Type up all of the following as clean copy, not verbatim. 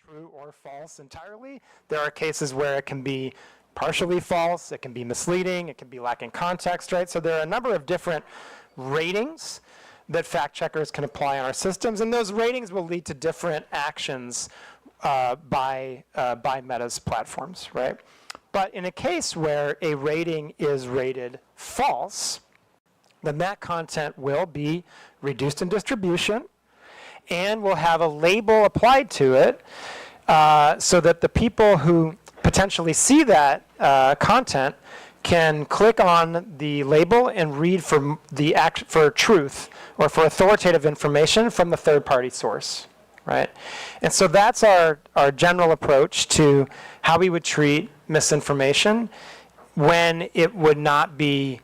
true or false entirely. There are cases where it can be partially false, it can be misleading, it can be lacking context, right? So there are a number of different ratings that fact checkers can apply on our systems, and those ratings will lead to different actions by Meta's platforms, right? But in a case where a rating is rated false, then that content will be reduced in distribution and will have a label applied to it so that the people who potentially see that content can click on the label and read for truth or for authoritative information from the third-party source, right? And so that's our general approach to how we would treat misinformation when it would not be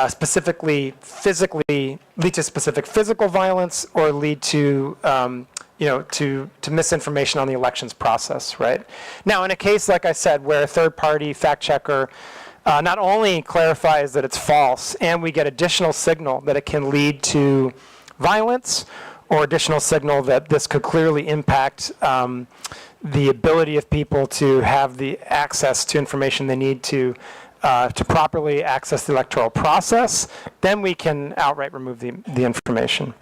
specifically physically lead to specific physical violence or lead to to misinformation on the elections process, right? Now, in a case, like I said, where a third-party fact checker not only clarifies that it's false, and we get additional signal that it can lead to violence, or additional signal that this could clearly impact the ability of people to have the access to information they need to properly access the electoral process, then we can outright remove the information.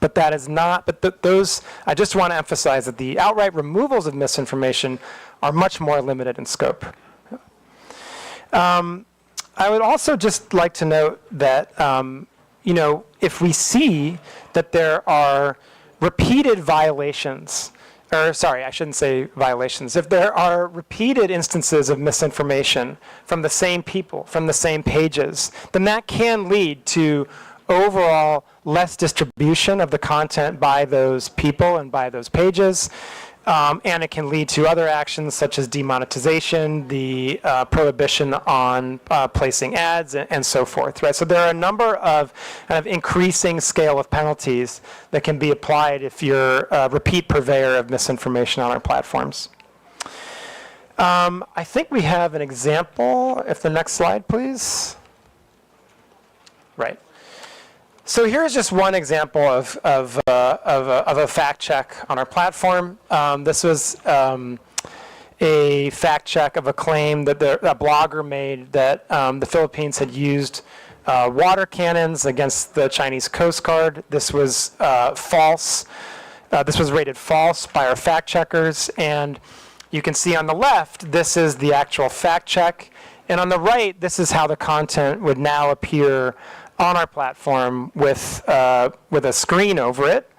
But that is not, those, I just want to emphasize that the outright removals of misinformation are much more limited in scope. I would also just like to note that, if we see that there are repeated violations, or sorry, I shouldn't say violations, if there are repeated instances of misinformation from the same people, from the same pages, then that can lead to overall less distribution of the content by those people and by those pages. And it can lead to other actions such as demonetization, the prohibition on placing ads, and so forth, right? So there are a number of kind of increasing scale of penalties that can be applied if you're a repeat purveyor of misinformation on our platforms. I think we have an example. If the next slide, please. Right. So here's just one example of a fact check on our platform. This was a fact check of a claim that a blogger made that the Philippines had used water cannons against the Chinese Coast Guard. This was false. This was rated false by our fact checkers. And you can see on the left, this is the actual fact check. And on the right, this is how the content would now appear on our platform with a screen over it,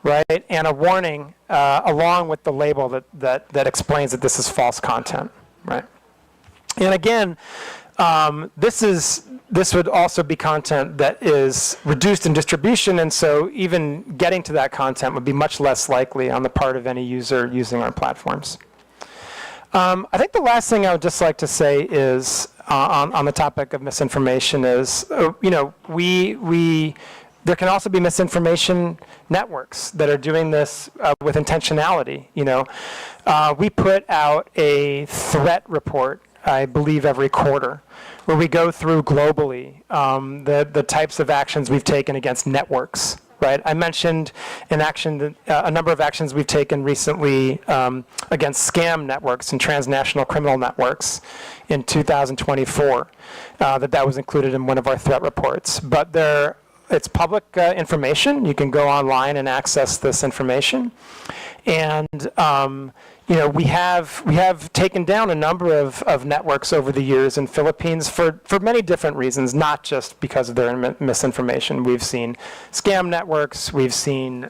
right, and a warning along with the label that explains that this is false content, right? And again, this would also be content that is reduced in distribution, and so even getting to that content would be much less likely on the part of any user using our platforms. I think the last thing I would just like to say is on the topic of misinformation is, there can also be misinformation networks that are doing this with intentionality. We put out a threat report, I believe, every quarter, where we go through globally the types of actions we've taken against networks. Right, I mentioned a number of actions we've taken recently against scam networks and transnational criminal networks in 2024. That was included in one of our threat reports. But it's public information. You can go online and access this information. And we have taken down a number of networks over the years in Philippines for many different reasons, not just because of their misinformation. We've seen scam networks. We've seen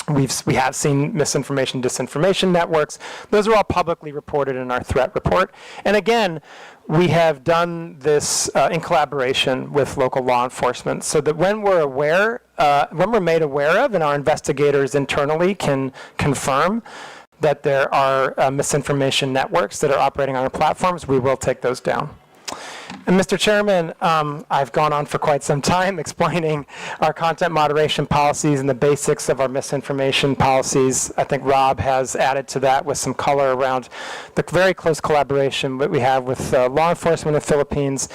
we have seen misinformation, disinformation networks. Those are all publicly reported in our threat report. And again, we have done this in collaboration with local law enforcement, so that when we're made aware of, and our investigators internally can confirm that there are misinformation networks that are operating on our platforms, we will take those down. And Mr. Chairman, I've gone on for quite some time explaining our content moderation policies and the basics of our misinformation policies. I think Rob has added to that with some color around the very close collaboration that we have with law enforcement in the Philippines.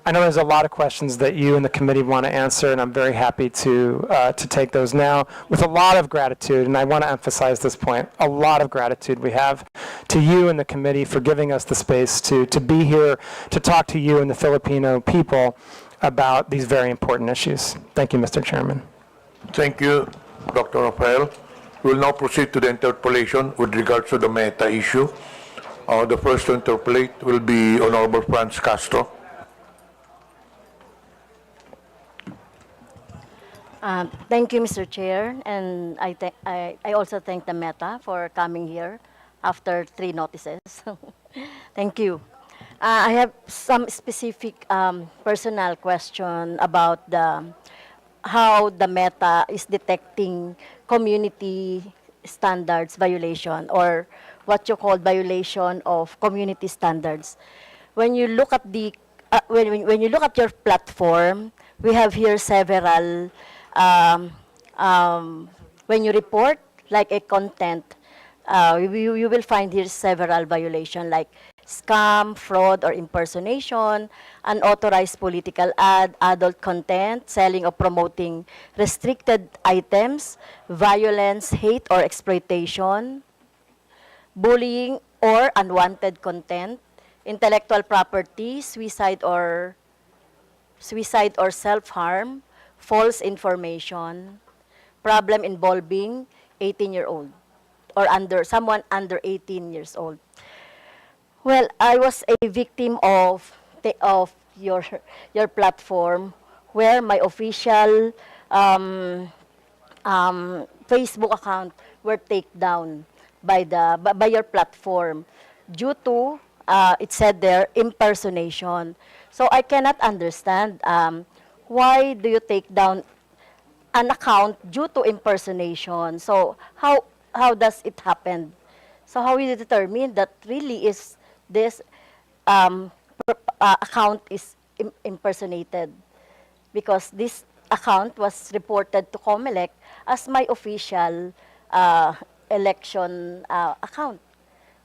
I know there's a lot of questions that you and the committee want to answer, and I'm very happy to take those now with a lot of gratitude. And I want to emphasize this point: a lot of gratitude we have to you and the committee for giving us the space to be here to talk to you and the Filipino people about these very important issues. Thank you, Mr. Chairman. Thank you, Dr. Rafael. We will now proceed to the interpellation with regards to the meta issue. The first to interpellate will be Honorable Franz Castro. Thank you, Mr. Chair, and I also thank the Meta for coming here after 3 notices. Thank you. I have some specific personal question about how the Meta is detecting community standards violation, or what you call violation of community standards. When you look at the when you look at your platform, we have here several. When you report like a content, you will find here several violations like scam, fraud, or impersonation, unauthorized political ad, adult content, selling or promoting restricted items, violence, hate, or exploitation, bullying or unwanted content, intellectual property, suicide or self-harm, false information, problem involving 18-year-old or someone under 18 years old. Well, I was a victim of your platform, where my official Facebook account were taken down by your platform due to it said there impersonation. So I cannot understand why do you take down an account due to impersonation? So how does it happen? So how will you determine that really is this account is impersonated? Because this account was reported to COMELEC as my official election account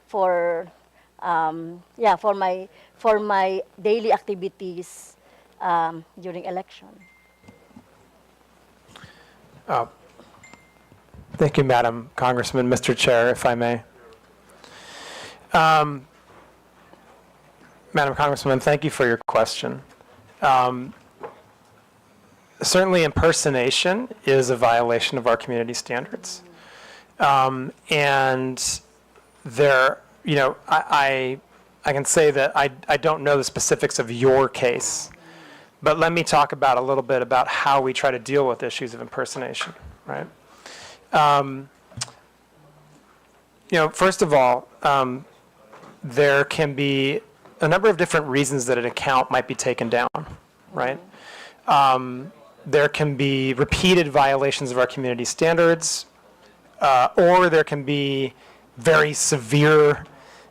for for my daily activities during election. Thank you, Madam Congressman. Mr. Chair, if I may. Madam Congresswoman, thank you for your question. Certainly impersonation is a violation of our community standards. And there, I can say that I don't know the specifics of your case, but let me talk about a little bit about how we try to deal with issues of impersonation, right? First of all, there can be a number of different reasons that an account might be taken down, right? There can be repeated violations of our community standards, or there can be very severe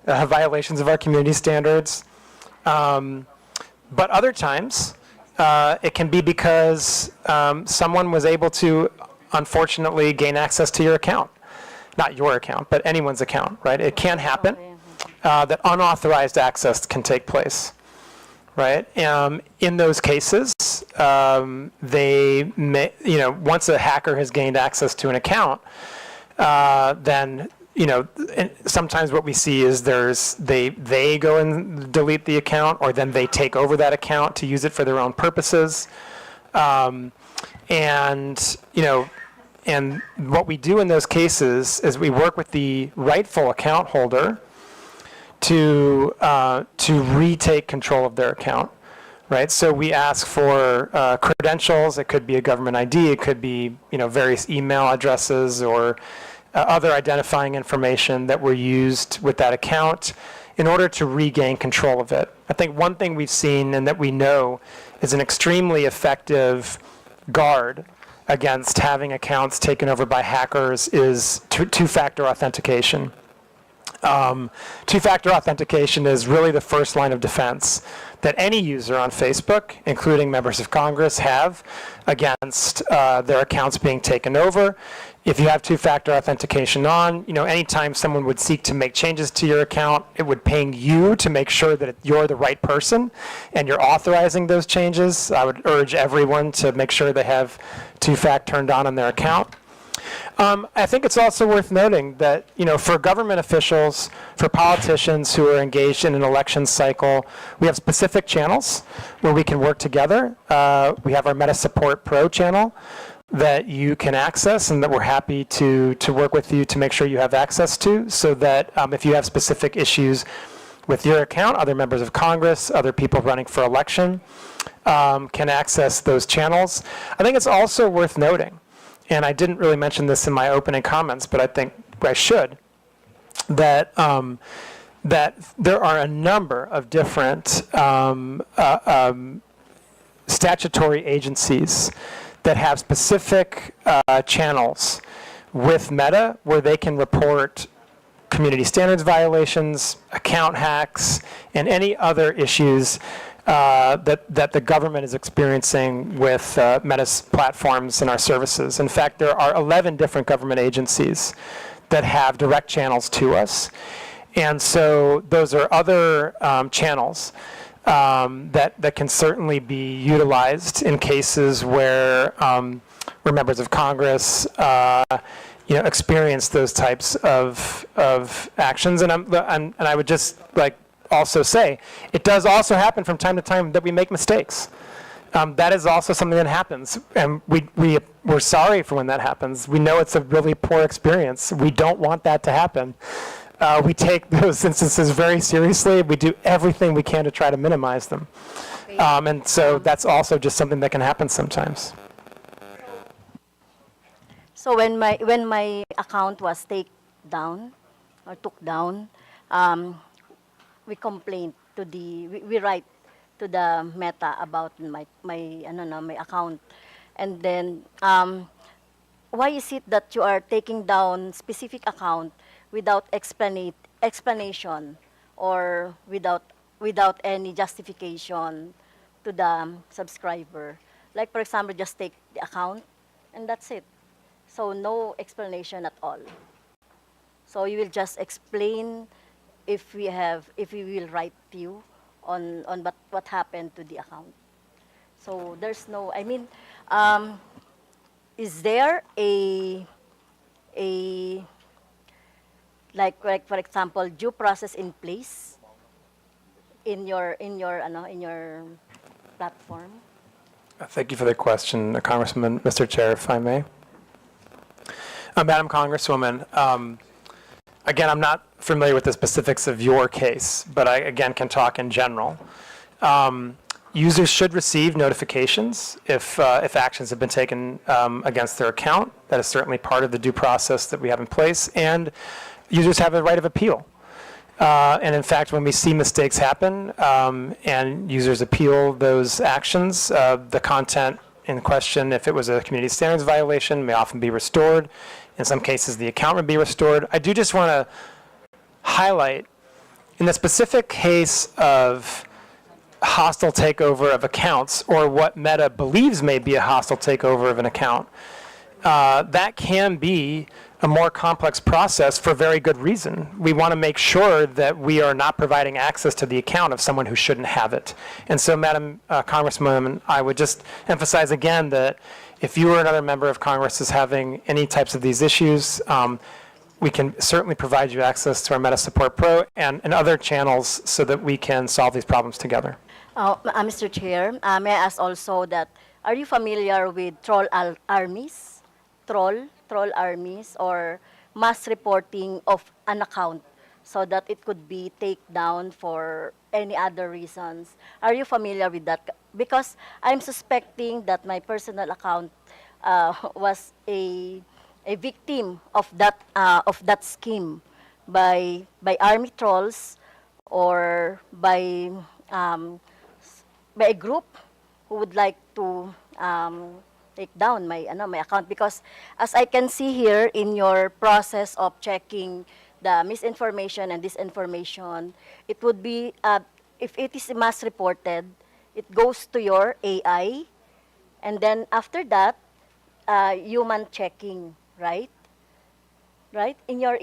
violations of our community standards. But other times, it can be because someone was able to, unfortunately, gain access to your account. Not your account, but anyone's account, right? It can happen that unauthorized access can take place, right? In those cases, they may, once a hacker has gained access to an account, then, sometimes what we see is they go and delete the account, or then they take over that account to use it for their own purposes. And what we do in those cases is we work with the rightful account holder to retake control of their account, right? So we ask for credentials. It could be a government ID. It could be various email addresses or other identifying information that were used with that account in order to regain control of it. I think one thing we've seen and that we know is an extremely effective guard against having accounts taken over by hackers is two-factor authentication. Two-factor authentication is really the first line of defense that any user on Facebook, including members of Congress, have against their accounts being taken over. If you have two-factor authentication on, anytime someone would seek to make changes to your account, it would ping you to make sure that you're the right person and you're authorizing those changes. I would urge everyone to make sure they have two-fact turned on their account. I think it's also worth noting that, for government officials, for politicians who are engaged in an election cycle, we have specific channels where we can work together. We have our Meta Support Pro channel that you can access and that we're happy to work with you to make sure you have access to, so that if you have specific issues with your account, other members of Congress, other people running for election can access those channels. I think it's also worth noting, and I didn't really mention this in my opening comments, but I think I should, that that there are a number of different statutory agencies that have specific channels with Meta where they can report community standards violations, account hacks, and any other issues that the government is experiencing with Meta's platforms and our services. In fact, there are 11 different government agencies that have direct channels to us. And so those are other channels that can certainly be utilized in cases where members of Congress experience those types of actions. And I would just also say, it does also happen from time to time that we make mistakes. That is also something that happens, and we're sorry for when that happens. We know it's a really poor experience. We don't want that to happen. We take those instances very seriously. We do everything we can to try to minimize them. And so that's also just something that can happen sometimes. So when my account was took down, we complained to we write to the Meta about my account, and then why is it that you are taking down specific account without explanation or without any justification to the subscriber? Like, for example, just take the account and that's it. So no explanation at all. So you will just explain if we will write to you on what happened to the account. So there's no, is there a like for example, due process in place in your platform? Thank you for the question, Congressman, Mr. Chair, if I may. Madam Congresswoman, again, I'm not familiar with the specifics of your case, but I, again, can talk in general. Users should receive notifications if actions have been taken against their account. That is certainly part of the due process that we have in place. And users have a right of appeal. And in fact, when we see mistakes happen and users appeal those actions, the content in question, if it was a community standards violation, may often be restored. In some cases, the account would be restored. I do just want to highlight, in the specific case of hostile takeover of accounts, or what Meta believes may be a hostile takeover of an account, that can be a more complex process for very good reason. We want to make sure that we are not providing access to the account of someone who shouldn't have it. And so, Madam Congresswoman, I would just emphasize again that if you or another member of Congress is having any types of these issues, we can certainly provide you access to our Meta Support Pro and other channels so that we can solve these problems together. Mr. Chair, may I ask also that, are you familiar with troll armies? Troll armies, or mass reporting of an account so that it could be taken down for any other reasons. Are you familiar with that? Because I'm suspecting that my personal account was a victim of that scheme by army trolls, or by a group who would like to take down my account. Because as I can see here in your process of checking the misinformation and disinformation, it would be, if it is mass reported, it goes to your AI, and then after that, human checking, right? Right? In your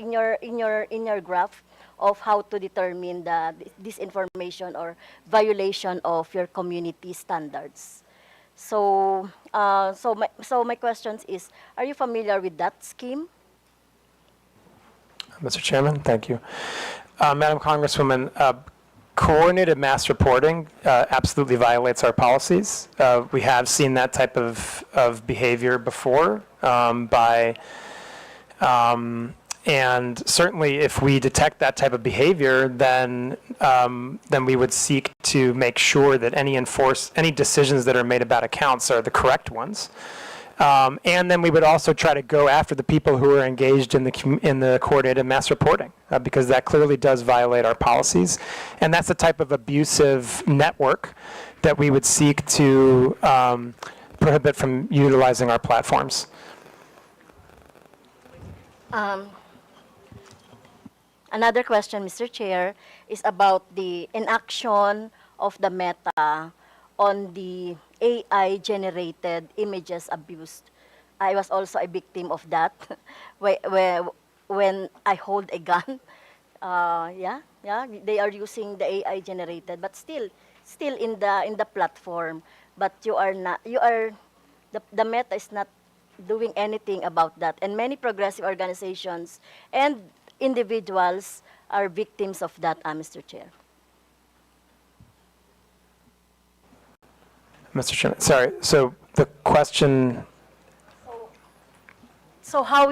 graph of how to determine the disinformation or violation of your community standards. So, my questions is, are you familiar with that scheme? Mr. Chairman, thank you. Madam Congresswoman, coordinated mass reporting absolutely violates our policies. We have seen that type of behavior before and certainly if we detect that type of behavior, then we would seek to make sure that any decisions that are made about accounts are the correct ones. And then we would also try to go after the people who are engaged in the coordinated mass reporting, because that clearly does violate our policies. And that's the type of abusive network that we would seek to prohibit from utilizing our platforms. Another question, Mr. Chair, is about the inaction of the Meta on the AI-generated images abused. I was also a victim of that when I hold a gun. They are using the AI-generated, but still in the platform. But the Meta is not doing anything about that, and many progressive organizations and individuals are victims of that, Mr. Chair. Mr. Chairman, sorry, so the question... So how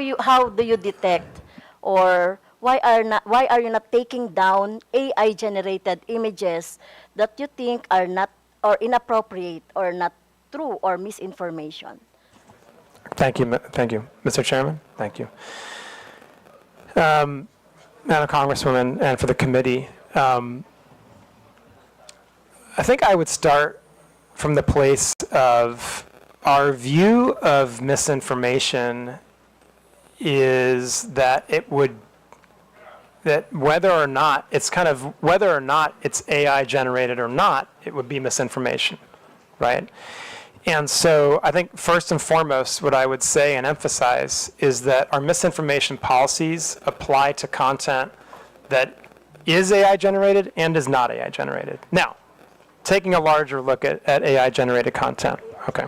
do you detect, or why are you not taking down AI-generated images that you think are not or inappropriate or not true or misinformation? Thank you, Mr. Chairman. Thank you. Madam Congresswoman, and for the committee, I think I would start from the place of our view of misinformation is that whether or not it's AI generated or not, it would be misinformation, right? And so I think first and foremost, what I would say and emphasize is that our misinformation policies apply to content that is AI generated and is not AI generated. Now, taking a larger look at AI generated content, okay.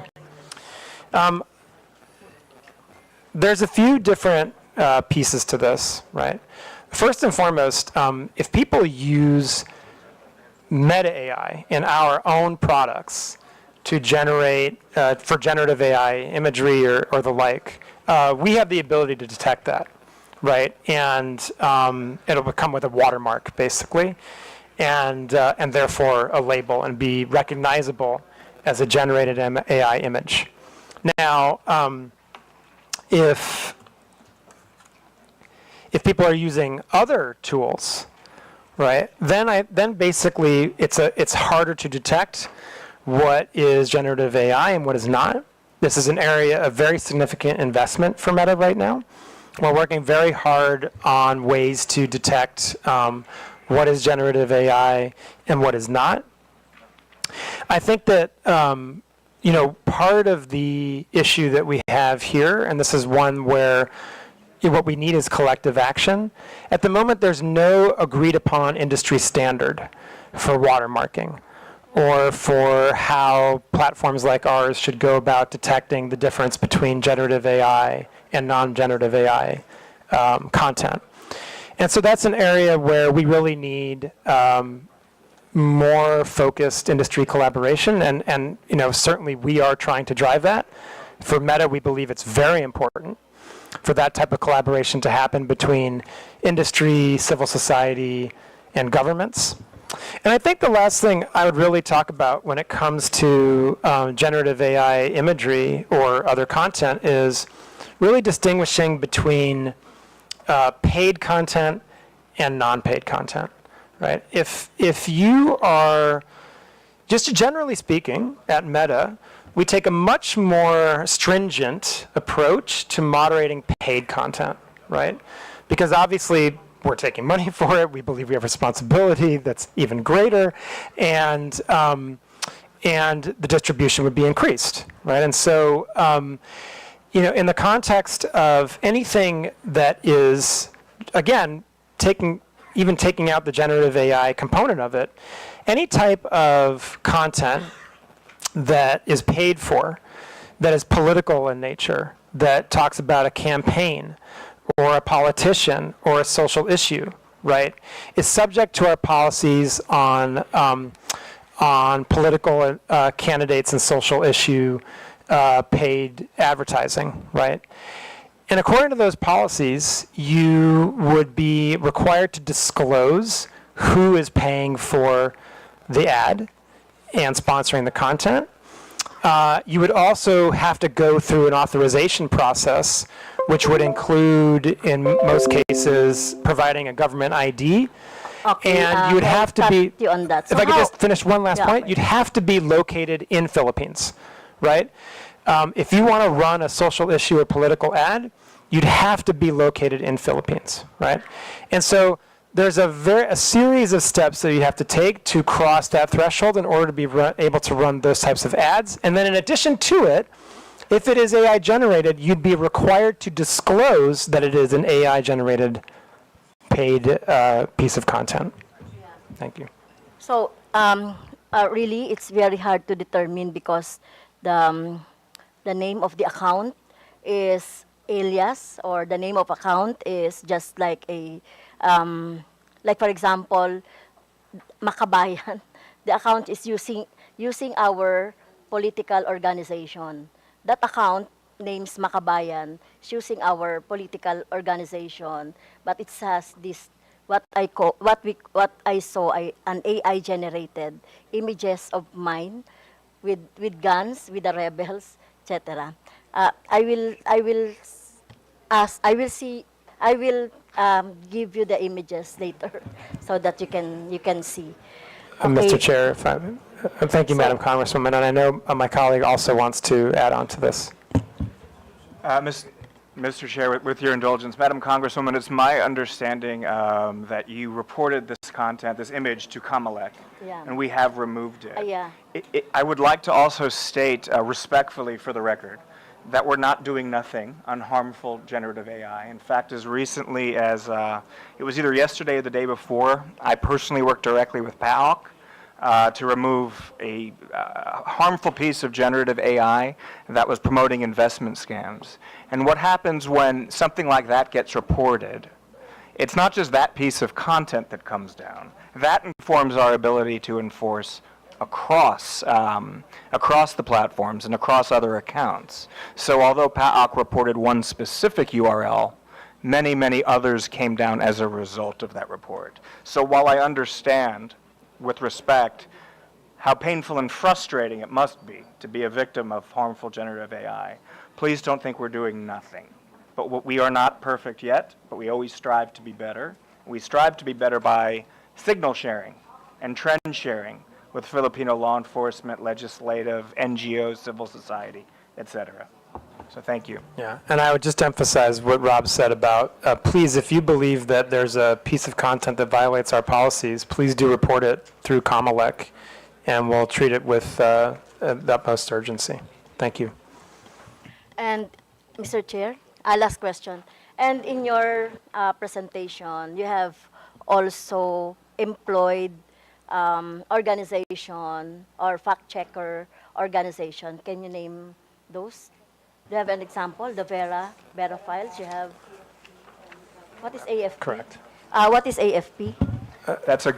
There's a few different pieces to this, right? First and foremost, if people use meta AI in our own products to generate, for generative AI imagery or the like, we have the ability to detect that, right? And it'll come with a watermark, basically, and therefore a label and be recognizable as a generated AI image. Now, if people are using other tools, right, then basically it's harder to detect what is generative AI and what is not. This is an area of very significant investment for Meta right now. We're working very hard on ways to detect what is generative AI and what is not. I think that part of the issue that we have here, and this is one where what we need is collective action. At the moment, there's no agreed upon industry standard for watermarking or for how platforms like ours should go about detecting the difference between generative AI and non-generative AI content. And so that's an area where we really need more focused industry collaboration, and certainly we are trying to drive that. For Meta, we believe it's very important for that type of collaboration to happen between industry, civil society, and governments. And I think the last thing I would really talk about when it comes to generative AI imagery or other content is really distinguishing between paid content and non-paid content, right? If you are, just generally speaking, at Meta, we take a much more stringent approach to moderating paid content, right? Because obviously we're taking money for it. We believe we have responsibility that's even greater, and the distribution would be increased, right? And so, in the context of anything that is, again, taking out the generative AI component of it, any type of content that is paid for, that is political in nature, that talks about a campaign or a politician or a social issue, right, is subject to our policies on political candidates and social issue paid advertising, right? And according to those policies, you would be required to disclose who is paying for the ad and sponsoring the content. You would also have to go through an authorization process, which would include, in most cases, providing a government ID. Okay, And you would have to be, you on that. if I could just finish one last Yeah, point, you'd have to be located in Philippines, right? If you want to run a social issue or political ad, you'd have to be located in Philippines, right? And so there's a series of steps that you have to take to cross that threshold in order to be able to run those types of ads. And then in addition to it, if it is AI generated, you'd be required to disclose that it is an AI generated paid piece of content. Thank you. So really, it's very hard to determine because the name of the account is alias, or the name of account is just like a, like for example, Makabayan. The account is using our political organization. That account names Makabayan is using our political organization, but it has this what I saw an AI generated images of mine with guns, with the rebels, etc. I will give you the images later so that you can see. Mr. Chair, thank you, Madam Congresswoman, and I know my colleague also wants to add on to this. Mr. Chair, with your indulgence, Madam Congresswoman, it's my understanding that you reported this content, this image, to Comelec, Yeah. and we have removed it. Yeah. I would like to also state respectfully for the record that we're not doing nothing on harmful generative AI. In fact, as recently as, it was either yesterday or the day before, I personally worked directly with PAOC to remove a harmful piece of generative AI that was promoting investment scams. And what happens when something like that gets reported, it's not just that piece of content that comes down. That informs our ability to enforce across the platforms and across other accounts. So although PAOC reported one specific URL, many, many others came down as a result of that report. So while I understand, with respect, how painful and frustrating it must be to be a victim of harmful generative AI, please don't think we're doing nothing. But we are not perfect yet, but we always strive to be better. We strive to be better by signal sharing and trend sharing with Filipino law enforcement, legislative, NGOs, civil society, etc. So thank you. Yeah, and I would just emphasize what Rob said about, please, if you believe that there's a piece of content that violates our policies, please do report it through Comelec, and we'll treat it with the utmost urgency. Thank you. And Mr. Chair, last question. And in your presentation, you have also employed organization or fact-checker organization. Can you name those? Do you have an example? The Vera files. You have. What is AFP? Correct. What is AFP? That's a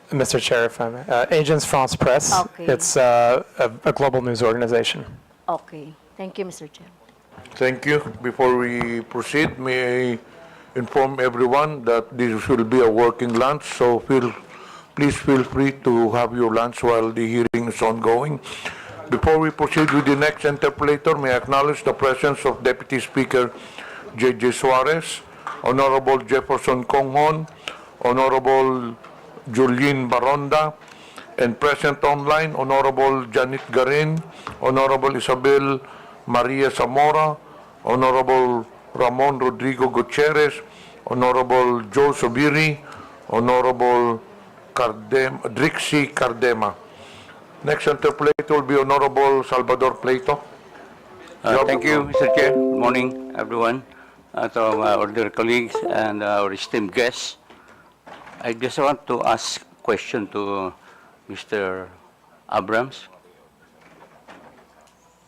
Mr. Chair, if I may. Agence France Presse. Okay. It's a global news organization. Okay. Thank you, Mr. Chair. Thank you. Before we proceed, may I inform everyone that this will be a working lunch, so please feel free to have your lunch while the hearing is ongoing. Before we proceed with the next interpolator, may I acknowledge the presence of Deputy Speaker J.J. Suarez, Honorable Jefferson Conghon, Honorable Julien Baronda, and present online, Honorable Janet Garin, Honorable Isabel Maria Zamora, Honorable Ramon Rodrigo Gutierrez, Honorable Joe Sobiri, Honorable Drixie Cardema. Next interpolator will be Honorable Salvador Plato. Thank you, Mr. Chair. Good morning, everyone. To our dear colleagues and our esteemed guests. I just want to ask a question to Mr. Abrams.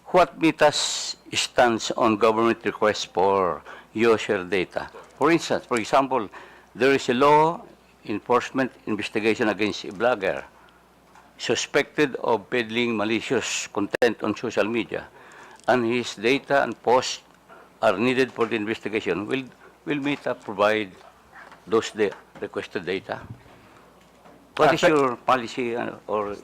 What Meta's stance on government requests for user data? For instance, for example, there is a law enforcement investigation against a blogger suspected of peddling malicious content on social media, and his data and posts are needed for the investigation. Will Meta provide those requested data? What is your policy or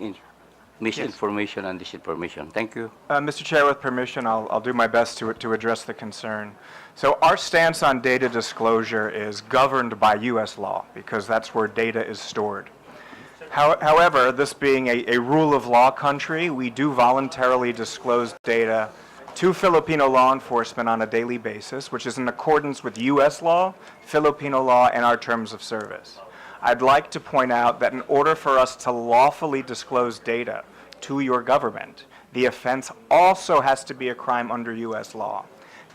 misinformation and disinformation? Thank you. Mr. Chair, with permission, I'll do my best to address the concern. So our stance on data disclosure is governed by U.S. law because that's where data is stored. However, this being a rule of law country, we do voluntarily disclose data to Filipino law enforcement on a daily basis, which is in accordance with U.S. law, Filipino law, and our terms of service. I'd like to point out that in order for us to lawfully disclose data to your government, the offense also has to be a crime under U.S. law.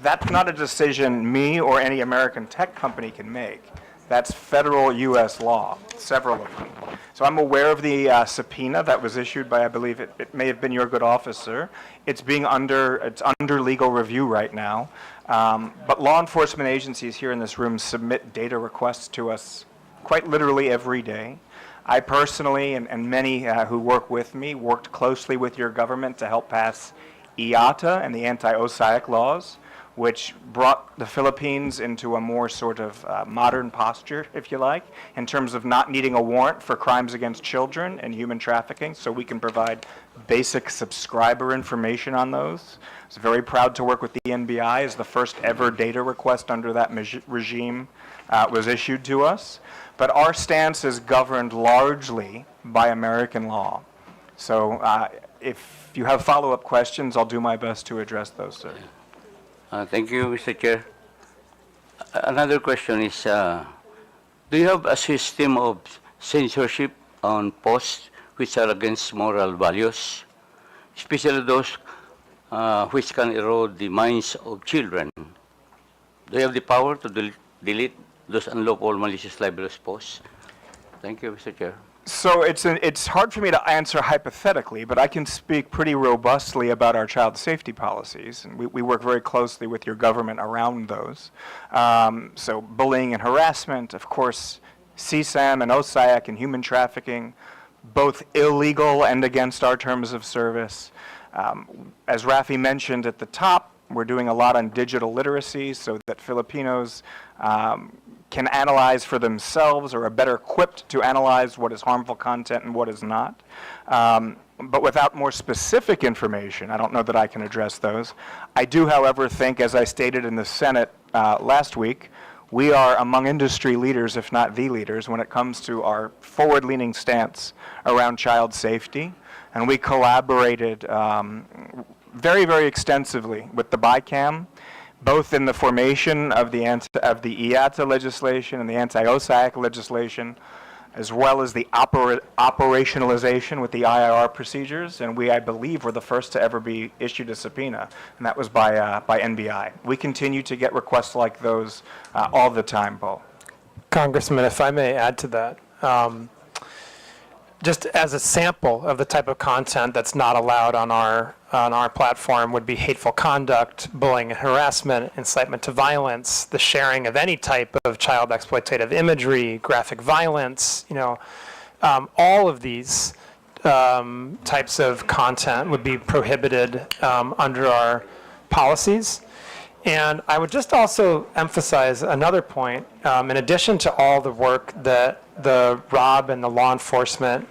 That's not a decision me or any American tech company can make. That's federal U.S. law, several of them. So I'm aware of the subpoena that was issued by, I believe it may have been your good officer. It's under legal review right now. But law enforcement agencies here in this room submit data requests to us quite literally every day. I personally, and many who work with me, worked closely with your government to help pass IATA and the anti-OSAIC laws, which brought the Philippines into a more sort of modern posture, if you like, in terms of not needing a warrant for crimes against children and human trafficking, so we can provide basic subscriber information on those. I was very proud to work with the NBI as the first ever data request under that regime was issued to us. But our stance is governed largely by American law. So if you have follow-up questions, I'll do my best to address those, sir. Thank you, Mr. Chair. Another question is, do you have a system of censorship on posts which are against moral values, especially those which can erode the minds of children? Do you have the power to delete those unlawful malicious libelous posts? Thank you, Mr. Chair. So it's hard for me to answer hypothetically, but I can speak pretty robustly about our child safety policies, and we work very closely with your government around those. So bullying and harassment, of course, CSAM and OSAIC and human trafficking, both illegal and against our terms of service. As Rafi mentioned at the top, we're doing a lot on digital literacy so that Filipinos can analyze for themselves or are better equipped to analyze what is harmful content and what is not. But without more specific information, I don't know that I can address those. I do, however, think, as I stated in the Senate last week, we are among industry leaders, if not the leaders, when it comes to our forward-leaning stance around child safety. And we collaborated very, very extensively with the BICAM, both in the formation of the IATA legislation and the anti-OSAIC legislation, as well as the operationalization with the IRR procedures. And we, I believe, were the first to ever be issued a subpoena, and that was by NBI. We continue to get requests like those all the time, Paul. Congressman, if I may add to that, just as a sample of the type of content that's not allowed on our platform would be hateful conduct, bullying and harassment, incitement to violence, the sharing of any type of child exploitative imagery, graphic violence, all of these types of content would be prohibited under our policies. And I would just also emphasize another point. In addition to all the work that the ROB and the law enforcement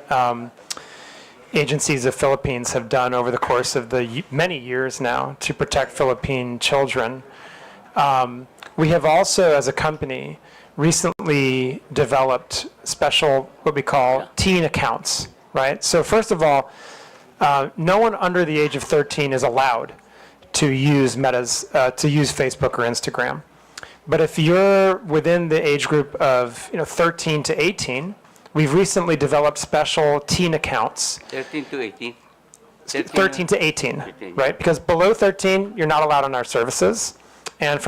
agencies of Philippines have done over the course of the many years now to protect Philippine children, we have also, as a company, recently developed special, what we call teen accounts, right? So first of all, no one under the age of 13 is allowed to use Facebook or Instagram. But if you're within the age group of 13 to 18, we've recently developed special teen accounts. 13 to 18? 13 to 18, 18, right? Because below 13, you're not allowed on our services. And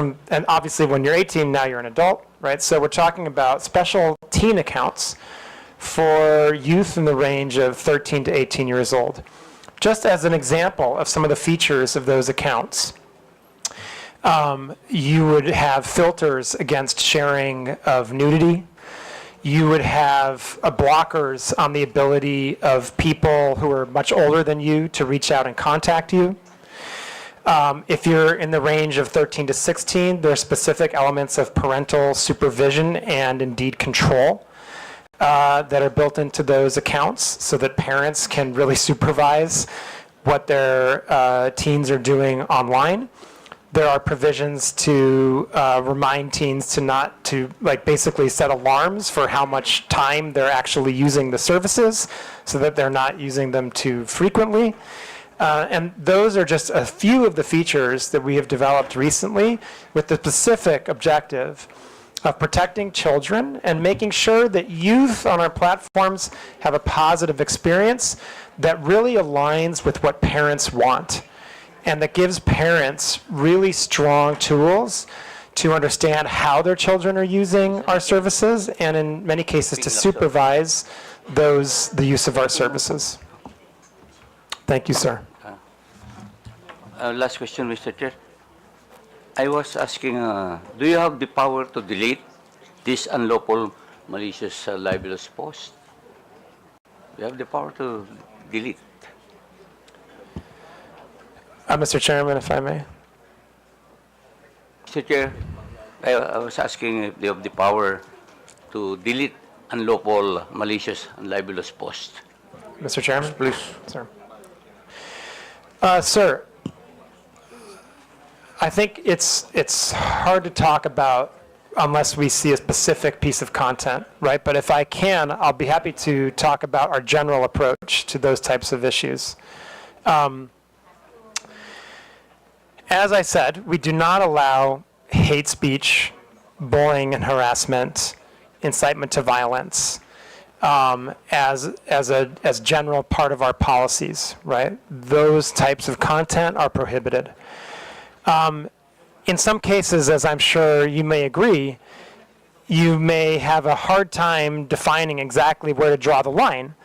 obviously when you're 18, now you're an adult, right? So we're talking about special teen accounts for youth in the range of 13 to 18 years old. Just as an example of some of the features of those accounts, you would have filters against sharing of nudity. You would have blockers on the ability of people who are much older than you to reach out and contact you. If you're in the range of 13 to 16, there are specific elements of parental supervision and indeed control that are built into those accounts so that parents can really supervise what their teens are doing online. There are provisions to remind teens to basically set alarms for how much time they're actually using the services so that they're not using them too frequently. And those are just a few of the features that we have developed recently with the specific objective of protecting children and making sure that youth on our platforms have a positive experience that really aligns with what parents want and that gives parents really strong tools to understand how their children are using our services and in many cases to supervise the use of our services. Thank you, sir. Last question, Mr. Chair. I was asking, do you have the power to delete this unlawful, malicious, libelous post? You have the power to delete. Mr. Chairman, if I may. Mr. Chair, I was asking if you have the power to delete unlawful, malicious, and libelous posts. Mr. Chairman? Please. Sir. Sir, I think it's hard to talk about unless we see a specific piece of content, right? But if I can, I'll be happy to talk about our general approach to those types of issues. As I said, we do not allow hate speech, bullying and harassment, incitement to violence as general part of our policies, right? Those types of content are prohibited. In some cases, as I'm sure you may agree, you may have a hard time defining exactly where to draw the line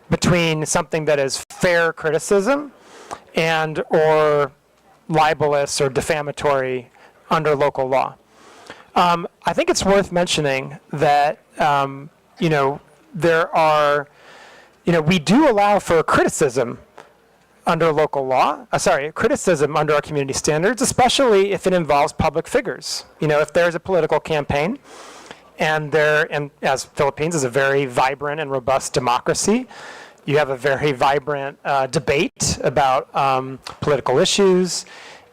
between something that is fair criticism and or libelous or defamatory under local law. I think it's worth mentioning that, there are, we do allow for criticism under local law, criticism under our community standards, especially if it involves public figures. If there's a political campaign and as Philippines is a very vibrant and robust democracy, you have a very vibrant debate about political issues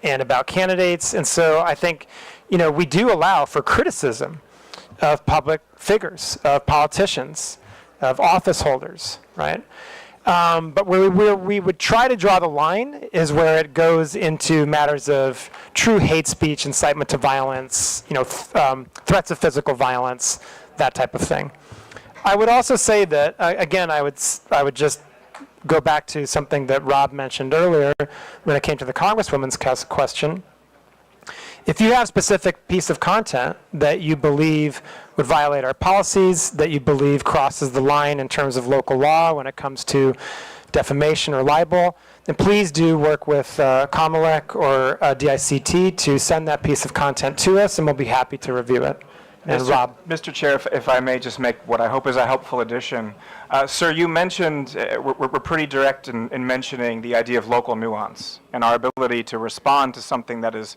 and about candidates. And so I think, we do allow for criticism of public figures, of politicians, of office holders, right? But where we would try to draw the line is where it goes into matters of true hate speech, incitement to violence, threats of physical violence, that type of thing. I would also say that, again, I would just go back to something that Rob mentioned earlier when it came to the Congresswoman's question. If you have a specific piece of content that you believe would violate our policies, that you believe crosses the line in terms of local law when it comes to defamation or libel, then please do work with COMELEC or DICT to send that piece of content to us, and we'll be happy to review it. And Rob. Mr. Chair, if I may just make what I hope is a helpful addition. Sir, you mentioned, we're pretty direct in mentioning the idea of local nuance and our ability to respond to something that is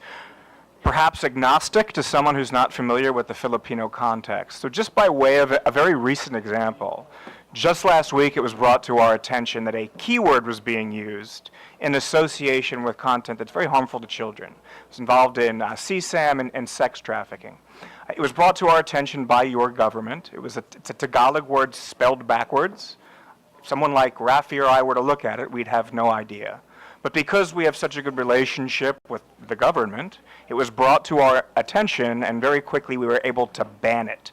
perhaps agnostic to someone who's not familiar with the Filipino context. So just by way of a very recent example, just last week it was brought to our attention that a keyword was being used in association with content that's very harmful to children. It was involved in CSAM and sex trafficking. It was brought to our attention by your government. It's a Tagalog word spelled backwards. If someone like Rafi or I were to look at it, we'd have no idea. But because we have such a good relationship with the government, it was brought to our attention, and very quickly we were able to ban it.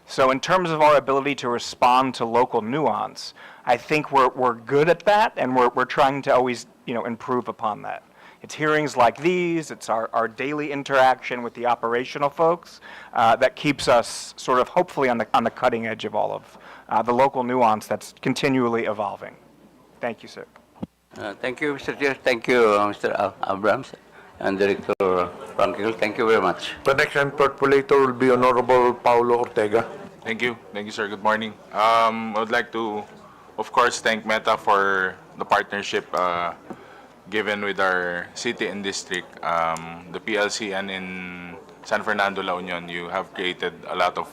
So in terms of our ability to respond to local nuance, I think we're good at that, and we're trying to always, improve upon that. It's hearings like these, it's our daily interaction with the operational folks that keeps us sort of hopefully on the cutting edge of all of the local nuance that's continually evolving. Thank you, sir. Thank you, Mr. Chair. Thank you, Mr. Abrams and Director Frankel. Thank you very much. The next interpolator will be Honorable Paulo Ortega. Thank you, sir. Good morning. I would like to, of course, thank Meta for the partnership given with our city and district. The PLC and in San Fernando, La Union, you have created a lot of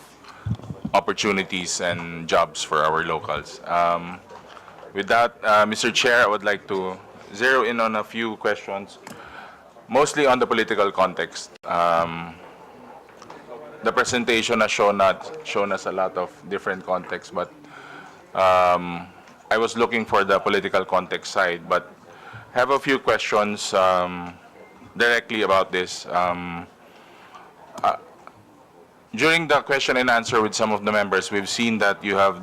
opportunities and jobs for our locals. With that, Mr. Chair, I would like to zero in on a few questions, mostly on the political context. The presentation has shown us a lot of different contexts, but I was looking for the political context side, but have a few questions directly about this. During the question and answer with some of the members, we've seen that you have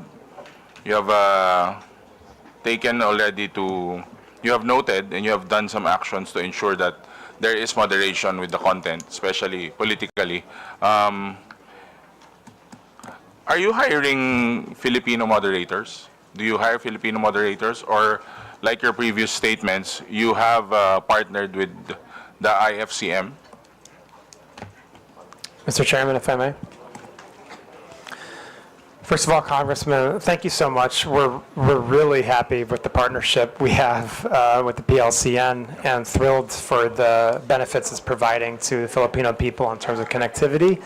taken already you have noted and you have done some actions to ensure that there is moderation with the content, especially politically. Are you hiring Filipino moderators? Do you hire Filipino moderators, or like your previous statements, you have partnered with the IFCM? Mr. Chairman, if I may. First of all, Congressman, thank you so much. We're really happy with the partnership we have with the PLCN and thrilled for the benefits it's providing to the Filipino people in terms of connectivity.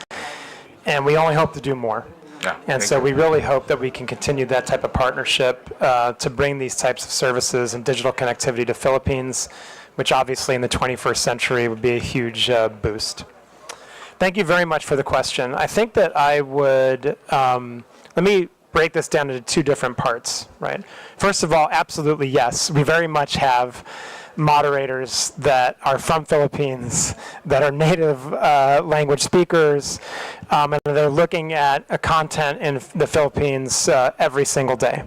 And we only hope to do more. Yeah, and so we really hope that we can continue that type of partnership to bring these types of services and digital connectivity to Philippines, which obviously in the 21st century would be a huge boost. Thank you very much for the question. I think that I would, let me break this down into two different parts, right? First of all, absolutely yes. We very much have moderators that are from Philippines, that are native language speakers, and they're looking at content in the Philippines every single day.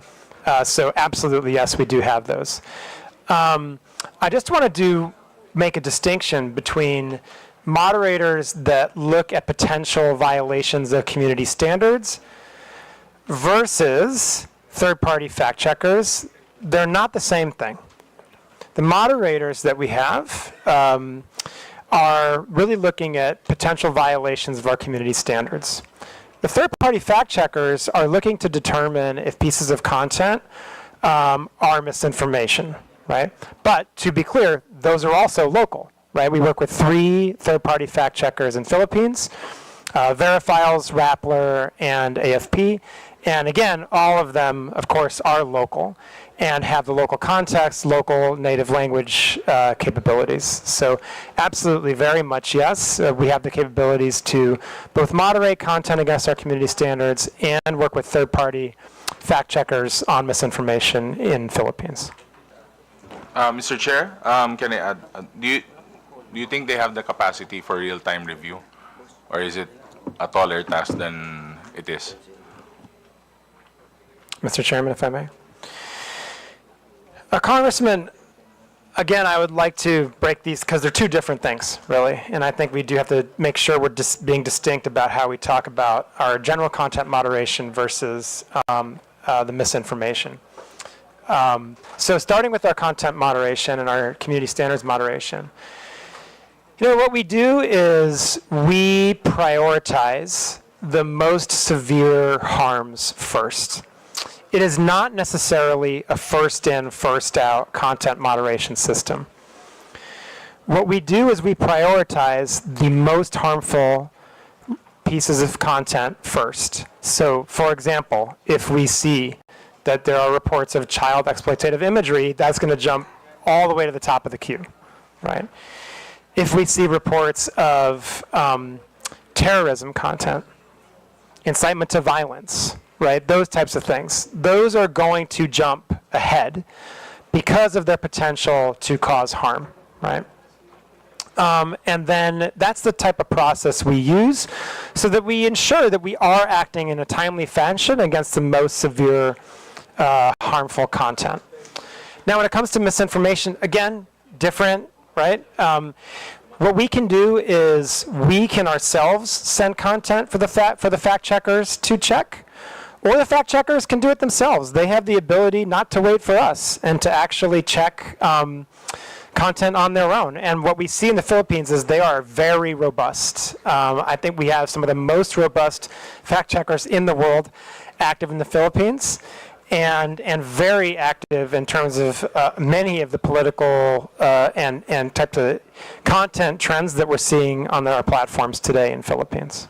So absolutely yes, we do have those. I just want to make a distinction between moderators that look at potential violations of community standards versus third-party fact checkers. They're not the same thing. The moderators that we have are really looking at potential violations of our community standards. The third-party fact checkers are looking to determine if pieces of content are misinformation, right? But to be clear, those are also local, right? We work with 3 third-party fact checkers in Philippines, Verifiles, Rappler, and AFP. And again, all of them, of course, are local and have the local context, local native language capabilities. So absolutely, very much yes. We have the capabilities to both moderate content against our community standards and work with third-party fact checkers on misinformation in Philippines. Mr. Chair, can I add, do you think they have the capacity for real-time review, or is it a taller task than it is? Mr. Chairman, if I may. Congressman, again, I would like to break these because they're two different things, really. And I think we do have to make sure we're being distinct about how we talk about our general content moderation versus the misinformation. So starting with our content moderation and our community standards moderation, what we do is we prioritize the most severe harms first. It is not necessarily a first in, first out content moderation system. What we do is we prioritize the most harmful pieces of content first. So, for example, if we see that there are reports of child exploitative imagery, that's going to jump all the way to the top of the queue, right? If we see reports of terrorism content, incitement to violence, right, those types of things, those are going to jump ahead because of their potential to cause harm, right? And then that's the type of process we use so that we ensure that we are acting in a timely fashion against the most severe harmful content. Now, when it comes to misinformation, again, different, right? What we can do is we can ourselves send content for the fact checkers to check, or the fact checkers can do it themselves. They have the ability not to wait for us and to actually check content on their own. And what we see in the Philippines is they are very robust. I think we have some of the most robust fact checkers in the world active in the Philippines, and very active in terms of many of the political and types of content trends that we're seeing on our platforms today in Philippines.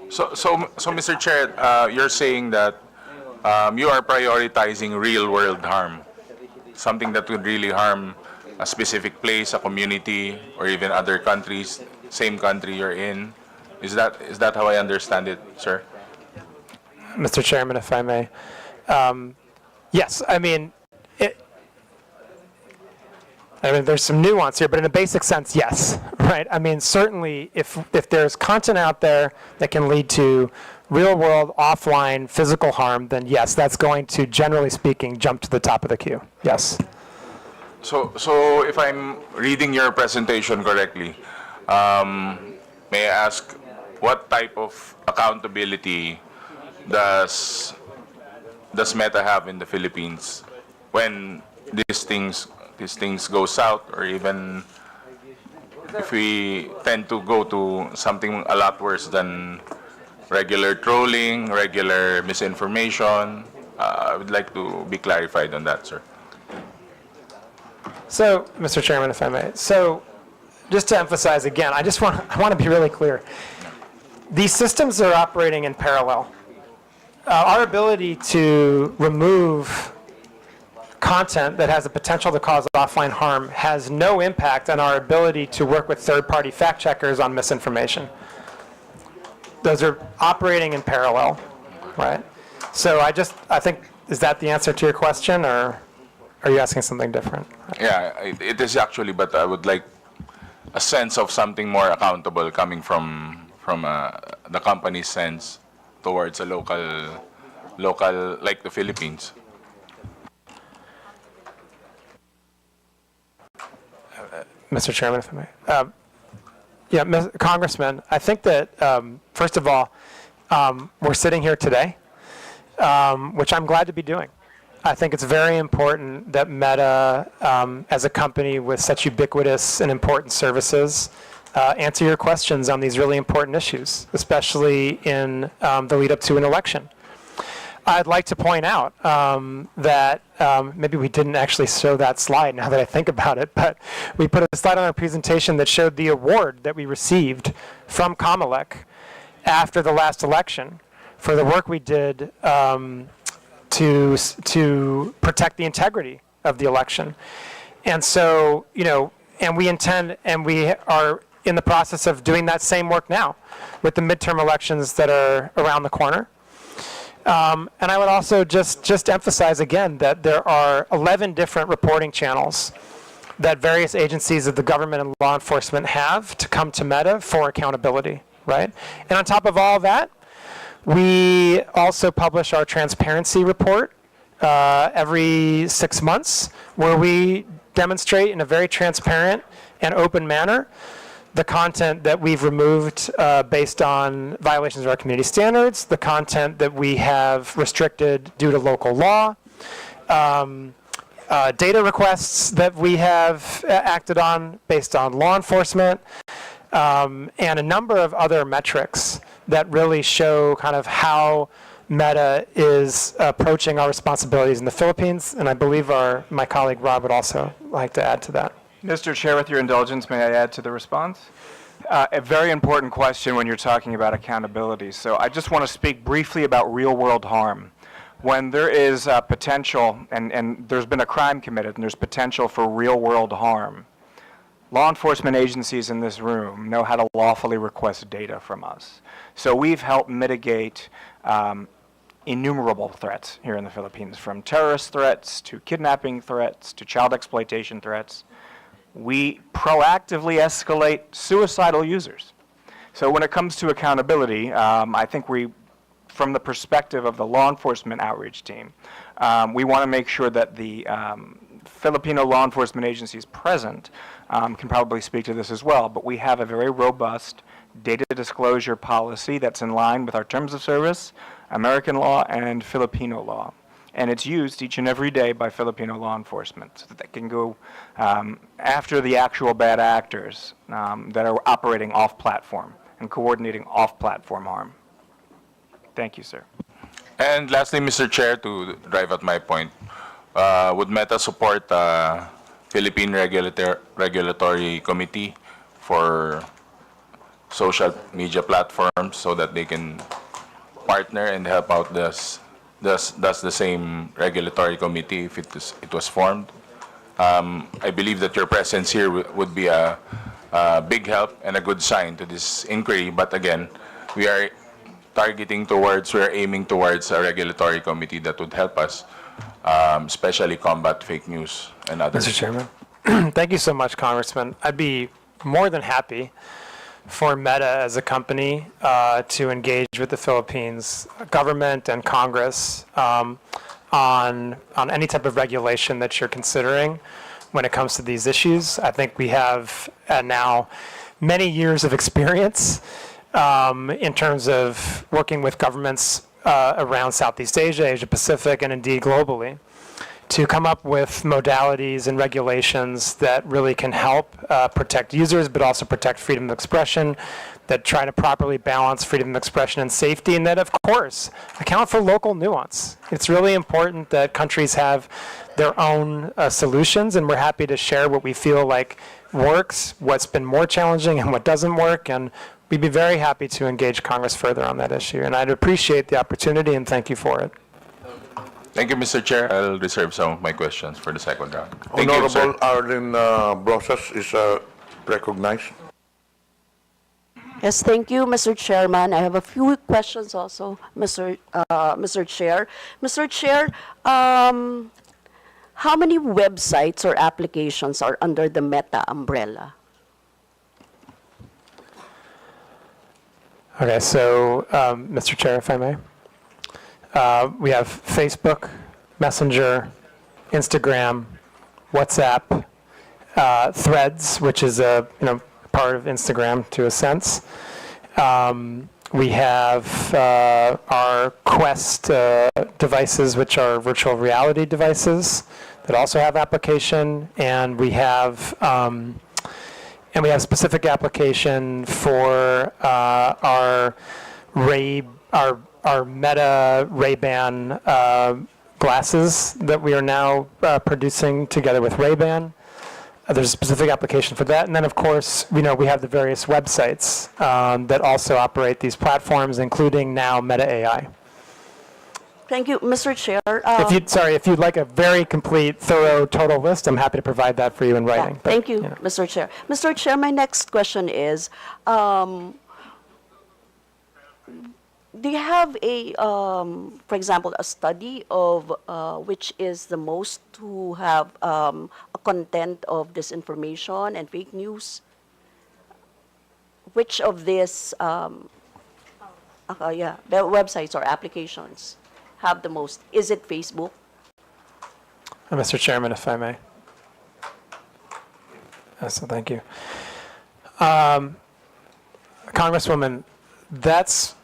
So Mr. Chair, you're saying that you are prioritizing real-world harm, something that would really harm a specific place, a community, or even other countries, same country you're in. Is that how I understand it, sir? Mr. Chairman, if I may. Yes, I mean, there's some nuance here, but in a basic sense, yes, right? I mean, certainly, if there's content out there that can lead to real-world, offline, physical harm, then yes, that's going to, generally speaking, jump to the top of the queue. Yes. So if I'm reading your presentation correctly, may I ask what type of accountability does Meta have in the Philippines when these things go south, or even if we tend to go to something a lot worse than regular trolling, regular misinformation? I would like to be clarified on that, sir. So, Mr. Chairman, if I may. So, just to emphasize again, I want to be really clear. These systems are operating in parallel. Our ability to remove content that has the potential to cause offline harm has no impact on our ability to work with third-party fact checkers on misinformation. Those are operating in parallel, right? So I think, is that the answer to your question, or are you asking something different? Yeah, it is actually, but I would like a sense of something more accountable coming from the company's sense towards a local like the Philippines. Mr. Chairman, if I may. Yeah, Congressman, I think that, first of all, we're sitting here today, which I'm glad to be doing. I think it's very important that Meta, as a company with such ubiquitous and important services, answer your questions on these really important issues, especially in the lead up to an election. I'd like to point out that maybe we didn't actually show that slide now that I think about it, but we put a slide on our presentation that showed the award that we received from Comelec after the last election for the work we did to protect the integrity of the election. And so, and we intend, and we are in the process of doing that same work now with the midterm elections that are around the corner. And I would also just emphasize again that there are 11 different reporting channels that various agencies of the government and law enforcement have to come to Meta for accountability, right? And on top of all that, we also publish our transparency report every 6 months, where we demonstrate in a very transparent and open manner the content that we've removed based on violations of our community standards, the content that we have restricted due to local law, data requests that we have acted on based on law enforcement, and a number of other metrics that really show kind of how Meta is approaching our responsibilities in the Philippines, and I believe my colleague Rob would also like to add to that. Mr. Chair, with your indulgence, may I add to the response? A very important question when you're talking about accountability. So I just want to speak briefly about real-world harm. When there is potential, and there's been a crime committed, and there's potential for real-world harm, law enforcement agencies in this room know how to lawfully request data from us. So we've helped mitigate innumerable threats here in the Philippines, from terrorist threats to kidnapping threats to child exploitation threats. We proactively escalate suicidal users. So when it comes to accountability, I think from the perspective of the law enforcement outreach team, we want to make sure that the Filipino law enforcement agencies present can probably speak to this as well, but we have a very robust data disclosure policy that's in line with our terms of service, American law, and Filipino law. And it's used each and every day by Filipino law enforcement so that they can go after the actual bad actors that are operating off-platform and coordinating off-platform harm. Thank you, sir. And lastly, Mr. Chair, to drive at my point, would Meta support Philippine Regulatory Committee for social media platforms so that they can partner and help out does the same regulatory committee if it was formed? I believe that your presence here would be a big help and a good sign to this inquiry. But again, we are aiming towards a regulatory committee that would help us, especially combat fake news and others. Mr. Chairman. Thank you so much, Congressman. I'd be more than happy for Meta as a company to engage with the Philippines government and Congress on any type of regulation that you're considering when it comes to these issues. I think we have now many years of experience in terms of working with governments around Southeast Asia, Asia Pacific, and indeed globally, to come up with modalities and regulations that really can help protect users, but also protect freedom of expression, that try to properly balance freedom of expression and safety, and that, of course, account for local nuance. It's really important that countries have their own solutions, and we're happy to share what we feel like works, what's been more challenging, and what doesn't work, and we'd be very happy to engage Congress further on that issue. And I'd appreciate the opportunity, and thank you for it. Thank you, Mr. Chair. I'll reserve some of my questions for the second round. Thank you, sir. Honorable Arlene Brosas is recognized. Yes, thank you, Mr. Chairman. I have a few questions also, Mr. Chair. Mr. Chair, how many websites or applications are under the Meta umbrella? Okay, so, Mr. Chair, if I may. We have Facebook, Messenger, Instagram, WhatsApp, Threads, which is a part of Instagram to a sense. We have our Quest devices, which are virtual reality devices that also have application, and we have specific application for our Meta Ray-Ban glasses that we are now producing together with Ray-Ban. There's a specific application for that. And then, of course, we have the various websites that also operate these platforms, including now Meta AI. Thank you, Mr. Chair. If you'd like a very complete, thorough, total list, I'm happy to provide that for you in writing. But, thank you, Mr. Chair. Mr. Chair, my next question is, do you have for example, a study of which is the most who have a content of disinformation and fake news? Which of these the websites or applications have the most? Is it Facebook? Mr. Chairman, if I may. So thank you. Congresswoman, that's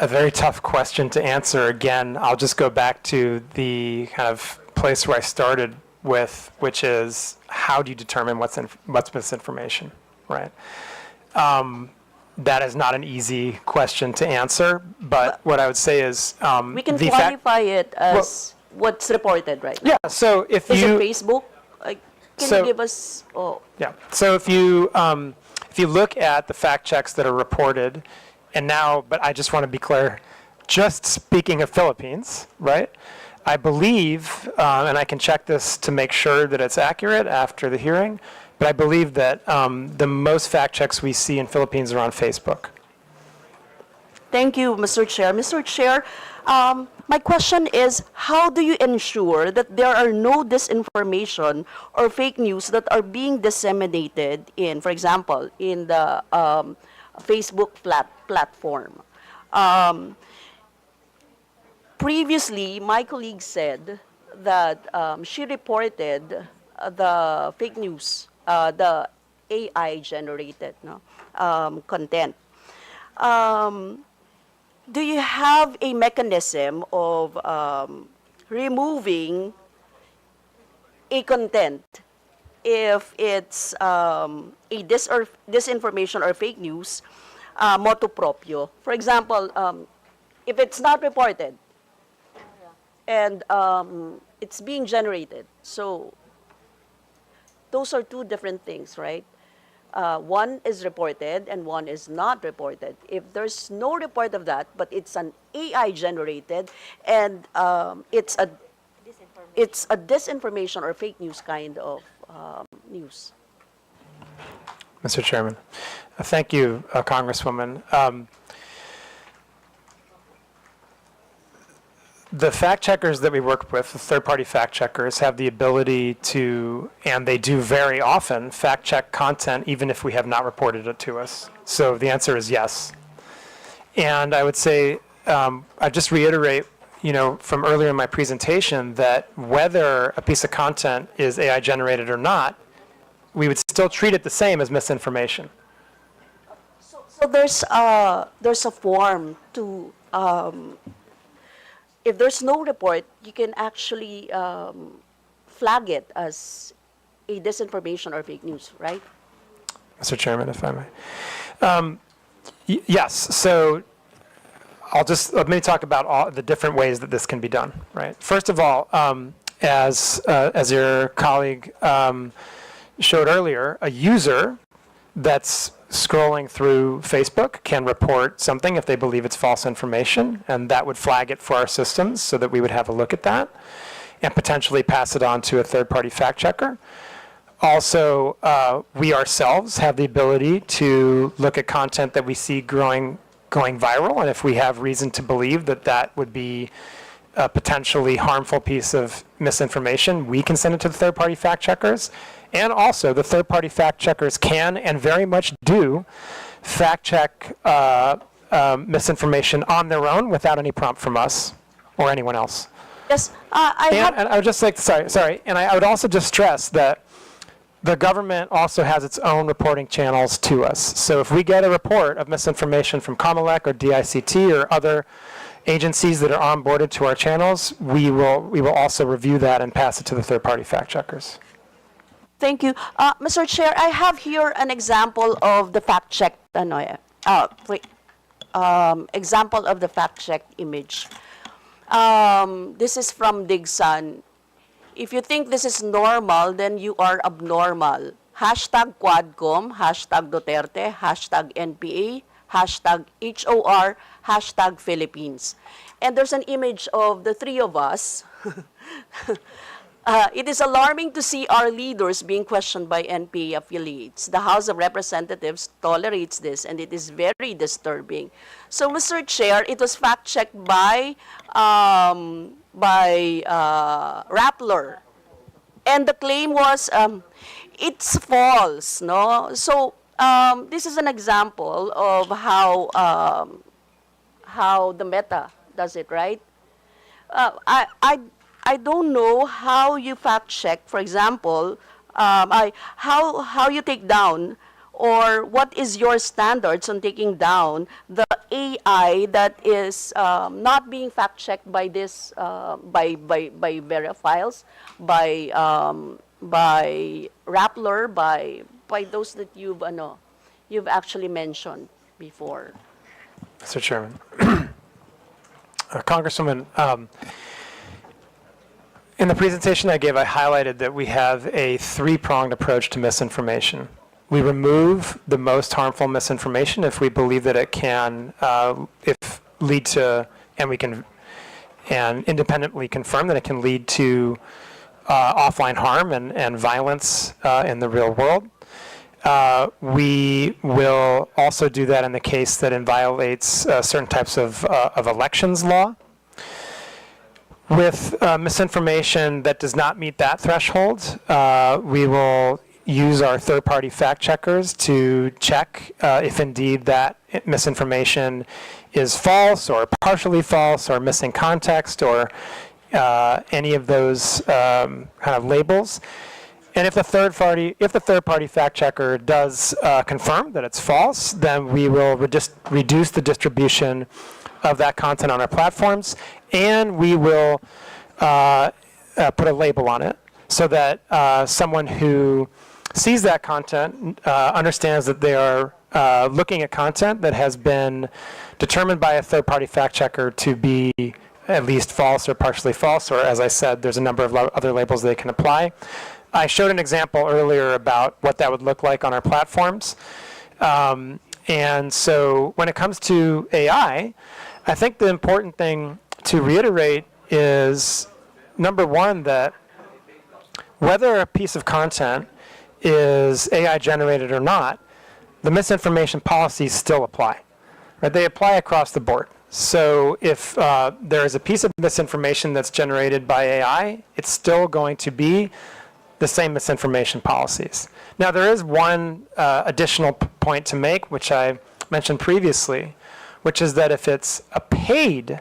a very tough question to answer. Again, I'll just go back to the kind of place where I started with, which is how do you determine what's misinformation, right? That is not an easy question to answer, but what I would say is we can qualify it as what's reported right now. Yeah. So if is you it Facebook? Can you give us? Oh. Yeah. So if you look at the fact checks that are reported. And now, but I just want to be clear, just speaking of Philippines, right? I believe, and I can check this to make sure that it's accurate after the hearing, but I believe that the most fact checks we see in Philippines are on Facebook. Thank you, Mr. Chair. Mr. Chair, my question is, how do you ensure that there are no disinformation or fake news that are being disseminated in, for example, in the Facebook platform? Previously, my colleague said that she reported the fake news, the AI-generated content. Do you have a mechanism of removing a content if it's disinformation or fake news, motu proprio? For example, if it's not reported and it's being generated, so those are two different things, right? One is reported and one is not reported. If there's no report of that, but it's an AI generated and it's a disinformation or fake news kind of news. Mr. Chairman. Thank you, Congresswoman. The fact checkers that we work with, the third-party fact checkers, have the ability to, and they do very often, fact check content even if we have not reported it to us. So the answer is yes. And I would say, I just reiterate, from earlier in my presentation, that whether a piece of content is AI generated or not, we would still treat it the same as misinformation. So there's a form to. If there's no report, you can actually flag it as a disinformation or fake news, right? Mr. Chairman, if I may. Yes, so let me talk about all the different ways that this can be done, right? First of all, as your colleague showed earlier, a user that's scrolling through Facebook can report something if they believe it's false information, and that would flag it for our systems so that we would have a look at that and potentially pass it on to a third-party fact checker. Also, we ourselves have the ability to look at content that we see going viral, and if we have reason to believe that that would be a potentially harmful piece of misinformation, we can send it to the third-party fact checkers. And also, the third-party fact checkers can and very much do fact check misinformation on their own without any prompt from us or anyone else. Yes, And I would just like, sorry, and I would also just stress that the government also has its own reporting channels to us. So if we get a report of misinformation from COMELEC or DICT or other agencies that are onboarded to our channels, we will also review that and pass it to the third-party fact checkers. Thank you. Mr. Chair, I have here an example of the fact check, example of the fact check image. This is from Digsan. If you think this is normal, then you are abnormal. Hashtag Quadcom, hashtag Duterte, hashtag NPA, hashtag HOR, hashtag Philippines. And there's an image of the three of us. It is alarming to see our leaders being questioned by NPA affiliates. The House of Representatives tolerates this, and it is very disturbing. So, Mr. Chair, it was fact-checked by Rappler, and the claim was it's false. No, so this is an example of how the Meta does it, right? I don't know how you fact check, for example, how you take down, or what is your standards on taking down the AI that is not being fact checked by this by Verifiles, by Rappler, by those that you've actually mentioned before. Mr. Chairman, Congresswoman. In the presentation I gave, I highlighted that we have a three-pronged approach to misinformation. We remove the most harmful misinformation if we believe that it can lead to, and we can independently confirm that it can lead to offline harm and violence in the real world. We will also do that in the case that it violates certain types of elections law. With misinformation that does not meet that threshold, we will use our third-party fact checkers to check if indeed that misinformation is false or partially false or missing context or any of those kind of labels. And if the third-party fact checker does confirm that it's false, then we will reduce the distribution of that content on our platforms, and we will put a label on it so that someone who sees that content understands that they are looking at content that has been determined by a third-party fact checker to be at least false or partially false, or as I said, there's a number of other labels they can apply. I showed an example earlier about what that would look like on our platforms. And so when it comes to AI, I think the important thing to reiterate is, number one, that whether a piece of content is AI generated or not, the misinformation policies still apply. Right? They apply across the board. So if there is a piece of misinformation that's generated by AI, it's still going to be the same misinformation policies. Now, there is one additional point to make, which I mentioned previously, which is that if it's a paid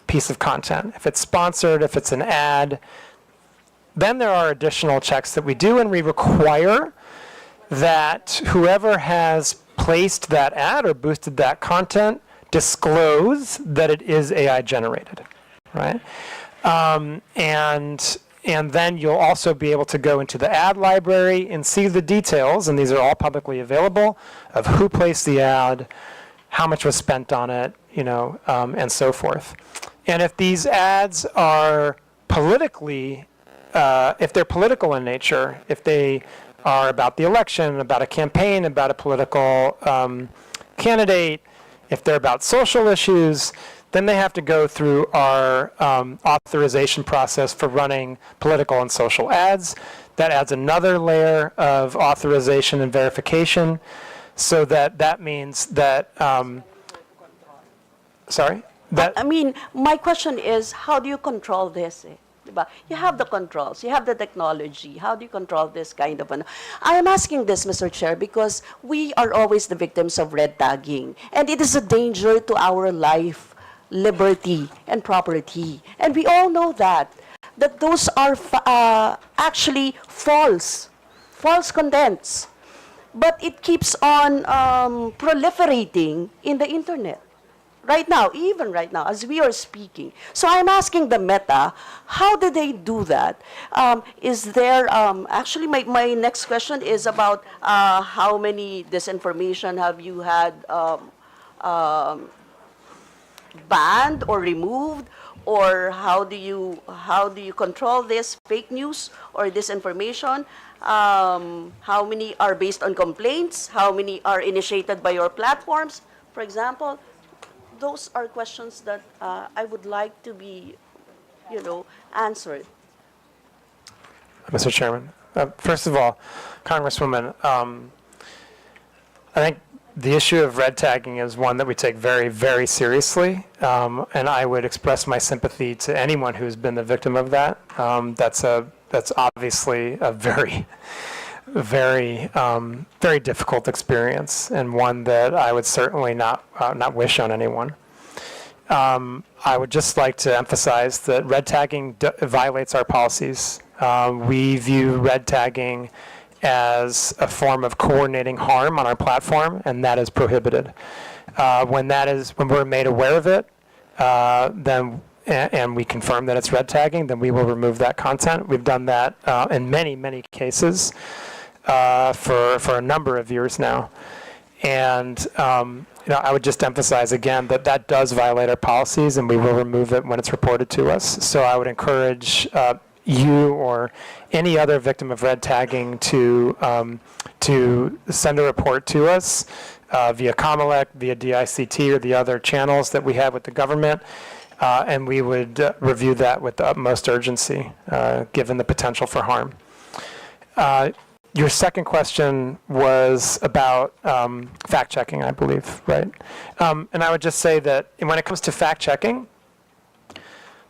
piece of content, if it's sponsored, if it's an ad, then there are additional checks that we do, and we require that whoever has placed that ad or boosted that content disclose that it is AI generated, right? And then you'll also be able to go into the ad library and see the details, and these are all publicly available, of who placed the ad, how much was spent on it, and so forth. And if these ads are politically, if they're political in nature, if they are about the election, about a campaign, about a political candidate, if they're about social issues, then they have to go through our authorization process for running political and social ads. That adds another layer of authorization and verification, so that means that, sorry? I mean, my question is, how do you control this? Diba? You have the controls, you have the technology. How do you control this kind of I am asking this, Mr. Chair, because we are always the victims of red tagging, and it is a danger to our life, liberty, and property. And we all know that those are actually false contents. But it keeps on proliferating in the internet. Even right now, as we are speaking. So I'm asking the Meta, how do they do that? Is there, actually my next question is about how many disinformation have you had banned or removed, or how do you control this fake news or disinformation? How many are based on complaints? How many are initiated by your platforms, for example? Those are questions that I would like to be, answered. Mr. Chairman, first of all, Congresswoman, I think the issue of red tagging is one that we take very, very seriously, and I would express my sympathy to anyone who's been the victim of that. That's obviously a very, very, very difficult experience, and one that I would certainly not wish on anyone. I would just like to emphasize that red tagging violates our policies. We view red tagging as a form of coordinating harm on our platform, and that is prohibited. When we're made aware of it, and we confirm that it's red tagging, then we will remove that content. We've done that in many, many cases for a number of years now. And I would just emphasize again that does violate our policies, and we will remove it when it's reported to us. So I would encourage you or any other victim of red tagging to send a report to us via COMELEC, via DICT, or the other channels that we have with the government, and we would review that with the utmost urgency, given the potential for harm. Your second question was about fact-checking, I believe, right? And I would just say that when it comes to fact-checking,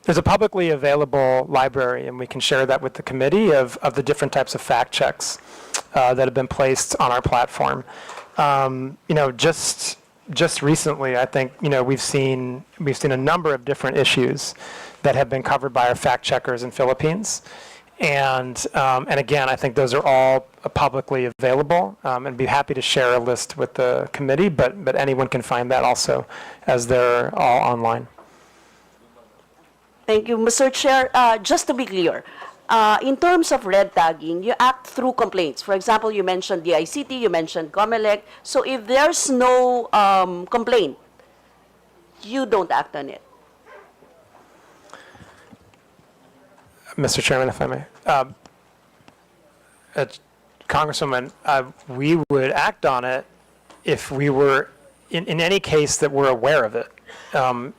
there's a publicly available library, and we can share that with the committee of the different types of fact checks that have been placed on our platform. Just recently, I think we've seen a number of different issues that have been covered by our fact checkers in Philippines, and again, I think those are all publicly available, and be happy to share a list with the committee. But anyone can find that also, as they're all online. Thank you, Mr. Chair. Just to be clear, in terms of red tagging, you act through complaints. For example, you mentioned the ICT, you mentioned COMELEC. So if there's no complaint, you don't act on it. Mr. Chairman, if I may. Congresswoman, we would act on it if we were, in any case that we're aware of it.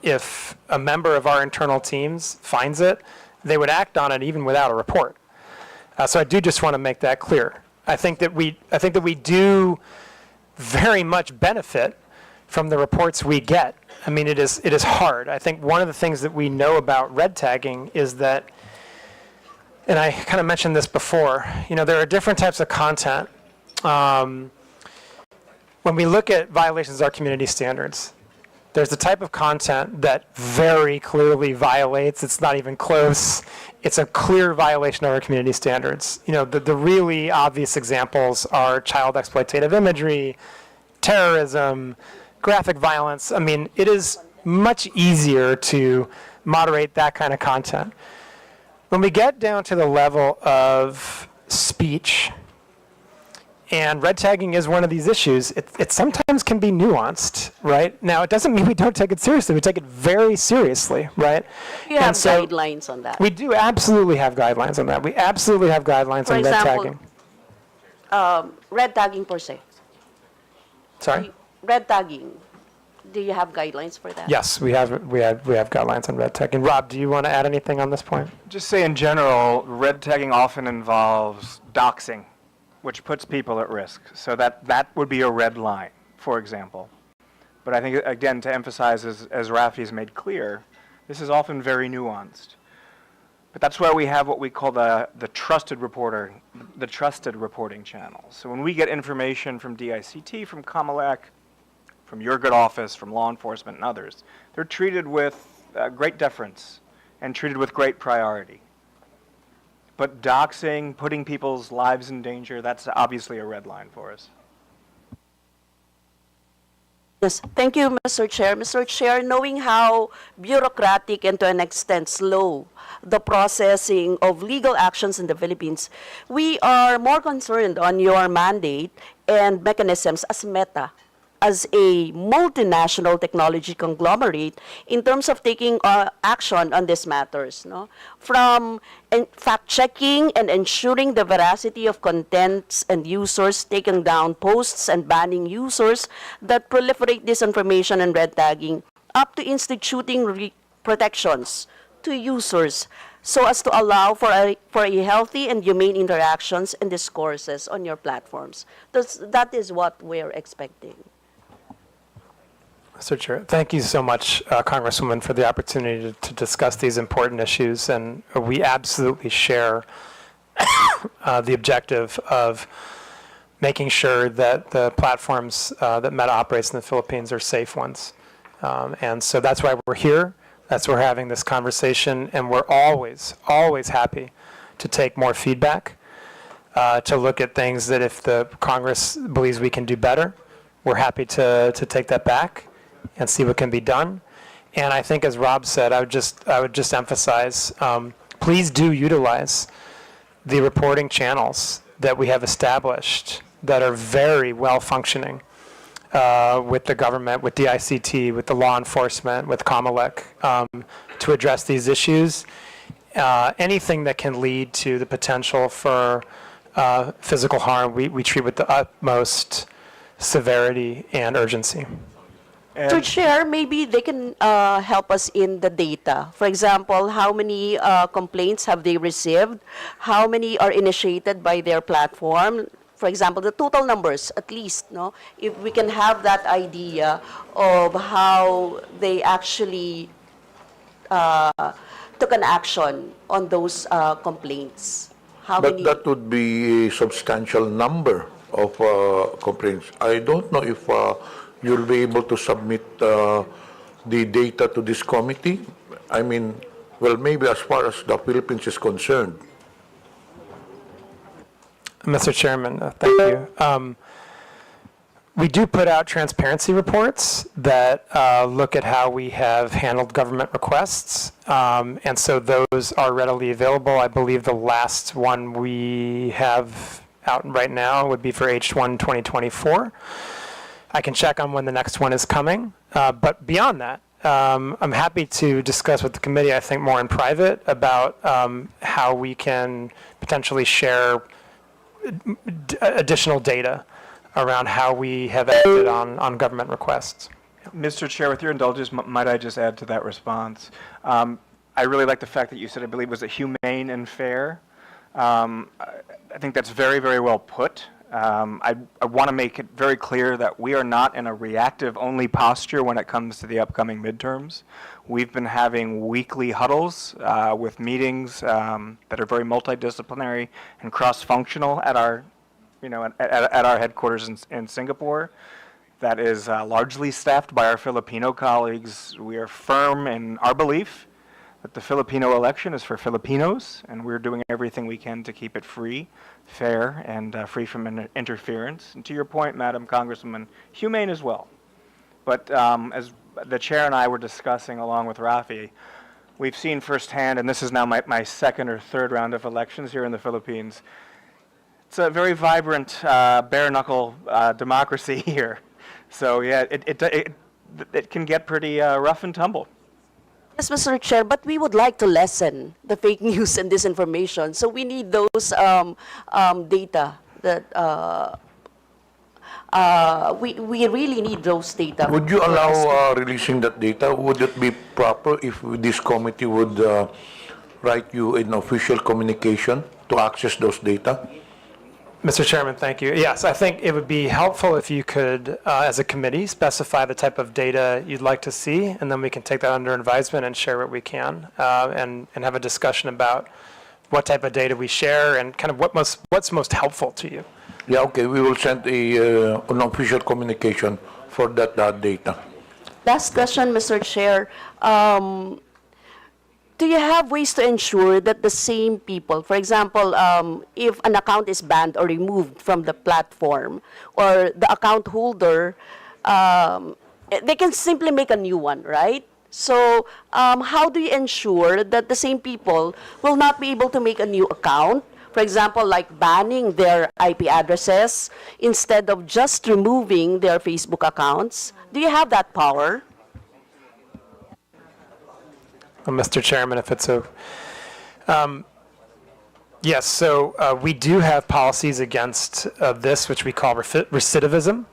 If a member of our internal teams finds it, they would act on it even without a report. So I do just want to make that clear. I think that we do very much benefit from the reports we get. I mean, it is hard. I think one of the things that we know about red tagging is that, and I kind of mentioned this before, there are different types of content. When we look at violations of our community standards, there's the type of content that very clearly violates, it's not even close, it's a clear violation of our community standards. The really obvious examples are child exploitative imagery, terrorism, graphic violence. I mean, it is much easier to moderate that kind of content. When we get down to the level of speech, and red tagging is one of these issues, it sometimes can be nuanced, right? Now, it doesn't mean we don't take it seriously. We take it very seriously, right? You have guidelines on that. We do absolutely have guidelines on that. We absolutely have guidelines on red tagging. Red tagging per se. Sorry? Red tagging. Do you have guidelines for that? Yes, we have guidelines on red tagging. Rob, do you want to add anything on this point? Just say in general, red tagging often involves doxing, which puts people at risk. So that would be a red line, for example. But I think, again, to emphasize, as Rafi's made clear, this is often very nuanced. But that's why we have what we call the trusted reporting channels. So when we get information from DICT, from COMELEC, from your good office, from law enforcement and others, they're treated with great deference and treated with great priority. But doxing, putting people's lives in danger, that's obviously a red line for us. Yes, thank you, Mr. Chair. Mr. Chair, knowing how bureaucratic and to an extent slow the processing of legal actions in the Philippines, we are more concerned on your mandate and mechanisms as Meta, as a multinational technology conglomerate in terms of taking action on these matters, no? From fact-checking and ensuring the veracity of contents and users, taking down posts and banning users that proliferate disinformation and red tagging, up to instituting protections to users so as to allow for a healthy and humane interactions and discourses on your platforms. That is what we're expecting. Mr. Chair, thank you so much, Congresswoman, for the opportunity to discuss these important issues. And we absolutely share the objective of making sure that the platforms that Meta operates in the Philippines are safe ones. And so that's why we're here. That's why we're having this conversation. And we're always, always happy to take more feedback, to look at things that if the Congress believes we can do better, we're happy to take that back and see what can be done. And I think, as Rob said, I would just emphasize, please do utilize the reporting channels that we have established that are very well functioning with the government, with DICT, with the law enforcement, with COMELEC, to address these issues. Anything that can lead to the potential for physical harm, we treat with the utmost severity and urgency. To share, maybe they can help us in the data. For example, how many complaints have they received? How many are initiated by their platform? For example, the total numbers, at least, no? If we can have that idea of how they actually took an action on those complaints. How But many? that would be a substantial number of complaints. I don't know if you'll be able to submit the data to this committee. I mean, well, maybe as far as the Philippines is concerned. Mr. Chairman, thank you. We do put out transparency reports that look at how we have handled government requests, and so those are readily available. I believe the last one we have out right now would be for H1 2024. I can check on when the next one is coming, but beyond that, I'm happy to discuss with the committee, I think more in private, about how we can potentially share additional data around how we have acted on government requests. Mr. Chair, with your indulgence, might I just add to that response? I really like the fact that you said, I believe, was it humane and fair? I think that's very, very well put. I want to make it very clear that we are not in a reactive-only posture when it comes to the upcoming midterms. We've been having weekly huddles with meetings that are very multidisciplinary and cross-functional at our, at our headquarters in Singapore. That is largely staffed by our Filipino colleagues. We are firm in our belief that the Filipino election is for Filipinos, and we're doing everything we can to keep it free, fair, and free from interference. And to your point, Madam Congresswoman, humane as well. But as the chair and I were discussing along with Rafi, we've seen firsthand, and this is now my second or third round of elections here in the Philippines, it's a very vibrant, bare-knuckle democracy here. So yeah, it can get pretty rough and tumble. Yes, Mr. Chair, but we would like to lessen the fake news and disinformation. So we need those data that we really need those data. Would you allow releasing that data? Would it be proper if this committee would write you an official communication to access those data? Mr. Chairman, thank you. Yes, I think it would be helpful if you could, as a committee, specify the type of data you'd like to see, and then we can take that under advisement and share what we can, and have a discussion about what type of data we share and kind of what's most helpful to you. Yeah, okay, we will send an official communication for that data. Last question, Mr. Chair. Do you have ways to ensure that the same people, for example, if an account is banned or removed from the platform, or the account holder, they can simply make a new one, right? So how do you ensure that the same people will not be able to make a new account? For example, like banning their IP addresses instead of just removing their Facebook accounts. Do you have that power? Mr. Chairman, if it's so. Yes, so we do have policies against this, which we call recidivism.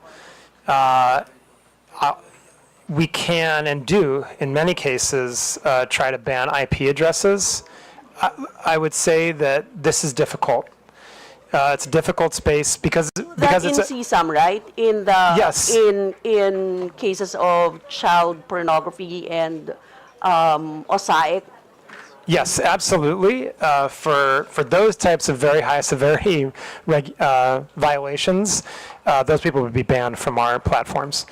We can and do, in many cases, try to ban IP addresses. I would say that this is difficult. It's a difficult space because That in CSAM, right? In the Yes. in cases of child pornography and OSAIC. Yes, absolutely. For those types of very high severity violations, those people would be banned from our platforms.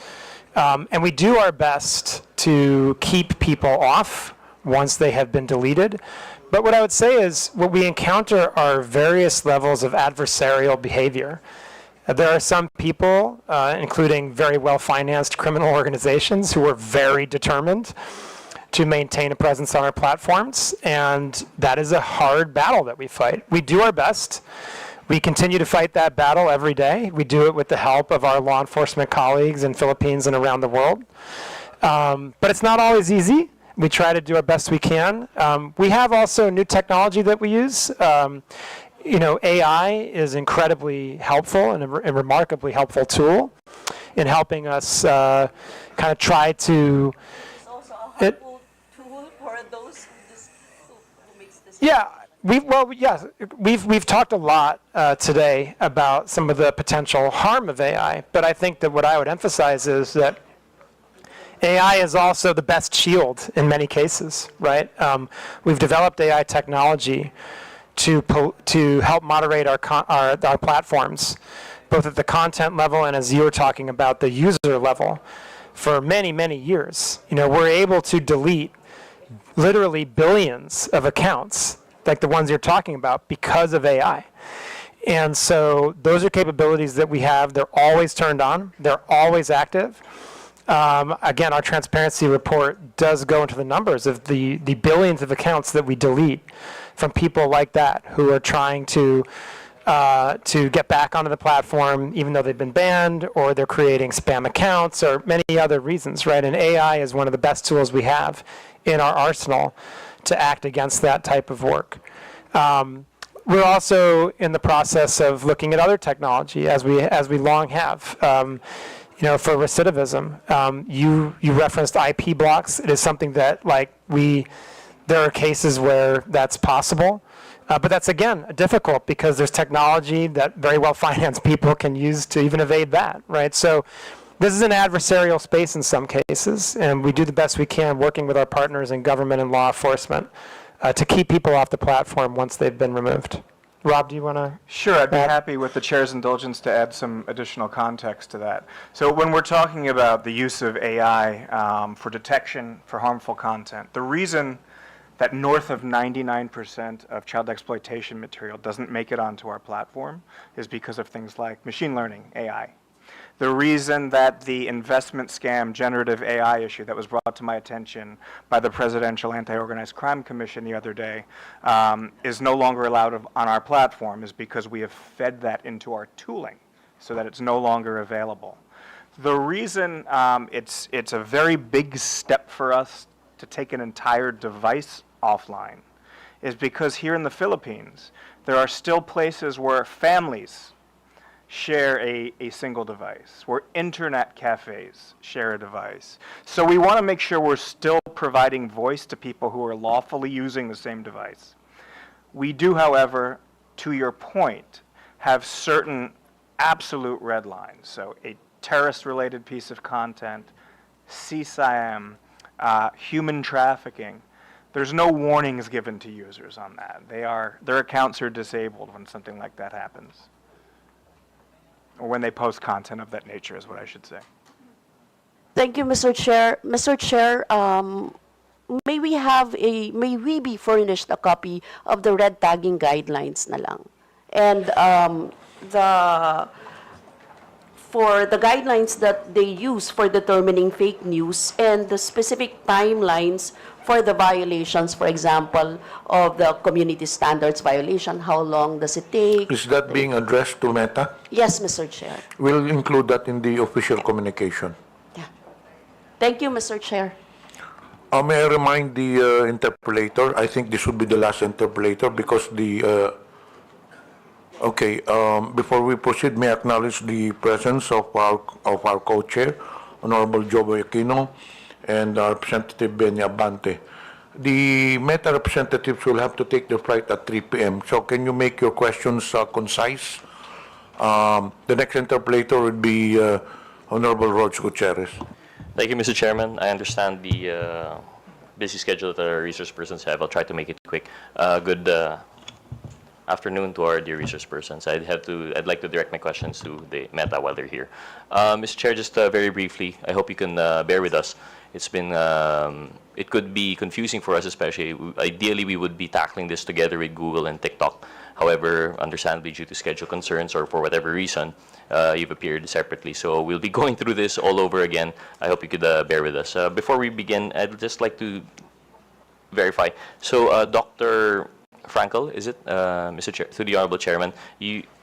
And we do our best to keep people off once they have been deleted. But what I would say is what we encounter are various levels of adversarial behavior. There are some people, including very well-financed criminal organizations, who are very determined to maintain a presence on our platforms, and that is a hard battle that we fight. We do our best. We continue to fight that battle every day. We do it with the help of our law enforcement colleagues in Philippines and around the world. But it's not always easy. We try to do our best we can. We have also new technology that we use. AI is incredibly helpful and a remarkably helpful tool. in helping us kind of try to. It's also a helpful tool for those who makes this. Yeah, we've talked a lot today about some of the potential harm of AI, but I think that what I would emphasize is that AI is also the best shield in many cases, right? We've developed AI technology to help moderate our platforms, both at the content level and, as you were talking about, the user level, for many, many years. We're able to delete literally billions of accounts, like the ones you're talking about, because of AI. And so those are capabilities that we have. They're always turned on. They're always active. Again, our transparency report does go into the numbers of the billions of accounts that we delete from people like that who are trying to get back onto the platform even though they've been banned, or they're creating spam accounts, or many other reasons, right? And AI is one of the best tools we have in our arsenal to act against that type of work. We're also in the process of looking at other technology, as we long have. For recidivism, you referenced IP blocks. It is something that there are cases where that's possible, but that's again difficult because there's technology that very well financed people can use to even evade that, right? So this is an adversarial space in some cases, and we do the best we can working with our partners in government and law enforcement to keep people off the platform once they've been removed. Rob, do you want to? Sure, I'd be happy with the chair's indulgence to add some additional context to that. So when we're talking about the use of AI for detection for harmful content, the reason that north of 99% of child exploitation material doesn't make it onto our platform is because of things like machine learning, AI. The reason that the investment scam generative AI issue that was brought to my attention by the Presidential Anti-Organized Crime Commission the other day is no longer allowed on our platform is because we have fed that into our tooling so that it's no longer available. The reason it's a very big step for us to take an entire device offline is because here in the Philippines, there are still places where families share a single device, where internet cafes share a device. So we want to make sure we're still providing voice to people who are lawfully using the same device. We do, however, to your point, have certain absolute red lines. So a terrorist-related piece of content, CSIM, human trafficking. There's no warnings given to users on that. Their accounts are disabled when something like that happens. Or when they post content of that nature is what I should say. Thank you, Mr. Chair. Mr. Chair, may we be furnished a copy of the red tagging guidelines na lang? And for the guidelines that they use for determining fake news and the specific timelines for the violations, for example, of the community standards violation, how long does it take? Is that being addressed to Meta? Yes, Mr. Chair. We'll include that in the official communication. Yeah. Thank you, Mr. Chair. May I remind the interpolator, I think this would be the last interpolator because before we proceed, may I acknowledge the presence of our co-chair, Honorable Joey Aquino, and Representative Benny Abante. The Meta representatives will have to take their flight at 3 p.m. So can you make your questions concise? The next interpolator would be Honorable Roge Gutierrez. Thank you, Mr. Chairman. I understand the busy schedule that our resource persons have. I'll try to make it quick. Good afternoon to our dear resource persons. I'd like to direct my questions to the Meta while they're here. Mr. Chair, just very briefly, I hope you can bear with us. It's been, it could be confusing for us, especially, ideally we would be tackling this together with Google and TikTok. However, understandably, due to schedule concerns or for whatever reason, you've appeared separately. So we'll be going through this all over again. I hope you could bear with us. Before we begin, I'd just like to verify. So Dr. Frankel, is it, Mr. Chair, to the Honorable Chairman,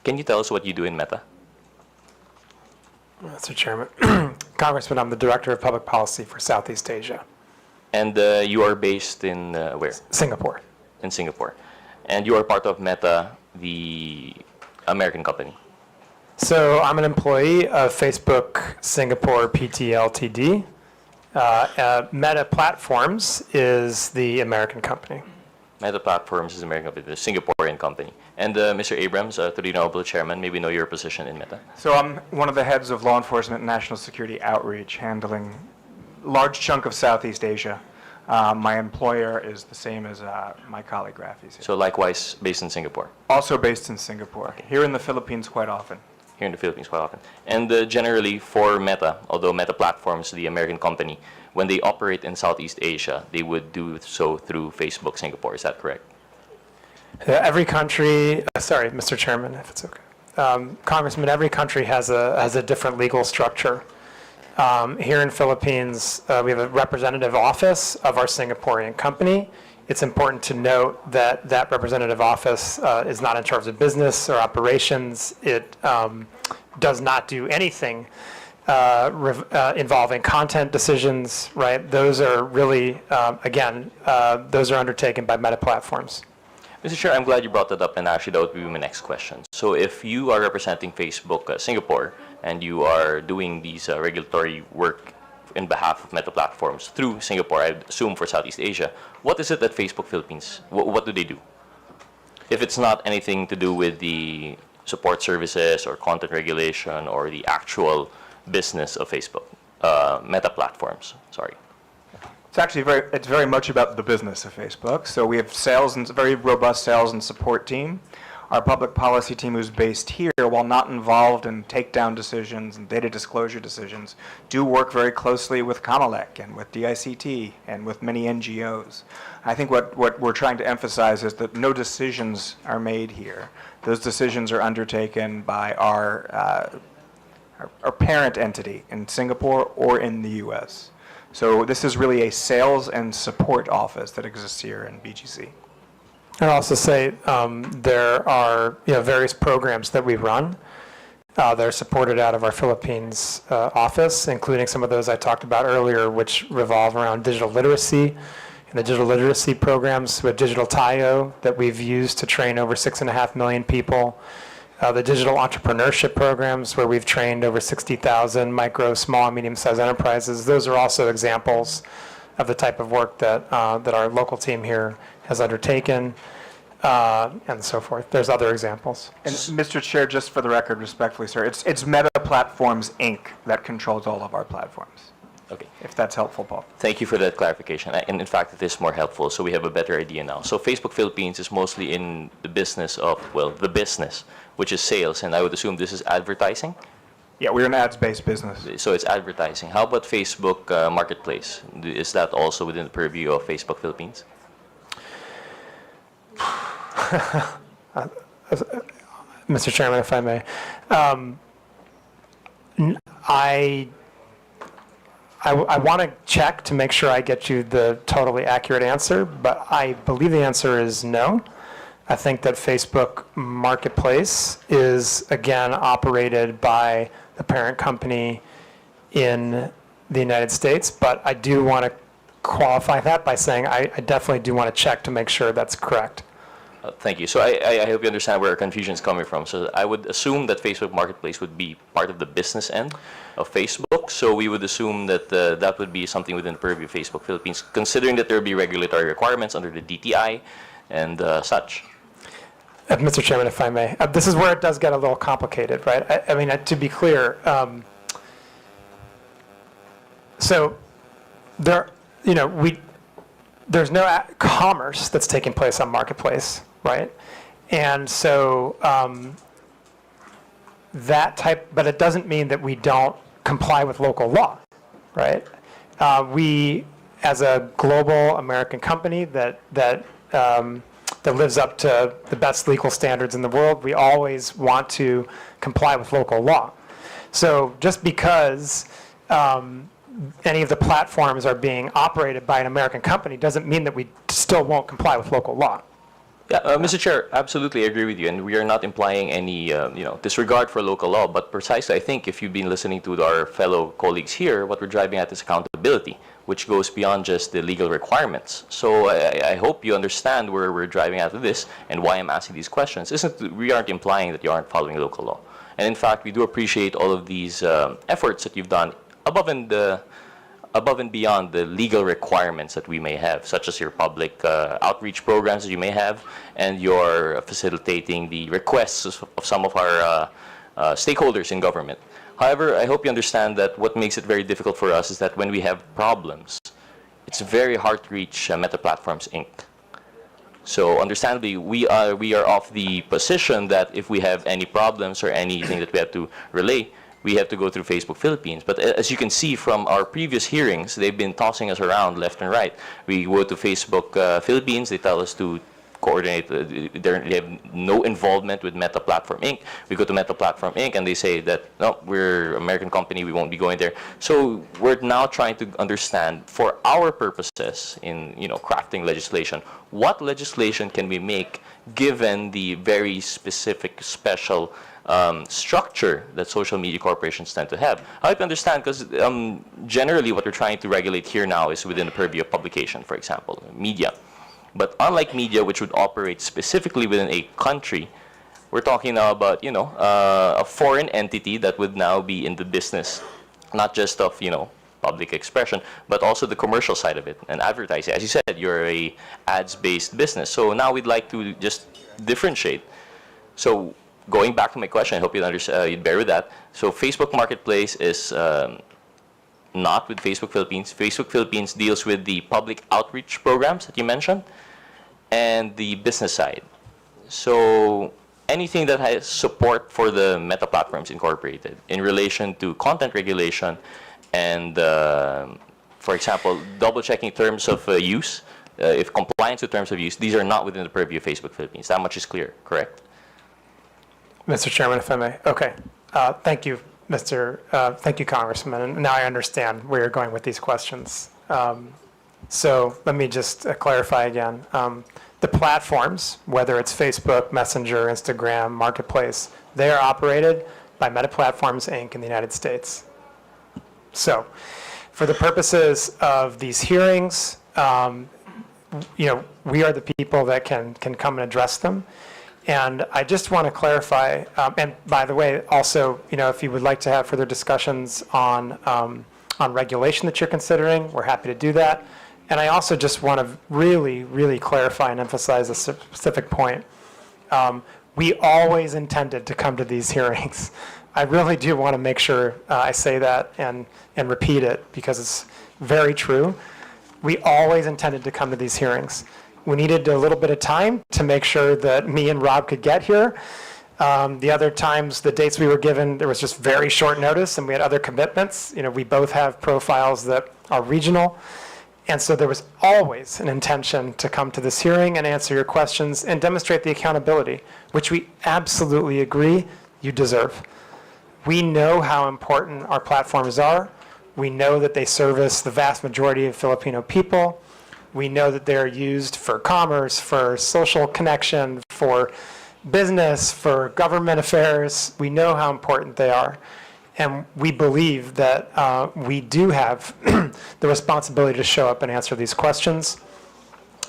can you tell us what you do in Meta? Mr. Chairman, Congressman, I'm the Director of Public Policy for Southeast Asia. And you are based in where? Singapore. In Singapore. And you are part of Meta, the American company? So I'm an employee of Facebook Singapore PT Ltd. Meta Platforms is the American company. Meta Platforms is an American company, the Singaporean company. And Mr. Abrams, to the Honorable Chairman, maybe know your position in Meta. So I'm one of the heads of law enforcement and national security outreach, handling a large chunk of Southeast Asia. My employer is the same as my colleague Rafi's. So likewise, based in Singapore. Also based in Singapore. Here in the Philippines quite often. Here in the Philippines quite often. And generally for Meta, although Meta Platforms, the American company, when they operate in Southeast Asia, they would do so through Facebook Singapore. Is that correct? Every country, sorry, Mr. Chairman, if it's okay. Congressman, every country has a different legal structure. Here in Philippines, we have a representative office of our Singaporean company. It's important to note that that representative office is not in charge of business or operations. It does not do anything involving content decisions, right? Those are really, again, those are undertaken by Meta Platforms. Mr. Chair, I'm glad you brought that up, and actually that would be my next question. So if you are representing Facebook Singapore, and you are doing these regulatory work in behalf of Meta Platforms through Singapore, I assume for Southeast Asia, what is it that Facebook Philippines, what do they do? If it's not anything to do with the support services or content regulation or the actual business of Facebook, Meta Platforms, sorry. It's actually very much about the business of Facebook. So we have sales and very robust sales and support team. Our public policy team, who's based here, while not involved in takedown decisions and data disclosure decisions, do work very closely with COMELEC and with DICT and with many NGOs. I think what we're trying to emphasize is that no decisions are made here. Those decisions are undertaken by our parent entity in Singapore or in the US. So this is really a sales and support office that exists here in BGC. I'd also say there are various programs that we run that are supported out of our Philippines office, including some of those I talked about earlier, which revolve around digital literacy. And the digital literacy programs with Digital Tayo that we've used to train over 6.5 million people. The digital entrepreneurship programs where we've trained over 60,000 micro, small, and medium-sized enterprises. Those are also examples of the type of work that our local team here has undertaken, and so forth. There's other examples. And Mr. Chair, just for the record, respectfully, sir, it's Meta Platforms, Inc. that controls all of our platforms. Okay. If that's helpful, Paul. Thank you for that clarification. And in fact, it is more helpful, so we have a better idea now. So Facebook Philippines is mostly in the business of, well, the business, which is sales, and I would assume this is advertising? Yeah, we're an ads-based business. So it's advertising. How about Facebook Marketplace? Is that also within the purview of Facebook Philippines? Mr. Chairman, if I may. I want to check to make sure I get you the totally accurate answer, but I believe the answer is no. I think that Facebook Marketplace is, again, operated by the parent company in the United States, but I do want to qualify that by saying I definitely do want to check to make sure that's correct. Thank you. So I hope you understand where our confusion is coming from. So I would assume that Facebook Marketplace would be part of the business end of Facebook. So we would assume that that would be something within the purview of Facebook Philippines, considering that there would be regulatory requirements under the DTI and such. Mr. Chairman, if I may, this is where it does get a little complicated, right? I mean, to be clear, so there, there's no commerce that's taking place on Marketplace, right? And so but it doesn't mean that we don't comply with local law, right? We, as a global American company that lives up to the best legal standards in the world, we always want to comply with local law. So just because any of the platforms are being operated by an American company doesn't mean that we still won't comply with local law. Yeah, Mr. Chair, absolutely agree with you, and we are not implying any disregard for local law, but precisely I think if you've been listening to our fellow colleagues here, what we're driving at is accountability, which goes beyond just the legal requirements. So I hope you understand where we're driving at with this and why I'm asking these questions. We aren't implying that you aren't following local law. And in fact, we do appreciate all of these efforts that you've done above and beyond the legal requirements that we may have, such as your public outreach programs that you may have, and your facilitating the requests of some of our stakeholders in government. However, I hope you understand that what makes it very difficult for us is that when we have problems, it's very hard to reach Meta Platforms Inc. So understandably, we are of the position that if we have any problems or anything that we have to relay, we have to go through Facebook Philippines. But as you can see from our previous hearings, they've been tossing us around left and right. We go to Facebook Philippines, they tell us to coordinate, they have no involvement with Meta Platform Inc. We go to Meta Platform Inc. and they say that, no, we're an American company, we won't be going there. So we're now trying to understand, for our purposes in crafting legislation, what legislation can we make given the very specific, special structure that social media corporations tend to have. I hope you understand, because generally what we're trying to regulate here now is within the purview of publication, for example, media. But unlike media, which would operate specifically within a country, we're talking now about, a foreign entity that would now be in the business, not just of, public expression, but also the commercial side of it and advertising. As you said, you're a ads-based business. So now we'd like to just differentiate. So going back to my question, I hope you'd bear with that. So Facebook Marketplace is not with Facebook Philippines. Facebook Philippines deals with the public outreach programs that you mentioned and the business side. So anything that has support for the Meta Platforms Incorporated in relation to content regulation and, for example, double-checking terms of use, if compliance with terms of use, these are not within the purview of Facebook Philippines. That much is clear, correct? Mr. Chairman, if I may. Okay. Thank you, thank you, Congressman. And now I understand where you're going with these questions. So let me just clarify again. The platforms, whether it's Facebook, Messenger, Instagram, Marketplace, they are operated by Meta Platforms Inc. in the United States. So for the purposes of these hearings, we are the people that can come and address them. And I just want to clarify, and by the way, also, if you would like to have further discussions on regulation that you're considering, we're happy to do that. And I also just want to really, really clarify and emphasize a specific point. We always intended to come to these hearings. I really do want to make sure I say that and repeat it, because it's very true. We always intended to come to these hearings. We needed a little bit of time to make sure that me and Rob could get here. The other times, the dates we were given, there was just very short notice, and we had other commitments. We both have profiles that are regional. And so there was always an intention to come to this hearing and answer your questions and demonstrate the accountability, which we absolutely agree you deserve. We know how important our platforms are. We know that they service the vast majority of Filipino people. We know that they're used for commerce, for social connection, for business, for government affairs. We know how important they are. And we believe that we do have the responsibility to show up and answer these questions.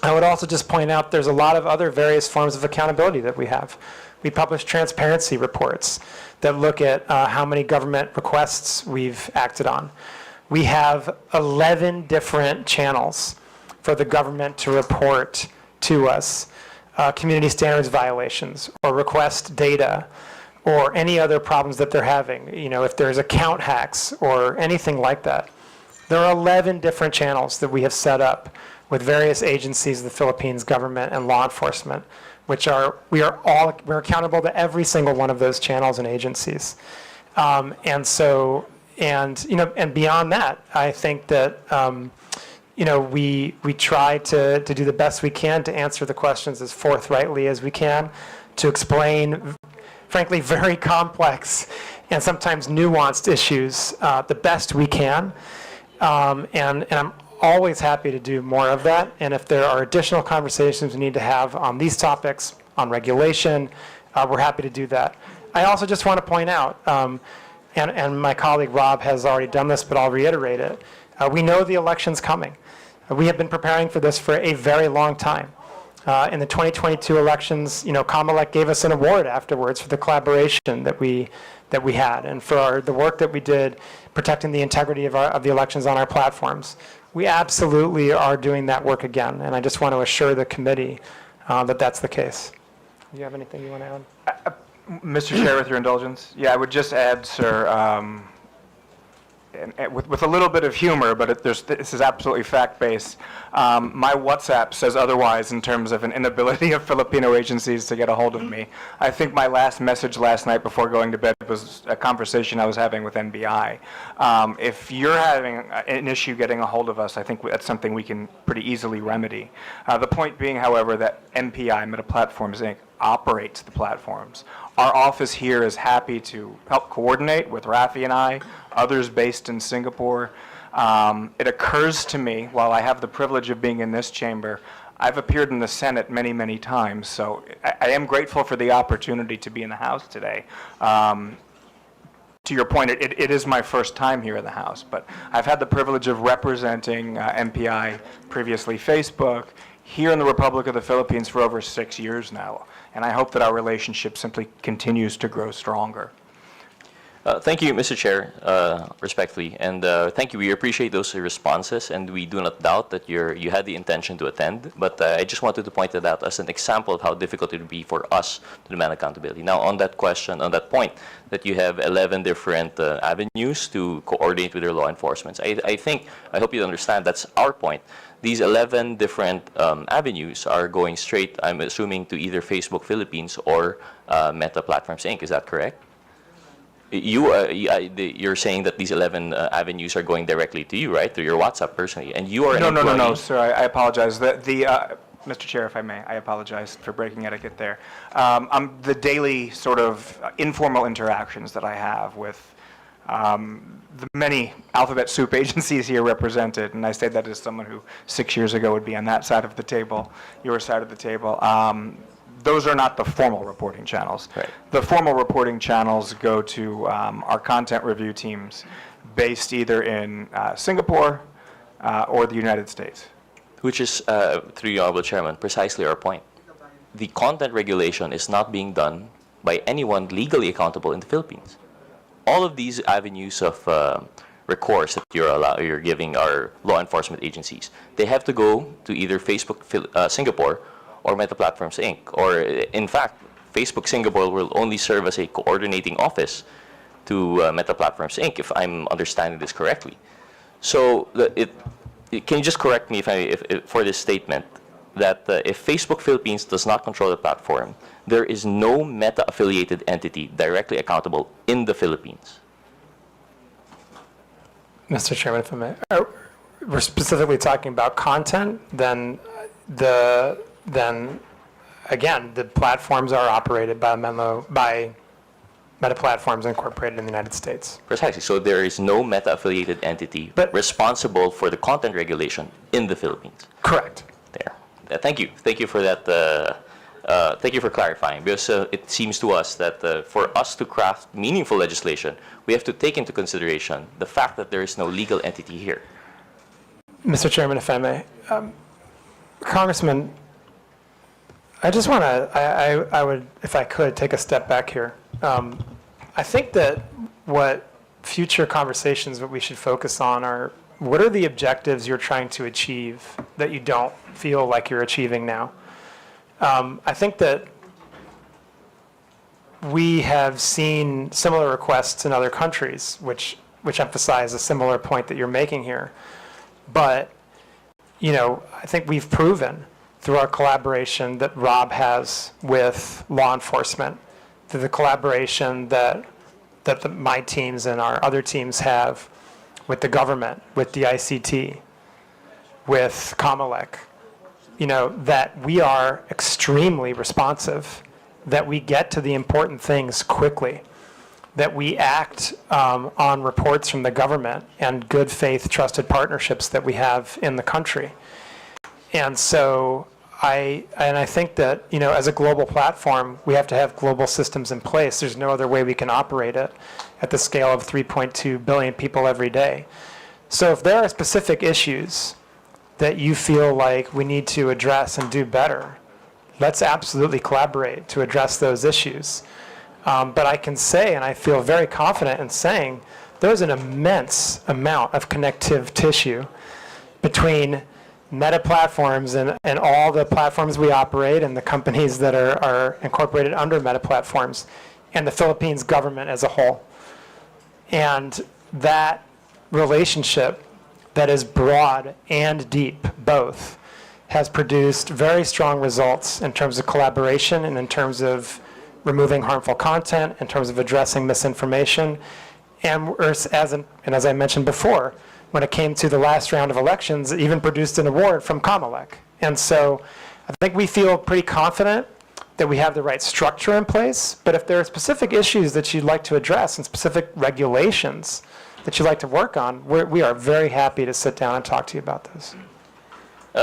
I would also just point out there's a lot of other various forms of accountability that we have. We publish transparency reports that look at how many government requests we've acted on. We have 11 different channels for the government to report to us community standards violations or request data or any other problems that they're having, if there's account hacks or anything like that. There are 11 different channels that we have set up with various agencies of the Philippines government and law enforcement, we're accountable to every single one of those channels and agencies. And beyond that, I think that, we try to do the best we can to answer the questions as forthrightly as we can, to explain, frankly, very complex and sometimes nuanced issues the best we can. And I'm always happy to do more of that. And if there are additional conversations we need to have on these topics, on regulation, we're happy to do that. I also just want to point out, and my colleague Rob has already done this, but I'll reiterate it. We know the election's coming. We have been preparing for this for a very long time. In the 2022 elections, Kamalek gave us an award afterwards for the collaboration that we had, and for the work that we did protecting the integrity of the elections on our platforms. We absolutely are doing that work again, and I just want to assure the committee that that's the case. Do you have anything you want to add? Mr. Chair, with your indulgence, I would just add, sir, and with a little bit of humor, but this is absolutely fact-based. My WhatsApp says otherwise in terms of an inability of Filipino agencies to get a hold of me. I think my last message last night before going to bed was a conversation I was having with NBI. If you're having an issue getting a hold of us, I think that's something we can pretty easily remedy. The point being, however, that MPI, Meta Platforms Inc., operates the platforms. Our office here is happy to help coordinate with Rafi and I, others based in Singapore. It occurs to me, while I have the privilege of being in this chamber, I've appeared in the Senate many, many times, so I am grateful for the opportunity to be in the House today. To your point, it is my first time here in the House, but I've had the privilege of representing MPI, previously Facebook, here in the Republic of the Philippines for over 6 years now, and I hope that our relationship simply continues to grow stronger. Thank you, Mr. Chair, respectfully, and thank you. We appreciate those responses, and we do not doubt that you had the intention to attend, but I just wanted to point that out as an example of how difficult it would be for us to demand accountability. Now, on that question, on that point, that you have 11 different avenues to coordinate with your law enforcement, I hope you understand that's our point. These 11 different avenues are going straight, I'm assuming, to either Facebook Philippines or Meta Platforms Inc. Is that correct? You're saying that these 11 avenues are going directly to you, right? Through your WhatsApp personally, and you are an employee. No, sir. I apologize. Mr. Chair, if I may, I apologize for breaking etiquette there. The daily sort of informal interactions that I have with the many alphabet soup agencies here represented, and I say that as someone who 6 years ago would be on that side of the table, your side of the table. Those are not the formal reporting channels. Right. The formal reporting channels go to our content review teams based either in Singapore or the United States. Which is, through you, Honorable Chairman, precisely our point. The content regulation is not being done by anyone legally accountable in the Philippines. All of these avenues of recourse that you're giving our law enforcement agencies, they have to go to either Facebook Singapore or Meta Platforms Inc. Or, in fact, Facebook Singapore will only serve as a coordinating office to Meta Platforms Inc., if I'm understanding this correctly. So, can you just correct me if for this statement, that if Facebook Philippines does not control the platform, there is no Meta-affiliated entity directly accountable in the Philippines? Mr. Chairman, if I may, we're specifically talking about content, then again, the platforms are operated by Meta Platforms Incorporated in the United States. Precisely. So there is no Meta-affiliated entity responsible for the content regulation in the Philippines. Correct. There. Thank you. Thank you for that. Thank you for clarifying, because it seems to us that for us to craft meaningful legislation, we have to take into consideration the fact that there is no legal entity here. Mr. Chairman, if I may, Congressman, I just want to, I would, if I could, take a step back here. I think that what future conversations, what we should focus on are, what are the objectives you're trying to achieve that you don't feel like you're achieving now? I think that we have seen similar requests in other countries, which emphasize a similar point that you're making here. But, I think we've proven through our collaboration that Rob has with law enforcement, through the collaboration that my teams and our other teams have with the government, with the ICT, with Kamalek, that we are extremely responsive, that we get to the important things quickly, that we act on reports from the government and good faith trusted partnerships that we have in the country. And so I think that, as a global platform, we have to have global systems in place. There's no other way we can operate it at the scale of 3.2 billion people every day. So if there are specific issues that you feel like we need to address and do better, let's absolutely collaborate to address those issues. But I can say, and I feel very confident in saying, there's an immense amount of connective tissue between Meta platforms and all the platforms we operate and the companies that are incorporated under Meta platforms and the Philippines government as a whole. And that relationship that is broad and deep, both, has produced very strong results in terms of collaboration and in terms of removing harmful content, in terms of addressing misinformation. And as I mentioned before, when it came to the last round of elections, it even produced an award from Comelec. And so I think we feel pretty confident that we have the right structure in place. But if there are specific issues that you'd like to address and specific regulations that you'd like to work on, we are very happy to sit down and talk to you about those.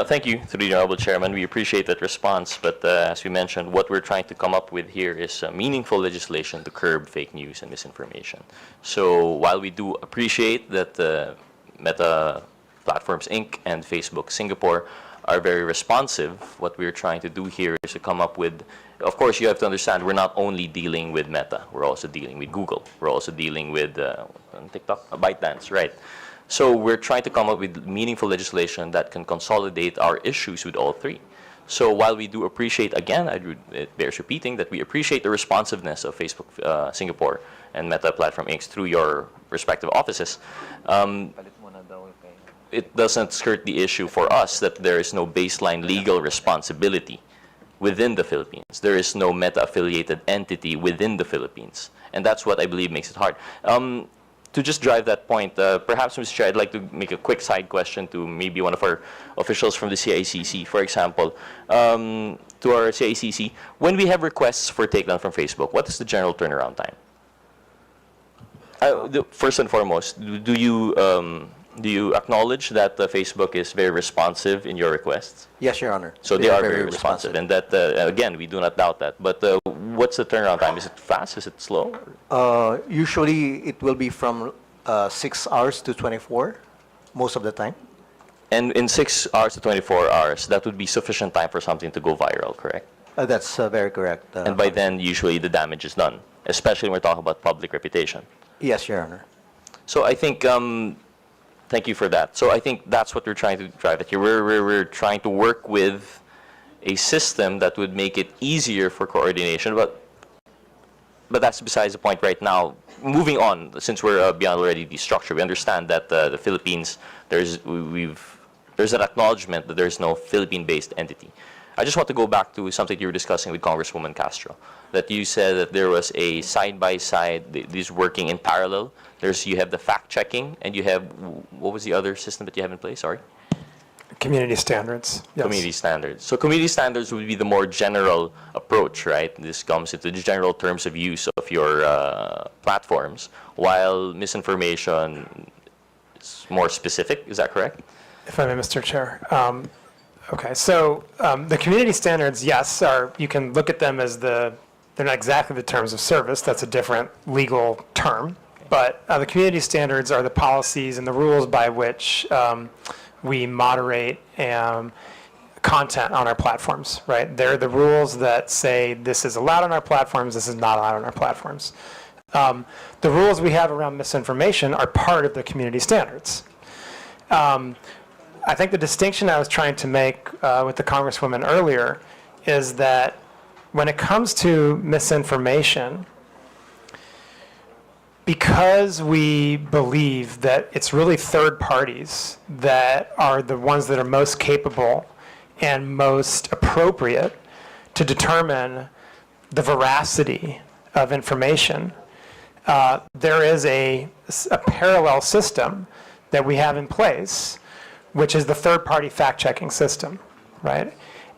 Thank you, through the Honorable Chairman. We appreciate that response, but as we mentioned, what we're trying to come up with here is meaningful legislation to curb fake news and misinformation. So while we do appreciate that Meta Platforms Inc. and Facebook Singapore are very responsive, what we're trying to do here is to come up with, of course, you have to understand, we're not only dealing with Meta, we're also dealing with Google, we're also dealing with TikTok, ByteDance, right? So we're trying to come up with meaningful legislation that can consolidate our issues with all three. So while we do appreciate, again, it bears repeating that we appreciate the responsiveness of Facebook Singapore and Meta Platform Inc. through your respective offices, it doesn't skirt the issue for us that there is no baseline legal responsibility within the Philippines. There is no Meta-affiliated entity within the Philippines. And that's what I believe makes it hard. To just drive that point, perhaps, Mr. Chair, I'd like to make a quick side question to maybe one of our officials from the CICC. For example, to our CICC, when we have requests for takedown from Facebook, what is the general turnaround time? First and foremost, do you acknowledge that Facebook is very responsive in your requests? Yes, Your Honor. So they are very responsive, and that, again, we do not doubt that. But what's the turnaround time? Is it fast? Is it slow? Usually, it will be from 6 hours to 24, most of the time. And in 6 hours to 24 hours, that would be sufficient time for something to go viral, correct? That's very correct. And by then, usually the damage is done, especially when we're talking about public reputation. Yes, Your Honor. So I think, thank you for that. So I think that's what we're trying to drive at here. We're trying to work with a system that would make it easier for coordination, but that's besides the point right now. Moving on, since we're beyond already the structure, we understand that the Philippines, there's an acknowledgement that there's no Philippine-based entity. I just want to go back to something you were discussing with Congresswoman Castro, that you said that there was a side-by-side, these working in parallel. You have the fact-checking, and you have, what was the other system that you have in place? Sorry? Community standards. Yes. Community standards. So community standards would be the more general approach, right? This comes into the general terms of use of your platforms, while misinformation is more specific. Is that correct? If I may, Mr. Chair. Okay, so the community standards, yes, you can look at them as they're not exactly the terms of service. That's a different legal term. But the community standards are the policies and the rules by which we moderate content on our platforms, right? They're the rules that say this is allowed on our platforms, this is not allowed on our platforms. The rules we have around misinformation are part of the community standards. I think the distinction I was trying to make with the Congresswoman earlier is that when it comes to misinformation, because we believe that it's really third parties that are the ones that are most capable and most appropriate to determine the veracity of information, there is a parallel system that we have in place, which is the third-party fact-checking system, right?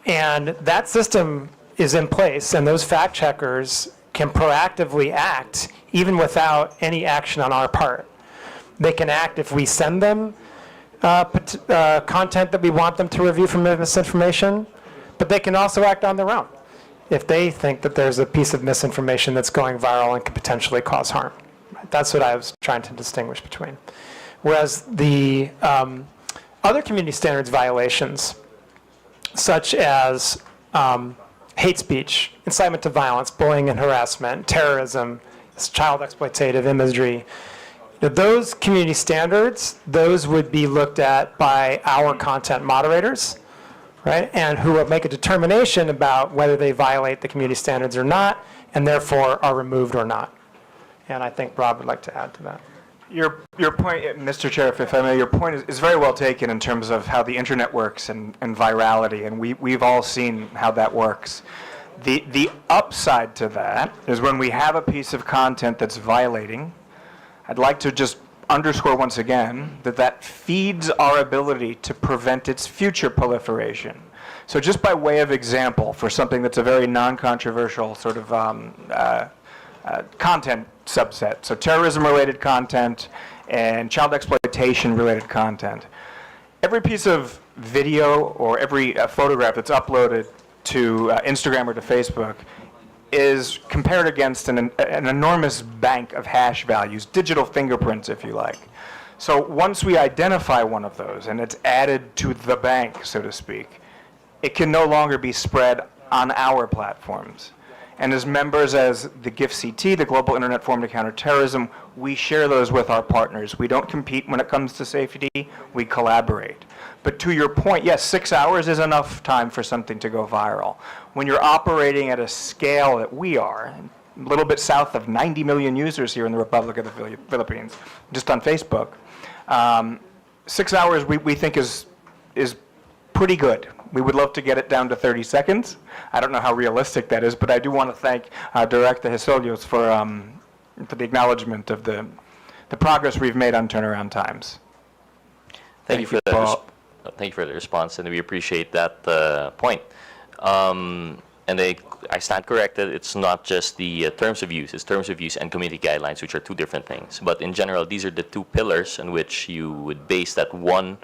And that system is in place, and those fact-checkers can proactively act even without any action on our part. They can act if we send them content that we want them to review from misinformation, but they can also act on their own if they think that there's a piece of misinformation that's going viral and could potentially cause harm. That's what I was trying to distinguish between. Whereas the other community standards violations, such as hate speech, incitement to violence, bullying and harassment, terrorism, child exploitative imagery. Those community standards, those would be looked at by our content moderators, right? And who will make a determination about whether they violate the community standards or not, and therefore are removed or not. And I think Rob would like to add to that. Your point, Mr. Chair, if I may, your point is very well taken in terms of how the internet works and virality, and we've all seen how that works. The upside to that is when we have a piece of content that's violating, I'd like to just underscore once again that feeds our ability to prevent its future proliferation. So just by way of example, for something that's a very non-controversial sort of content subset, so terrorism-related content and child exploitation-related content, every piece of video or every photograph that's uploaded to Instagram or to Facebook is compared against an enormous bank of hash values, digital fingerprints, if you like. So once we identify one of those and it's added to the bank, so to speak, it can no longer be spread on our platforms. And as members as the GIFCT, the Global Internet Forum to Counter Terrorism, we share those with our partners. We don't compete when it comes to safety, we collaborate. But to your point, yes, 6 hours is enough time for something to go viral. When you're operating at a scale that we are, a little bit south of 90 million users here in the Republic of the Philippines, just on Facebook, 6 hours we think is pretty good. We would love to get it down to 30 seconds. I don't know how realistic that is, but I do want to thank Director Hesolios for the acknowledgement of the progress we've made on turnaround times. Thank you for that. Thank you for the response, and we appreciate that point. And I stand corrected. It's not just the terms of use. It's terms of use and community guidelines, which are two different things. But in general, these are the two pillars in which you would base that one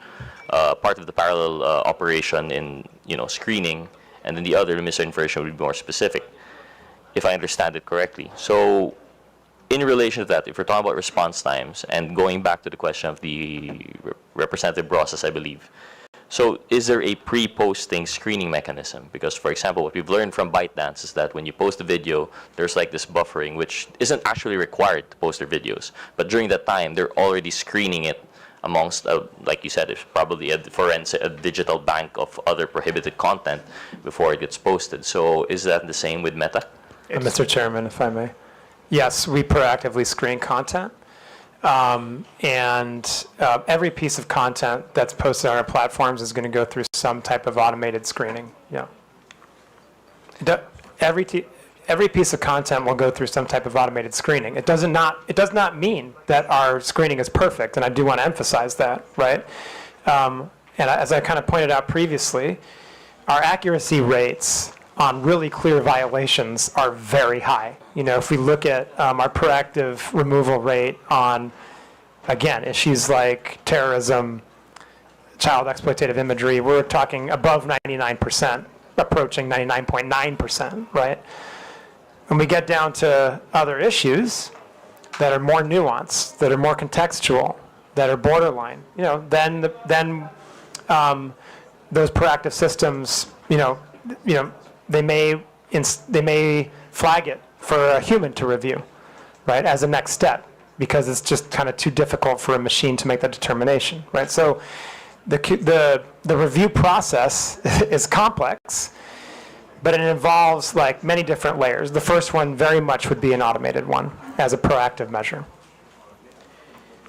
part of the parallel operation in screening, and then the other, the misinformation, would be more specific, if I understand it correctly. So in relation to that, if we're talking about response times, and going back to the question of the representative process, I believe, so is there a pre-posting screening mechanism? Because, for example, what we've learned from ByteDance is that when you post a video, there's like this buffering, which isn't actually required to post their videos. But during that time, they're already screening it amongst, like you said, it's probably a digital bank of other prohibited content before it gets posted. So is that the same with Meta? Mr. Chairman, if I may. Yes, we proactively screen content. And every piece of content that's posted on our platforms is going to go through some type of automated screening. Yeah. Every piece of content will go through some type of automated screening. It does not mean that our screening is perfect, and I do want to emphasize that, right? And as I kind of pointed out previously, our accuracy rates on really clear violations are very high. If we look at our proactive removal rate on, again, issues like terrorism, child exploitative imagery, we're talking above 99%, approaching 99.9%, right? When we get down to other issues that are more nuanced, that are more contextual, that are borderline, then those proactive systems, they may flag it for a human to review, right, as a next step, because it's just kind of too difficult for a machine to make that determination, right? So the review process is complex, but it involves like many different layers. The first one very much would be an automated one as a proactive measure.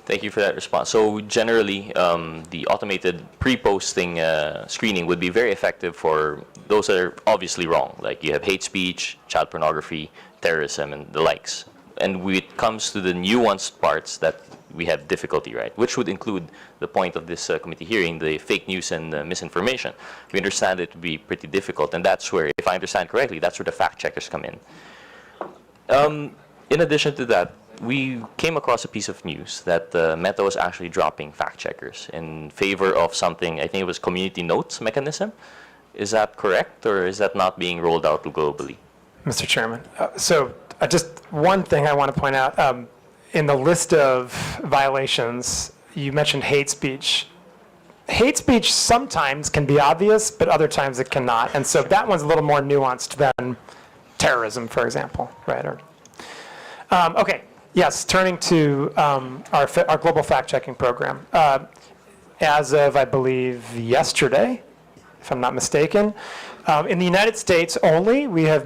Thank you for that response. So generally, the automated pre-posting screening would be very effective for those that are obviously wrong, like you have hate speech, child pornography, terrorism, and the likes. And when it comes to the nuanced parts that we have difficulty, right, which would include the point of this committee hearing, the fake news and misinformation. We understand it to be pretty difficult, and that's where, if I understand correctly, that's where the fact checkers come in. In addition to that, we came across a piece of news that Meta was actually dropping fact checkers in favor of something, I think it was community notes mechanism. Is that correct, or is that not being rolled out globally? Mr. Chairman, so just one thing I want to point out. In the list of violations, you mentioned hate speech. hate speech sometimes can be obvious, but other times it cannot. And so that one's a little more nuanced than terrorism, for example, right? Okay, yes, turning to our global fact-checking program. As of, I believe, yesterday, if I'm not mistaken, in the United States only, we have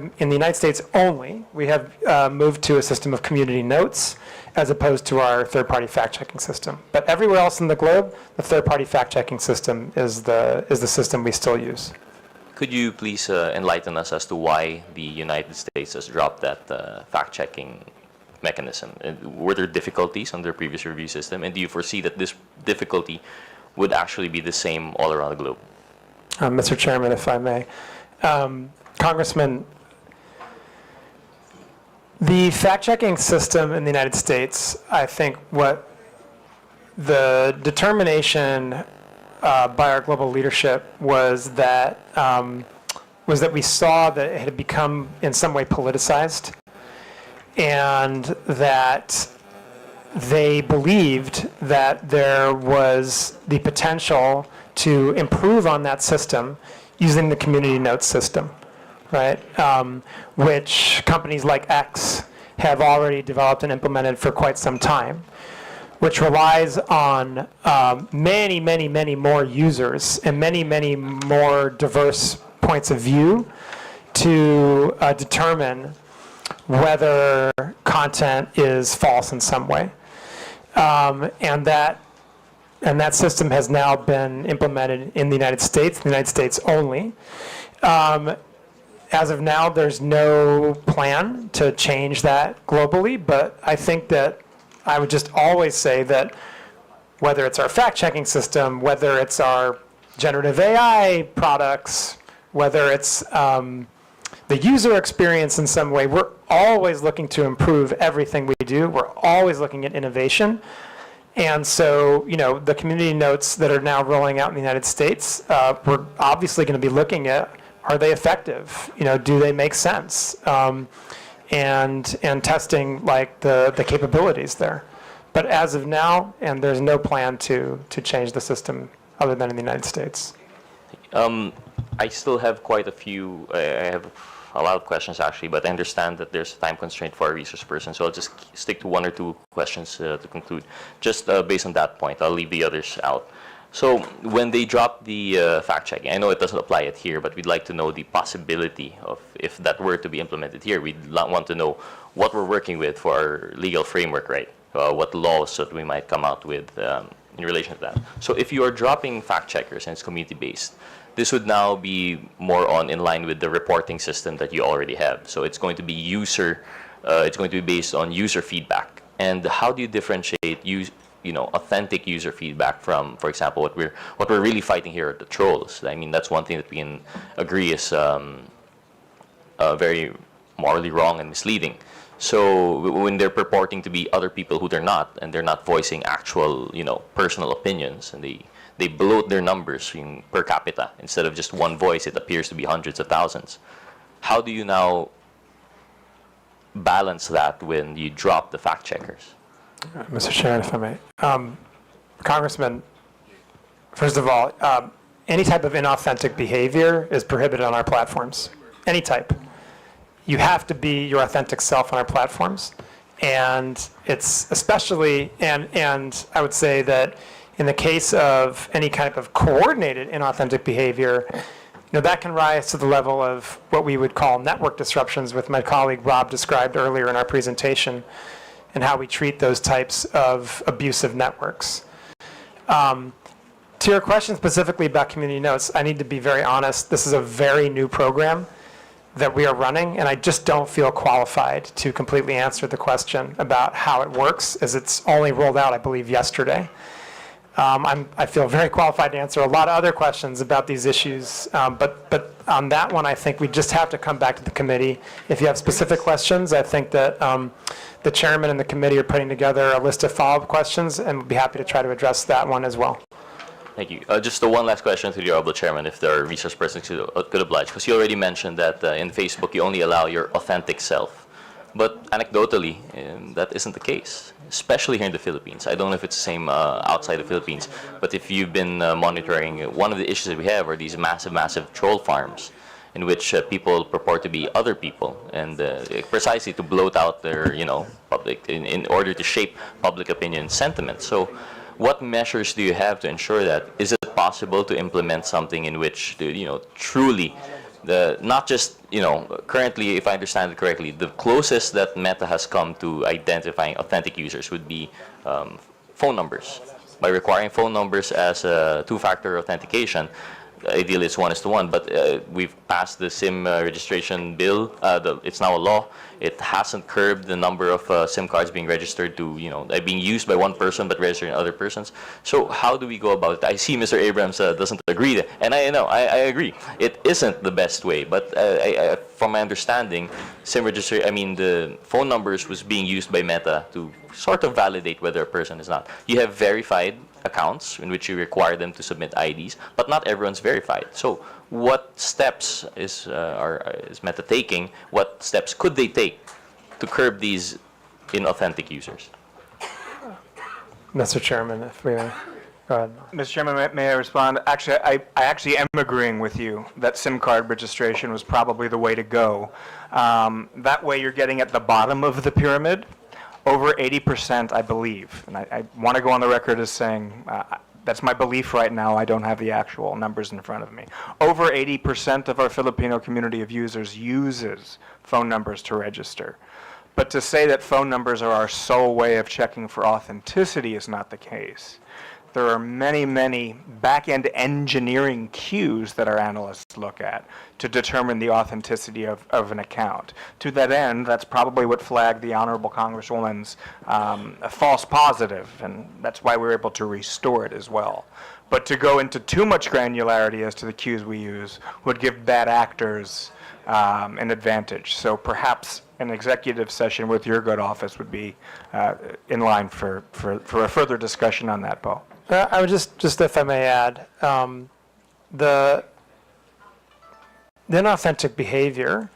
moved to a system of community notes as opposed to our third-party fact-checking system. But everywhere else in the globe, the third-party fact-checking system is the system we still use. Could you please enlighten us as to why the United States has dropped that fact-checking mechanism? Were there difficulties on their previous review system, and do you foresee that this difficulty would actually be the same all around the globe? Mr. Chairman, if I may. Congressman, the fact-checking system in the United States, I think what the determination by our global leadership was that we saw that it had become in some way politicized, and that they believed that there was the potential to improve on that system using the community notes system, right? Which companies like X have already developed and implemented for quite some time, which relies on many, many, many more users and many, many more diverse points of view to determine whether content is false in some way. And that system has now been implemented in the United States only. As of now, there's no plan to change that globally, but I think that I would just always say that whether it's our fact-checking system, whether it's our generative AI products, whether it's the user experience in some way, we're always looking to improve everything we do. We're always looking at innovation. And so, the community notes that are now rolling out in the United States, we're obviously going to be looking at, are they effective? Do they make sense? And testing like the capabilities there. But as of now, and there's no plan to change the system other than in the United States. I still have quite a few, I have a lot of questions actually, but I understand that there's a time constraint for our research person, so I'll just stick to one or two questions to conclude. Just based on that point, I'll leave the others out. So when they drop the fact-checking, I know it doesn't apply it here, but we'd like to know the possibility of, if that were to be implemented here, we'd want to know what we're working with for our legal framework, right? What laws that we might come out with in relation to that. So if you are dropping fact-checkers and it's community-based, this would now be more in line with the reporting system that you already have. So it's going to be it's going to be based on user feedback. And how do you differentiate authentic user feedback from, for example, what we're really fighting here are the trolls? I mean, that's one thing that we can agree is very morally wrong and misleading. So when they're purporting to be other people who they're not, and they're not voicing actual, personal opinions, and they bloat their numbers per capita. Instead of just one voice, it appears to be hundreds of thousands. How do you now balance that when you drop the fact checkers? Mr. Chairman, if I may. Congressman, first of all, any type of inauthentic behavior is prohibited on our platforms. Any type. You have to be your authentic self on our platforms. And it's especially, and I would say that in the case of any kind of coordinated inauthentic behavior, that can rise to the level of what we would call network disruptions, with my colleague Rob described earlier in our presentation, and how we treat those types of abusive networks. To your question specifically about community notes, I need to be very honest. This is a very new program that we are running, and I just don't feel qualified to completely answer the question about how it works, as it's only rolled out, I believe, yesterday. I feel very qualified to answer a lot of other questions about these issues, but on that one, I think we just have to come back to the committee. If you have specific questions, I think that the chairman and the committee are putting together a list of follow-up questions, and we'll be happy to try to address that one as well. Thank you. Just one last question to the Honorable Chairman, if there are resource persons who could oblige, because you already mentioned that in Facebook you only allow your authentic self. But anecdotally, that isn't the case, especially here in the Philippines. I don't know if it's the same outside the Philippines, but if you've been monitoring, one of the issues that we have are these massive, massive troll farms in which people purport to be other people, and precisely to bloat out their, public, in order to shape public opinion sentiment. So what measures do you have to ensure that? Is it possible to implement something in which, truly, not just, currently, if I understand it correctly, the closest that Meta has come to identifying authentic users would be phone numbers. By requiring phone numbers as a two-factor authentication, ideally it's 1:1, but we've passed the SIM registration bill. It's now a law. It hasn't curbed the number of SIM cards being registered to, being used by one person but registering other persons. So how do we go about it? I see Mr. Abrams doesn't agree, and I agree. It isn't the best way, but from my understanding, the phone numbers was being used by Meta to sort of validate whether a person is not. You have verified accounts in which you require them to submit IDs, but not everyone's verified. So what steps is Meta taking? What steps could they take to curb these inauthentic users? Mr. Chairman, if we go ahead. Mr. Chairman, may I respond? Actually, I actually am agreeing with you that SIM card registration was probably the way to go. That way you're getting at the bottom of the pyramid. Over 80%, I believe, and I want to go on the record as saying that's my belief right now. I don't have the actual numbers in front of me. Over 80% of our Filipino community of users uses phone numbers to register. But to say that phone numbers are our sole way of checking for authenticity is not the case. There are many, many back-end engineering cues that our analysts look at to determine the authenticity of an account. To that end, that's probably what flagged the Honorable Congresswoman's false positive, and that's why we were able to restore it as well. But to go into too much granularity as to the cues we use would give bad actors an advantage. So perhaps an executive session with your good office would be in line for a further discussion on that, Bo. I would just if I may add, the inauthentic behavior.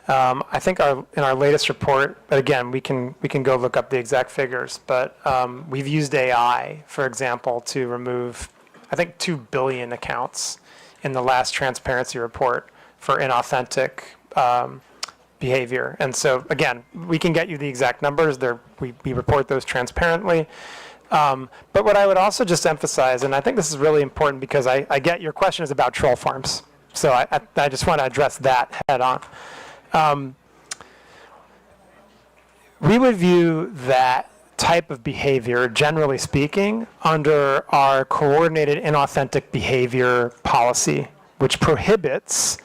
I think in our latest report, but again, we can go look up the exact figures. But we've used AI, for example, to remove, I think, 2 billion accounts in the last transparency report for inauthentic behavior. And so again, we can get you the exact numbers. We report those transparently. But what I would also just emphasize, and I think this is really important because I get your question is about troll farms. So I just want to address that head on. We would view that type of behavior, generally speaking, under our coordinated inauthentic behavior policy, which prohibits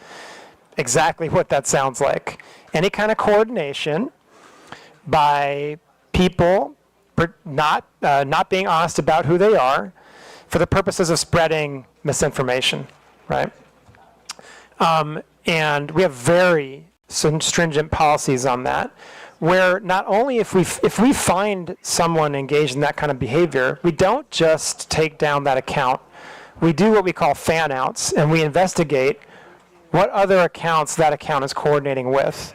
exactly what that sounds like. Any kind of coordination by people not being honest about who they are for the purposes of spreading misinformation, right? And we have very stringent policies on that, where not only if we find someone engaged in that kind of behavior, we don't just take down that account. We do what we call fan outs, and we investigate what other accounts that account is coordinating with.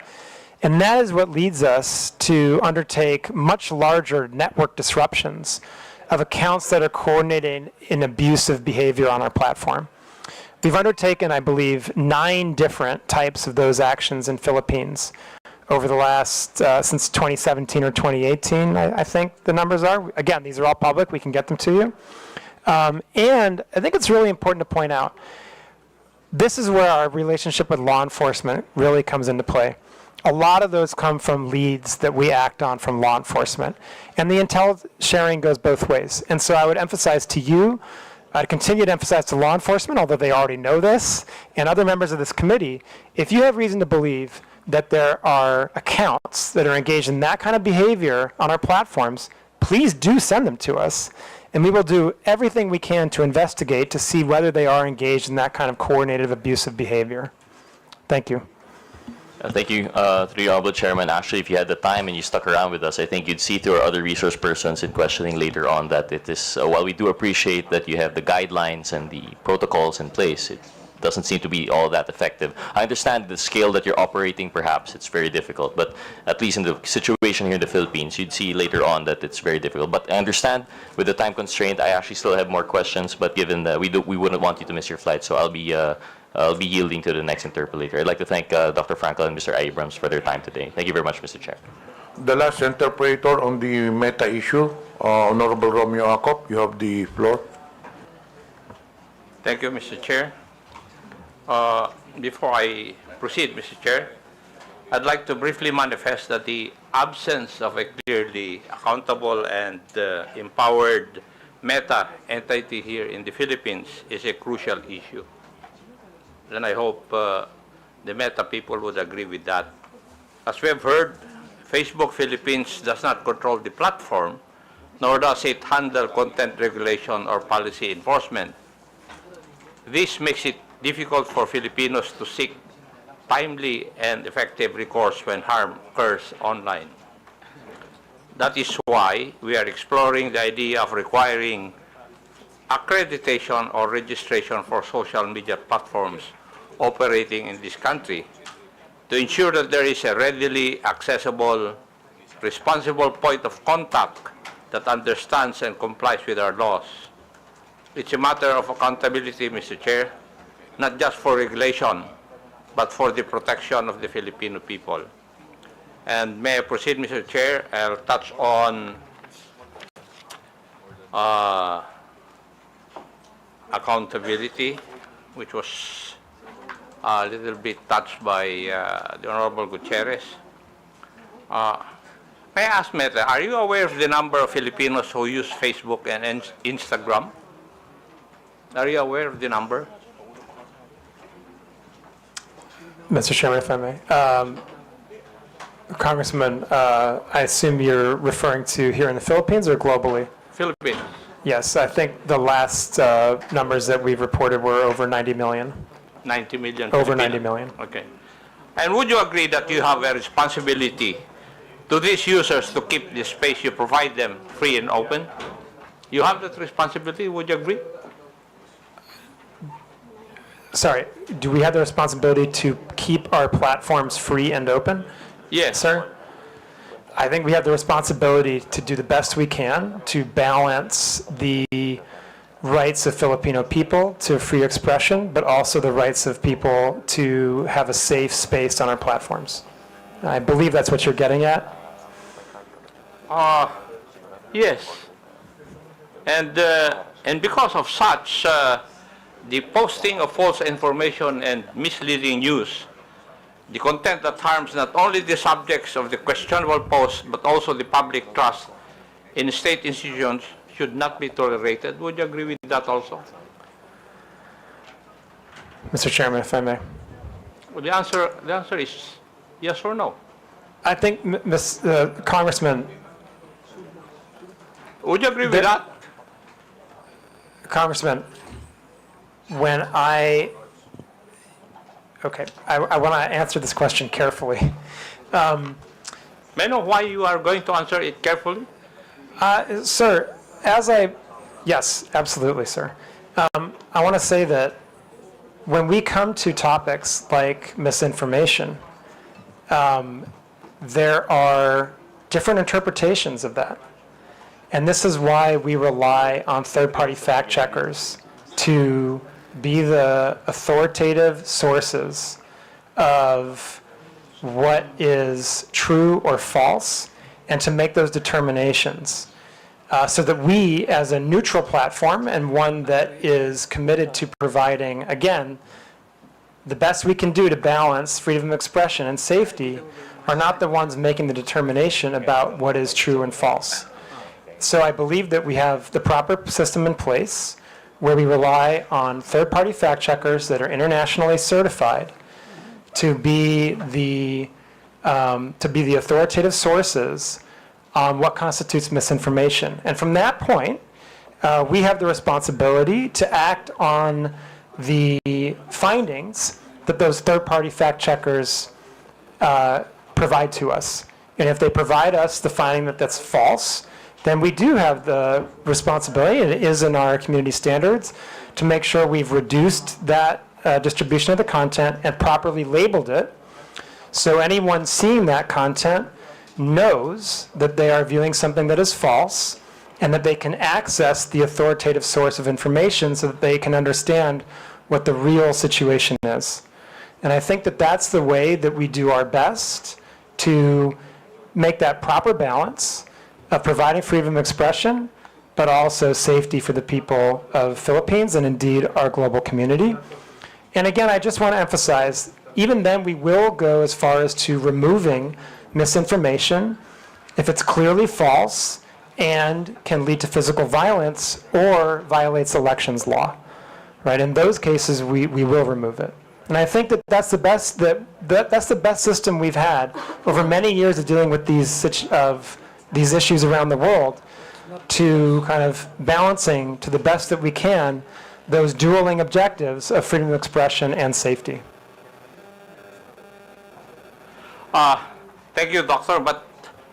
And that is what leads us to undertake much larger network disruptions of accounts that are coordinating in abusive behavior on our platform. We've undertaken, I believe, 9 different types of those actions in Philippines over the last, since 2017 or 2018, I think the numbers are. Again, these are all public. We can get them to you. And I think it's really important to point out, this is where our relationship with law enforcement really comes into play. A lot of those come from leads that we act on from law enforcement. And the intel sharing goes both ways. And so I would emphasize to you, I'd continue to emphasize to law enforcement, although they already know this, and other members of this committee, if you have reason to believe that there are accounts that are engaged in that kind of behavior on our platforms, please do send them to us. And we will do everything we can to investigate to see whether they are engaged in that kind of coordinated abusive behavior. Thank you. Thank you to the Honorable Chairman. Actually, if you had the time and you stuck around with us, I think you'd see through our other resource persons in questioning later on that it is, while we do appreciate that you have the guidelines and the protocols in place, doesn't seem to be all that effective. I understand the scale that you're operating, perhaps it's very difficult, but at least in the situation here in the Philippines, you'd see later on that it's very difficult. But I understand with the time constraint, I actually still have more questions, but given that we wouldn't want you to miss your flight, so I'll be yielding to the next interpolator. I'd like to thank Dr. Frankel and Mr. Abrams for their time today. Thank you very much, Mr. Chair. The last interpreter on the meta issue, Honorable Romeo Acop, you have the floor. Thank you, Mr. Chair. Before I proceed, Mr. Chair, I'd like to briefly manifest that the absence of a clearly accountable and empowered meta entity here in the Philippines is a crucial issue. And I hope the meta people would agree with that. As we have heard, Facebook Philippines does not control the platform, nor does it handle content regulation or policy enforcement. This makes it difficult for Filipinos to seek timely and effective recourse when harm occurs online. That is why we are exploring the idea of requiring accreditation or registration for social media platforms operating in this country to ensure that there is a readily accessible, responsible point of contact that understands and complies with our laws. It's a matter of accountability, Mr. Chair, not just for regulation, but for the protection of the Filipino people. And may I proceed, Mr. Chair? I'll touch on accountability, which was a little bit touched by the Honorable Gutierrez. May I ask, Meta, are you aware of the number of Filipinos who use Facebook and Instagram? Are you aware of the number? Mr. Chairman, if I may. Congressman, I assume you're referring to here in the Philippines or globally? Philippines. Yes, I think the last numbers that we've reported were over 90 million. 90 million. Over Filipinos. 90 million. Okay. And would you agree that you have a responsibility to these users to keep the space you provide them free and open? You have that responsibility, would you agree? Sorry, do we have the responsibility to keep our platforms free and open? Yes. Sir? I think we have the responsibility to do the best we can to balance the rights of Filipino people to free expression, but also the rights of people to have a safe space on our platforms. I believe that's what you're getting at. Yes. And because of such, the posting of false information and misleading news, the content that harms not only the subjects of the questionable post, but also the public trust in state institutions should not be tolerated. Would you agree with that also? Mr. Chairman, if I may. Well, the answer is yes or no. I think, Congressman, Would you agree with that? Congressman, when I want to answer this question carefully. May I know why you are going to answer it carefully? Sir, yes, absolutely, sir. I want to say that when we come to topics like misinformation, there are different interpretations of that. And this is why we rely on third-party fact checkers to be the authoritative sources of what is true or false and to make those determinations so that we, as a neutral platform and one that is committed to providing, again, the best we can do to balance freedom of expression and safety, are not the ones making the determination about what is true and false. So I believe that we have the proper system in place where we rely on third-party fact checkers that are internationally certified to be the authoritative sources on what constitutes misinformation. And from that point, we have the responsibility to act on the findings that those third-party fact checkers provide to us. And if they provide us the finding that that's false, then we do have the responsibility, and it is in our community standards, to make sure we've reduced that distribution of the content and properly labeled it, so anyone seeing that content knows that they are viewing something that is false and that they can access the authoritative source of information so that they can understand what the real situation is. And I think that that's the way that we do our best to make that proper balance of providing freedom of expression, but also safety for the people of Philippines and indeed our global community. And again, I just want to emphasize, even then we will go as far as to removing misinformation if it's clearly false and can lead to physical violence or violates elections law. Right? In those cases, we will remove it. And I think that that's the best that's the best system we've had over many years of dealing with these issues around the world, to kind of balancing to the best that we can those dueling objectives of freedom of expression and safety. Thank you, Doctor. But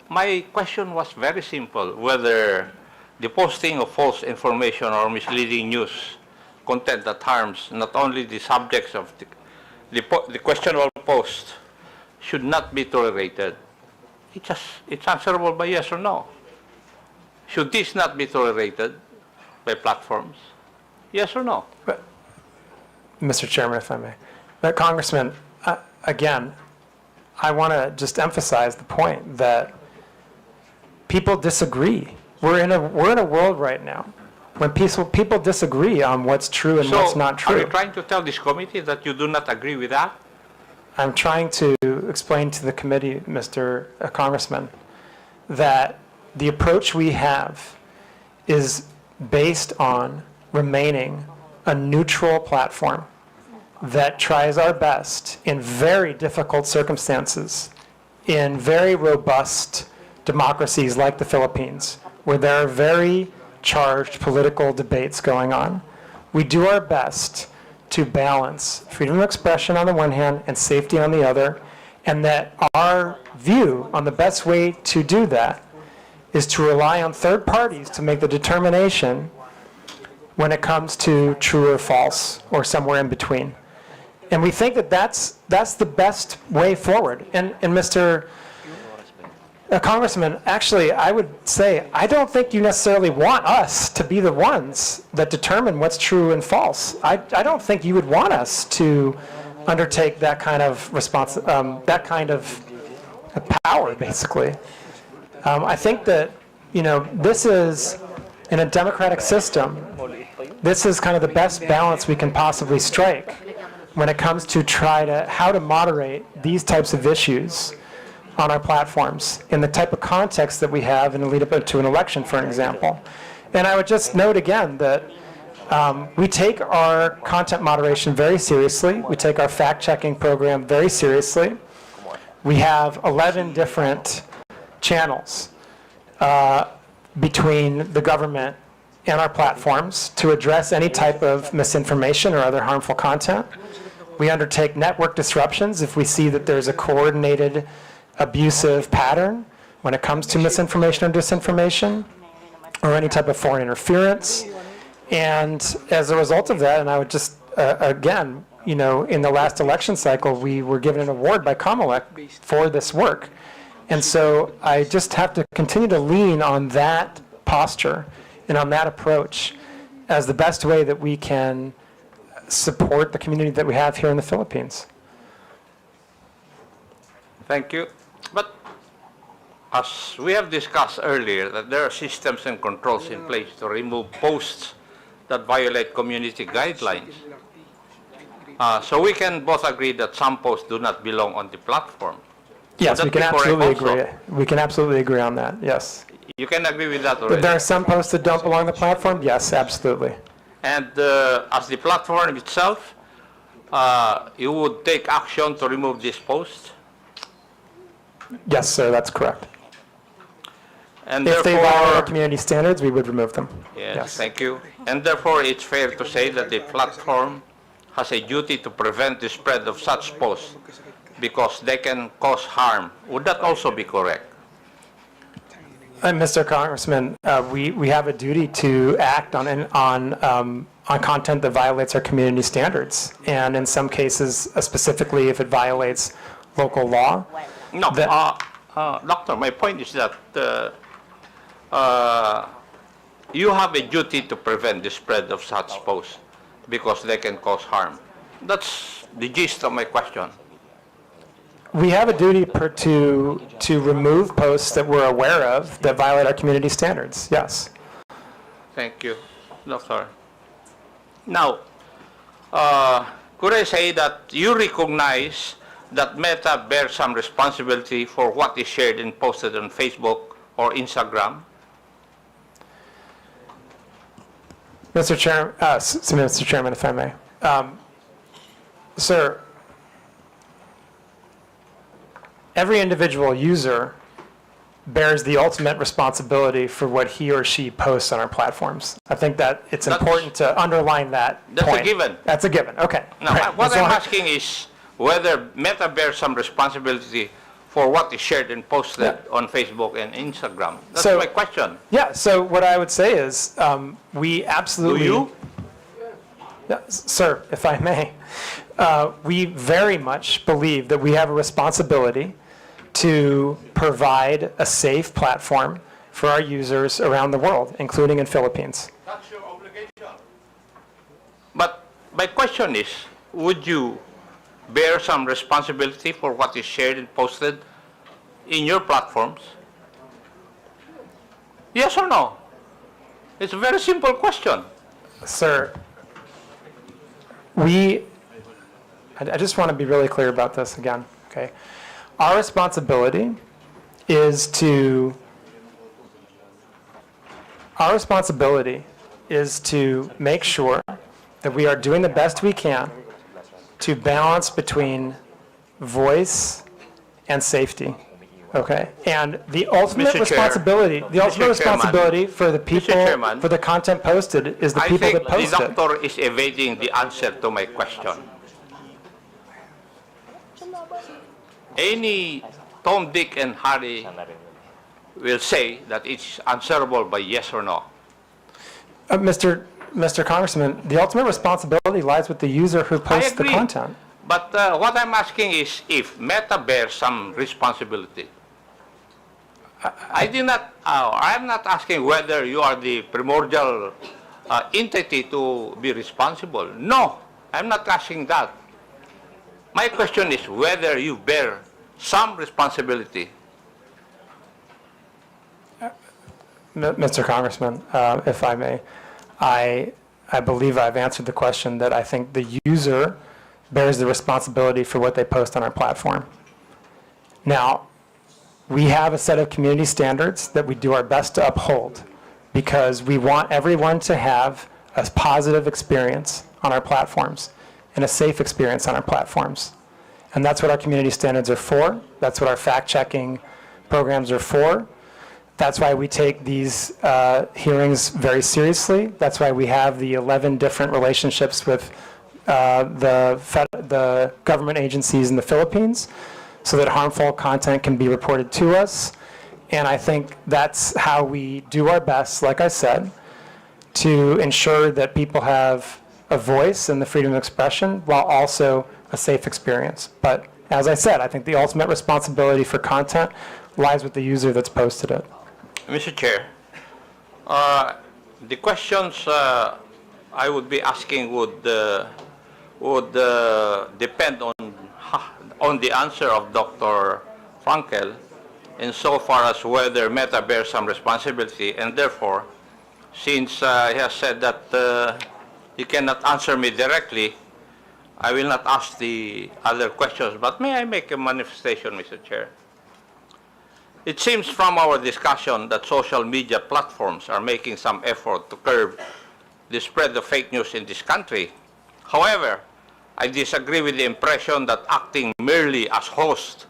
my question was very simple, whether the posting of false information or misleading news content that harms not only the subjects of the questionable post should not be tolerated. It's answerable by yes or no. Should this not be tolerated by platforms? Yes or no? But, Mr. Chairman, if I may. But Congressman, again, I want to just emphasize the point that people disagree. We're in a world right now when people disagree on what's true and what's not true. Are you trying to tell this committee that you do not agree with that? I'm trying to explain to the committee, Mr. Congressman, that the approach we have is based on remaining a neutral platform that tries our best in very difficult circumstances, in very robust democracies like the Philippines, where there are very charged political debates going on. We do our best to balance freedom of expression on the one hand and safety on the other, and that our view on the best way to do that is to rely on third parties to make the determination when it comes to true or false or somewhere in between. And we think that that's the best way forward. And Mr. Congressman, actually, I would say, I don't think you necessarily want us to be the ones that determine what's true and false. I don't think you would want us to undertake that kind of that kind of power, basically. I think that, this is, in a democratic system, this is kind of the best balance we can possibly strike when it comes to how to moderate these types of issues on our platforms in the type of context that we have in the lead up to an election, for example. And I would just note again that we take our content moderation very seriously. We take our fact-checking program very seriously. We have 11 different channels between the government and our platforms to address any type of misinformation or other harmful content. We undertake network disruptions if we see that there's a coordinated abusive pattern when it comes to misinformation or disinformation or any type of foreign interference. And as a result of that, and I would just, again, in the last election cycle, we were given an award by Comelec for this work. And so I just have to continue to lean on that posture and on that approach as the best way that we can support the community that we have here in the Philippines. Thank you. But as we have discussed earlier, that there are systems and controls in place to remove posts that violate community guidelines. So we can both agree that some posts do not belong on the platform. Yes, Would we can that be correct absolutely also? agree. We can absolutely agree on that, yes. You can agree with that But already. there are some posts that don't belong on the platform? Yes, absolutely. And as the platform itself, you would take action to remove this post? Yes, sir, that's correct. And If they violate our therefore, community standards, we would remove them. yes, thank you. And therefore, it's fair to say that the platform has a duty to prevent the spread of such posts because they can cause harm. Would that also be correct? Mr. Congressman, we have a duty to act on on content that violates our community standards. And in some cases, specifically if it violates local law. No, that- Doctor, my point is that you have a duty to prevent the spread of such posts because they can cause harm. That's the gist of my question. We have a duty to remove posts that we're aware of that violate our community standards, yes. Thank you, Doctor. Now, could I say that you recognize that Meta bears some responsibility for what is shared and posted on Facebook or Instagram? Mr. Chairman, if I may. Sir, every individual user bears the ultimate responsibility for what he or she posts on our platforms. I think that it's important to underline that That's point. a given. That's a given, okay. Now, Right. what As I'm long- asking is whether Meta bears some responsibility for what is shared and posted on Facebook and Instagram. That's So- my question. Yeah, so what I would say is, we absolutely... Do you? Yeah, sir, if I may, we very much believe that we have a responsibility to provide a safe platform for our users around the world, including in Philippines. That's your obligation. But my question is, would you bear some responsibility for what is shared and posted in your platforms? Yes or no? It's a very simple question. Sir, I just want to be really clear about this again, okay? Our responsibility is to make sure that we are doing the best we can to balance between voice and safety, okay? And the ultimate Mr. Chair. responsibility, Mr. Chairman. for the people, Chairman. for the content posted is the I people think that post the it. doctor is evading the answer to my question. Any Tom, Dick, and Harry will say that it's answerable by yes or no. Mr. Congressman, the ultimate responsibility lies with the user who I posts the agree. content. But what I'm asking is if Meta bears some responsibility. I'm not asking whether you are the primordial entity to be responsible. No, I'm not asking that. My question is whether you bear some responsibility. Mr. Congressman, if I may, I believe I've answered the question that I think the user bears the responsibility for what they post on our platform. Now, we have a set of community standards that we do our best to uphold because we want everyone to have a positive experience on our platforms and a safe experience on our platforms. And that's what our community standards are for. That's what our fact-checking programs are for. That's why we take these hearings very seriously. That's why we have the 11 different relationships with the government agencies in the Philippines so that harmful content can be reported to us. And I think that's how we do our best, like I said, to ensure that people have a voice and the freedom of expression while also a safe experience. But as I said, I think the ultimate responsibility for content lies with the user that's posted it. Mr. Chair, the questions I would be asking would depend on the answer of Dr. Frankel insofar as whether Meta bears some responsibility, and therefore, since he has said that he cannot answer me directly, I will not ask the other questions, but may I make a manifestation, Mr. Chair? It seems from our discussion that social media platforms are making some effort to curb the spread of fake news in this country. However, I disagree with the impression that acting merely as host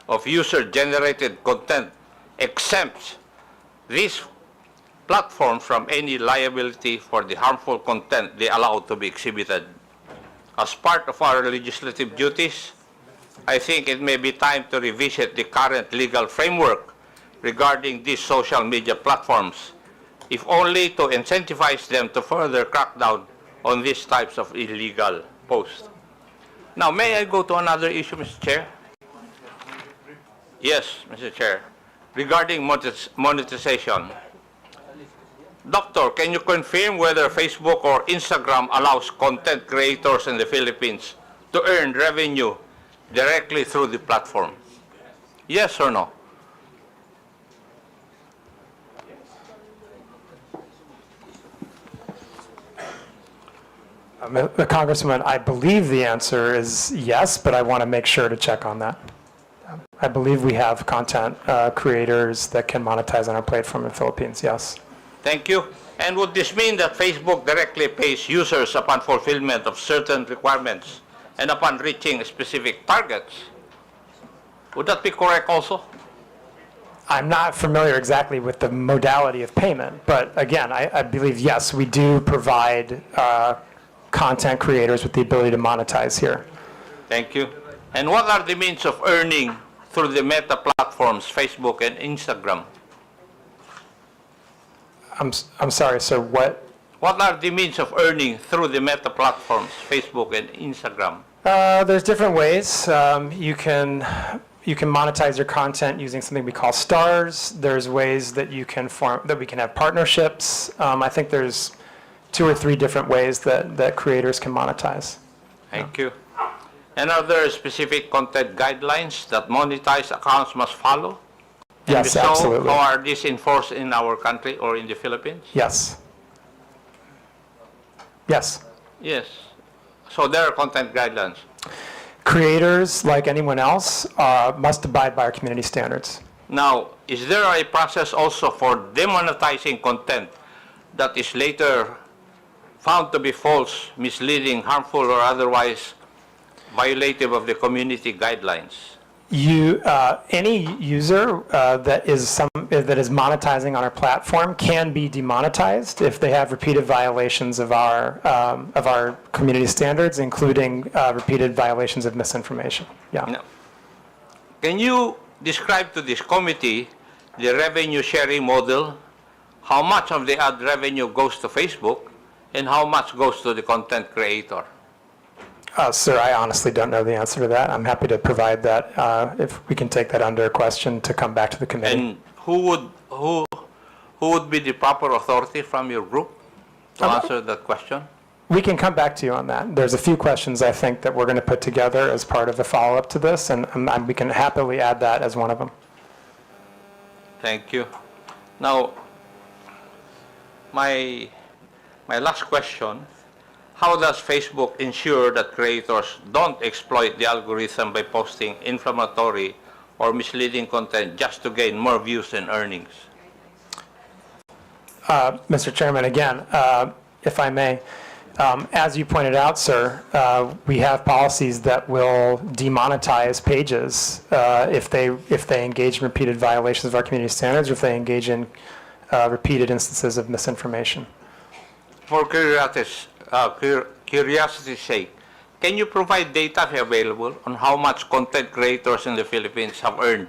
of user-generated content exempts these platforms from any liability for the harmful content they allow to be exhibited. As part of our legislative duties, I think it may be time to revisit the current legal framework regarding these social media platforms, if only to incentivize them to further crack down on these types of illegal posts. Now, may I go to another issue, Mr. Chair? Yes, Mr. Chair. Regarding monetization. Doctor, can you confirm whether Facebook or Instagram allows content creators in the Philippines to earn revenue directly through the platform? Yes or no? Congressman, I believe the answer is yes, but I want to make sure to check on that. I believe we have content creators that can monetize on our platform in the Philippines, yes. Thank you. And would this mean that Facebook directly pays users upon fulfillment of certain requirements and upon reaching specific targets? Would that be correct also? I'm not familiar exactly with the modality of payment, but again, I believe, yes, we do provide content creators with the ability to monetize here. Thank you. And what are the means of earning through the meta platforms, Facebook and Instagram? I'm sorry, sir, what? What are the means of earning through the meta platforms, Facebook and Instagram? There's different ways. You can monetize your content using something we call stars. There's ways that we can have partnerships. I think there's 2 or 3 different ways that creators can monetize. Thank you. And are there specific content guidelines that monetized accounts must follow? And Yes, if so, absolutely. how are these enforced in our country or in the Philippines? Yes. Yes. Yes. So there are content guidelines. Creators, like anyone else, must abide by our community standards. Now, is there a process also for demonetizing content that is later found to be false, misleading, harmful, or otherwise violative of the community guidelines? Any user that is monetizing on our platform can be demonetized if they have repeated violations of our community standards, including repeated violations of misinformation. Yeah. Now, can you describe to this committee the revenue sharing model? How much of the ad revenue goes to Facebook and how much goes to the content creator? Sir, I honestly don't know the answer to that. I'm happy to provide that if we can take that under question to come back to the committee. And who would be the proper authority from your group to answer that question? We can come back to you on that. There's a few questions I think that we're going to put together as part of the follow-up to this, and we can happily add that as one of them. Thank you. Now, my last question. How does Facebook ensure that creators don't exploit the algorithm by posting inflammatory or misleading content just to gain more views and earnings? Mr. Chairman, again, if I may, as you pointed out, sir, we have policies that will demonetize pages if they engage in repeated violations of our community standards or if they engage in repeated instances of misinformation. For curiosity's sake, can you provide data if available on how much content creators in the Philippines have earned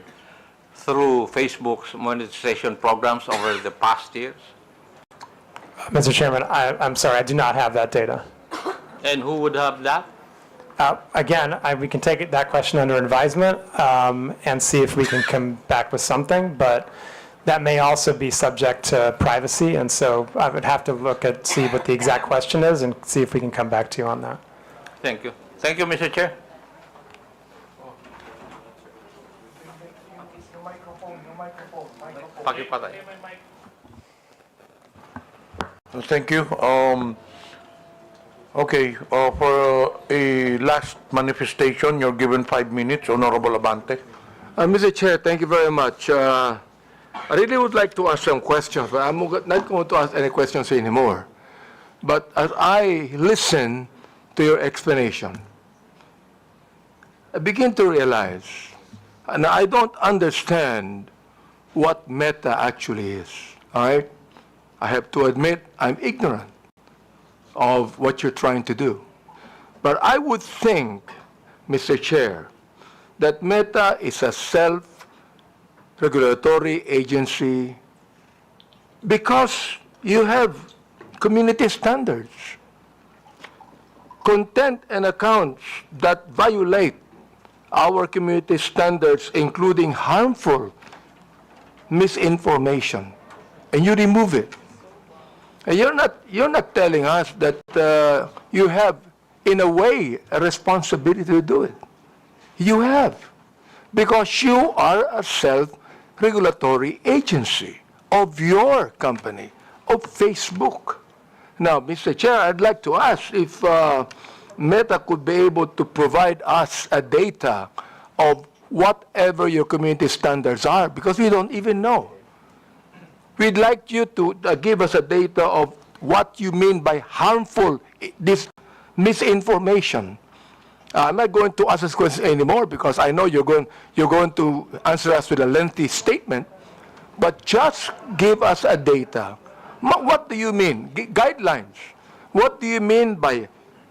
through Facebook's monetization programs over the past years? Mr. Chairman, I'm sorry, I do not have that data. And who would have that? Again, we can take that question under advisement and see if we can come back with something, but that may also be subject to privacy, and so I would have to see what the exact question is and see if we can come back to you on that. Thank you. Thank you, Mr. Chair. Pakipatay. Thank you. Okay, for a last manifestation, you're given 5 minutes. Honorable Abante. Mr. Chair, thank you very much. I really would like to ask some questions, but I'm not going to ask any questions anymore. But as I listen to your explanation, I begin to realize, and I don't understand what meta actually is, all right? I have to admit I'm ignorant of what you're trying to do. But I would think, Mr. Chair, that meta is a self-regulatory agency because you have community standards. content and accounts that violate our community standards, including harmful misinformation, and you remove it. And you're not telling us that you have, in a way, a responsibility to do it. You have, because you are a self-regulatory agency of your company, of Facebook. Now, Mr. Chair, I'd like to ask if Meta could be able to provide us a data of whatever your community standards are, because we don't even know. We'd like you to give us a data of what you mean by harmful this misinformation. I'm not going to ask this question anymore because I know you're going to answer us with a lengthy statement, but just give us a data. What do you mean? Guidelines. What do you mean by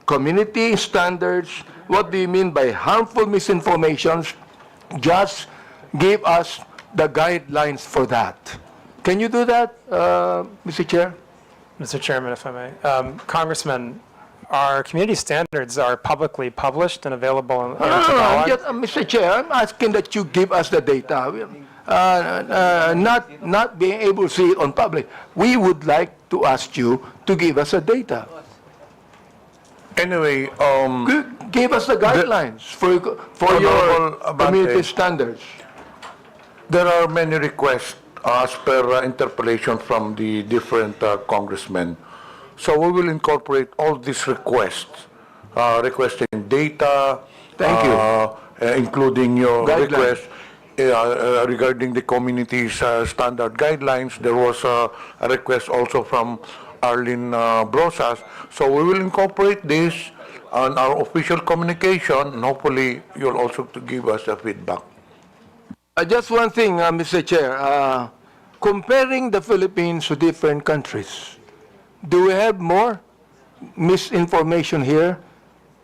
community standards? What do you mean by harmful misinformations? Just give us the guidelines for that. Can you do that, Mr. Chair? Mr. Chairman, if I may. Congressman, our community standards are publicly published and available in Mr. Chair, I'm asking that you give us the data. Not being able to see it on public. We would like to ask you to give us the data. Anyway, Give us the guidelines for your community standards. there are many requests as per interpellation from the different congressmen. So we will incorporate all these requests, requesting data. Thank you. Including your Guidelines. request regarding the community's standard guidelines. There was a request also from Arlene Brosas. So we will incorporate this on our official communication, and hopefully you'll also to give us a feedback. Just one thing, Mr. Chair. Comparing the Philippines to different countries, do we have more misinformation here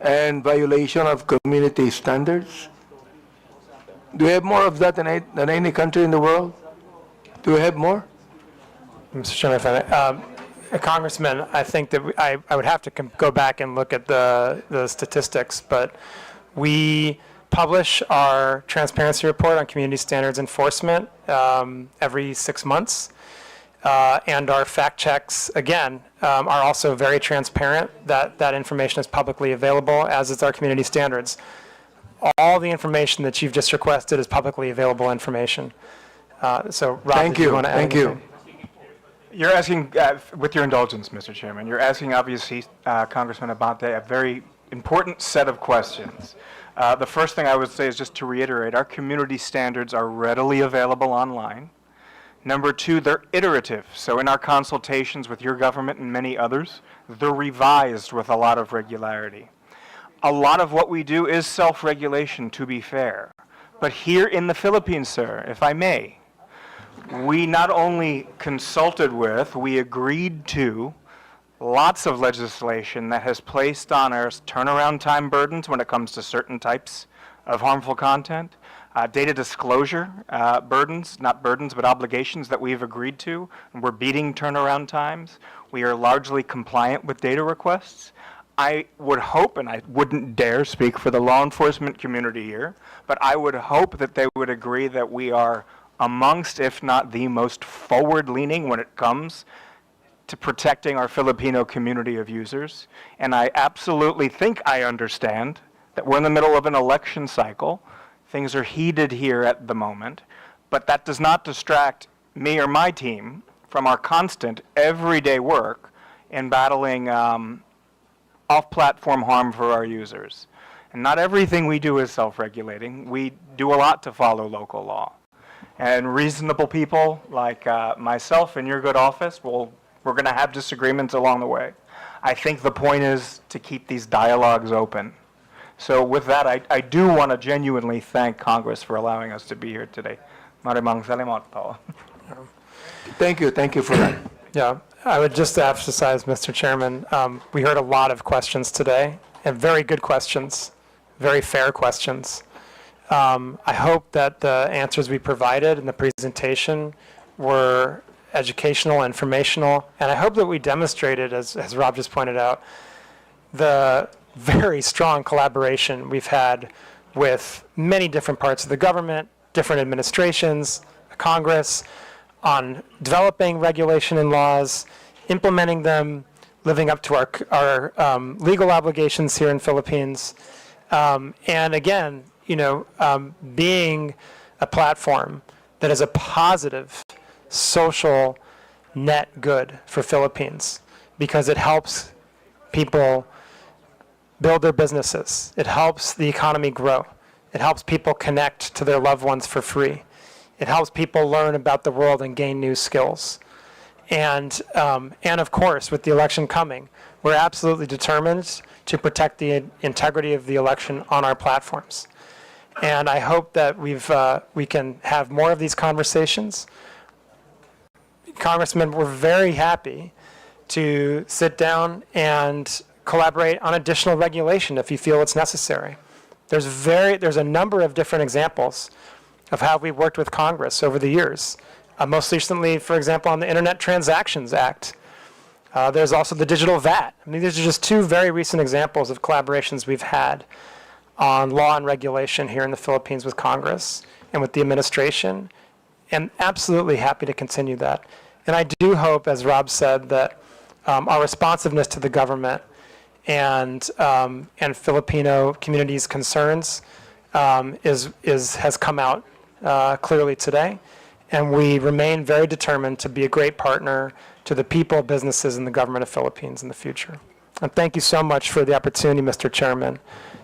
and violation of community standards? Do we have more of that than any country in the world? Do we have more? Mr. Chairman, if I may. Congressman, I think that I would have to go back and look at the statistics, but we publish our transparency report on community standards enforcement every 6 months. And our fact checks, again, are also very transparent. That information is publicly available, as is our community standards. All the information that you've just requested is publicly available information. So, Rob, Thank did you you. want to add Thank you. anything? You're asking, with your indulgence, Mr. Chairman, you're asking, obviously, Congressman Abante, a very important set of questions. The first thing I would say is just to reiterate, our community standards are readily available online. Number two, they're iterative. So in our consultations with your government and many others, they're revised with a lot of regularity. A lot of what we do is self-regulation, to be fair. But here in the Philippines, sir, if I may, we not only consulted with, we agreed to lots of legislation that has placed on us turnaround time burdens when it comes to certain types of harmful content, data disclosure burdens, not burdens, but obligations that we've agreed to, and we're beating turnaround times. We are largely compliant with data requests. I would hope, and I wouldn't dare speak for the law enforcement community here, but I would hope that they would agree that we are amongst, if not the most forward-leaning when it comes to protecting our Filipino community of users. And I absolutely think I understand that we're in the middle of an election cycle. Things are heated here at the moment, but that does not distract me or my team from our constant, everyday work in battling off-platform harm for our users. And not everything we do is self-regulating. We do a lot to follow local law. And reasonable people like myself in your good office, we're going to have disagreements along the way. I think the point is to keep these dialogues open. So with that, I do want to genuinely thank Congress for allowing us to be here today. Maraming salamat po. Thank you for that. Yeah, I would just emphasize, Mr. Chairman, we heard a lot of questions today, and very good questions, very fair questions. I hope that the answers we provided in the presentation were educational, informational, and I hope that we demonstrated, as Rob just pointed out, the very strong collaboration we've had with many different parts of the government, different administrations, Congress, on developing regulation and laws, implementing them, living up to our legal obligations here in Philippines, and again, being a platform that is a positive social net good for Philippines, because it helps people build their businesses. It helps the economy grow. It helps people connect to their loved ones for free. It helps people learn about the world and gain new skills. And of course, with the election coming, we're absolutely determined to protect the integrity of the election on our platforms. And I hope that we can have more of these conversations. Congressman, we're very happy to sit down and collaborate on additional regulation if you feel it's necessary. There's a number of different examples of how we've worked with Congress over the years. Most recently, for example, on the Internet Transactions Act. There's also the digital VAT. I mean, these are just two very recent examples of collaborations we've had on law and regulation here in the Philippines with Congress and with the administration, and absolutely happy to continue that. And I do hope, as Rob said, that our responsiveness to the government and Filipino community's concerns has come out clearly today. And we remain very determined to be a great partner to the people, businesses, and the government of Philippines in the future. And thank you so much for the opportunity, Mr. Chairman,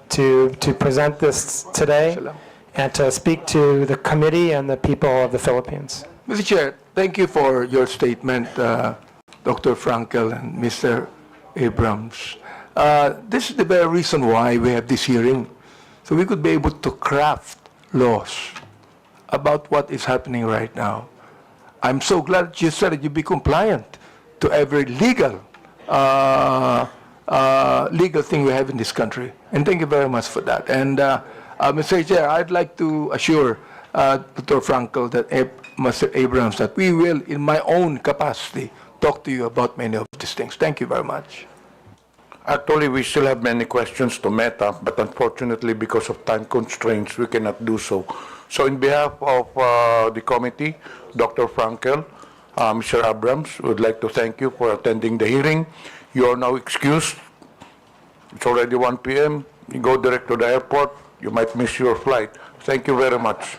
to present this today and to speak to the committee and the people of the Philippines. Mr. Chair, thank you for your statement, Dr. Frankel and Mr. Abrams. This is the very reason why we have this hearing, so we could be able to craft laws about what is happening right now. I'm so glad you said that you be compliant to every legal thing we have in this country. And thank you very much for that. And Mr. Chair, I'd like to assure Dr. Frankel that Mr. Abrams that we will, in my own capacity, talk to you about many of these things. Thank you very much. Actually, we still have many questions to Meta, but unfortunately, because of time constraints, we cannot do so. So in behalf of the committee, Dr. Frankel, Mr. Abrams, we would like to thank you for attending the hearing. You are now excused. It's already 1 p.m. You go direct to the airport. You might miss your flight. Thank you very much.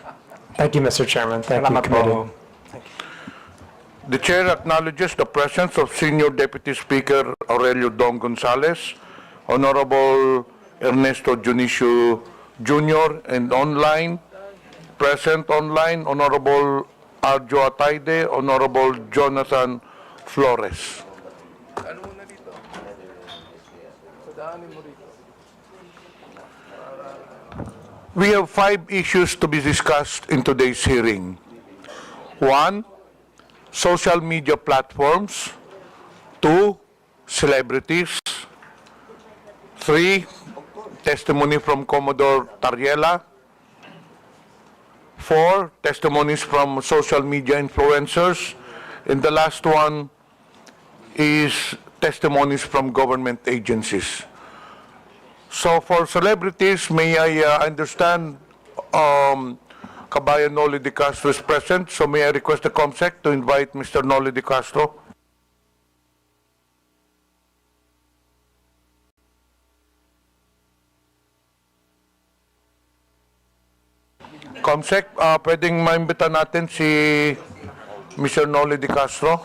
Thank you, Mr. Chairman. Thank you, committee. The chair acknowledges the presence of Senior Deputy Speaker Aurelio Dong Gonzales, Honorable Ernesto Junicio Jr., and present online, Honorable Arjo Ataide, Honorable Jonathan Flores. We have 5 issues to be discussed in today's hearing. 1, social media platforms. 2, celebrities. 3, testimony from Commodore Tariela. 4, testimonies from social media influencers. And the last one is testimonies from government agencies. So for celebrities, may I understand Kabayan Noli de Castro is present, so may I request the COMSEC to invite Mr. Noli de Castro. COMSEC, pwedeng maimbita natin si Mr. Noli de Castro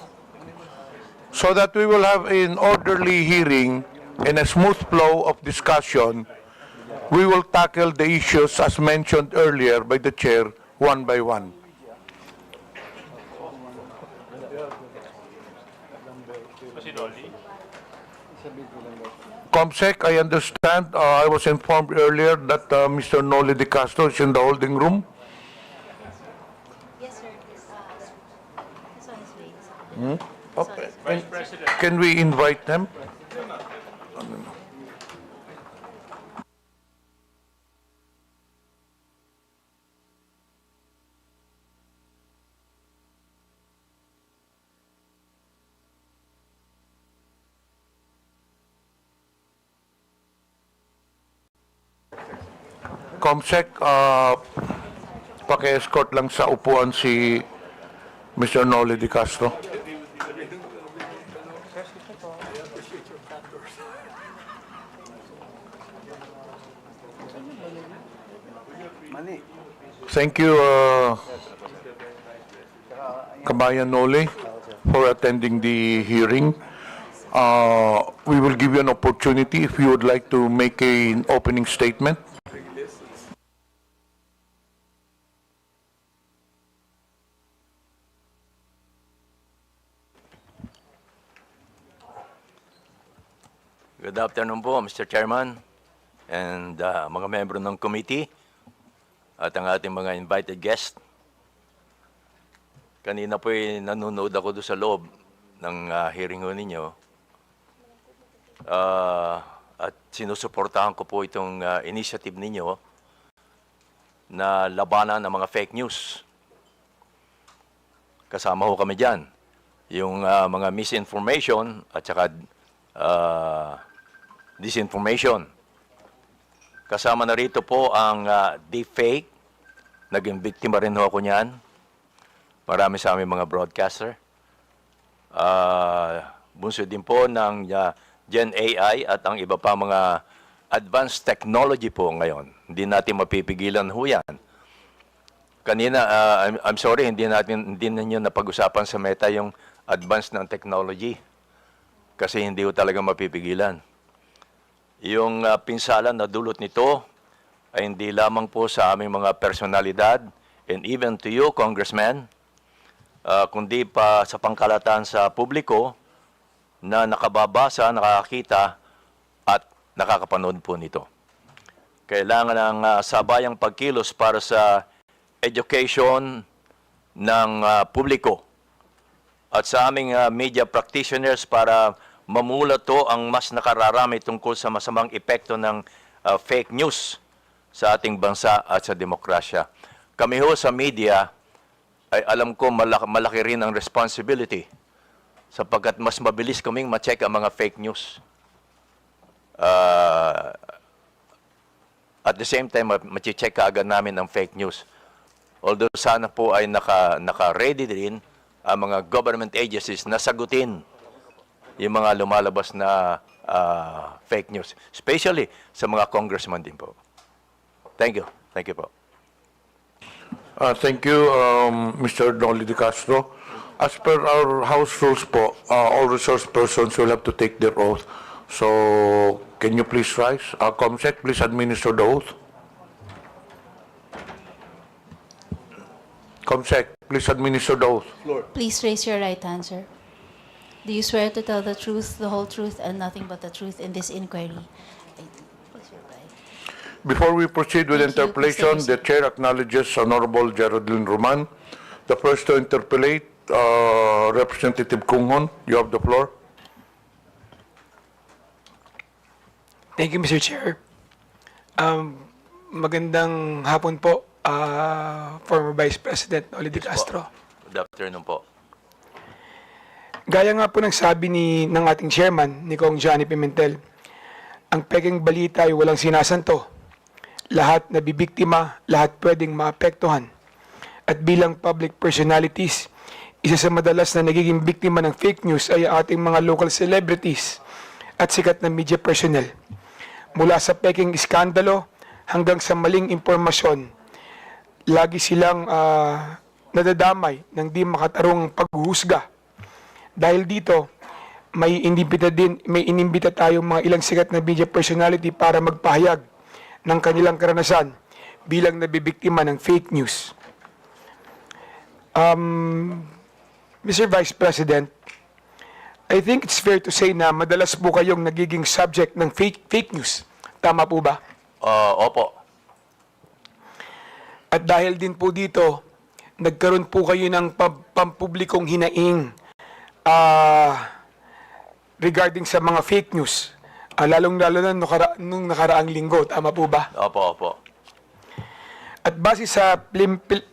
so that we will have an orderly hearing and a smooth flow of discussion. We will tackle the issues as mentioned earlier by the chair one by one. COMSEC, I understand, I was informed earlier that Mr. Noli de Castro is in the holding room. Yes, sir. This one is waiting. Okay. Can we invite them? Comsec, paki-escort lang sa upuan si Mr. Noli Di Castro. Thank you, Kabayan Noli, for attending the hearing. We will give you an opportunity if you would like to make an opening statement. Good afternoon po, Mr. Chairman, and mga membro ng committee, at ang ating mga invited guest. Kanina po nanonood ako doon sa loob ng hearing ho ninyo. At sinusuportahan ko po itong initiative ninyo na labanan ng mga fake news. Kasama ho kami dyan. Yung mga misinformation at saka disinformation. Kasama na rito po ang deepfake. Naging biktima rin ho ako niyan. Marami sa aming mga broadcaster. Bunso din po ng Gen AI at ang iba pa mga advanced technology po ngayon. Hindi natin mapipigilan ho yan. Kanina, I'm sorry, hindi ninyo napag-usapan sa Meta yung advanced ng technology. Kasi hindi ho talaga mapipigilan. Yung pinsalan na dulot nito ay hindi lamang po sa aming mga personalidad and even to you, Congressman, kundi pa sa pangkalatan sa publiko na nakababasa, nakakita at nakakapanood po nito. Kailangan ng sabayang pagkilos para sa education ng publiko at sa aming media practitioners para mamulat to ang mas nakararami tungkol sa masamang epekto ng fake news sa ating bansa at sa demokrasya. Kami ho sa media ay alam ko malaki rin ang responsibility sapagkat mas mabilis kaming ma-check ang mga fake news. At the same time, ma-check kaagad namin ang fake news. Although sana po ay naka-ready din ang mga government agencies na sagutin yung mga lumalabas na fake news. Especially sa mga congressman din po. Thank you. Thank you po. Thank you, Mr. Noli Di Castro. As per our House rules po, all resource persons will have to take their oath. So, can you please rise? Comsec, please administer the oath. Comsec, please administer the oath. Please raise your right hand, sir. Do you swear to tell the truth, the whole truth, and nothing but the truth in this inquiry? Before we proceed with Thank you, interpellation, Mr. the Chair acknowledges Honorable Geraldine Roman. The first to interpellate, Representative Kunghon. You have the floor. Thank you, Mr. Chair. Magandang hapon po, former Vice President Noli Di Castro. Good afternoon po. Gaya nga po ng sabi ng ating chairman, ni Kong Johnny Pimentel, ang peking balita ay walang sinasanto. Lahat nabibiktima, lahat pwedeng maapektuhan. At bilang public personalities, isa sa madalas na nagiging biktima ng fake news ay ang ating mga local celebrities at sikat na media personnel. Mula sa peking iskandalo hanggang sa maling impormasyon, lagi silang nadadamay ng di makatarong paghuhusga. Dahil dito, may inimbita tayong mga ilang sikat na media personality para magpahayag ng kanilang karanasan bilang nabibiktima ng fake news. Mr. Vice President, I think it's fair to say na madalas po kayong nagiging subject ng fake news. Tama po ba? Opo. At dahil din po dito, nagkaroon po kayo ng pampublikong hinaing regarding sa mga fake news. Lalong-lalo na nung nakaraang linggo. Tama po ba? Opo, opo. At base sa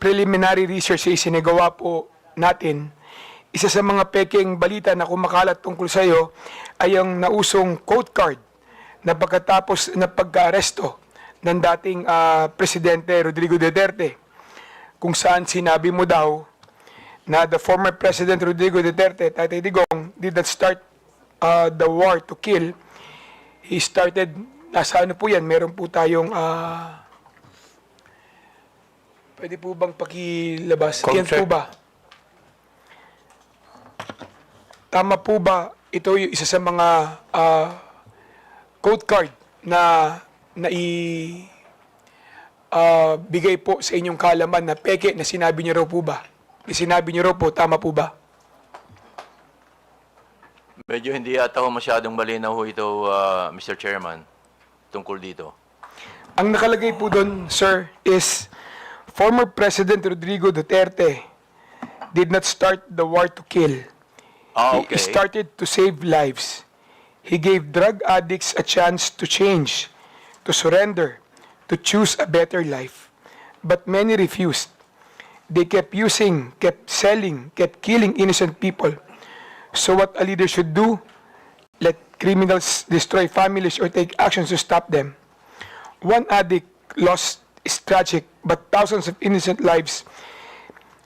preliminary research na isinagawa po natin, isa sa mga peking balita na kumakalat tungkol sa iyo ay ang nausong quote card na pagkatapos na pagka-aresto ng dating Presidente Rodrigo Duterte, kung saan sinabi mo daw na the former President Rodrigo Duterte, Tatay Digong, did not start the war to kill. He started, nasa ano po yan, meron po tayong, pwede po bang pakilabas? Yan po ba? Tama po ba ito yung isa sa mga code card na bigay po sa inyong kaalaman na peke na sinabi niyo raw po ba? Sinabi niyo raw po, tama po ba? Medyo hindi yata ho masyadong malinaw ho ito, Mr. Chairman, tungkol dito. Ang nakalagay po doon, sir, is former President Rodrigo Duterte did not start the war to kill. Okay. He started to save lives. He gave drug addicts a chance to change, to surrender, to choose a better life. But many refused. They kept using, kept selling, kept killing innocent people. So what a leader should do, let criminals destroy families or take actions to stop them. One addict lost is tragic, but thousands of innocent lives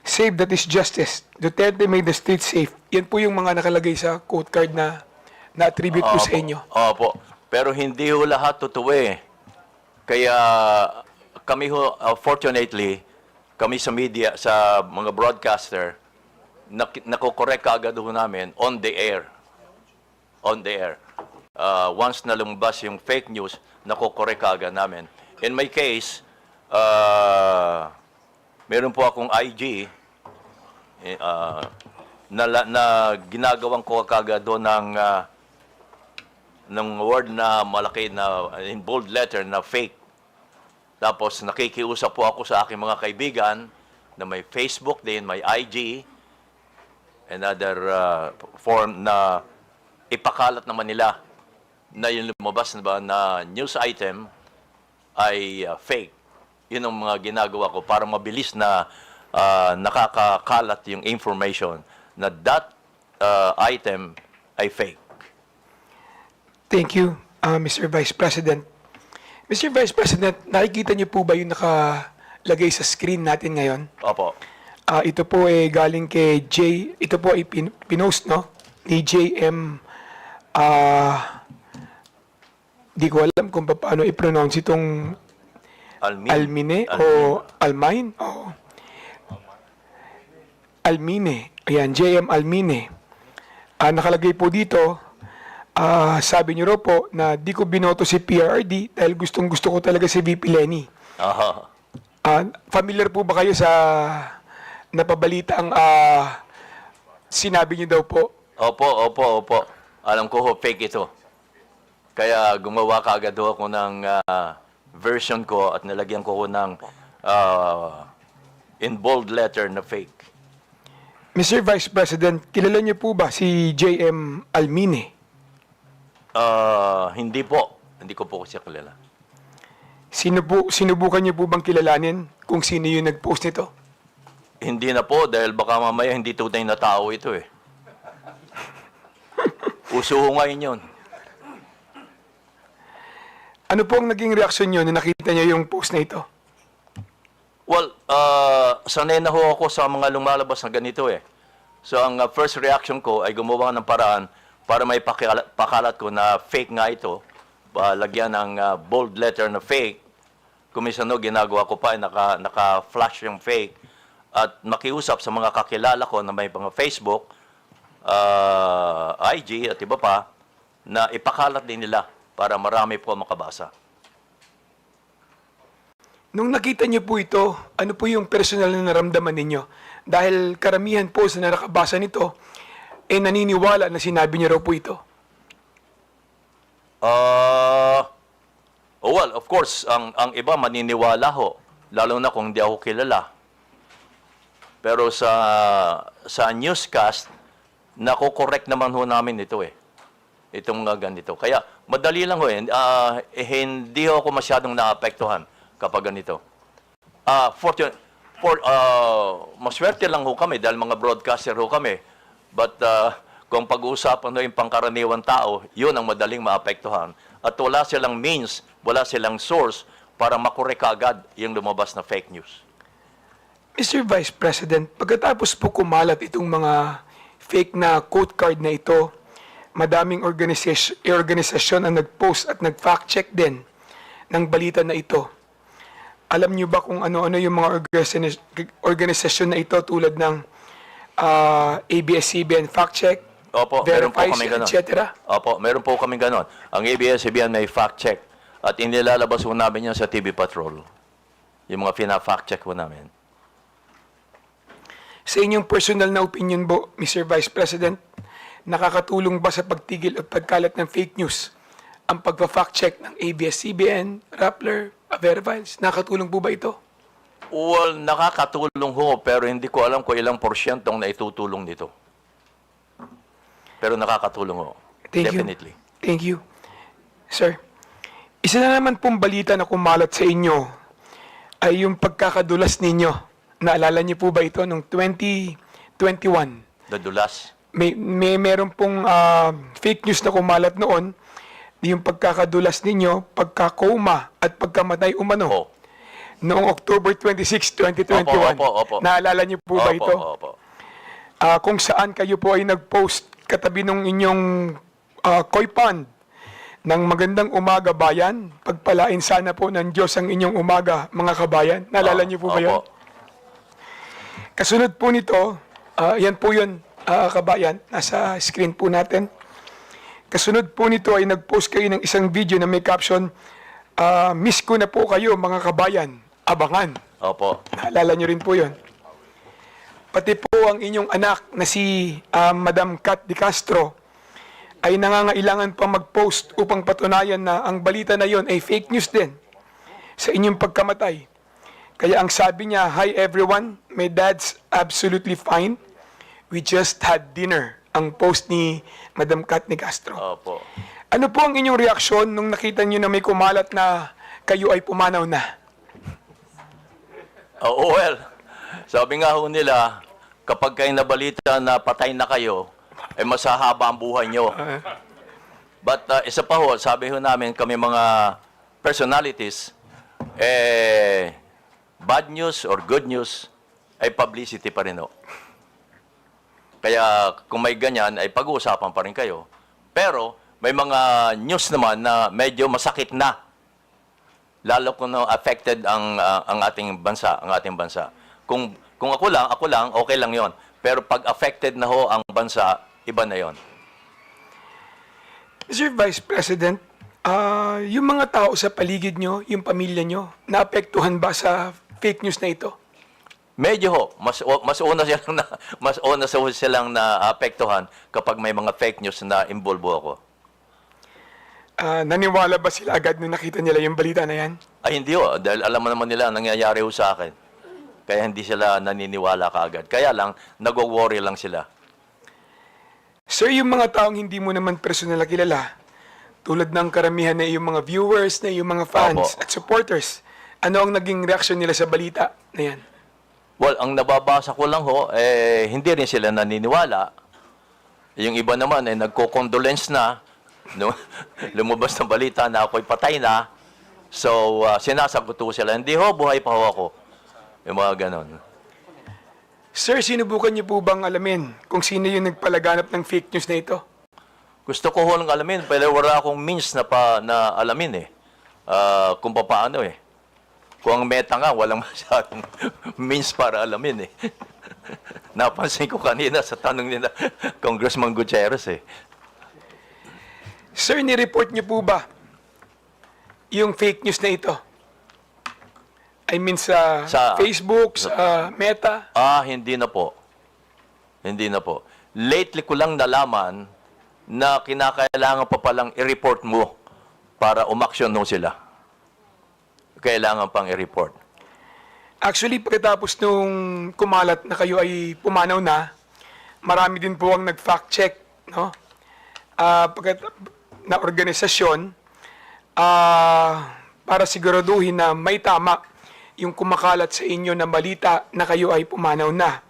saved, that is justice. Duterte made the streets safe. Yan po yung mga nakalagay sa quote card na na-attribute po sa inyo. Opo. Pero hindi ho lahat totoo eh. Kaya kami ho, fortunately, kami sa media, sa mga broadcaster, nakokorek kaagad ho namin on the air. On the air. Once na lumabas yung fake news, nakokorek kaagad namin. In my case, meron po akong IG na ginagawang ko kaagad doon ng word na malaki na in bold letter na fake. Tapos nakikiusap po ako sa aking mga kaibigan na may Facebook din, may IG, and other form na ipakalat naman nila na yung lumabas na ba na news item ay fake. Yun ang mga ginagawa ko para mabilis na nakakakalat yung information na that item ay fake. Thank you, Mr. Vice President. Mr. Vice President, nakikita niyo po ba yung nakalagay sa screen natin ngayon? Opo. Ito po ay galing kay ito po ay pinost, no? Ni JM, di ko alam kung paano i-pronounce itong Almine o Almine o Almine. Ayan, JM Almine. Nakalagay po dito, sabi niyo raw po na di ko binoto si PRRD dahil gustong-gusto ko talaga si VP Lenny. Familiar po ba kayo sa napabalita ang sinabi niyo daw po? Opo. Alam ko ho, fake ito. Kaya gumawa kaagad ho ako ng version ko at nilagyan ko ng in bold letter na fake. Mr. Vice President, kilala niyo po ba si JM Almine? Hindi po. Hindi ko po siya kilala. Sinubukan niyo po bang kilalanin kung sino yung nag-post nito? Hindi na po dahil baka mamaya hindi tunay na tao ito eh. Uso ho ngayon yun. Ano po ang naging reaksyon niyo na nakita niyo yung post na ito? Well, sanay na ho ako sa mga lumalabas na ganito eh. So ang first reaction ko ay gumawa ng paraan para may pakalat ko na fake nga ito. Lagyan ng bold letter na fake. Kuminsan no, ginagawa ko pa ay naka-flash yung fake. At makiusap sa mga kakilala ko na may mga Facebook, IG at iba pa, na ipakalat din nila para marami po makabasa. Nung nakita niyo po ito, ano po yung personal na naramdaman ninyo? Dahil karamihan po sa nakabasa nito, naniniwala na sinabi niyo raw po ito. Well, of course, ang iba maniniwala ho, lalo na kung hindi ako kilala. Pero sa newscast, nako-correct naman ho namin ito eh. Itong ganito. Kaya madali lang ho eh. Hindi ho ako masyadong naapektuhan kapag ganito. Maswerte lang ho kami dahil mga broadcaster ho kami. But kung pag-uusapan ho yung pangkaraniwan tao, yun ang madaling maapektuhan. At wala silang means, wala silang source para makorek agad yung lumabas na fake news. Mr. Vice President, pagkatapos po kumalat itong mga fake na quote card na ito, madaming organisasyon ang nag-post at nag-fact check din ng balita na ito. Alam niyo ba kung ano-ano yung mga organisasyon na ito tulad ng ABS-CBN Fact Check, Opo, meron po Verifies, kami ganon. etc.? Opo, meron po kami ganon. Ang ABS-CBN may fact check at inilalabas po namin yan sa TV Patrol. Yung mga fina-fact check po namin. Sa inyong personal na opinion po, Mr. Vice President, nakakatulong ba sa pagtigil at pagkalat ng fake news ang pagpa-fact check ng ABS-CBN, Rappler, Verifies? Nakakatulong po ba ito? Well, nakakatulong ho, pero hindi ko alam kung ilang porsyentong naitutulong nito. Pero nakakatulong ho. Definitely. Thank you. Sir, isa na naman pong balita na kumalat sa inyo ay yung pagkakadulas ninyo. Naalala niyo po ba ito noong 2021? Dadulas. Meron pong fake news na kumalat noon, yung pagkakadulas ninyo, pagkakoma at pagkamatay umano. Oh. Noong October 26, 2021. Opo. Naalala niyo po ba ito? Opo. Kung saan kayo po ay nag-post katabi ng inyong koi pond ng magandang umaga bayan. Pagpalain sana po ng Diyos ang inyong umaga, mga kabayan. Naalala niyo po ba yun? Kasunod po nito, yan po yun, kabayan. Nasa screen po natin. Kasunod po nito ay nag-post kayo ng isang video na may caption, miss ko na po kayo, mga kabayan. Abangan. Opo. Naalala niyo rin po yun. Pati po ang inyong anak na si Madam Kat Di Castro ay nangangailangan pa mag-post upang patunayan na ang balita na yon ay fake news din sa inyong pagkamatay. Kaya ang sabi niya, "Hi everyone, my dad's absolutely fine. We just had dinner." Ang post ni Madam Kat Di Castro. Opo. Ano po ang inyong reaksyon nung nakita niyo na may kumalat na kayo ay pumanaw na? Well, sabi nga ho nila, kapag kayo nabalita na patay na kayo, ay masahaba ang buhay nyo. But isa pa ho, sabi ho namin kami mga personalities, bad news or good news ay publicity pa rin ho. Kaya kung may ganyan, ay pag-uusapan pa rin kayo. Pero may mga news naman na medyo masakit na. Lalo kung affected ang ating bansa, Kung ako lang, okay lang 'yon. Pero pag affected na ho ang bansa, iba na 'yon. Mr. Vice President, yung mga tao sa paligid nyo, yung pamilya nyo, naapektuhan ba sa fake news na ito? Medyo ho, mas una silang naapektuhan kapag may mga fake news na involve ako. Naniwala ba sila agad nung nakita nila yung balita na yan? Ay hindi ho, dahil alam mo naman nila ang nangyayari ho sa akin. Kaya hindi sila naniniwala kaagad. Kaya lang, nag-worry lang sila. Sir, yung mga taong hindi mo naman personal na kilala, tulad ng karamihan na yung mga viewers, na yung mga fans Opo. at supporters, ano ang naging reaksyon nila sa balita na yan? Well, ang nababasa ko lang ho, hindi rin sila naniniwala. Yung iba naman ay nagko-condolence na, no? Lumabas ng balita na ako'y patay na. So, sinasagot ko sila, hindi ho, buhay pa ho ako. Yung mga ganon. Sir, sinubukan niyo po bang alamin kung sino yung nagpalaganap ng fake news na ito? Gusto ko ho lang alamin, pero wala akong means na alamin kung paano Kung ang meta nga, walang masyadong means para alamin Napansin ko kanina sa tanong nila, Congressman Gutierrez Sir, ni-report niyo po ba yung fake news na ito? I mean sa Facebook, sa Meta? Hindi na po. Hindi na po. Lately ko lang nalaman na kinakailangan pa palang i-report mo para umaksyon mo sila. Kailangan pang i-report. Actually, pagkatapos nung kumalat na kayo ay pumanaw na, marami din po ang nag-fact check, no? Na organisasyon para siguraduhin na may tama yung kumakalat sa inyo na balita na kayo ay pumanaw na.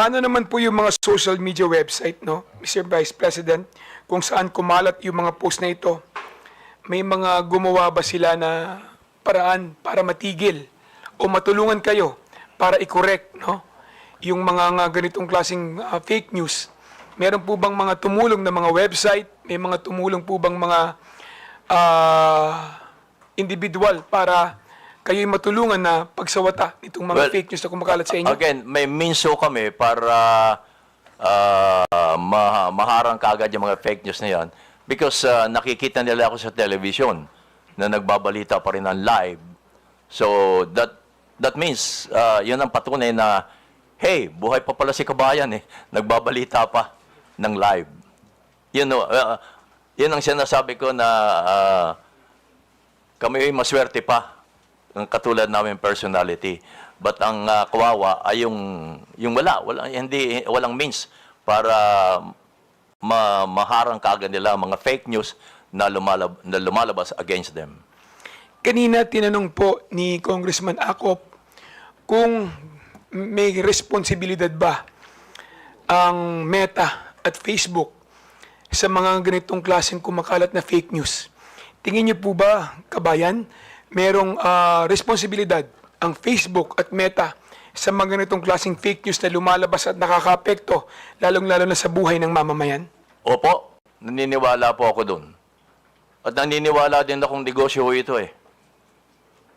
Paano naman po yung mga social media website, no, Mr. Vice President, kung saan kumalat yung mga post na ito? May mga gumawa ba sila na paraan para matigil o matulungan kayo para i-correct, no, yung mga nga ganitong klaseng fake news? Meron po bang mga tumulong na mga website? May mga tumulong po bang mga individual para kayo'y matulungan na pagsawata itong mga Well, fake news na kumakalat sa inyo? Again, may means ho kami para maharang kaagad yung mga fake news na yan because nakikita nila ako sa television na nagbabalita pa rin ng live. So that means yun ang patunay na, hey, buhay pa pala si kabayan eh. Nagbabalita pa ng live. Yun ang sinasabi ko na kami ay maswerte pa ng katulad namin personality. But ang kawawa ay yung walang means para maharang kaagad nila mga fake news na lumalabas against them. Kanina tinanong po ni Congressman Acop kung may responsibilidad ba ang Meta at Facebook sa mga ganitong klaseng kumakalat na fake news. Tingin niyo po ba, kabayan, merong responsibilidad ang Facebook at Meta sa mga ganitong klaseng fake news na lumalabas at nakakaapekto, lalong-lalo na sa buhay ng mamamayan? Opo, naniniwala po ako dun. At naniniwala din akong negosyo ito eh.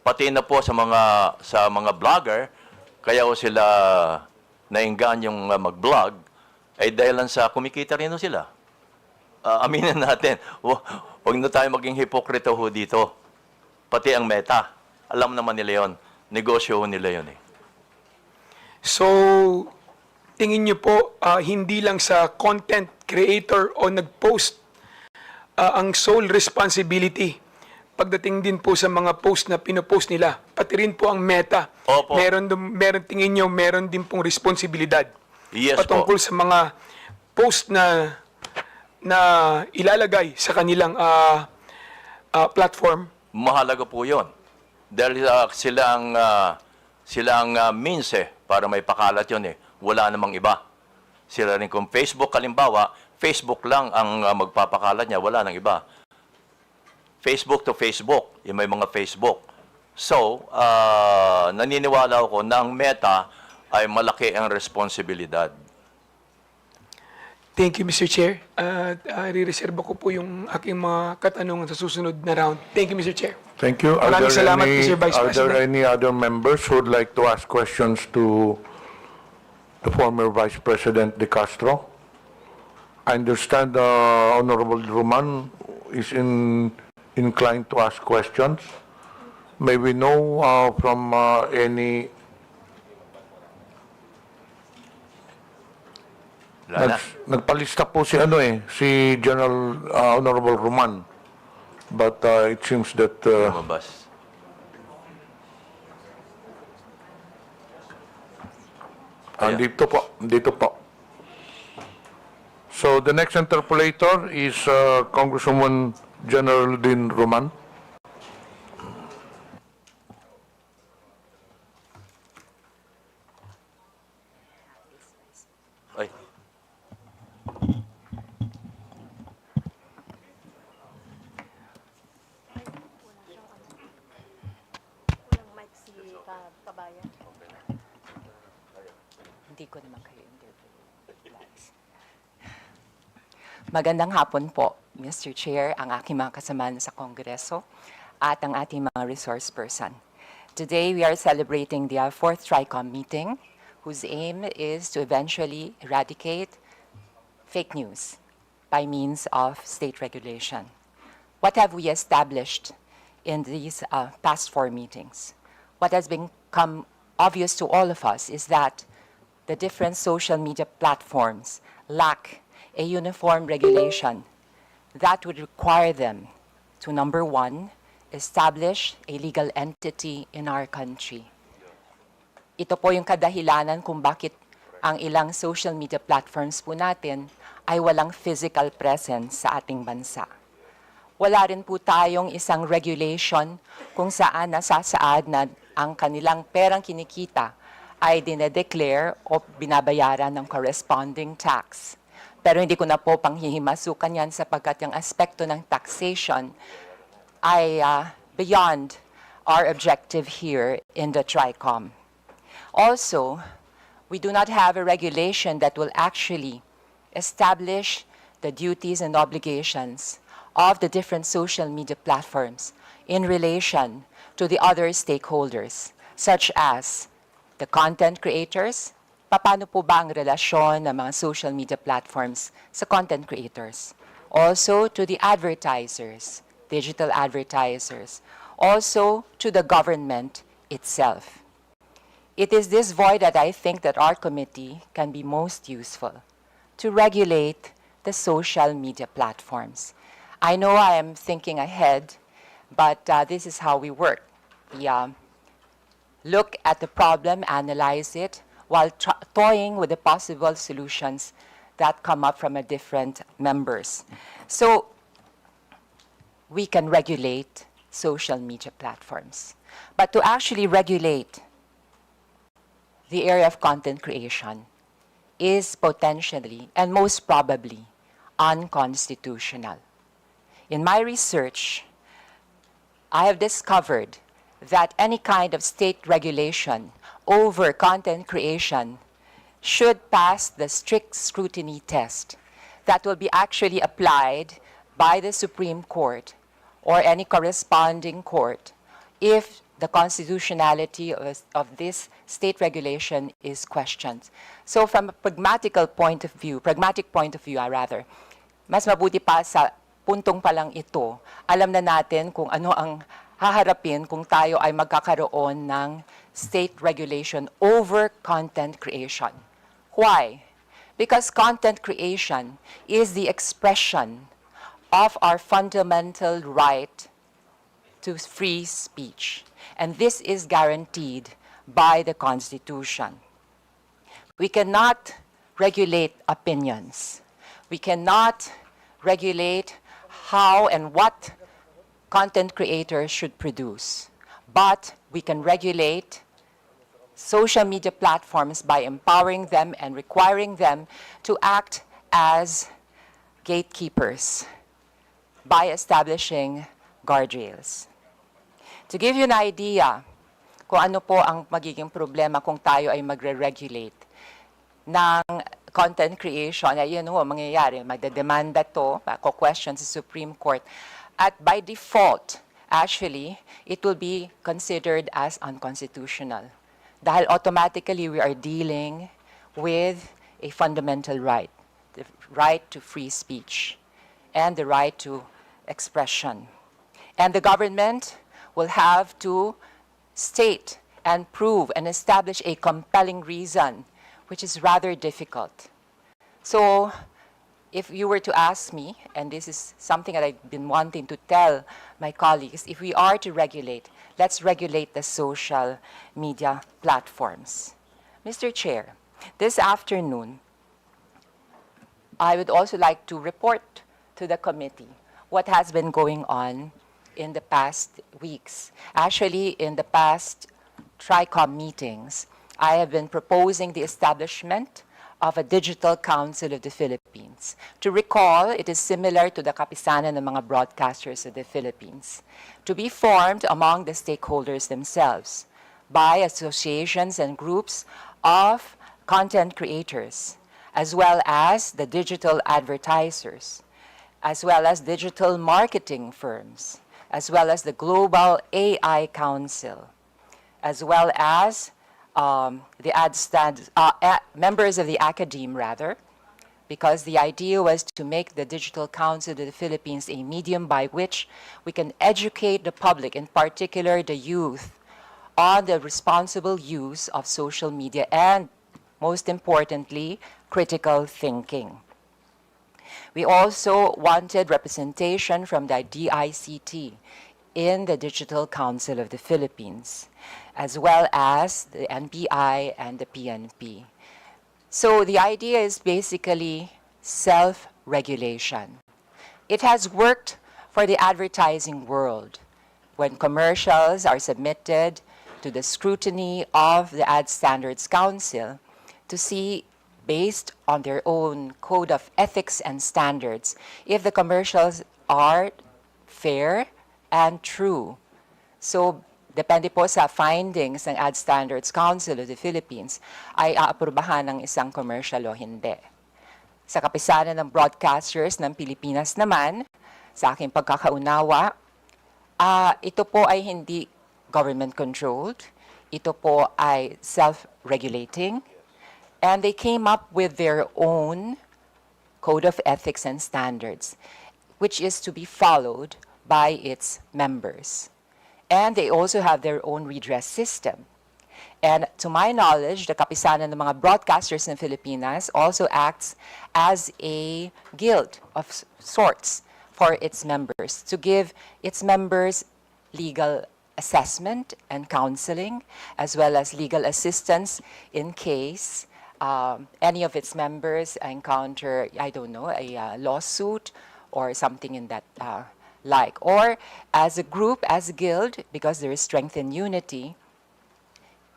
Pati na po sa mga vlogger, kaya o sila naingganyong mag-vlog, ay dahil sa kumikita rin sila. Aminin natin, huwag na tayo maging hipokrito ho dito. Pati ang Meta, alam naman nila yon, negosyo nila yon eh. So, tingin niyo po, hindi lang sa content creator o nag-post ang sole responsibility pagdating din po sa mga post na pinopost nila, pati rin po ang Meta. Opo. Meron tingin niyo, meron din pong responsibilidad Yes patungkol po. sa mga post na ilalagay sa kanilang platform. Mahalaga po yon. Dahil sila ang means eh, para may pakalat yon eh. Wala namang iba. Sila rin kung Facebook, kalimbawa, Facebook lang ang magpapakalat niya, wala nang iba. Facebook to Facebook, yung may mga Facebook. So, naniniwala ako na ang Meta ay malaki ang responsibilidad. Thank you, Mr. Chair. I-reserve ko po yung aking mga katanungan sa susunod na round. Thank you, Mr. Chair. Thank you. Maraming salamat, Mr. Vice Are there President. any other members who would like to ask questions to the former Vice President De Castro? I understand Honorable Roman is inclined to ask questions. May we know from any... Nagpalista po si si General Honorable Roman. But it seems that... Lumabas. Dito po. So the next interpolator is Congresswoman General Din Roman. Ay. Hindi ko naman kayo interview. Magandang hapon po, Mr. Chair, ang aking mga kasamahan sa Kongreso at ang ating mga resource person. Today, we are celebrating the 4th tri-comm meeting, whose aim is to eventually eradicate fake news by means of state regulation. What have we established in these past 4 meetings? What has become obvious to all of us is that the different social media platforms lack a uniform regulation that would require them to, number 1, establish a legal entity in our country. Ito po yung kadahilanan kung bakit ang ilang social media platforms po natin ay walang physical presence sa ating bansa. Wala rin po tayong isang regulation kung saan nasasaad na ang kanilang perang kinikita ay dinedeclare o binabayaran ng corresponding tax. Pero hindi ko na po panghihimasukan yan sapagkat yung aspekto ng taxation ay beyond our objective here in the tri-comm. Also, we do not have a regulation that will actually establish the duties and obligations of the different social media platforms in relation to the other stakeholders, such as the content creators. Paano po ba ang relasyon ng mga social media platforms sa content creators? Also to the advertisers, digital advertisers. Also to the government itself. It is this void that I think that our committee can be most useful to regulate the social media platforms. I know I am thinking ahead, but this is how we work. We look at the problem, analyze it, while toying with the possible solutions that come up from different members. So we can regulate social media platforms. But to actually regulate the area of content creation is potentially and most probably unconstitutional. In my research, I have discovered that any kind of state regulation over content creation should pass the strict scrutiny test that will be actually applied by the Supreme Court or any corresponding court if the constitutionality of this state regulation is questioned. So from a pragmatic point of view, mas mabuti pa sa puntong pa lang ito, alam na natin kung ano ang haharapin kung tayo ay magkakaroon ng state regulation over content creation. Why? Because content creation is the expression of our fundamental right to free speech. And this is guaranteed by the Constitution. We cannot regulate opinions. We cannot regulate how and what content creators should produce. But we can regulate social media platforms by empowering them and requiring them to act as gatekeepers by establishing guardrails. To give you an idea kung ano po ang magiging problema kung tayo ay magre-regulate ng content creation, ay yun ho, mangyayari, magdedemanda to, question sa Supreme Court. At by default, actually, it will be considered as unconstitutional. Dahil automatically, we are dealing with a fundamental right, the right to free speech and the right to expression. And the government will have to state and prove and establish a compelling reason, which is rather difficult. So, if you were to ask me, and this is something that I've been wanting to tell my colleagues, if we are to regulate, let's regulate the social media platforms. Mr. Chair, this afternoon, I would also like to report to the committee what has been going on in the past weeks. Actually, in the past tri-comm meetings, I have been proposing the establishment of a Digital Council of the Philippines. To recall, it is similar to the kapisanan ng mga broadcasters of the Philippines, to be formed among the stakeholders themselves by associations and groups of content creators, as well as the digital advertisers, as well as digital marketing firms, as well as the Global AI Council, as well as members of the academe, rather, because the idea was to make the Digital Council of the Philippines a medium by which we can educate the public, in particular the youth, on the responsible use of social media and, most importantly, critical thinking. We also wanted representation from the DICT in the Digital Council of the Philippines, as well as the NBI and the PNP. So the idea is basically self-regulation. It has worked for the advertising world. When commercials are submitted to the scrutiny of the Ad Standards Council to see, based on their own code of ethics and standards, if the commercials are fair and true. So, depende po sa findings ng Ad Standards Council of the Philippines, ay aaprubahan ng isang commercial o hindi. Sa kapisanan ng broadcasters ng Pilipinas naman, sa aking pagkakaunawa, ito po ay hindi government-controlled. Ito po ay self-regulating. And they came up with their own code of ethics and standards, which is to be followed by its members. And they also have their own redress system. And to my knowledge, the Kapisanan ng mga broadcasters in Filipinas also acts as a guild of sorts for its members, to give its members legal assessment and counseling, as well as legal assistance in case any of its members encounter, I don't know, a lawsuit or something in that like. Or as a group, as a guild, because there is strength in unity,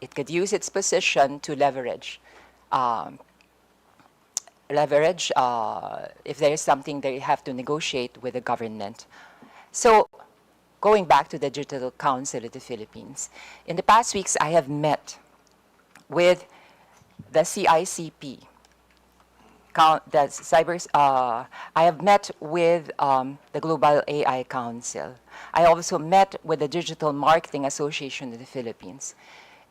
it could use its position to leverage if there is something they have to negotiate with the government. So, going back to the Digital Council of the Philippines, in the past weeks I have met with the CICP, I have met with the Global AI Council. I also met with the Digital Marketing Association of the Philippines.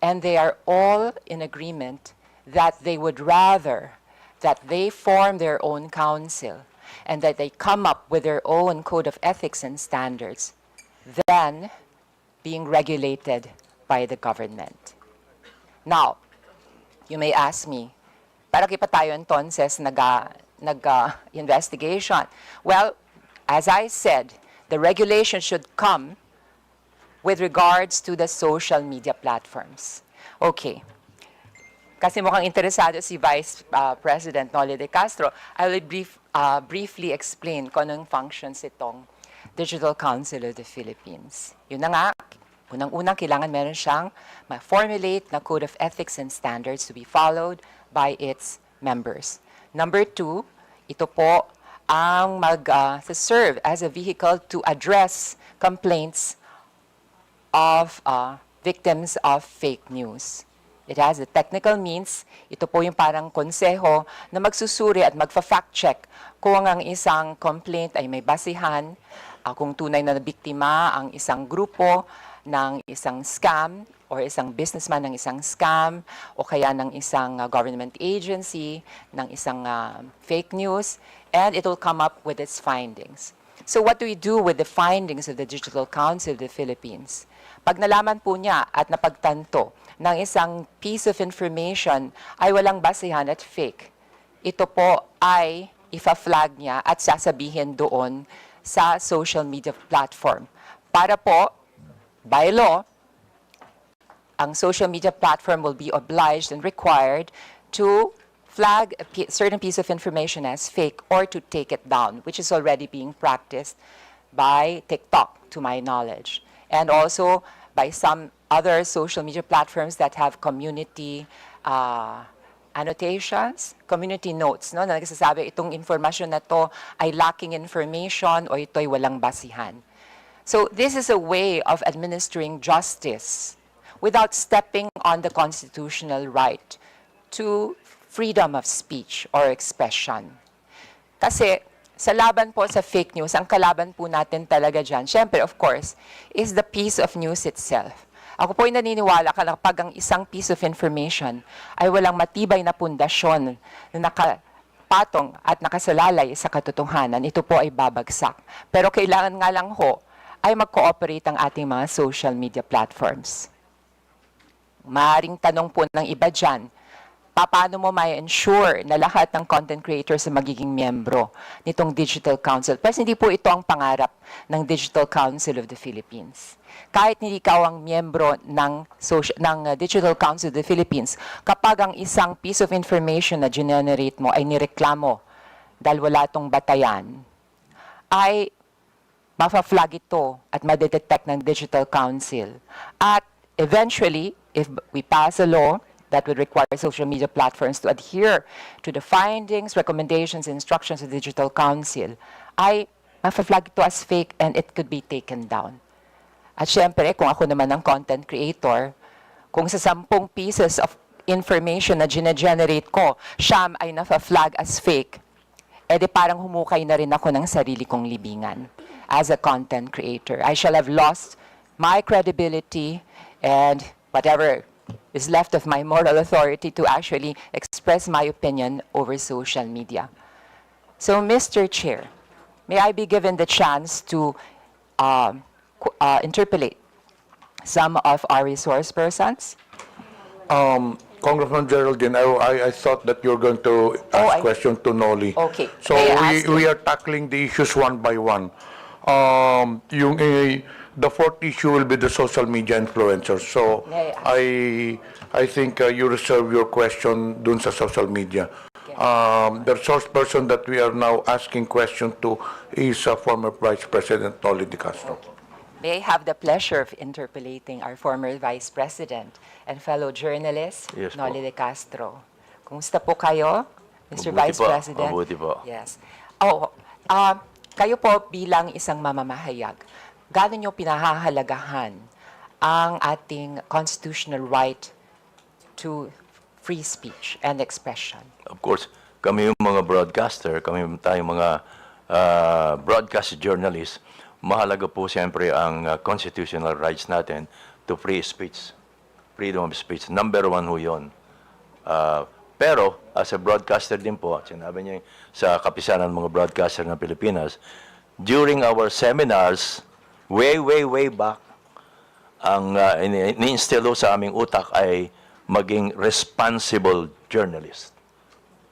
And they are all in agreement that they would rather that they form their own council and that they come up with their own code of ethics and standards than being regulated by the government. Now, you may ask me, para pa tayo entonces nag-investigation? Well, as I said, the regulation should come with regards to the social media platforms. Okay. Kasi mukhang interesado si Vice President Noli de Castro, I will briefly explain kung anong functions itong Digital Council of the Philippines. Yun na nga, unang-unang kailangan meron siyang ma-formulate na code of ethics and standards to be followed by its members. Number 2, ito po ang mag-serve as a vehicle to address complaints of victims of fake news. It has a technical means. Ito po yung parang konseho na magsusuri at magfa-fact check kung ang isang complaint ay may basihan, kung tunay na biktima ang isang grupo ng isang scam or isang businessman ng isang scam o kaya ng isang government agency, ng isang fake news, and it will come up with its findings. So what do we do with the findings of the Digital Council of the Philippines? Pag nalaman po niya at napagtanto ng isang piece of information ay walang basihan at fake, ito po ay ifa-flag niya at sasabihin doon sa social media platform. Para po, by law, ang social media platform will be obliged and required to flag a certain piece of information as fake or to take it down, which is already being practiced by TikTok, to my knowledge. And also by some other social media platforms that have community annotations, community notes, no, na nagsasabi itong information na to ay lacking information o ito'y walang basihan. So this is a way of administering justice without stepping on the constitutional right to freedom of speech or expression. Kasi sa laban po sa fake news, ang kalaban po natin talaga dyan, syempre, of course, is the piece of news itself. Ako po ay naniniwala kapag ang isang piece of information ay walang matibay na pundasyon na nakapatong at nakasalalay sa katotohanan, ito po ay babagsak. Pero kailangan nga lang ho ay mag-cooperate ang ating mga social media platforms. Maaring tanong po ng iba dyan, paano mo ma-ensure na lahat ng content creators na magiging miyembro nitong Digital Council? Pero hindi po ito ang pangarap ng Digital Council of the Philippines. Kahit hindi ikaw ang miyembro ng Digital Council of the Philippines, kapag ang isang piece of information na generate mo ay nireklamo dahil wala itong batayan, ay mafa-flag ito at madetect ng Digital Council. At eventually, if we pass a law that would require social media platforms to adhere to the findings, recommendations, instructions of the Digital Council, ay ma-flag ito as fake and it could be taken down. At syempre, kung ako naman ang content creator, kung sa 10 pieces of information na gine-generate ko, siyam ay na-flag as fake, edi parang humukay na rin ako ng sarili kong libingan as a content creator. I shall have lost my credibility and whatever is left of my moral authority to actually express my opinion over social media. So, Mr. Chair, may I be given the chance to interpolate some of our resource persons? Congressman Geraldine, I thought that you're going to ask question to Noli. Okay. So May I ask we you? are tackling the issues one by one. The fourth issue will be the social media influencers. So May I I think you reserve your question dun sa social media. The resource person that we are now asking question to is former Vice President Noli De Castro. May I have the pleasure of interpolating our former Vice President and fellow journalist, Yes po. Noli De Castro. Kumusta po kayo, Mr. Mabuti Vice po, President? mabuti po. Yes. Kayo po bilang isang mamamahayag, gaano nyo pinahahalagahan ang ating constitutional right to free speech and expression? Of course, kami yung mga broadcaster, kami tayong mga broadcast journalists, mahalaga po siyempre ang constitutional rights natin to free speech, freedom of speech. Number one ho yun. Pero, as a broadcaster din po, sinabi niya sa kapisanan ng mga broadcaster ng Pilipinas, during our seminars, way back, ang ini-instill sa aming utak ay maging responsible journalist.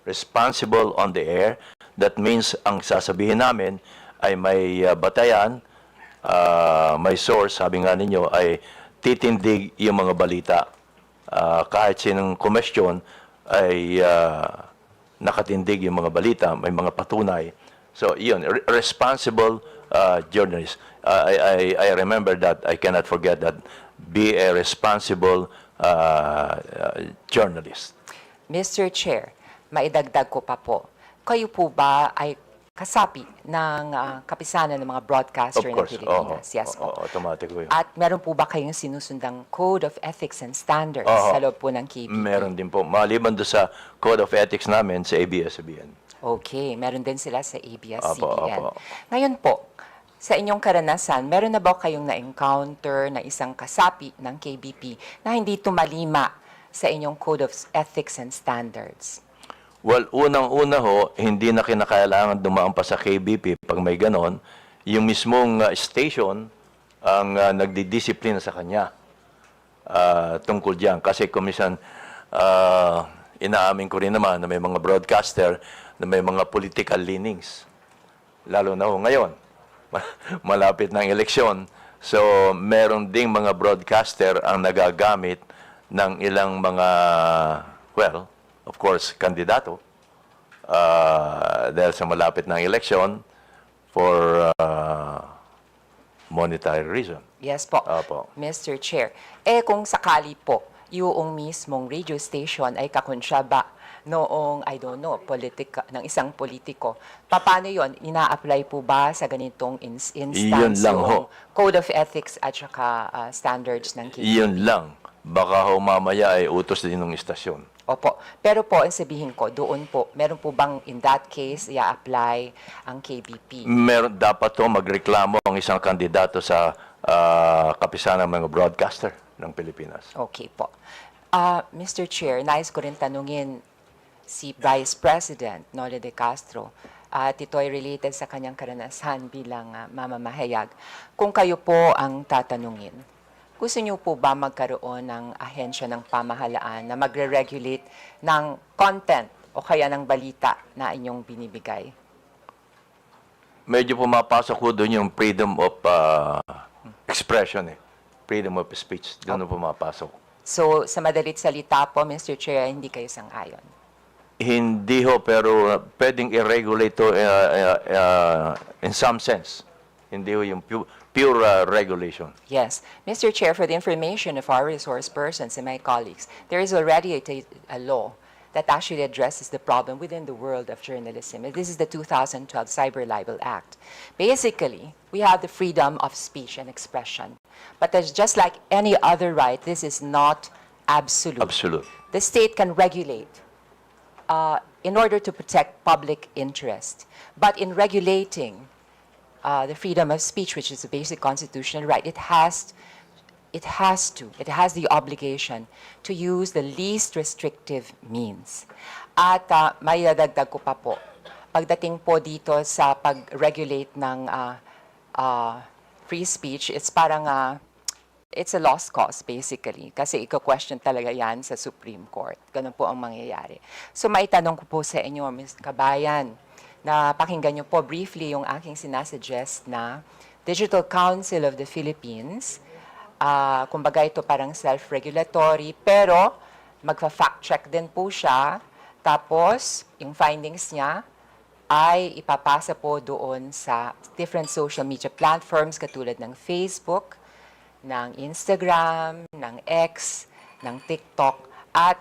Responsible on the air. That means, ang sasabihin namin ay may batayan, may source, sabi nga ninyo, ay titindig yung mga balita. Kahit sinong komisyon ay nakatindig yung mga balita, may mga patunay. So, yun, responsible journalist. I remember that, I cannot forget that, be a responsible journalist. Mr. Chair, maidagdag ko pa po, kayo po ba ay kasapi ng kapisanan ng mga broadcaster Of ng course, Pilipinas? Yes po. automatic ko yun. At meron po ba kayong sinusundang Code of Ethics and Standards sa loob po ng KBP? Meron din po. Maliban doon sa Code of Ethics namin sa ABS-CBN. Okay, meron din sila sa ABS-CBN. Opo. Ngayon po, sa inyong karanasan, meron na ba kayong na-encounter na isang kasapi ng KBP na hindi tumalima sa inyong Code of Ethics and Standards? Well, unang-una ho, hindi na kinakailangan dumaan pa sa KBP pag may ganon. Yung mismong station ang nagdidisiplina sa kanya tungkol diyan. Kasi kumisan, inaamin ko rin naman na may mga broadcaster na may mga political leanings. Lalo na ho ngayon, malapit ng eleksyon. So, meron ding mga broadcaster ang nagagamit ng ilang mga, well, of course, kandidato dahil sa malapit ng eleksyon for monetary reason. Yes po, Opo. Mr. Chair. Kung sakali po, yung mismong radio station ay kakonsyaba noong, I don't know, ng isang politiko, paano yon? Ina-apply po ba sa ganitong instance Iyon lang ho. yung Code of Ethics at saka standards ng KBP? Iyon lang. Baka ho mamaya ay utos din ng istasyon. Opo. Pero po, ang sabihin ko, doon po, meron po bang in that case, i-apply ang KBP? Meron dapat to magreklamo ang isang kandidato sa kapisanan ng mga broadcaster ng Pilipinas. Okay po. Mr. Chair, nais ko rin tanungin si Vice President Noli De Castro at ito ay related sa kanyang karanasan bilang mamamahayag. Kung kayo po ang tatanungin, gusto niyo po ba magkaroon ng ahensya ng pamahalaan na magre-regulate ng content o kaya ng balita na inyong binibigay? Medyo pumapasok ko doon yung freedom of expression, freedom of speech. Doon pumapasok. So, sa madalit salita po, Mr. Chair, hindi kayo sang-ayon? Hindi ho, pero pwedeng i-regulate to in some sense. hindi ho yung pure regulation. Yes. Mr. Chair, for the information of our resource persons and my colleagues, there is already a law that actually addresses the problem within the world of journalism. And this is the 2012 Cyber Libel Act. Basically, we have the freedom of speech and expression. But there's just like any other right, this is not absolute. Absolute. The state can regulate in order to protect public interest. But in regulating the freedom of speech, which is a basic constitutional right, it has the obligation to use the least restrictive means. At may dadagdag ko pa po, pagdating po dito sa pag-regulate ng free speech, it's parang it's a lost cause basically kasi iko-question talaga yan sa Supreme Court. Ganun po ang mangyayari. So maitanong ko po sa inyo, Ms. Kabayan, na pakinggan niyo po briefly yung aking sinasuggest na Digital Council of the Philippines. Kumbaga ito parang self-regulatory, pero magfa-fact check din po siya. Tapos, yung findings niya ay ipapasa po doon sa different social media platforms katulad ng Facebook, ng Instagram, ng X, ng TikTok, at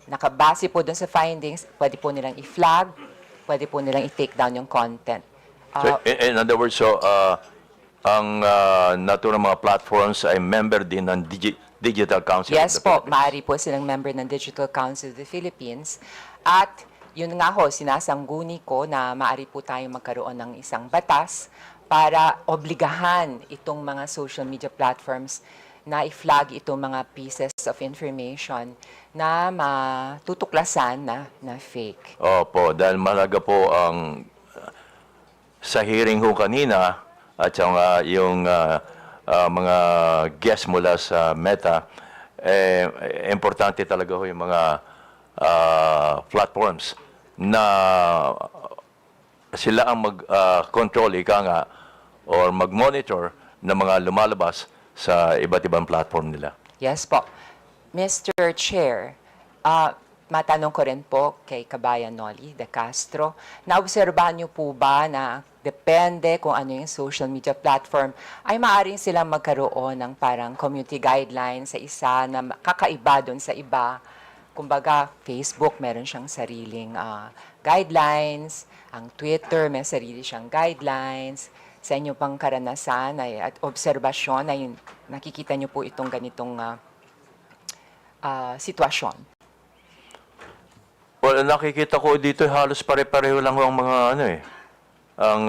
nakabase po doon sa findings, pwede po nilang i-flag, pwede po nilang i-take down yung content. So, in other words, ang naturang mga platforms ay member din ng Digital Council Yes of the po, Philippines. maaari po silang member ng Digital Council of the Philippines. At yun nga ho, sinasangguni ko na maaari po tayong magkaroon ng isang batas para obligahan itong mga social media platforms na i-flag itong mga pieces of information na matutuklasan na fake. Opo, dahil malaga po ang sa hearing ho kanina at yung mga guests mula sa Meta, importante talaga ho yung mga platforms na sila ang mag-control, ika nga, or mag-monitor ng mga lumalabas sa iba't ibang platform nila. Yes po. Mr. Chair, matanong ko rin po kay Kabayan Noli de Castro, naobserbahan niyo po ba na depende kung ano yung social media platform, ay maaaring silang magkaroon ng parang community guidelines sa isa na kakaiba doon sa iba. Kumbaga, Facebook meron siyang sariling guidelines, ang Twitter may sarili siyang guidelines. Sa inyo pang karanasan at obserbasyon ay nakikita niyo po itong ganitong sitwasyon. Well, nakikita ko dito halos pare-pareho lang ang mga ang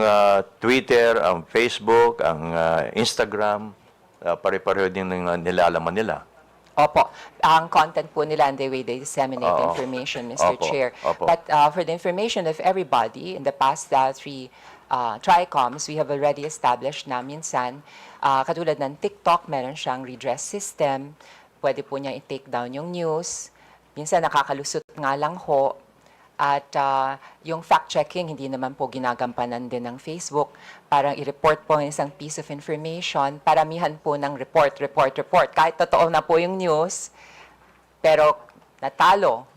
Twitter, ang Facebook, ang Instagram, pare-pareho din ng nilalaman nila. Opo. Ang content po nila and the way they disseminate information, Mr. Opo. Chair. Opo. But for the information of everybody, in the past three tri-comms, we have already established na minsan, katulad ng TikTok, meron siyang redress system. Pwede po niya i-take down yung news. Minsan nakakalusot nga lang ho. At yung fact-checking, hindi naman po ginagampanan din ng Facebook. Parang i-report po ang isang piece of information. Paramihan po ng report. Kahit totoo na po yung news, pero natalo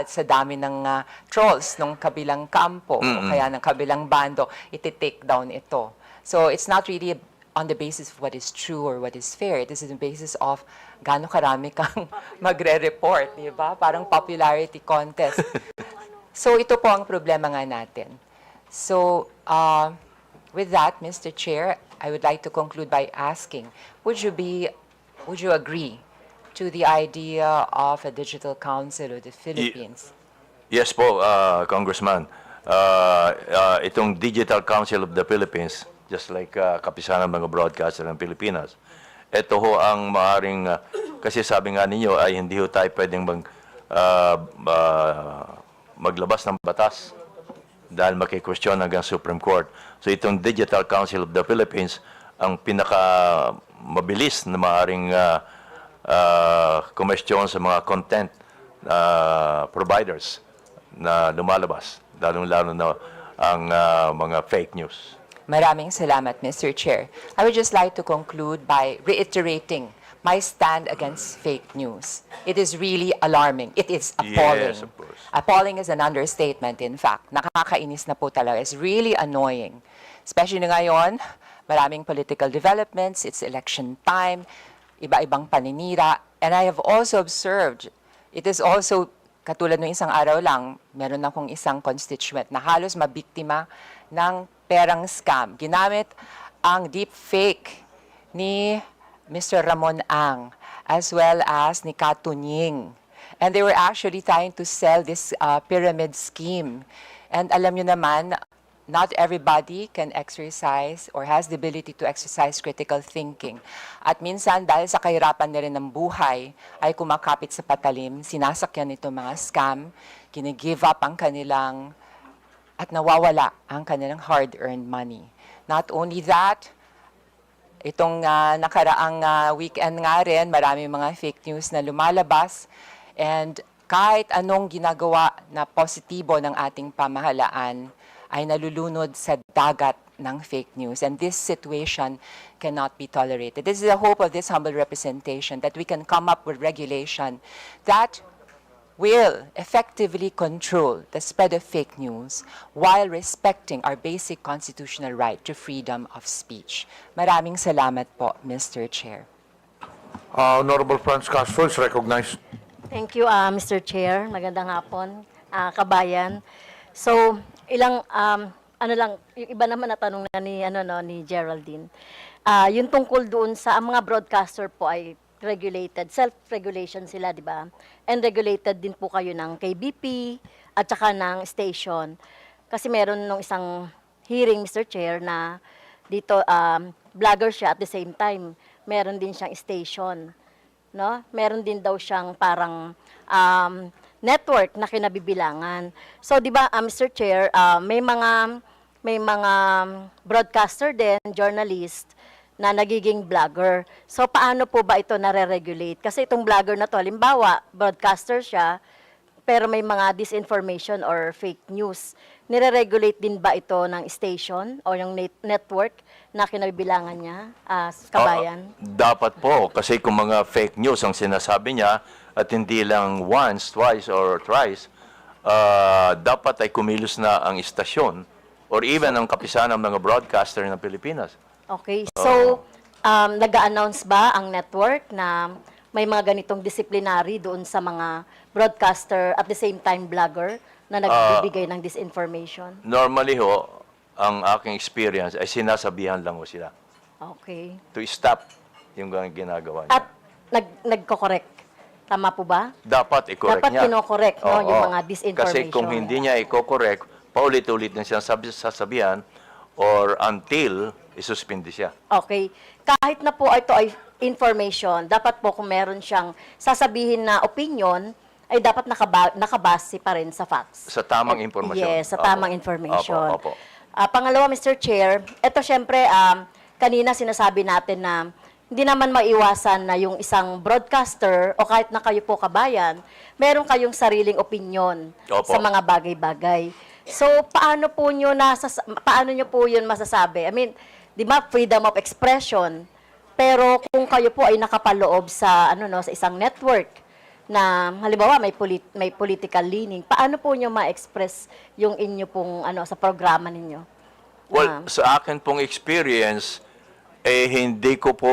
sa dami ng trolls ng kabilang kampo o kaya ng kabilang bando, iti-take down ito. So it's not really on the basis of what is true or what is fair. This is the basis of gaano karami kang magre-report, di ba? Parang popularity contest. So ito po ang problema nga natin. So with that, Mr. Chair, I would like to conclude by asking, would you agree to the idea of a Digital Council of the Philippines? Yes po, Congressman. Itong Digital Council of the Philippines, just like kapisanan ng mga broadcaster ng Pilipinas, ito ho ang maaaring, kasi sabi nga ninyo ay hindi ho tayo pwedeng maglabas ng batas dahil makikwestiyon hanggang Supreme Court. So itong Digital Council of the Philippines, ang pinaka-mabilis na maaaring kumestyon sa mga content providers na lumalabas, lalong-lalo na ang mga fake news. Maraming salamat, Mr. Chair. I would just like to conclude by reiterating my stand against fake news. It is really alarming. It is appalling. Yes, of course. Appalling is an understatement, in fact. Nakakainis na po talaga. It's really annoying. Especially ngayon, maraming political developments, it's election time, iba-ibang paninira. And I have also observed, it is also, katulad ng isang araw lang, meron akong isang constituent na halos mabiktima ng perang scam. Ginamit ang deepfake ni Mr. Ramon Ang, as well as ni Katunying. And they were actually trying to sell this pyramid scheme. And alam nyo naman, not everybody can exercise or has the ability to exercise critical thinking. At minsan, dahil sa kahirapan na rin ng buhay, ay kumakapit sa patalim, sinasakyan ito mga scam, gini-give up ang kanilang, at nawawala ang kanilang hard-earned money. Not only that, itong nakaraang weekend nga rin, marami mga fake news na lumalabas, and kahit anong ginagawa na positibo ng ating pamahalaan, ay nalulunod sa dagat ng fake news. And this situation cannot be tolerated. This is the hope of this humble representation, that we can come up with regulation that will effectively control the spread of fake news while respecting our basic constitutional right to freedom of speech. Maraming salamat po, Mr. Chair. Honorable Franz Castro is recognized. Thank you, Mr. Chair. Magandang hapon, kabayan. So, ano lang, yung iba naman na tanong na ni Geraldine. Yung tungkol doon sa ang mga broadcaster po ay regulated, self-regulation sila, di ba? And regulated din po kayo ng KBP at saka ng station. Kasi meron nung isang hearing, Mr. Chair, na dito, vlogger siya at the same time, meron din siyang station. No? Meron din daw siyang parang network na kinabibilangan. So, di ba, Mr. Chair, may mga broadcaster din, journalist, na nagiging vlogger. So, paano po ba ito nare-regulate? Kasi itong vlogger na to, halimbawa, broadcaster siya, pero may mga disinformation or fake news. Nire-regulate din ba ito ng station o yung network na kinabibilangan niya, kabayan? Dapat po, kasi kung mga fake news ang sinasabi niya, at hindi lang once, twice, or thrice, dapat ay kumilos na ang istasyon or even ang kapisanan ng mga broadcaster ng Pilipinas. Okay. So, nag-a-announce ba ang network na may mga ganitong disciplinary doon sa mga broadcaster at the same time vlogger na nagbibigay ng disinformation? Normally ho, ang aking experience ay sinasabihan lang ho sila Okay. to stop yung ginagawa niya. At nagko-correct. Tama po ba? Dapat i-correct Dapat niya. kino-correct, no, yung mga Kasi disinformation. kung hindi niya i-correct, paulit-ulit na siya sasabihan or until isuspindi siya. Okay. Kahit na po ito ay information, dapat po kung meron siyang sasabihin na opinion, ay dapat nakabase pa rin sa facts. Sa tamang impormasyon. Yes, sa tamang information. Opo. Pangalawa, Mr. Chair, ito syempre, kanina sinasabi natin na hindi naman maiwasan na yung isang broadcaster o kahit na kayo po kabayan, meron kayong sariling opinion Opo. sa mga bagay-bagay. So, paano nyo po yun masasabi? I mean, di ba, freedom of expression. Pero kung kayo po ay nakapaloob sa sa isang network na halimbawa may political leaning, paano po nyo ma-express yung inyo pong sa programa ninyo? Well, sa akin pong experience, hindi ko po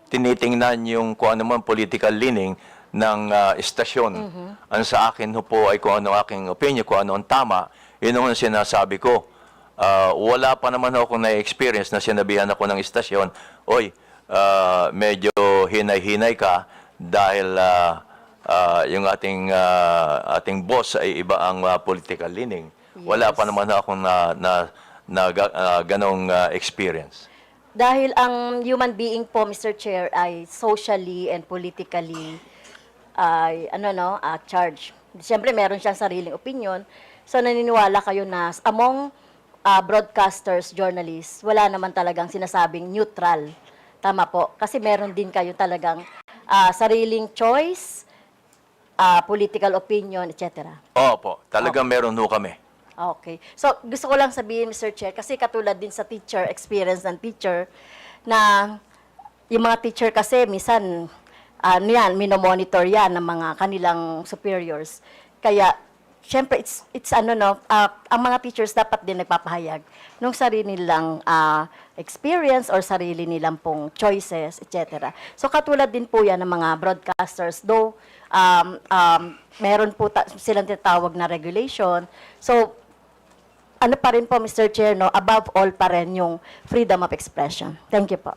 tinitingnan yung kung ano man political leaning ng istasyon. Ang sa akin po ay kung ano aking opinion, kung ano ang tama, yun ang sinasabi ko. Wala pa naman ako na-experience na sinabihan ako ng istasyon, oy, medyo hinay-hinay ka dahil yung ating boss ay iba ang political leaning. Wala pa naman akong ganong experience. Dahil ang human being po, Mr. Chair, ay socially and politically charged. Siyempre, meron siyang sariling opinion. So, naniniwala kayo na among broadcasters, journalists, wala naman talagang sinasabing neutral. Tama po. Kasi meron din kayo talagang sariling choice, political opinion, etc. Opo, talagang meron ho kami. Okay. So, gusto ko lang sabihin, Mr. Chair, kasi katulad din sa teacher, experience ng teacher, na yung mga teacher kasi, minsan, ano yan, minomonitor yan ng mga kanilang superiors. Kaya, syempre, it's ano no, ang mga teachers dapat din nagpapahayag nung sarili nilang experience or sarili nilang pong choices, etc. So, katulad din po yan ng mga broadcasters, though, meron po silang tinatawag na regulation. So, ano pa rin po, Mr. Chair, no, above all pa rin yung freedom of expression. Thank you po.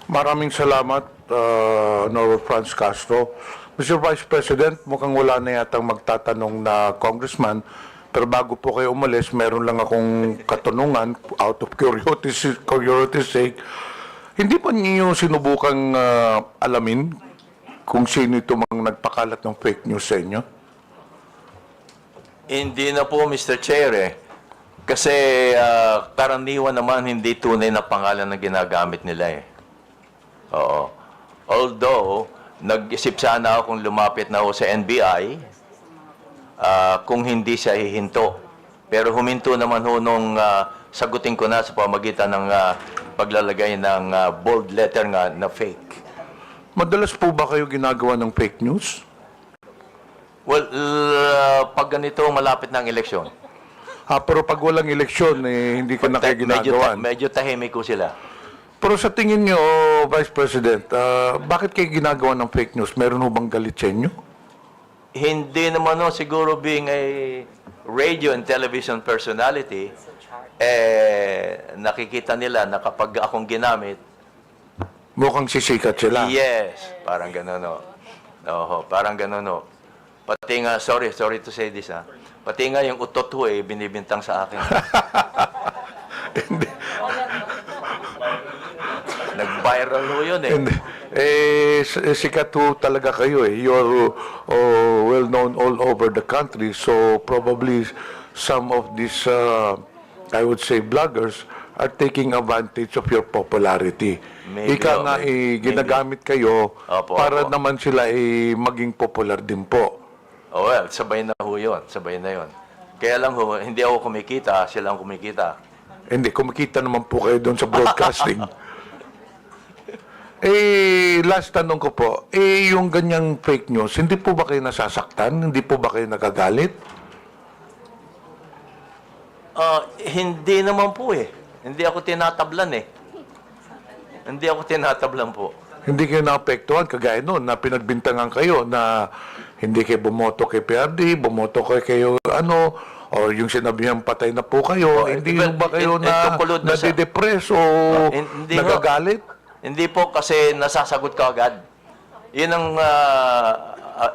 Maraming salamat, Noro Franz Castro. Mr. Vice President, mukhang wala na yatang magtatanong na congressman, pero bago po kayo umalis, meron lang akong katanungan out of curiosity sake. Hindi pa niyo sinubukang alamin kung sino ito mang nagpakalat ng fake news sa inyo? Hindi na po, Mr. Chair, eh. Kasi karaniwan naman hindi tunay na pangalan na ginagamit nila, eh. Oo. Although, nag-isip sana ako kung lumapit na ako sa NBI kung hindi siya hihinto. Pero huminto naman ho nung sagutin ko na sa pamagitan ng paglalagay ng bold letter nga na fake. Madalas po ba kayo ginagawa ng fake news? Well, pag ganito malapit ng eleksyon. Pero pag walang eleksyon, hindi ka na kayo ginagawa. Medyo tahimik ko sila. Pero sa tingin nyo, Vice President, bakit kayo ginagawa ng fake news? Meron ho bang galit sa inyo? Hindi naman no, siguro being a radio and television personality, nakikita nila na kapag akong ginamit, mukhang sisikat sila. yes, parang gano'n no. Oho, parang gano'n no. Pati nga, sorry to say this ha, pati nga yung utot ho binibintang sa akin. Hindi. Nag-viral ho yun eh. And, sikat ho talaga kayo eh. You're well known all over the country. So probably some of these, I would say, bloggers are taking advantage of your popularity. Maybe, Ika nga ginagamit kayo para Opo. naman sila maging popular din po. Oh well, sabay na ho yun. Sabay na yun. Kaya lang ho, hindi ako kumikita, sila ang kumikita. Hindi, kumikita naman po kayo doon sa broadcasting. Last tanong ko po, yung ganyang fake news, hindi po ba kayo nasasaktan? Hindi po ba kayo nagagalit? Hindi naman po eh. Hindi ako tinatablan eh. Hindi ako tinatablan po. Hindi kayo naapektuhan, kagaya noon, na pinagbintangan kayo na hindi kayo bumoto kay PRD, bumoto kayo o yung sinabihan patay na po kayo, hindi ba kayo nadidepress o nagagalit? Hindi po kasi nasasagot ka agad. Yun ang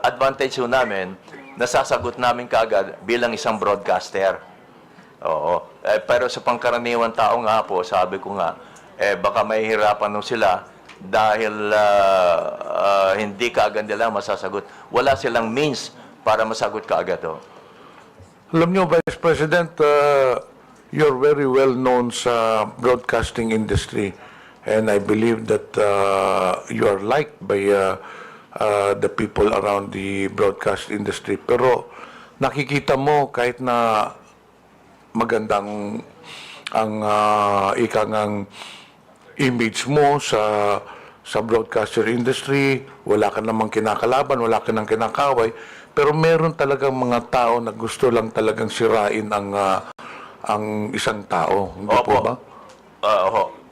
advantage ho namin, nasasagot namin kaagad bilang isang broadcaster. Oo. Pero sa pangkaraniwan tao nga po, sabi ko nga, baka mahihirapan nung sila dahil hindi kaagad nila masasagot. Wala silang means para masagot kaagad. Alam niyo, Vice President, you're very well known sa broadcasting industry. And I believe that you are liked by the people around the broadcast industry. Pero nakikita mo kahit na magandang ang ikangang image mo sa broadcaster industry, wala ka namang kinakalaban, wala ka nang kinakaway, pero meron talagang mga tao na gusto lang talagang sirain ang isang tao. Hindi po ba?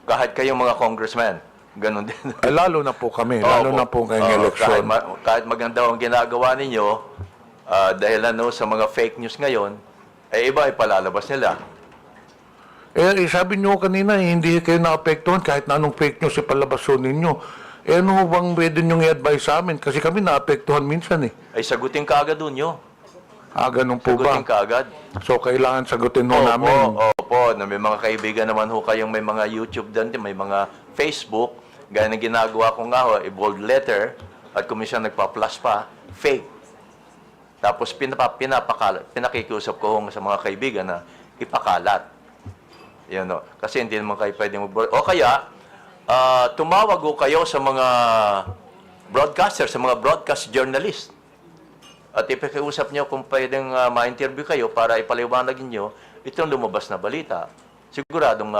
Kahit kayong mga congressmen, ganun din. Lalo na po kami, lalo na po ngayong eleksyon. Kahit maganda ang ginagawa ninyo, dahil sa mga fake news ngayon, iba ipalalabas nila. Sabi niyo kanina, hindi kayo naapektuhan kahit na anong fake news ipalabason ninyo. Ano bang pwede niyong i-advise sa amin? Kasi kami naapektuhan minsan eh. Ay sagutin ka agad dun nyo. Ganun po ba? Sagutin ka agad. So, kailangan sagutin ho namin. Opo, na may mga kaibigan naman ho kayong may mga YouTube din, may mga Facebook, gaya na ginagawa ko nga ho, bold letter, at kung minsan nagpa-plus pa, fake. Tapos pinakikiusap ko ho sa mga kaibigan na ipakalat. Yan o. Kasi hindi naman kayo pwedeng o kaya, tumawag ho kayo sa mga broadcaster, sa mga broadcast journalist. At ipakiusap nyo kung pwedeng ma-interview kayo para ipaliwanag nyo itong lumabas na balita. Siguradong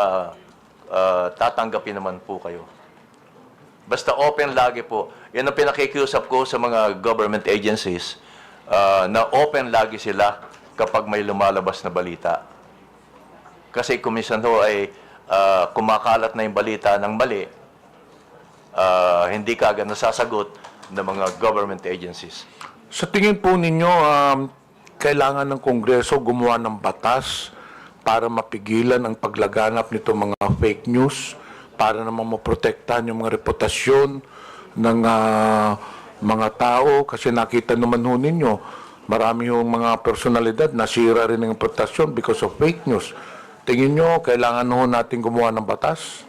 tatanggapin naman po kayo. Basta open lagi po. Yan ang pinakikiusap ko sa mga government agencies na open lagi sila kapag may lumalabas na balita. Kasi kung minsan ho ay kumakalat na yung balita ng mali, hindi kaagad nasasagot ng mga government agencies. Sa tingin po ninyo, kailangan ng Kongreso gumawa ng batas para mapigilan ang paglaganap nito mga fake news, para naman maprotektahan yung mga reputasyon ng mga tao. Kasi nakita naman ho ninyo, marami yung mga personalidad nasira rin ng reputasyon because of fake news. Tingin nyo, kailangan ho natin gumawa ng batas?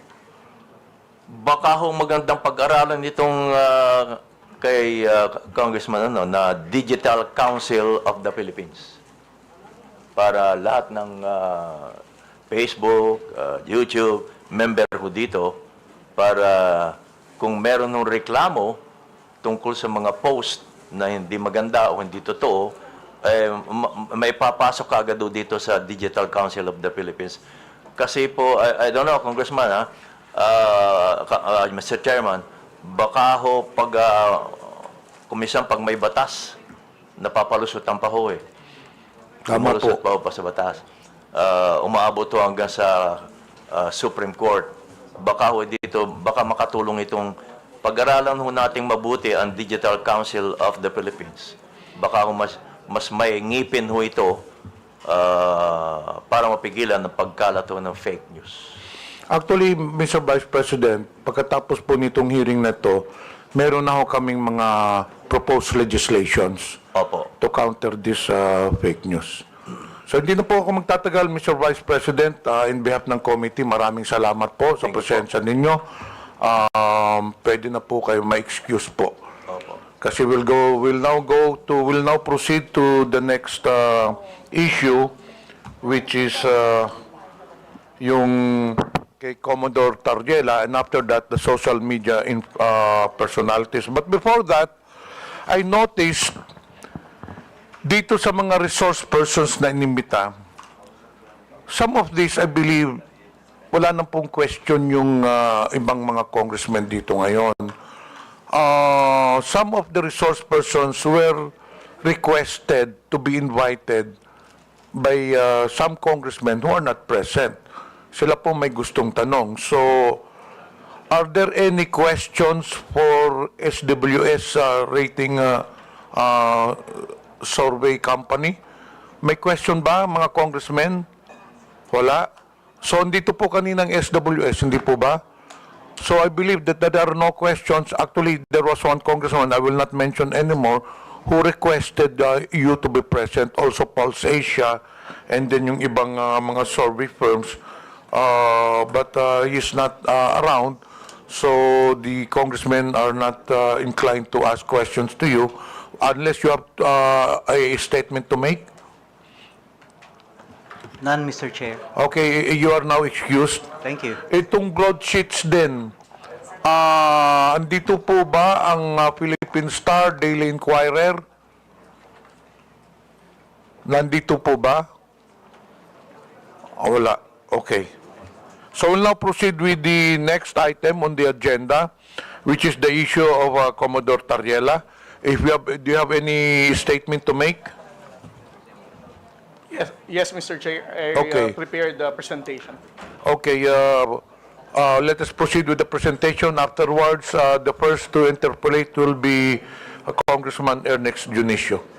Baka ho magandang pag-aralan nitong kay Congressman na Digital Council of the Philippines. Para lahat ng Facebook, YouTube, member ho dito, para kung meron ng reklamo tungkol sa mga post na hindi maganda o hindi totoo, may papasok agad dito sa Digital Council of the Philippines. Kasi po, I don't know, Congressman, Mr. Chairman, baka ho kumisan pag may batas, napapalusutan pa ho eh. Tama po. Pa ho pa sa batas. Umaabot ho hanggang sa Supreme Court. Baka ho dito, baka makatulong itong pag-aralan ho nating mabuti ang Digital Council of the Philippines. Baka ho mas may ngipin ho ito para mapigilan ang pagkalat ho ng fake news. Actually, Mr. Vice President, pagkatapos po nitong hearing na to, meron na ho kaming mga proposed legislations to counter this fake news. So hindi na po ako magtatagal, Mr. Vice President. In behalf ng committee, maraming salamat po sa presensya ninyo. Pwede na po kayo ma-excuse po. Kasi we'll now proceed to the next issue, which is yung kay Commodore Tarriela, and after that, the social media personalities. But before that, I noticed dito sa mga resource persons na inimbita, some of these, I believe, wala nang pong question yung ibang mga congressmen dito ngayon. Some of the resource persons were requested to be invited by some congressmen who are not present. Sila po may gustong tanong. So, are there any questions for SWS rating survey company? May question ba, mga congressmen? Wala? So, dito po kaninang SWS, hindi po ba? So, I believe that there are no questions. Actually, there was one congressman, I will not mention anymore, who requested you to be present, also Pulse Asia, and then yung ibang mga survey firms. But he's not around, so the congressmen are not inclined to ask questions to you unless you have a statement to make. None, Mr. Chair. Okay, you are now excused. Thank you. Itong broadsheets din, andito po ba ang Philippine Star, Daily Inquirer? Nandito po ba? Wala. Okay. So we'll now proceed with the next item on the agenda, which is the issue of Commodore Tarriela. Do you have any statement to make? Yes, Mr. Chair. Okay. Prepared the presentation. Okay, let us proceed with the presentation. Afterwards, the first to interpolate will be Congressman Ernest Junicio.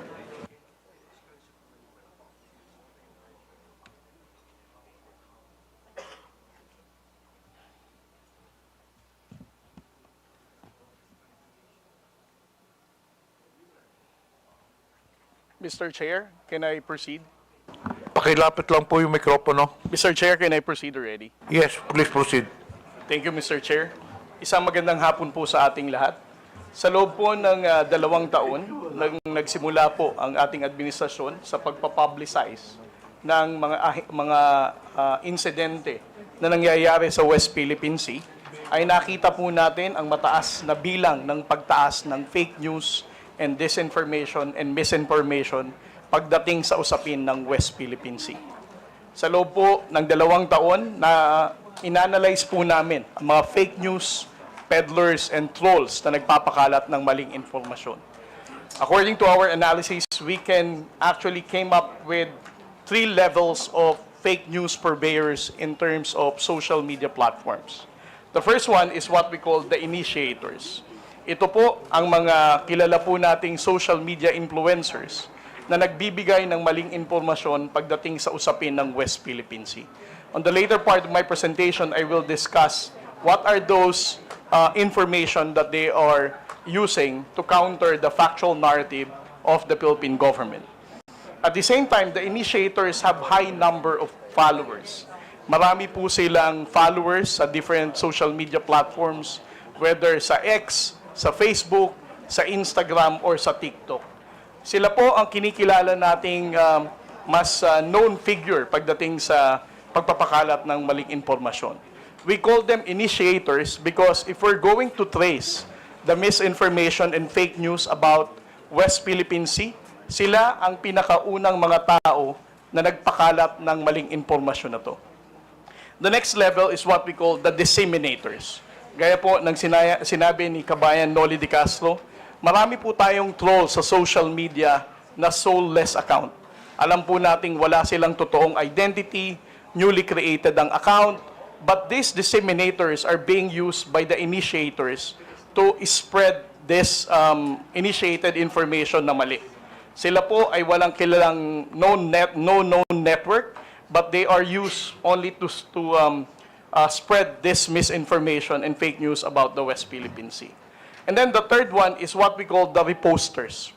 Mr. Chair, can I proceed? Pakilapit lang po yung mikropono. Mr. Chair, can I proceed already? Yes, please proceed. Thank you, Mr. Chair. Isang magandang hapon po sa ating lahat. Sa loob po ng 2 taon, nagsimula po ang ating administrasyon sa pagpapublicize ng mga insidente na nangyayari sa West Philippine Sea, ay nakita po natin ang mataas na bilang ng pagtaas ng fake news and disinformation and misinformation pagdating sa usapin ng West Philippine Sea. Sa loob po ng 2 taon na inanalyze po namin ang mga fake news peddlers, and trolls na nagpapakalat ng maling informasyon. According to our analysis, we can actually came up with 3 levels of fake news purveyors in terms of social media platforms. The first one is what we call the initiators. Ito po ang mga kilala po nating social media influencers na nagbibigay ng maling impormasyon pagdating sa usapin ng West Philippine Sea. On the later part of my presentation, I will discuss what are those information that they are using to counter the factual narrative of the Philippine government. At the same time, the initiators have high number of followers. Marami po silang followers sa different social media platforms, whether sa X, sa Facebook, sa Instagram, or sa TikTok. Sila po ang kinikilala nating mas known figure pagdating sa pagpapakalat ng maling impormasyon. We call them initiators because if we're going to trace the misinformation and fake news about West Philippine Sea, sila ang pinakaunang mga tao na nagpakalat ng maling impormasyon na to. The next level is what we call the disseminators. Gaya po ng sinabi ni Kabayan Noli de Castro, marami po tayong trolls sa social media na soulless account. Alam po nating wala silang totoong identity, newly created ang account, but these disseminators are being used by the initiators to spread this initiated information na mali. Sila po ay walang kilalang known network, but they are used only to spread this misinformation and fake news about the West Philippine Sea. And then the third one is what we call the reposters.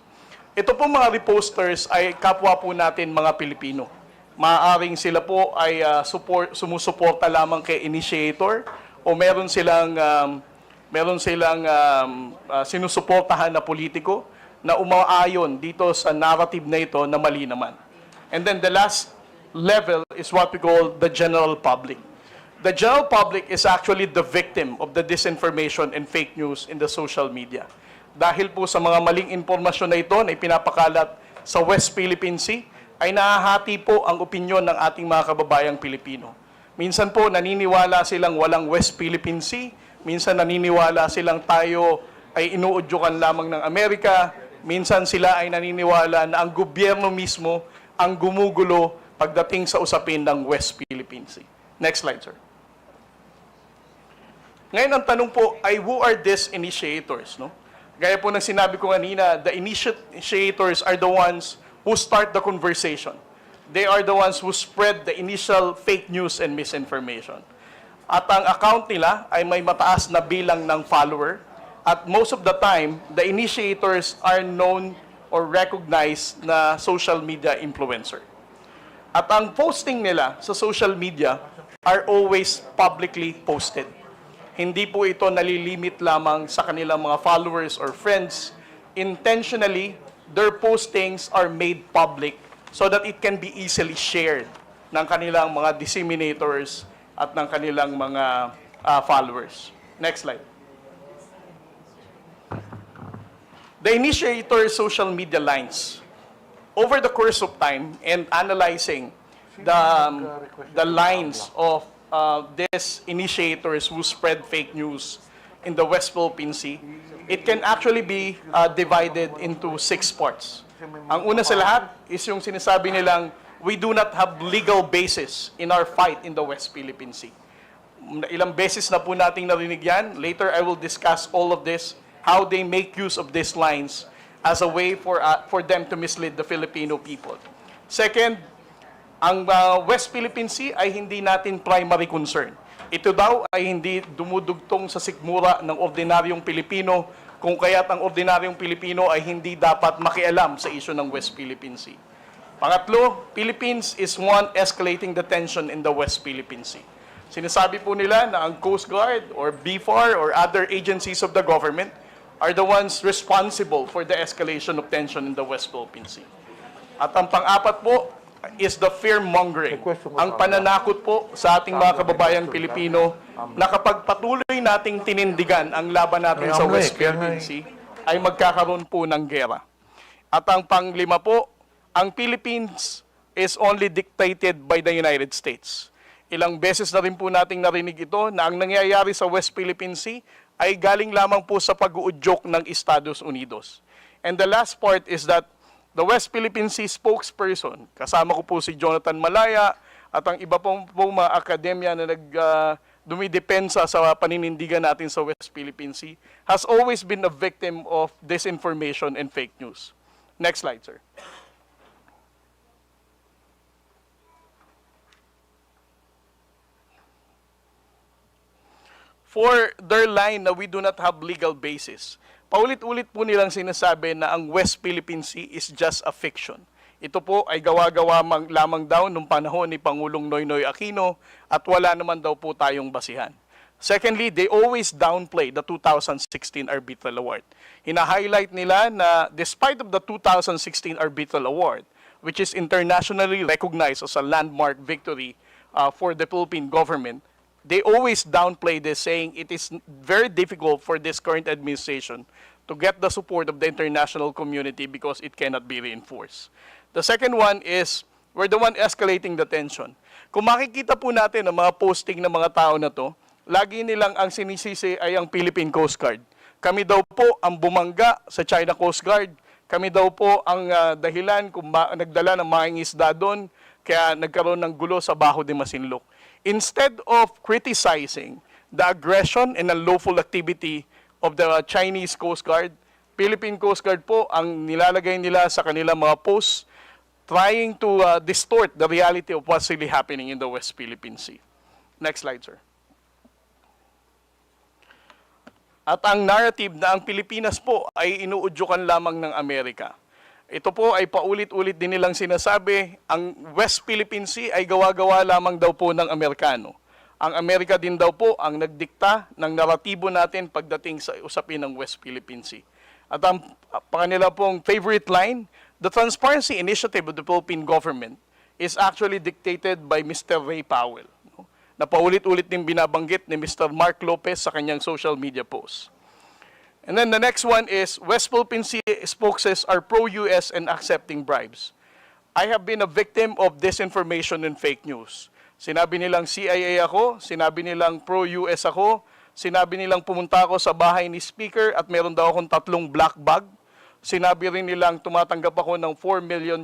Ito po mga reposters ay kapwa po natin mga Pilipino. Maaaring sila po ay sumusuporta lamang kay initiator o meron silang sinusuportahan na politiko na umaayon dito sa narrative na ito na mali naman. And then the last level is what we call the general public. The general public is actually the victim of the disinformation and fake news in the social media. Dahil po sa mga maling impormasyon na ito na ipinapakalat sa West Philippine Sea, ay nahahati po ang opinyon ng ating mga kababayang Pilipino. Minsan po naniniwala silang walang West Philippine Sea, minsan naniniwala silang tayo ay inuudyukan lamang ng Amerika, minsan sila ay naniniwala na ang gobyerno mismo ang gumugulo pagdating sa usapin ng West Philippine Sea. Next slide, sir. Ngayon, ang tanong po ay who are these initiators? No? Gaya po ng sinabi ko kanina, the initiators are the ones who start the conversation. They are the ones who spread the initial fake news and misinformation. At ang account nila ay may mataas na bilang ng follower. At most of the time, the initiators are known or recognized na social media influencer. At ang posting nila sa social media are always publicly posted. Hindi po ito nalilimit lamang sa kanilang mga followers or friends. Intentionally, their postings are made public so that it can be easily shared ng kanilang mga disseminators at ng kanilang mga followers. Next slide. The initiator social media lines. Over the course of time and analyzing the lines of these initiators who spread fake news in the West Philippine Sea, it can actually be divided into 6 parts. Ang una sa lahat is yung sinasabi nilang, we do not have legal basis in our fight in the West Philippine Sea. Ilang beses na po nating narinig yan. Later, I will discuss all of this, how they make use of these lines as a way for them to mislead the Filipino people. Second, ang West Philippine Sea ay hindi natin primary concern. Ito daw ay hindi dumudugtong sa sikmura ng ordinaryong Pilipino, kung kaya't ang ordinaryong Pilipino ay hindi dapat makialam sa isyu ng West Philippine Sea. Pangatlo, Philippines is one escalating the tension in the West Philippine Sea. Sinasabi po nila na ang Coast Guard or BFAR or other agencies of the government are the ones responsible for the escalation of tension in the West Philippine Sea. At ang pang-apat po is the fear-mongering. Ang pananakot po sa ating mga kababayang Pilipino na kapag patuloy nating tinindigan ang laban natin sa West Philippine Sea, ay magkakaroon po ng gera. At ang panglima po, ang Philippines is only dictated by the United States. Ilang beses na rin po nating narinig ito na ang nangyayari sa West Philippine Sea ay galing lamang po sa pag-uudyok ng Estados Unidos. And the last part is that the West Philippine Sea spokesperson, kasama ko po si Jonathan Malaya at ang iba pong mga akademya na dumidepensa sa paninindigan natin sa West Philippine Sea, has always been a victim of disinformation and fake news. Next slide, sir. For their line na we do not have legal basis, paulit-ulit po nilang sinasabi na ang West Philippine Sea is just a fiction. Ito po ay gawa-gawa lamang daw nung panahon ni Pangulong Noynoy Aquino at wala naman daw po tayong basihan. Secondly, they always downplay the 2016 Arbitral Award. Hina-highlight nila na despite of the 2016 Arbitral Award, which is internationally recognized as a landmark victory for the Philippine government, they always downplay this, saying it is very difficult for this current administration to get the support of the international community because it cannot be reinforced. The second one is, we're the one escalating the tension. Kung makikita po natin ang mga posting ng mga tao na to, lagi nilang ang sinisisi ay ang Philippine Coast Guard. Kami daw po ang bumangga sa China Coast Guard. Kami daw po ang dahilan kung nagdala ng mga isda doon, kaya nagkaroon ng gulo sa Baho de Masinloc. Instead of criticizing the aggression and unlawful activity of the Chinese Coast Guard, Philippine Coast Guard po ang nilalagay nila sa kanilang mga posts trying to distort the reality of what's really happening in the West Philippine Sea. Next slide, sir. At ang narrative na ang Pilipinas po ay inuudyukan lamang ng Amerika. Ito po ay paulit-ulit din nilang sinasabi, ang West Philippine Sea ay gawa-gawa lamang daw po ng Amerikano. Ang Amerika din daw po ang nagdikta ng naratibo natin pagdating sa usapin ng West Philippine Sea. At ang kanila pong favorite line, the transparency initiative of the Philippine government is actually dictated by Mr. Ray Powell, na paulit-ulit din binabanggit ni Mr. Mark Lopez sa kanyang social media posts. And then the next one is, West Philippine Sea spokesmen are pro-US and accepting bribes. I have been a victim of disinformation and fake news. Sinabi nilang CIA ako, sinabi nilang pro-US ako, sinabi nilang pumunta ako sa bahay ni Speaker at meron daw akong 3 black bag. Sinabi rin nilang tumatanggap ako ng $4 million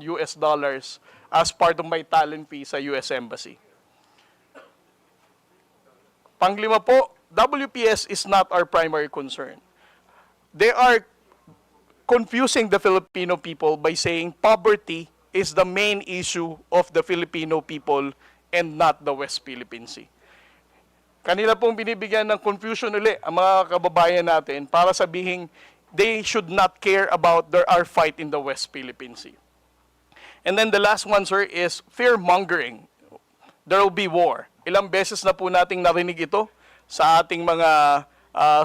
as part of my talent fee sa US Embassy. Panglima po, WPS is not our primary concern. They are confusing the Filipino people by saying poverty is the main issue of the Filipino people and not the West Philippine Sea. Kanila pong binibigyan ng confusion ulit ang mga kababayan natin para sabihin they should not care about our fight in the West Philippine Sea. And then the last one, sir, is fear-mongering. There will be war. Ilang beses na po nating narinig ito sa ating mga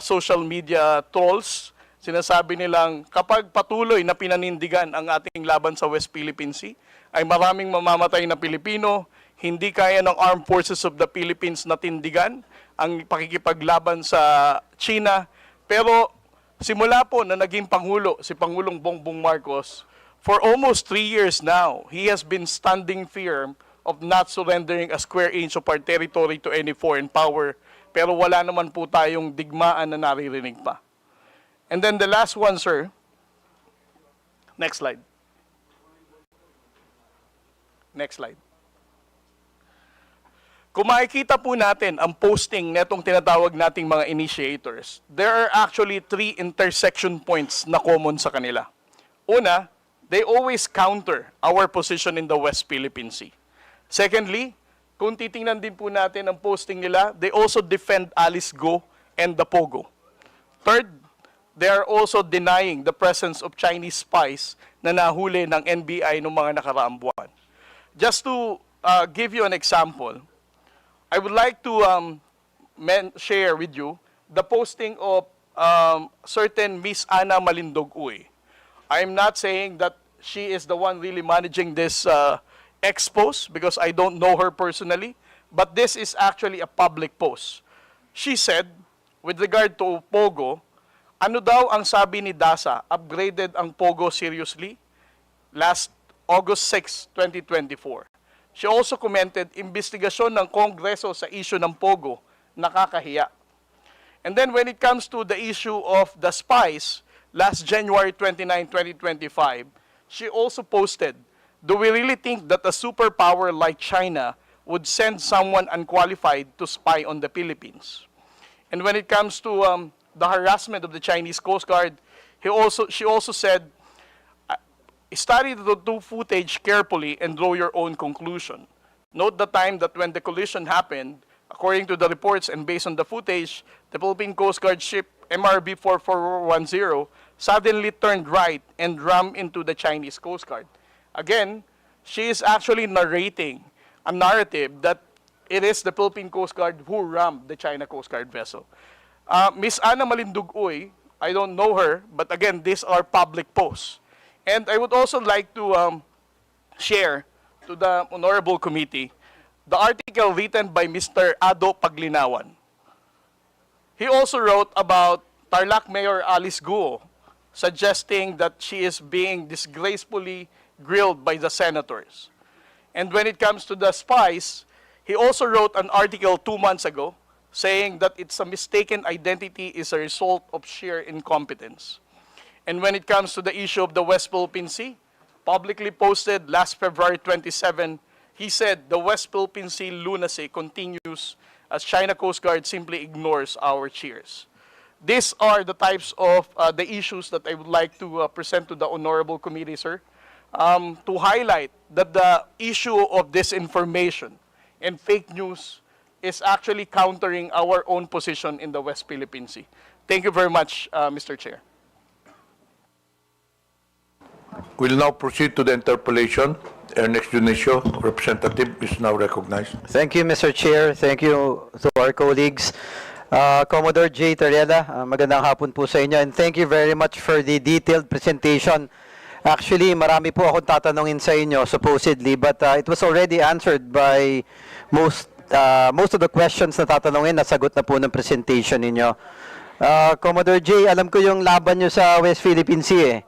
social media trolls. Sinasabi nilang kapag patuloy na pinanindigan ang ating laban sa West Philippine Sea, ay maraming mamamatay na Pilipino, hindi kaya ng Armed Forces of the Philippines na tindigan ang pakikipaglaban sa China. Pero simula po na naging Pangulo, si Pangulong Bongbong Marcos, for almost 3 years now, he has been standing firm of not surrendering a square inch of our territory to any foreign power. Pero wala naman po tayong digmaan na naririnig pa. And then the last one, sir. Next slide. Next slide. Kung makikita po natin ang posting netong tinatawag nating mga initiators, there are actually 3 intersection points na common sa kanila. Una, they always counter our position in the West Philippine Sea. Secondly, kung titingnan din po natin ang posting nila, they also defend Alice Go and the Pogo. Third, they are also denying the presence of Chinese spies na nahuli ng NBI noong mga nakaraang buwan. Just to give you an example, I would like to share with you the posting of certain Miss Ana Malindog Uy. I am not saying that she is the one really managing this expose because I don't know her personally, but this is actually a public post. She said, with regard to Pogo, ano daw ang sabi ni DASA, upgraded ang Pogo seriously? Last August 6, 2024. She also commented, investigasyon ng Kongreso sa issue ng Pogo, nakakahiya. And then when it comes to the issue of the spies, last January 29, 2025, she also posted, do we really think that a superpower like China would send someone unqualified to spy on the Philippines? And when it comes to the harassment of the Chinese Coast Guard, she also said, study the two footage carefully and draw your own conclusion. Note the time that when the collision happened, according to the reports and based on the footage, the Philippine Coast Guard ship MRB 4410 suddenly turned right and rammed into the Chinese Coast Guard. Again, she is actually narrating a narrative that it is the Philippine Coast Guard who rammed the China Coast Guard vessel. Miss Ana Malindugoy, I don't know her, but again, these are public posts. And I would also like to share to the Honorable Committee the article written by Mr. Ado Paglinawan. He also wrote about Tarlac Mayor Alice Guo, suggesting that she is being disgracefully grilled by the senators. And when it comes to the spies, he also wrote an article 2 months ago saying that it's a mistaken identity is a result of sheer incompetence. And when it comes to the issue of the West Philippine Sea, publicly posted last February 27, he said the West Philippine Sea lunacy continues as China Coast Guard simply ignores our cheers. These are the types of the issues that I would like to present to the Honorable Committee, sir, to highlight that the issue of disinformation and fake news is actually countering our own position in the West Philippine Sea. Thank you very much, Mr. Chair. We'll now proceed to the interpellation. Ernest Junicio, representative, is now recognized. Thank you, Mr. Chair. Thank you to our colleagues. Commodore J. Tariela, magandang hapon po sa inyo. And thank you very much for the detailed presentation. Actually, marami po akong tatanungin sa inyo, supposedly, but it was already answered by most of the questions na tatanungin, nasagot na po ng presentation ninyo. Commodore J, alam ko yung laban nyo sa West Philippine Sea eh.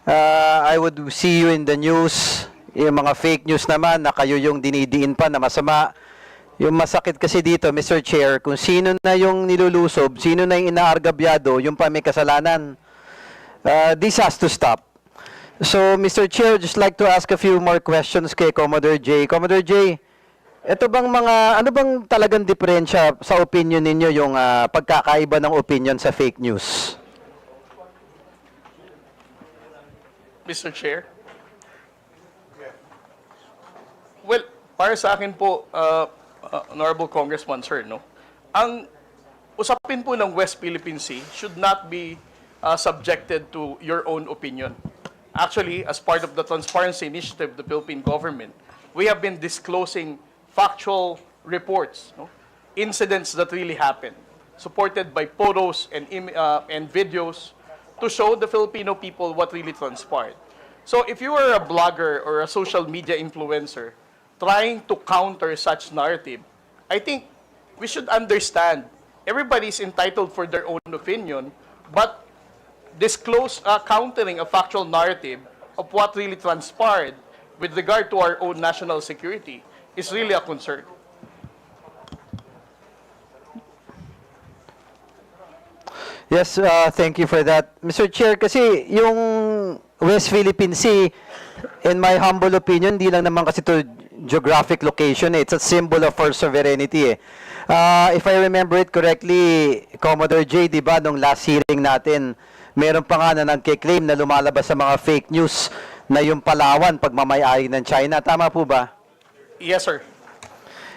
I would see you in the news, yung mga fake news naman na kayo yung dinidiin pa na masama. Yung masakit kasi dito, Mr. Chair, kung sino na yung nilulusob, sino na yung inaargabyado, yung pa may kasalanan. This has to stop. So, Mr. Chair, just like to ask a few more questions kay Commodore J. Commodore J, ito bang ano bang talagang diferensya sa opinion ninyo yung pagkakaiba ng opinion sa fake news? Mr. Chair? Well, para sa akin po, Honorable Congressman, sir, no? Ang usapin po ng West Philippine Sea should not be subjected to your own opinion. Actually, as part of the transparency initiative of the Philippine government, we have been disclosing factual reports, no? Incidents that really happened, supported by photos and videos to show the Filipino people what really transpired. So if you are a blogger or a social media influencer trying to counter such narrative, I think we should understand everybody is entitled for their own opinion, but disclose countering a factual narrative of what really transpired with regard to our own national security is really a concern. Yes, thank you for that. Mr. Chair, kasi yung West Philippine Sea, in my humble opinion, di lang naman kasi to geographic location, it's a symbol of our sovereignty. If I remember it correctly, Commodore J, di ba, nung last hearing natin, meron pa nga na nagkiklaim na lumalabas sa mga fake news na yung Palawan pagmamayari ng China. Tama po ba? Yes, sir.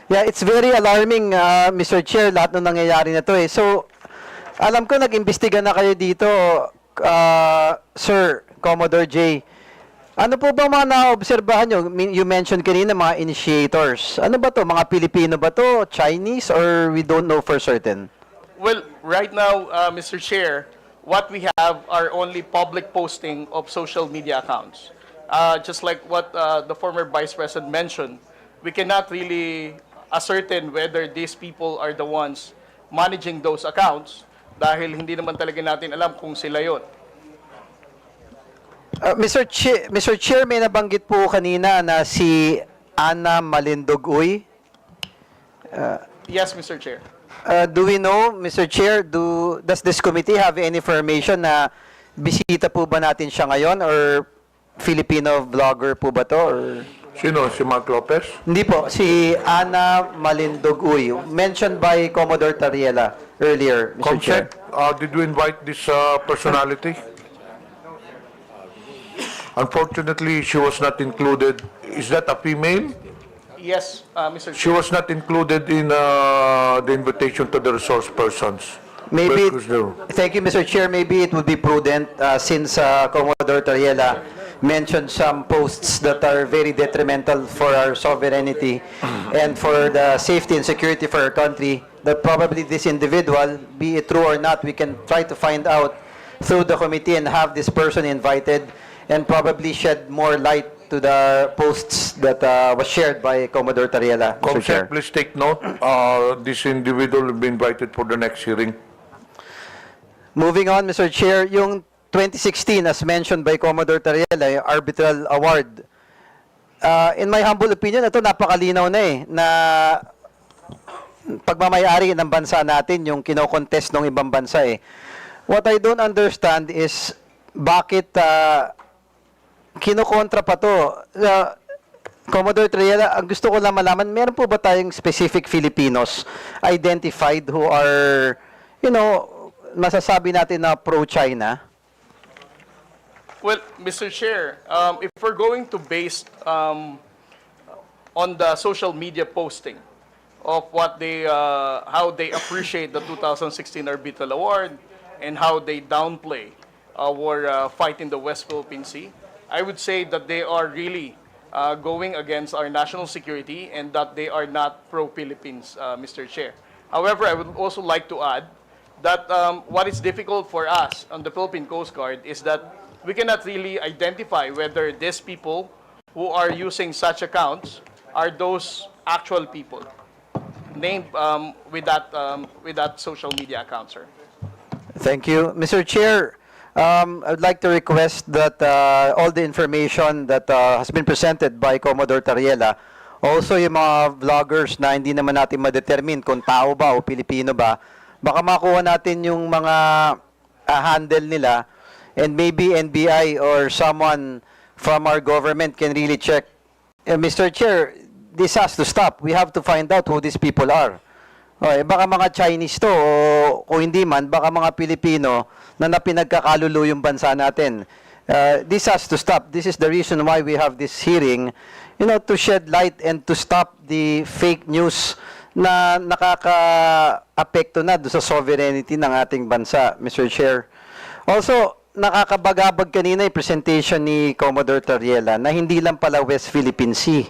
Yeah, it's very alarming, Mr. Chair, lahat ng nangyayari na to eh. So, alam ko nag-imbestiga na kayo dito, Sir Commodore J. Ano po ba mga naobserbahan nyo? You mentioned kanina mga initiators. Ano ba to? Mga Pilipino ba to? Chinese? Or we don't know for certain? Well, right now, Mr. Chair, what we have are only public posting of social media accounts. Just like what the former Vice President mentioned, we cannot really ascertain whether these people are the ones managing those accounts dahil hindi naman talaga natin alam kung sila yon. Mr. Chair, may nabanggit po kanina na si Ana Malindugoy. Yes, Mr. Chair. Do we know, Mr. Chair, does this committee have any information na bisita po ba natin siya ngayon or Filipino vlogger po ba to? Or... Sino? Si Mark Lopez? Hindi po, si Ana Malindoguy, mentioned by Commodore Tariela earlier, Mr. Chair. Did we invite this personality? Unfortunately, she was not included. Is that a female? Yes, Mr. She Chair. was not included in the invitation to the resource persons. Maybe, Because there- thank you, Mr. Chair. Maybe it would be prudent since Commodore Tariela mentioned some posts that are very detrimental for our sovereignty and for the safety and security for our country, that probably this individual, be it true or not, we can try to find out through the committee and have this person invited and probably shed more light to the posts that was shared by Commodore Tariela, Mr. Chair. Comsec, please take note. This individual will be invited for the next hearing. Moving on, Mr. Chair, yung 2016, as mentioned by Commodore Tariela, yung arbitral award. In my humble opinion, ito napakalinaw na na pagmamayari ng bansa natin, yung kinokontest ng ibang bansa What I don't understand is bakit kinokontra pa to. Commodore Tariela, ang gusto ko lang malaman, meron po ba tayong specific Filipinos identified who are, masasabi natin na pro-China? Well, Mr. Chair, if we're going to base on the social media posting of what how they appreciate the 2016 Arbitral Award and how they downplay our fight in the West Philippine Sea, I would say that they are really going against our national security and that they are not pro-Philippines, Mr. Chair. However, I would also like to add that what is difficult for us on the Philippine Coast Guard is that we cannot really identify whether these people who are using such accounts are those actual people named with that social media account, sir. Thank you. Mr. Chair, I would like to request that all the information that has been presented by Commodore Tariela, also yung mga vloggers na hindi naman natin ma-determine kung tao ba o Pilipino ba, baka makuha natin yung mga handle nila and maybe NBI or someone from our government can really check. Mr. Chair, this has to stop. We have to find out who these people are. Okay, baka mga Chinese to o kung hindi man, baka mga Pilipino na pinagkakalulo yung bansa natin. This has to stop. This is the reason why we have this hearing, to shed light and to stop the fake news na nakaka-apekto na doon sa sovereignty ng ating bansa, Mr. Chair. Also, nakakabagabag kanina yung presentation ni Commodore Tariela na hindi lang pala West Philippine Sea,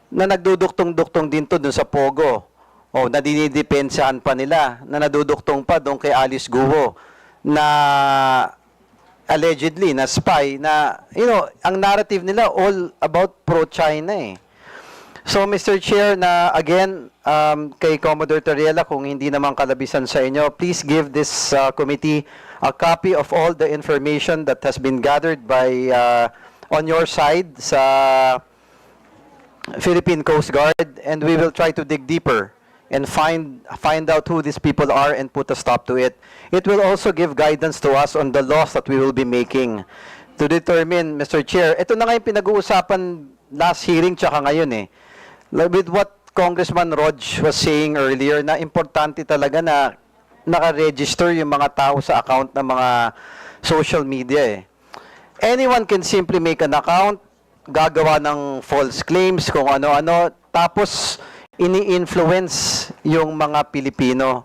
na nagduduktong-duktong din to doon sa Pogo. O, na dinidepensahan pa nila, na naduduktong pa doon kay Alice Guo, na allegedly, na spy, na, ang narrative nila all about pro-China So, Mr. Chair, na again, kay Commodore Tariela, kung hindi naman kalabisan sa inyo, please give this committee a copy of all the information that has been gathered by on your side sa Philippine Coast Guard, and we will try to dig deeper and find out who these people are and put a stop to it. It will also give guidance to us on the laws that we will be making to determine, Mr. Chair, ito na nga yung pinag-uusapan last hearing tsaka ngayon with what Congressman Rog was saying earlier, na importante talaga na naka-register yung mga tao sa account ng mga social media Anyone can simply make an account, gagawa ng false claims, kung ano-ano, tapos ini-influence yung mga Pilipino.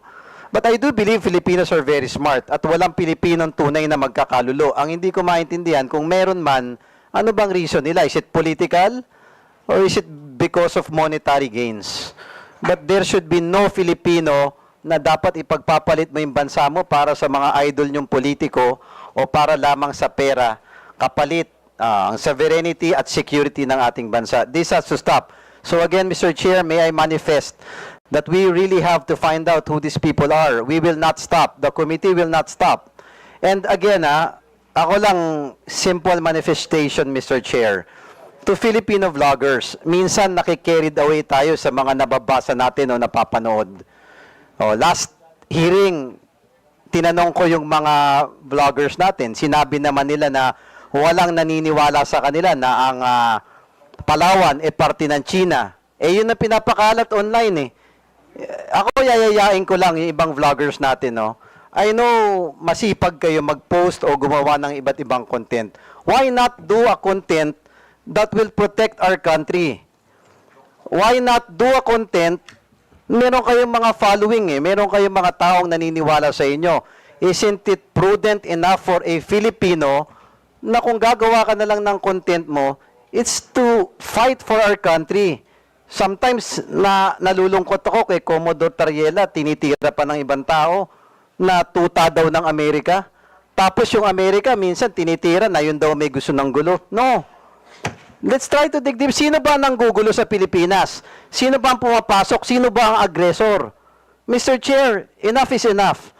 But I do believe Filipinos are very smart at walang Pilipinong tunay na magkakalulo. Ang hindi ko maintindihan, kung meron man, ano bang reason nila? Is it political? Or is it because of monetary gains? But there should be no Filipino na dapat ipagpapalit mo yung bansa mo para sa mga idol nyong politiko o para lamang sa pera, kapalit ang sovereignty at security ng ating bansa. This has to stop. So again, Mr. Chair, may I manifest that we really have to find out who these people are. We will not stop. The committee will not stop. And again, ako lang, simple manifestation, Mr. Chair. to Filipino vloggers. Minsan nakikarried away tayo sa mga nababasa natin o napapanood. Last hearing, tinanong ko yung mga vloggers natin. Sinabi naman nila na walang naniniwala sa kanila na ang Palawan parte ng China. Yun na pinapakalat online eh. Ako yayayain ko lang yung ibang vloggers natin, no? I know masipag kayo mag-post o gumawa ng iba't ibang content. Why not do a content that will protect our country? Why not do a content, meron kayong mga following meron kayong mga taong naniniwala sa inyo. Isn't it prudent enough for a Filipino na kung gagawa ka na lang ng content mo, it's to fight for our country. Sometimes nalulungkot ako kay Commodore Tariela, tinitira pa ng ibang tao na tuta daw ng Amerika. Tapos yung Amerika, minsan tinitira na yun daw may gusto ng gulo. No. Let's try to dig deep. Sino ba nanggugulo sa Pilipinas? Sino ba ang pumapasok? Sino ba ang aggressor? Mr. Chair, enough is enough.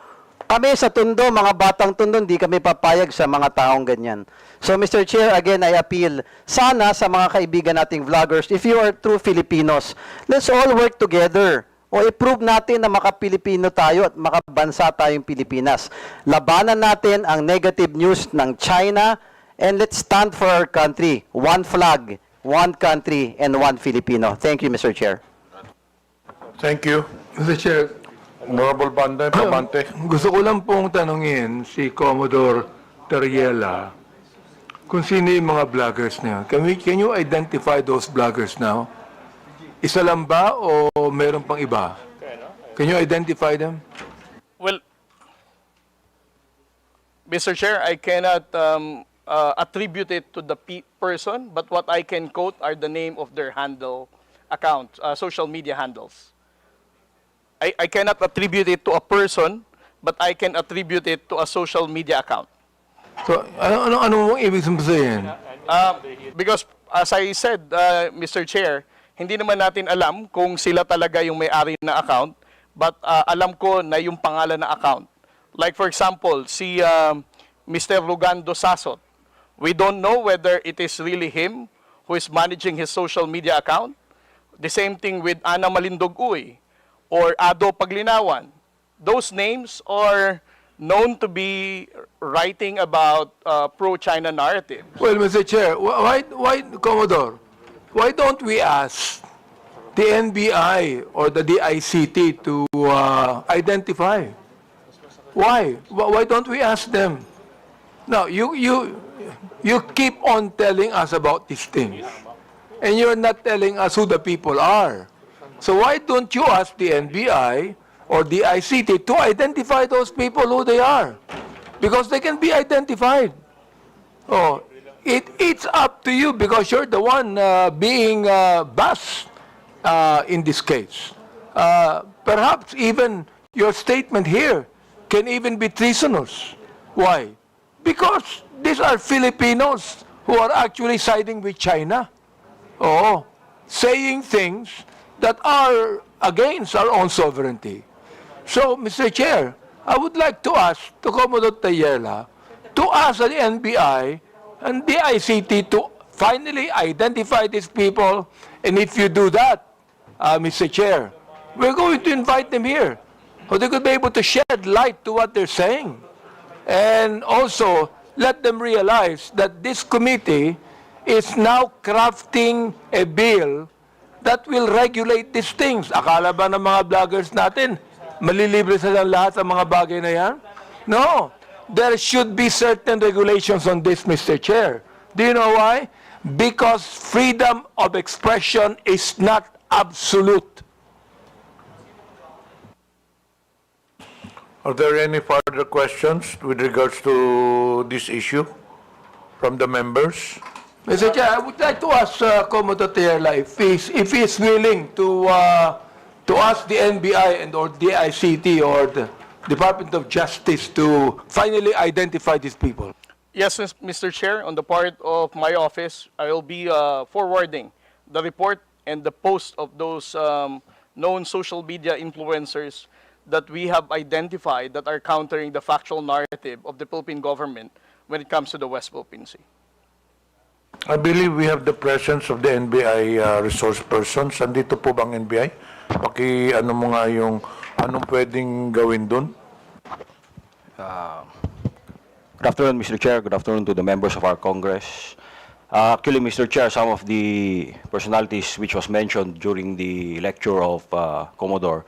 Kami sa Tondo, mga batang Tondo, hindi kami papayag sa mga taong ganyan. So, Mr. Chair, again, I appeal. Sana sa mga kaibigan nating vloggers, if you are true Filipinos, let's all work together. O i-prove natin na maka-Pilipino tayo at makabansa tayong Pilipinas. Labanan natin ang negative news ng China, and let's stand for our country. One flag, one country, and one Filipino. Thank you, Mr. Chair. Thank you. Mr. Chair, Honorable Pabante. gusto ko lang pong tanungin si Commodore Tariela kung sino yung mga vloggers na yun. Can you identify those vloggers now? Isa lang ba o meron pang iba? Can you identify them? Well, Mr. Chair, I cannot attribute it to the person, but what I can quote are the name of their handle account, social media handles. I cannot attribute it to a person, but I can attribute it to a social media account. So, ano mong ibig sabihin? Because as I said, Mr. Chair, hindi naman natin alam kung sila talaga yung may-ari na account, but alam ko na yung pangalan na account. Like for example, si Mr. Rugando Sasot. We don't know whether it is really him who is managing his social media account. The same thing with Ana Malindog Uy or Ado Paglinawan. Those names are known to be writing about pro-China narrative. Well, Mr. Chair, why, Commodore, why don't we ask the NBI or the DICT to identify? Why? Why don't we ask them? Now, you keep on telling us about these things, and you're not telling us who the people are. So why don't you ask the NBI or the ICT to identify those people who they are? Because they can be identified. Oh, it's up to you because you're the one being bashed in this case. Perhaps even your statement here can even be treasonous. Why? Because these are Filipinos who are actually siding with China. Oh, saying things that are against our own sovereignty. So, Mr. Chair, I would like to ask to Commodore Tayela to ask the NBI and the ICT to finally identify these people. And if you do that, Mr. Chair, we're going to invite them here so they could be able to shed light to what they're saying. And also, let them realize that this committee is now crafting a bill that will regulate these things. Akala ba ng mga vloggers natin, malilibre sila lahat sa mga bagay na yan? No. There should be certain regulations on this, Mr. Chair. Do you know why? Because freedom of expression is not absolute. Are there any further questions with regards to this issue from the members? Mr. Chair, I would like to ask Commodore Tayela if he's willing to ask the NBI and or the ICT or the Department of Justice to finally identify these people. Yes, Mr. Chair, on the part of my office, I will be forwarding the report and the post of those known social media influencers that we have identified that are countering the factual narrative of the Philippine government when it comes to the West Philippine Sea. I believe we have the presence of the NBI resource persons. Andito po bang NBI? Ano mo nga yung anong pwedeng gawin doon? Good afternoon, Mr. Chair. Good afternoon to the members of our Congress. Actually, Mr. Chair, some of the personalities which was mentioned during the lecture of Commodore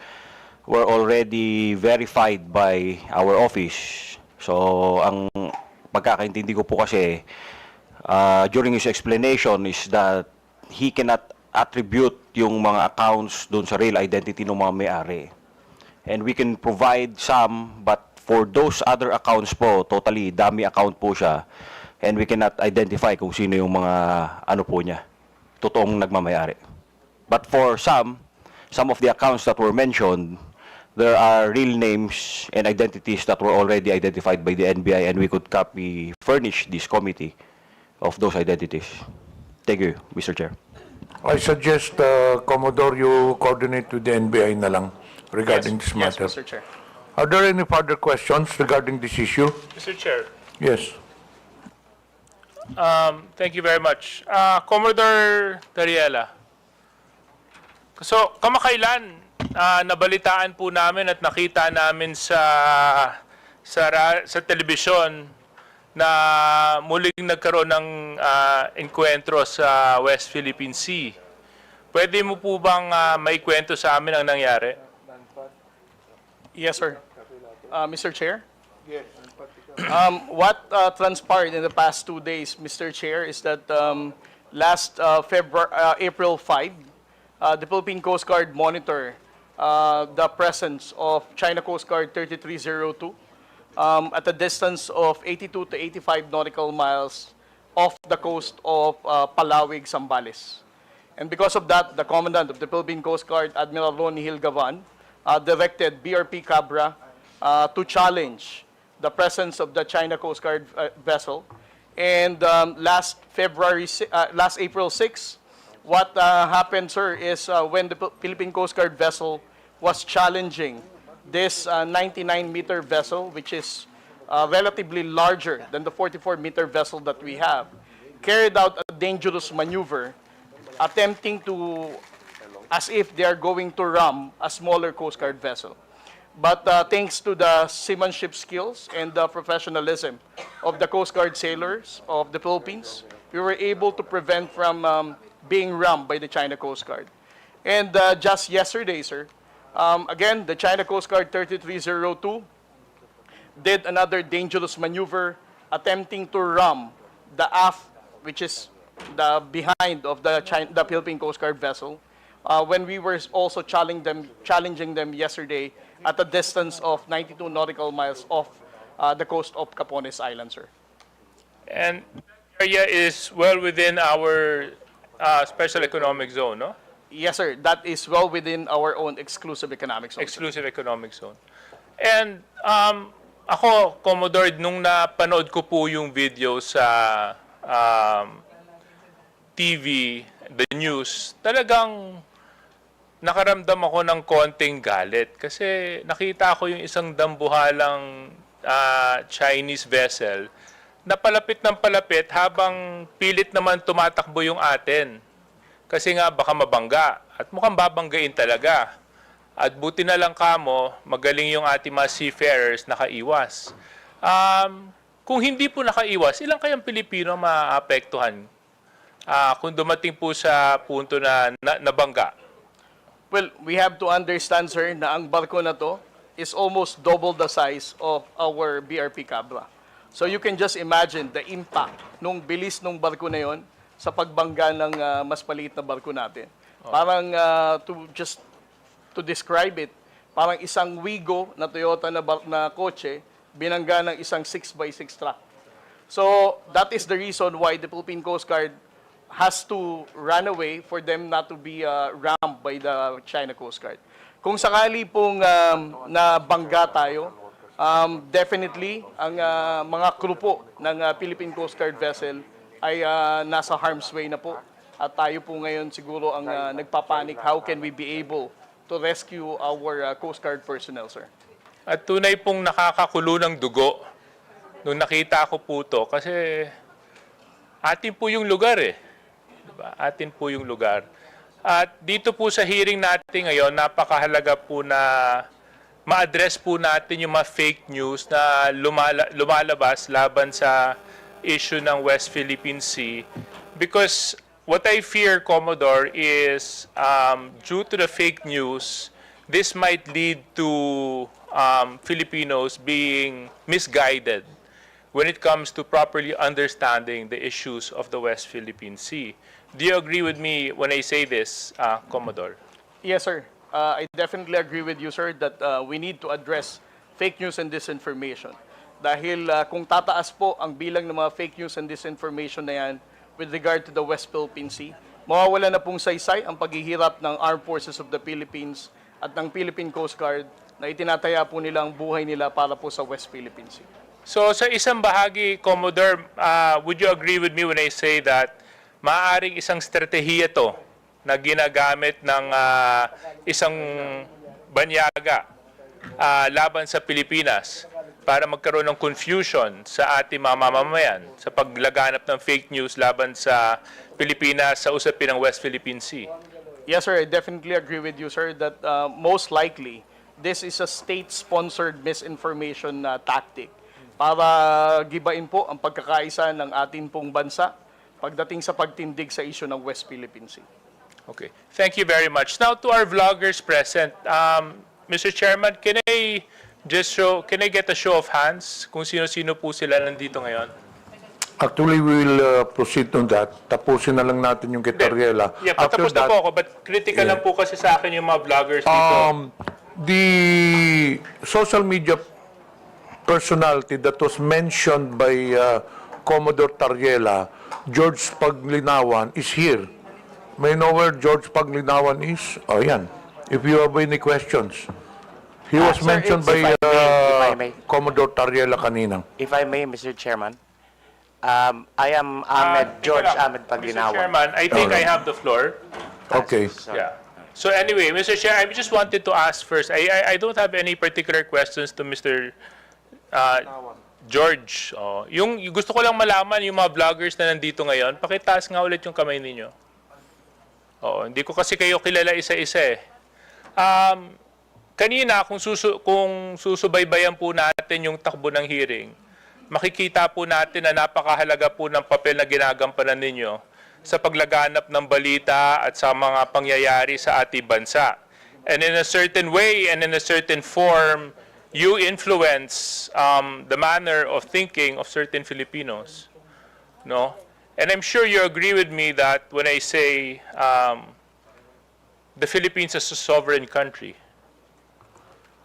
were already verified by our office. So, ang pagkakaintindi ko po kasi, during his explanation is that he cannot attribute yung mga accounts doon sa real identity ng mga may-ari. And we can provide some, but for those other accounts po, totally dummy account po siya. And we cannot identify kung sino yung mga ano po niya, totoong nagmamayari. But for some of the accounts that were mentioned, there are real names and identities that were already identified by the NBI, and we could furnish this committee of those identities. Thank you, Mr. Chair. I suggest, Commodore, you coordinate with the NBI na lang regarding this matter. Yes, Mr. Chair. Are there any further questions regarding this issue? Mr. Chair, Yes. thank you very much. Commodore Tariela. So, kamakailan, nabalitaan po namin at nakita namin sa telebisyon na muling nagkaroon ng enkwentro sa West Philippine Sea. Pwede mo po bang maikwento sa amin ang nangyari? Yes, sir. Mr. Chair? What transpired in the past 2 days, Mr. Chair, is that last April 5, the Philippine Coast Guard monitor the presence of China Coast Guard 3302 at a distance of 82 to 85 nautical miles off the coast of Palawig, Zambales. And because of that, the Commandant of the Philippine Coast Guard, Admiral Ronnie Hilgavan, directed BRP Cabra to challenge the presence of the China Coast Guard vessel. And last April 6, what happened, sir, is when the Philippine Coast Guard vessel was challenging this 99-meter vessel, which is relatively larger than the 44-meter vessel that we have, carried out a dangerous maneuver, attempting to, as if they are going to ram a smaller Coast Guard vessel. But thanks to the seamanship skills and the professionalism of the Coast Guard sailors of the Philippines, we were able to prevent from being rammed by the China Coast Guard. And just yesterday, sir, again, the China Coast Guard 3302 did another dangerous maneuver, attempting to ram the aft, which is the behind of the Philippine Coast Guard vessel, when we were also challenging them yesterday at a distance of 92 nautical miles off the coast of Capones Island, sir. And that area is well within our special economic zone, no? Yes, sir. That is well within our own exclusive economic zone. Exclusive economic zone. And ako, Commodore, nung napanood ko po yung video sa TV, the news, talagang nakaramdam ako ng konting galit. Kasi nakita ko yung isang dambuhalang Chinese vessel na palapit ng palapit habang pilit naman tumatakbo yung atin. Kasi nga baka mabangga at mukhang babanggain talaga. At buti na lang kamo, magaling yung ating mga seafarers nakaiwas. Kung hindi po nakaiwas, ilang kayang Pilipino maapektuhan kung dumating po sa punto na nabangga? Well, we have to understand, sir, na ang barko na to is almost double the size of our BRP Cabra. So you can just imagine the impact nung bilis nung barko na yon sa pagbangga ng mas maliit na barko natin. Parang to describe it, parang isang Wigo na Toyota na kotse binangga ng isang 6x6 truck. So that is the reason why the Philippine Coast Guard has to run away for them not to be rammed by the China Coast Guard. Kung sakali pong nabangga tayo, definitely ang mga crew po ng Philippine Coast Guard vessel ay nasa harm's way na po. At tayo po ngayon siguro ang nagpapanik, how can we be able to rescue our Coast Guard personnel, sir? At tunay pong nakakakulo ng dugo nung nakita ko po to kasi atin po yung lugar eh. Diba? Atin po yung lugar. At dito po sa hearing natin ngayon, napakahalaga po na ma-address po natin yung mga fake news na lumalabas laban sa issue ng West Philippine Sea. Because what I fear, Commodore, is due to the fake news, this might lead to Filipinos being misguided when it comes to properly understanding the issues of the West Philippine Sea. Do you agree with me when I say this, Commodore? Yes, sir. I definitely agree with you, sir, that we need to address fake news and disinformation. Dahil kung tataas po ang bilang ng mga fake news and disinformation na yan with regard to the West Philippine Sea, mawawala na pong saysay ang paghihirap ng Armed Forces of the Philippines at ng Philippine Coast Guard na itinataya po nila ang buhay nila para po sa West Philippine Sea. So sa isang bahagi, Commodore, would you agree with me when I say that maaaring isang strategiya to na ginagamit ng isang banyaga laban sa Pilipinas para magkaroon ng confusion sa ating mga mamamayan sa paglaganap ng fake news laban sa Pilipinas sa usapin ng West Philippine Sea? Yes, sir. I definitely agree with you, sir, that most likely this is a state-sponsored misinformation tactic para gibain po ang pagkakaisa ng ating pong bansa pagdating sa pagtindig sa issue ng West Philippine Sea. Okay. Thank you very much. Now to our vloggers present, Mr. Chairman, can I get a show of hands kung sino-sino po sila nandito ngayon? Actually, we will proceed on that. Tapusin na lang natin yung kay Tariela. Yeah, patapos na po ako, but critical lang po kasi sa akin yung mga vloggers dito. The social media personality that was mentioned by Commodore Tariela, George Paglinawan, is here. May know where George Paglinawan is? Oh, yan. If you have any questions. He was mentioned by Commodore Tariela kanina. If I may, Mr. Chairman, I am George Ahmed Paglinawan. Mr. Chairman, I think I have the floor. Okay. Yeah. So anyway, Mr. Chair, I just wanted to ask first, I don't have any particular questions to Mr. George. Yung gusto ko lang malaman, yung mga vloggers na nandito ngayon, pakitaas nga ulit yung kamay ninyo. Hindi ko kasi kayo kilala isa-isa eh. Kanina, kung susubaybayan po natin yung takbo ng hearing, makikita po natin na napakahalaga po ng papel na ginagampanan ninyo sa paglaganap ng balita at sa mga pangyayari sa ating bansa. And in a certain way and in a certain form, you influence the manner of thinking of certain Filipinos. No? And I'm sure you agree with me that when I say the Philippines is a sovereign country.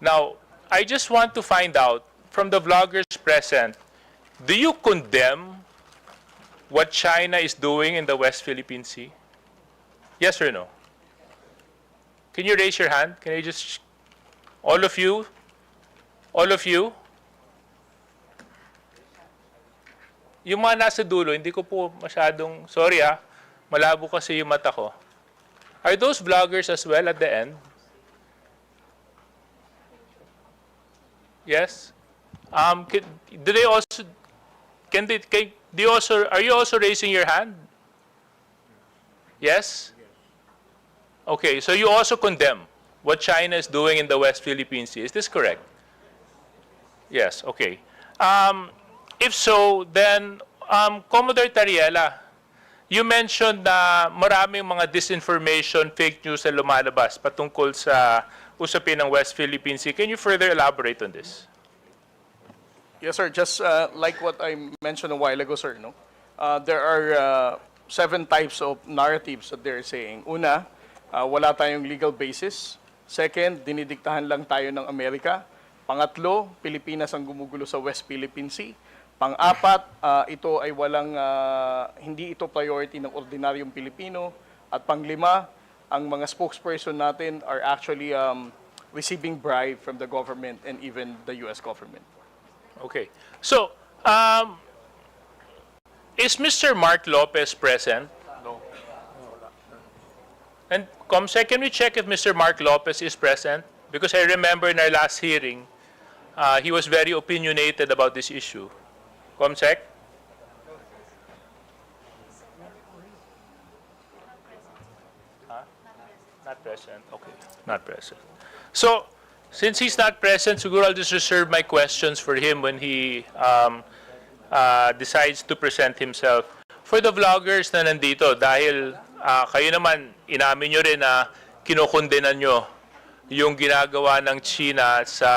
Now, I just want to find out from the vloggers present, do you condemn what China is doing in the West Philippine Sea? Yes or no? Can you raise your hand? Can I just, all of you? All of you? Yung mga nasa dulo, hindi ko po masyadong, sorry malabo kasi yung mata ko. Are those vloggers as well at the end? Yes? Do they also, are you also raising your hand? Yes? Okay, so you also condemn what China is doing in the West Philippine Sea. Is this correct? Yes, okay. If so, then, Commodore Tariela, you mentioned na maraming mga disinformation, fake news na lumalabas patungkol sa usapin ng West Philippine Sea. Can you further elaborate on this? Yes, sir. Just like what I mentioned a while ago, sir, no? There are 7 types of narratives that they're saying. Una, wala tayong legal basis. Second, dinidiktahan lang tayo ng Amerika. Pangatlo, Pilipinas ang gumugulo sa West Philippine Sea. Pang-apat, ito ay hindi ito priority ng ordinaryong Pilipino. At pang-lima, ang mga spokesperson natin are actually receiving bribe from the government and even the U.S. government. Okay. So, is Mr. Mark Lopez present? No. And Comsec, can we check if Mr. Mark Lopez is present? Because I remember in our last hearing, he was very opinionated about this issue. Comsec? present. Okay, not present. So, since he's not present, siguro I'll just reserve my questions for him when he decides to present himself. For the vloggers na nandito, dahil kayo naman, inamin nyo rin na kinukondenan nyo yung ginagawa ng China sa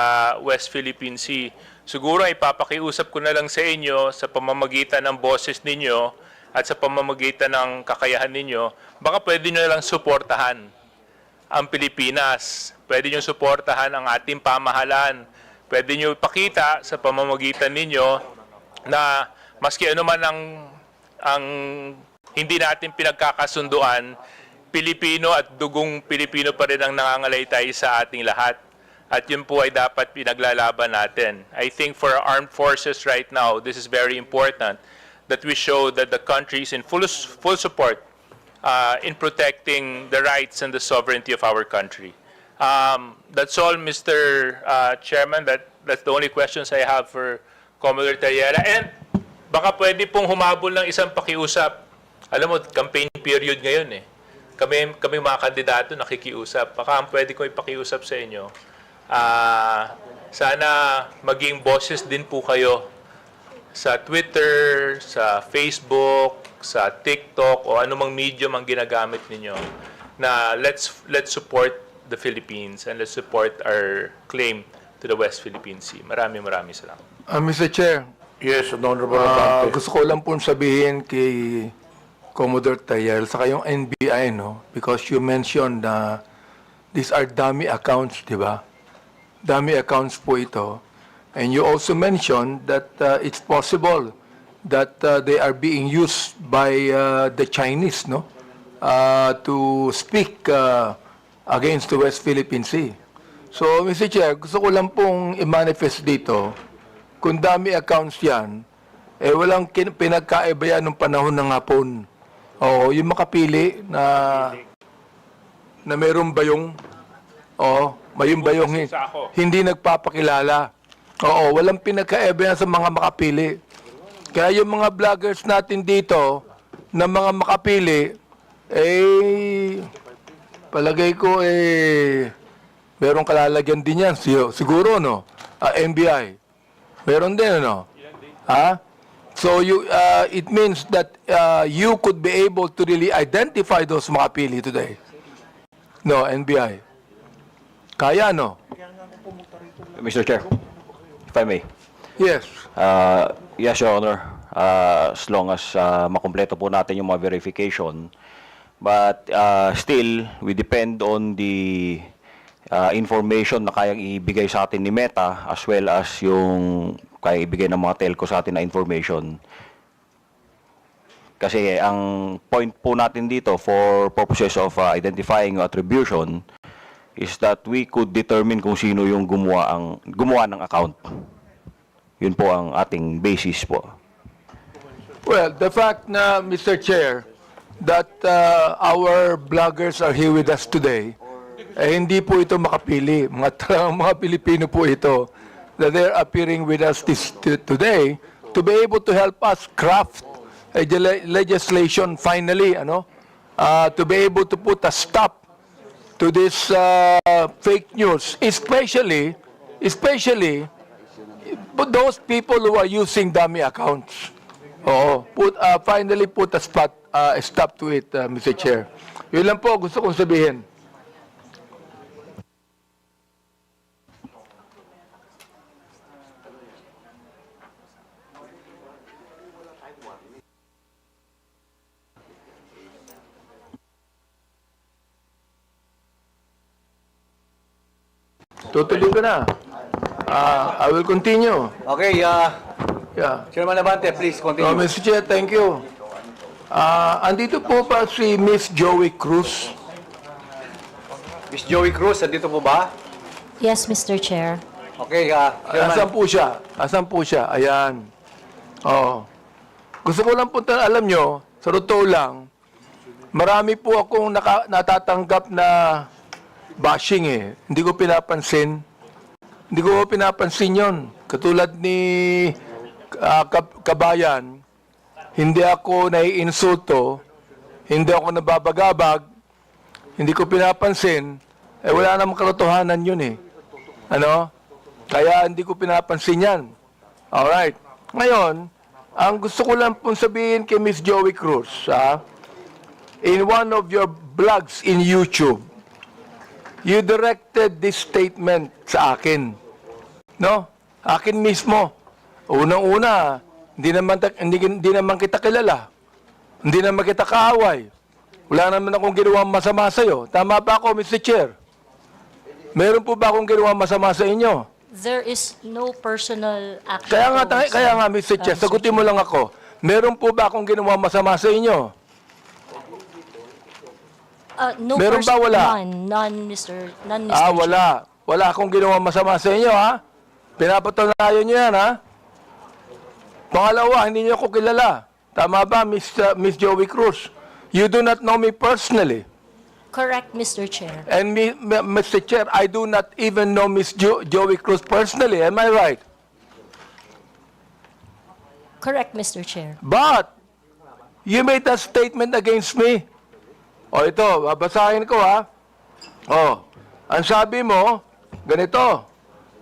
West Philippine Sea. Siguro ipapakiusap ko na lang sa inyo sa pamamagitan ng boses ninyo at sa pamamagitan ng kakayahan ninyo, baka pwede nyo lang suportahan ang Pilipinas. Pwede nyo suportahan ang ating pamahalaan. Pwede nyo ipakita sa pamamagitan ninyo na maski ano man ang hindi natin pinagkakasunduan, Pilipino at dugong Pilipino pa rin ang nangangalaytay sa ating lahat. At yun po ay dapat pinaglalaban natin. I think for our armed forces right now, this is very important that we show that the country is in full support in protecting the rights and the sovereignty of our country. That's all, Mr. Chairman. That's the only questions I have for Commodore Tayera. And baka pwede pong humabol ng isang pakiusap. Alam mo, campaign period ngayon eh. Kami mga kandidato nakikiusap. Baka ang pwede kong ipakiusap sa inyo. Sana maging boses din po kayo sa Twitter, sa Facebook, sa TikTok, o anumang medium ang ginagamit ninyo na let's support the Philippines and let's support our claim to the West Philippine Sea. Maraming salamat. Mr. Chair, Yes, Honorable Abante. gusto ko lang po sabihin kay Commodore Tayel, saka yung NBI, no? Because you mentioned na these are dummy accounts, di ba? Dummy accounts po ito. And you also mentioned that it's possible that they are being used by the Chinese, no? To speak against the West Philippine Sea. So, Mr. Chair, gusto ko lang pong i-manifest dito, kung dummy accounts yan, walang pinagkaiba yan nung panahon ng hapon. Oo, yung makapili na mayroong bayong, mayroong bayong hindi nagpapakilala. Oo, walang pinagkaiba yan sa mga makapili. Kaya yung mga vloggers natin dito, na mga makapili, palagay ko, merong kalalagyan din yan. Siguro, no? NBI. Meron din, ano? Ha? So, it means that you could be able to really identify those makapili today. No, NBI. Kaya, no? Mr. Chair, if I may. Yes. Yes, Your Honor. As long as makumpleto po natin yung mga verification. But still, we depend on the information na kayang ibigay sa atin ni Meta as well as yung kaya ibigay ng mga telco sa atin na information. Kasi ang point po natin dito for purposes of identifying attribution is that we could determine kung sino yung gumawa ng account. Yun po ang ating basis po. Well, the fact na, Mr. Chair, that our bloggers are here with us today, hindi po ito makapili. Mga Pilipino po ito that they're appearing with us today to be able to help us craft a legislation finally, to be able to put a stop to this fake news, especially those people who are using dummy accounts. Finally put a stop to it, Mr. Chair. Yun lang po gusto kong sabihin. Tutuloy ko na. I will continue. Okay, Yeah. Chairman Abante, please continue. Mr. Chair, thank you. Andito po pa si Miss Joey Cruz. Miss Joey Cruz, andito po ba? Yes, Mr. Chair. Okay, Chairman. Asan po siya? Ayan. Gusto ko lang po alam nyo, sa totoo lang, marami po akong natatanggap na bashing eh. Hindi ko pinapansin. Hindi ko pinapansin yon. Katulad ni Kabayan, hindi ako naiinsulto, hindi ako nababagabag, hindi ko pinapansin, eh wala namang katotohanan yun eh. Ano? Kaya hindi ko pinapansin yan. Alright. Ngayon, ang gusto ko lang pong sabihin kay Miss Joey Cruz, in one of your blogs in YouTube, you directed this statement sa akin. No? Akin mismo. Unang-una, hindi naman kita kilala. Hindi naman kita kaaway. Wala naman akong ginawang masama sa'yo. Tama ba ako, Mr. Chair? Meron po ba akong ginawang masama sa inyo? There is no personal action. Kaya nga, Mr. Chair, sagutin mo lang ako. Meron po ba akong ginawang masama sa inyo? No Meron ba, wala? None, Mr. Wala. Wala akong ginawang masama sa inyo, ha? Pinapatunayan nyo yan, ha? Pangalawa, hindi nyo ako kilala. Tama ba, Miss Joey Cruz? You do not know me personally. Correct, Mr. Chair. And Mr. Chair, I do not even know Miss Joey Cruz personally. Am I right? Correct, Mr. Chair. But, you made a statement against me. O ito, babasahin ko ha. O, ang sabi mo, ganito,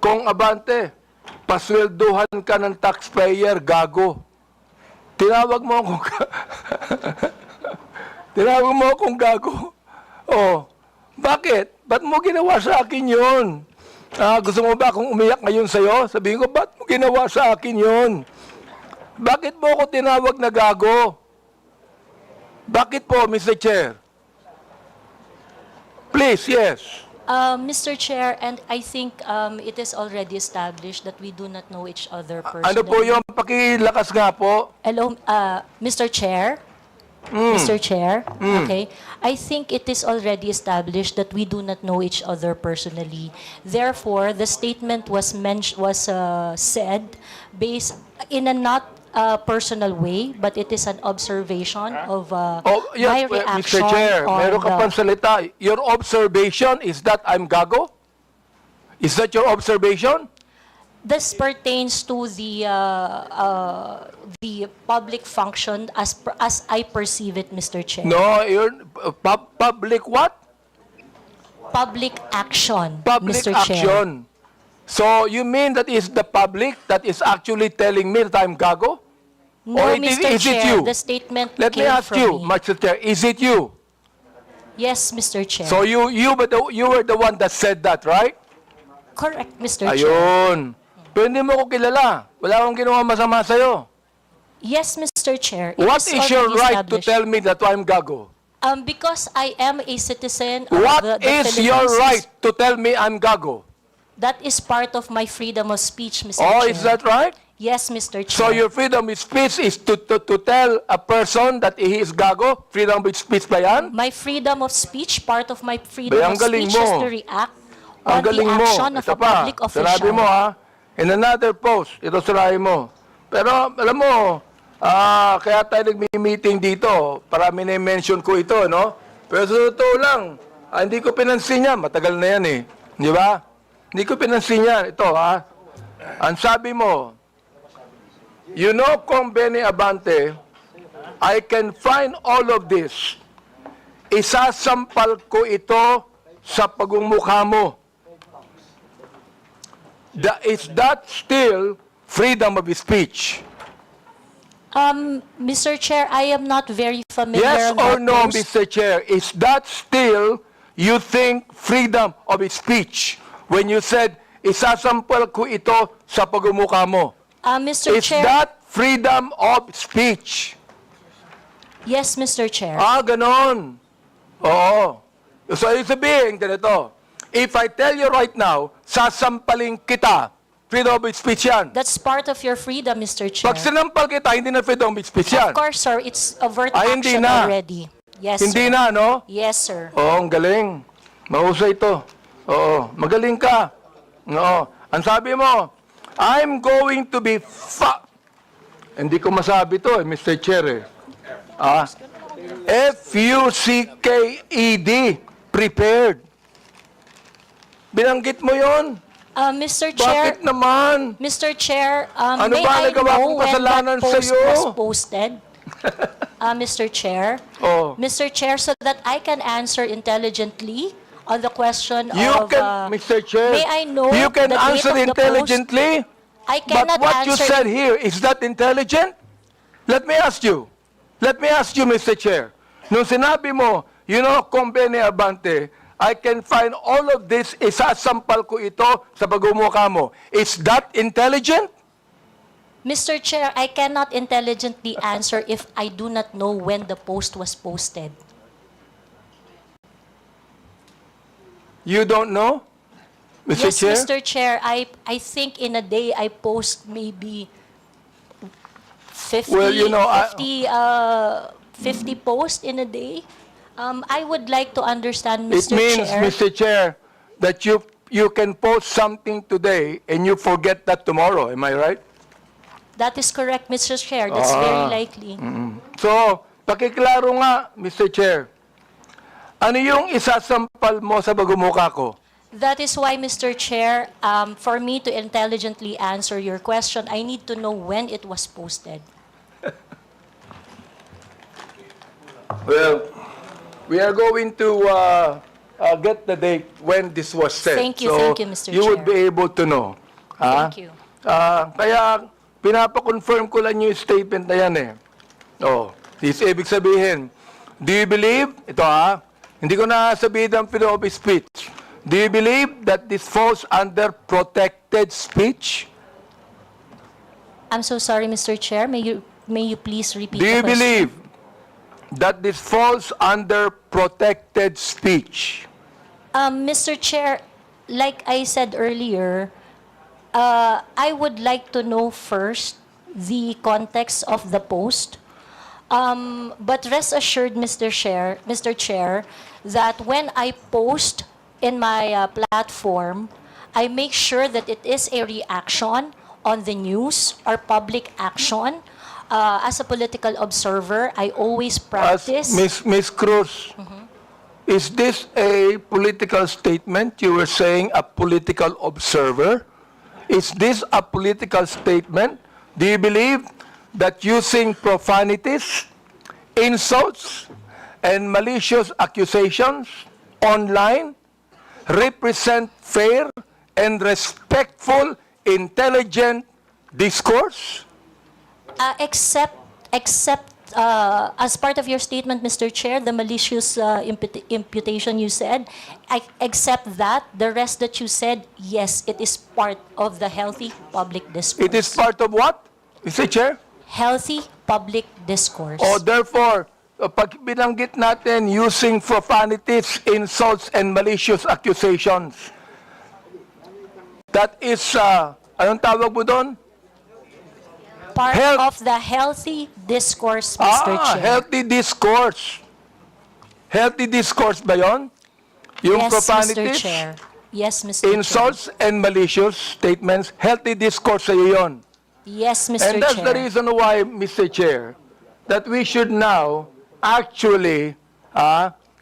kung abante, paswelduhan ka ng taxpayer, gago. Tinawag mo akong tinawag mo akong gago. O, bakit? Ba't mo ginawa sa akin yun? Gusto mo ba akong umiyak ngayon sa'yo? Sabihin ko, ba't mo ginawa sa akin yun? Bakit mo ako tinawag na gago? Bakit po, Mr. Chair? Please, yes. Mr. Chair, and I think it is already established that we do not know each other personally. Ano po yung pakilakas nga po? Hello, Mr. Chair? Mr. Chair? Okay. I think it is already established that we do not know each other personally. Therefore, the statement was said based in a not personal way, but it is an observation of my reaction Mr. Chair, on meron ka pang salita. Your observation is that I'm gago? Is that your observation? This pertains to the public function as I perceive it, Mr. Chair. No, you're public what? Public action, Public Mr. Chair. action. So you mean that is the public that is actually telling me that I'm gago? No, Or Mr. is it Chair, you? the statement Let me came ask from you, me. Mr. Chair, is it you? Yes, Mr. Chair. So you were the one that said that, right? Correct, Mr. Chair. Ayun. Pero hindi mo ko kilala. Wala akong ginawa masama sa'yo. Yes, Mr. Chair. It What is your already right to established. tell me that I'm gago? Because I am a citizen of What the is Philippines. your right to tell me I'm gago? That is part of my freedom of speech, Mr. Oh, Chair. is that right? Yes, Mr. Chair. So your freedom of speech is to tell a person that he is gago? Freedom of speech ba yan? My freedom of speech, part of my freedom Ang of galing speech is mo. to react Ang on the galing mo. action of Ito a pa, public official. sinabi mo ha, in another post, ito sinabi mo. Pero alam mo, kaya tayo nagmi-meeting dito, para mini-mention ko ito, no? Pero sa totoo lang, hindi ko pinansin yan, matagal na yan eh. Di ba? Hindi ko pinansin yan. Ito ha, ang sabi mo, you know, Kong Benny Abante, I can find all of this. Isasampal ko ito sa pagmumukha mo. Is that still freedom of speech? Mr. Chair, I am not very familiar Yes on or that no, post. Mr. Chair? Is that still, you think, freedom of speech? When you said, isasampal ko ito sa pagmumukha mo. Mr. Is Chair, that freedom of speech? yes, Mr. Chair. Ganon. Oo. So, ibig sabihin, ganito. If I tell you right now, sasampaling kita, freedom of speech yan. That's part of your freedom, Mr. Chair. Pag sinampal kita, hindi na freedom of speech yan. Of course, sir, it's overt Hindi action na. already. Yes, Hindi sir. na, no? Yes, sir. Oo, ang galing. Mahusay ito. Oo, magaling ka. Oo. Ang sabi mo, I'm going to be Hindi ko masabi to, Mr. Chair. F-U-C-K-E-D. Prepared. Binanggit mo yon? Mr. Chair, Bakit naman? Mr. Chair, Ano may ba I nagawa know kong when kasalanan that post sa'yo? was posted? Mr. Chair. Oh. Mr. Chair, so that I can answer intelligently on the question You of... can, Mr. Chair, may I know you can the date answer of the post? intelligently, I but cannot what you answer said here, is that intelligent? Let me ask you, Mr. Chair. Nung sinabi mo, Conbene Abante, I can find all of this, isasampal ko ito sa pagmumukha mo. Is that intelligent? Mr. Chair, I cannot intelligently answer if I do not know when the post was posted. You don't know, Mr. Yes, Chair? Mr. Chair, I think in a day I post maybe 50, Well, 50 posts in a day. I would like to understand, It Mr. means, Chair. Mr. Chair, that you can post something today and you forget that tomorrow. Am I right? That is correct, Mr. Chair. That's very likely. So, pakiklaro nga, Mr. Chair. Ano yung isasampal mo sa pagmumukha ko? That is why, Mr. Chair, for me to intelligently answer your question, I need to know when it was posted. Well, we are going to get the date when this was said. Thank you, Mr. You would Chair. be able to know. Thank you. Kaya, pinapa-confirm ko lang yung statement na yan eh. Ibig sabihin, do you believe, hindi ko na sabihin ang freedom of speech. Do you believe that this falls under protected speech? I'm so sorry, Mr. Chair. May you please repeat Do the you question? believe that this falls under protected speech? Mr. Chair, like I said earlier, I would like to know first the context of the post. But rest assured, Mr. Chair, that when I post in my platform, I make sure that it is a reaction on the news or public action. As a political observer, I always practice... Ms. Cruz, is this a political statement? You were saying a political observer. Is this a political statement? Do you believe that using profanities, insults, and malicious accusations online represent fair and respectful, intelligent discourse? Except as part of your statement, Mr. Chair, the malicious imputation you said, except that, the rest that you said, yes, it is part of the healthy public discourse. It is part of what, Mr. Chair? Healthy public discourse. Therefore, pag binanggit natin using profanities, insults, and malicious accusations, that is, anong tawag mo doon? Part of the healthy discourse, Mr. Chair. Healthy discourse. Healthy discourse ba yon? Yung Yes, profanities, Mr. Chair. Yes, Mr. insults, and malicious statements, healthy discourse sa'yo yun. Yes, Mr. And that's the Chair. reason why, Mr. Chair, that we should now actually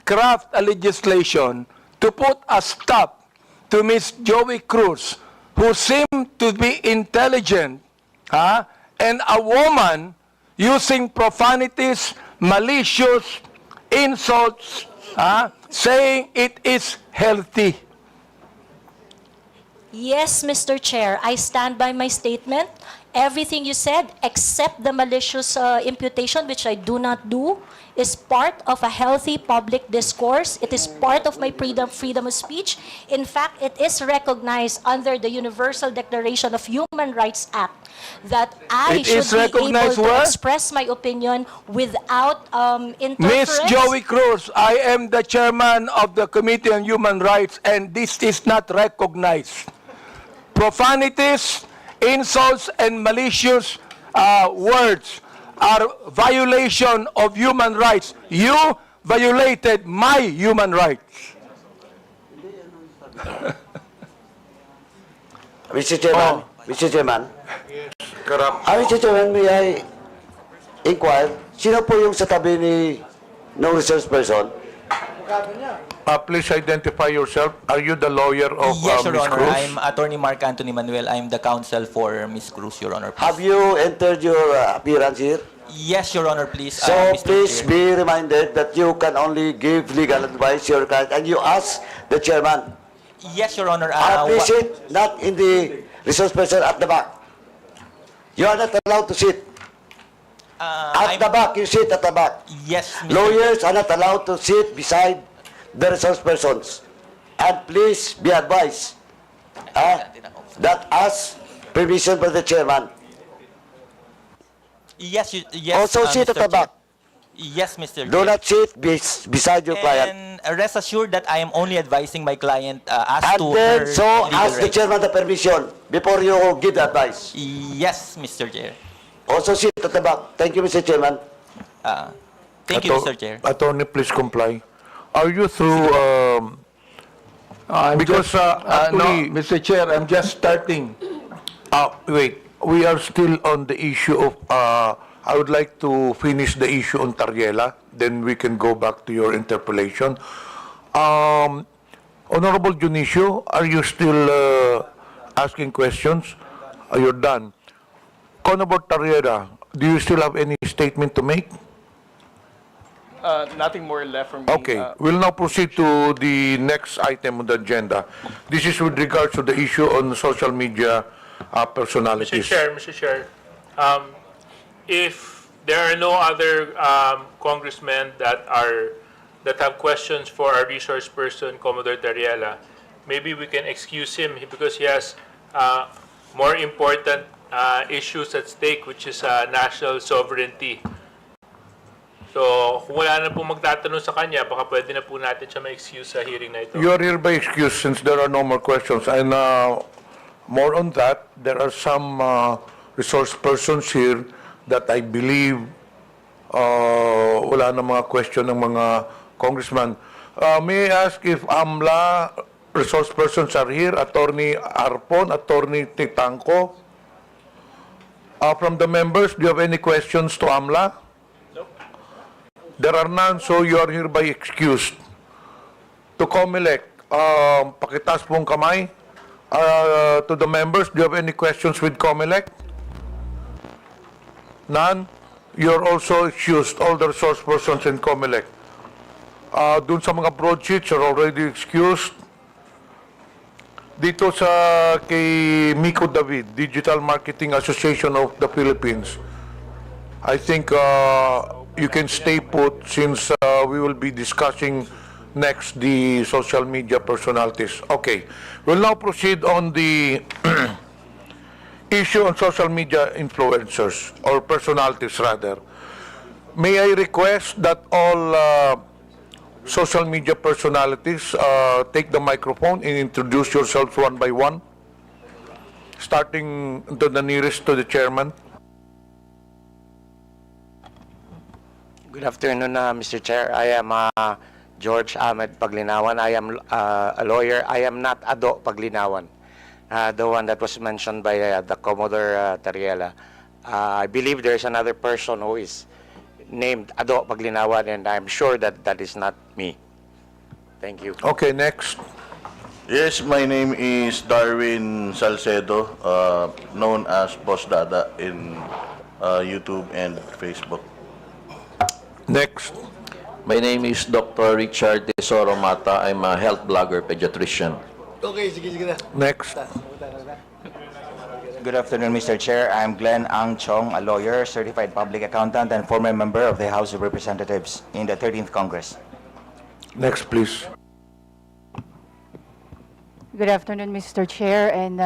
craft a legislation to put a stop to Ms. Joey Cruz, who seemed to be intelligent, and a woman using profanities, malicious insults, saying it is healthy. Yes, Mr. Chair, I stand by my statement. Everything you said, except the malicious imputation, which I do not do, is part of a healthy public discourse. It is part of my freedom of speech. In fact, it is recognized under the Universal Declaration of Human Rights Act that I should be able to express my opinion without interference. Ms. Joey Cruz, I am the chairman of the Committee on Human Rights, and this is not recognized. Profanities, insults, and malicious words are violation of human rights. You violated my human rights. Mr. Chairman, Mr. Chairman. Mr. Chairman, may I inquire, sino po yung sa tabi ni no resource person? Please identify yourself. Are you the lawyer of Yes, Your Ms. Honor. Cruz? I'm Attorney Mark Anthony Manuel. I'm the counsel for Ms. Cruz, Your Honor. Have you entered your appearance here? Yes, Your Honor, please. So Mr. please Chair. be reminded that you can only give legal advice to your client and you ask the chairman. Yes, Your Honor. Please sit not in the resource person at the back. You are not allowed to sit. At the back, you sit at the back. Yes, Mr. Lawyers are not allowed to sit beside the resource persons. And please be advised that ask permission from the chairman. Yes, yes. Also sit at Mr. the back. Yes, Mr. Do not sit beside your client. And rest assured that I am only advising my client as And to then, her so legal ask the rights. chairman the permission before you give the advice. Yes, Mr. Chair. Also sit at the back. Thank you, Mr. Chairman. Thank you, Mr. Chair. Attorney, please comply. Are you through, because no, actually, Mr. Chair, I'm just starting. wait, we are still on the issue of, I would like to finish the issue on Tariela, then we can go back to your interpellation. Honorable Junicio, are you still asking questions? You're done. Honorable Tariela, do you still have any statement to make? Nothing more left from me. Okay, we'll now proceed to the next item on the agenda. This is with regards to the issue on social media personalities. Mr. Chair, if there are no other congressmen that have questions for our resource person, Commodore Tariela, maybe we can excuse him because he has more important issues at stake, which is national sovereignty. So, kung wala na po magtatanong sa kanya, baka pwede na po natin siya ma-excuse sa hearing na ito. You are hereby excused since there are no more questions. And more on that, there are some resource persons here that I believe wala na mga question ng mga congressman. May I ask if AMLA resource persons are here? Attorney Arpon, Attorney Titanco. From the members, do you have any questions to AMLA? There are none, so you are hereby excused. To COMELEC, pakitaas pong kamay. To the members, do you have any questions with COMELEC? None? You're also excused, all the resource persons in COMELEC. Dun sa mga broadsheets, you're already excused. Dito sa kay Miko David, Digital Marketing Association of the Philippines, I think you can stay put since we will be discussing next the social media personalities. Okay, we'll now proceed on the issue on social media influencers or personalities rather. May I request that all social media personalities take the microphone and introduce yourselves one by one, starting to the nearest to the chairman. Good afternoon, Mr. Chair. I am George Ahmed Paglinawan. I am a lawyer. I am not Ado Paglinawan, the one that was mentioned by the Commodore Tariela. I believe there is another person who is named Ado Paglinawan, and I'm sure that that is not me. Thank you. Okay, next. Yes, my name is Darwin Salcedo, known as Boss Dada in YouTube and Facebook. Next. My name is Dr. Richard Tesoro Mata. I'm a health blogger, pediatrician. Okay, sige na. Next. Good afternoon, Mr. Chair. I'm Glenn Ang Chong, a lawyer, certified public accountant, and former member of the House of Representatives in the 13th Congress. Next, please. Good afternoon, Mr. Chair, and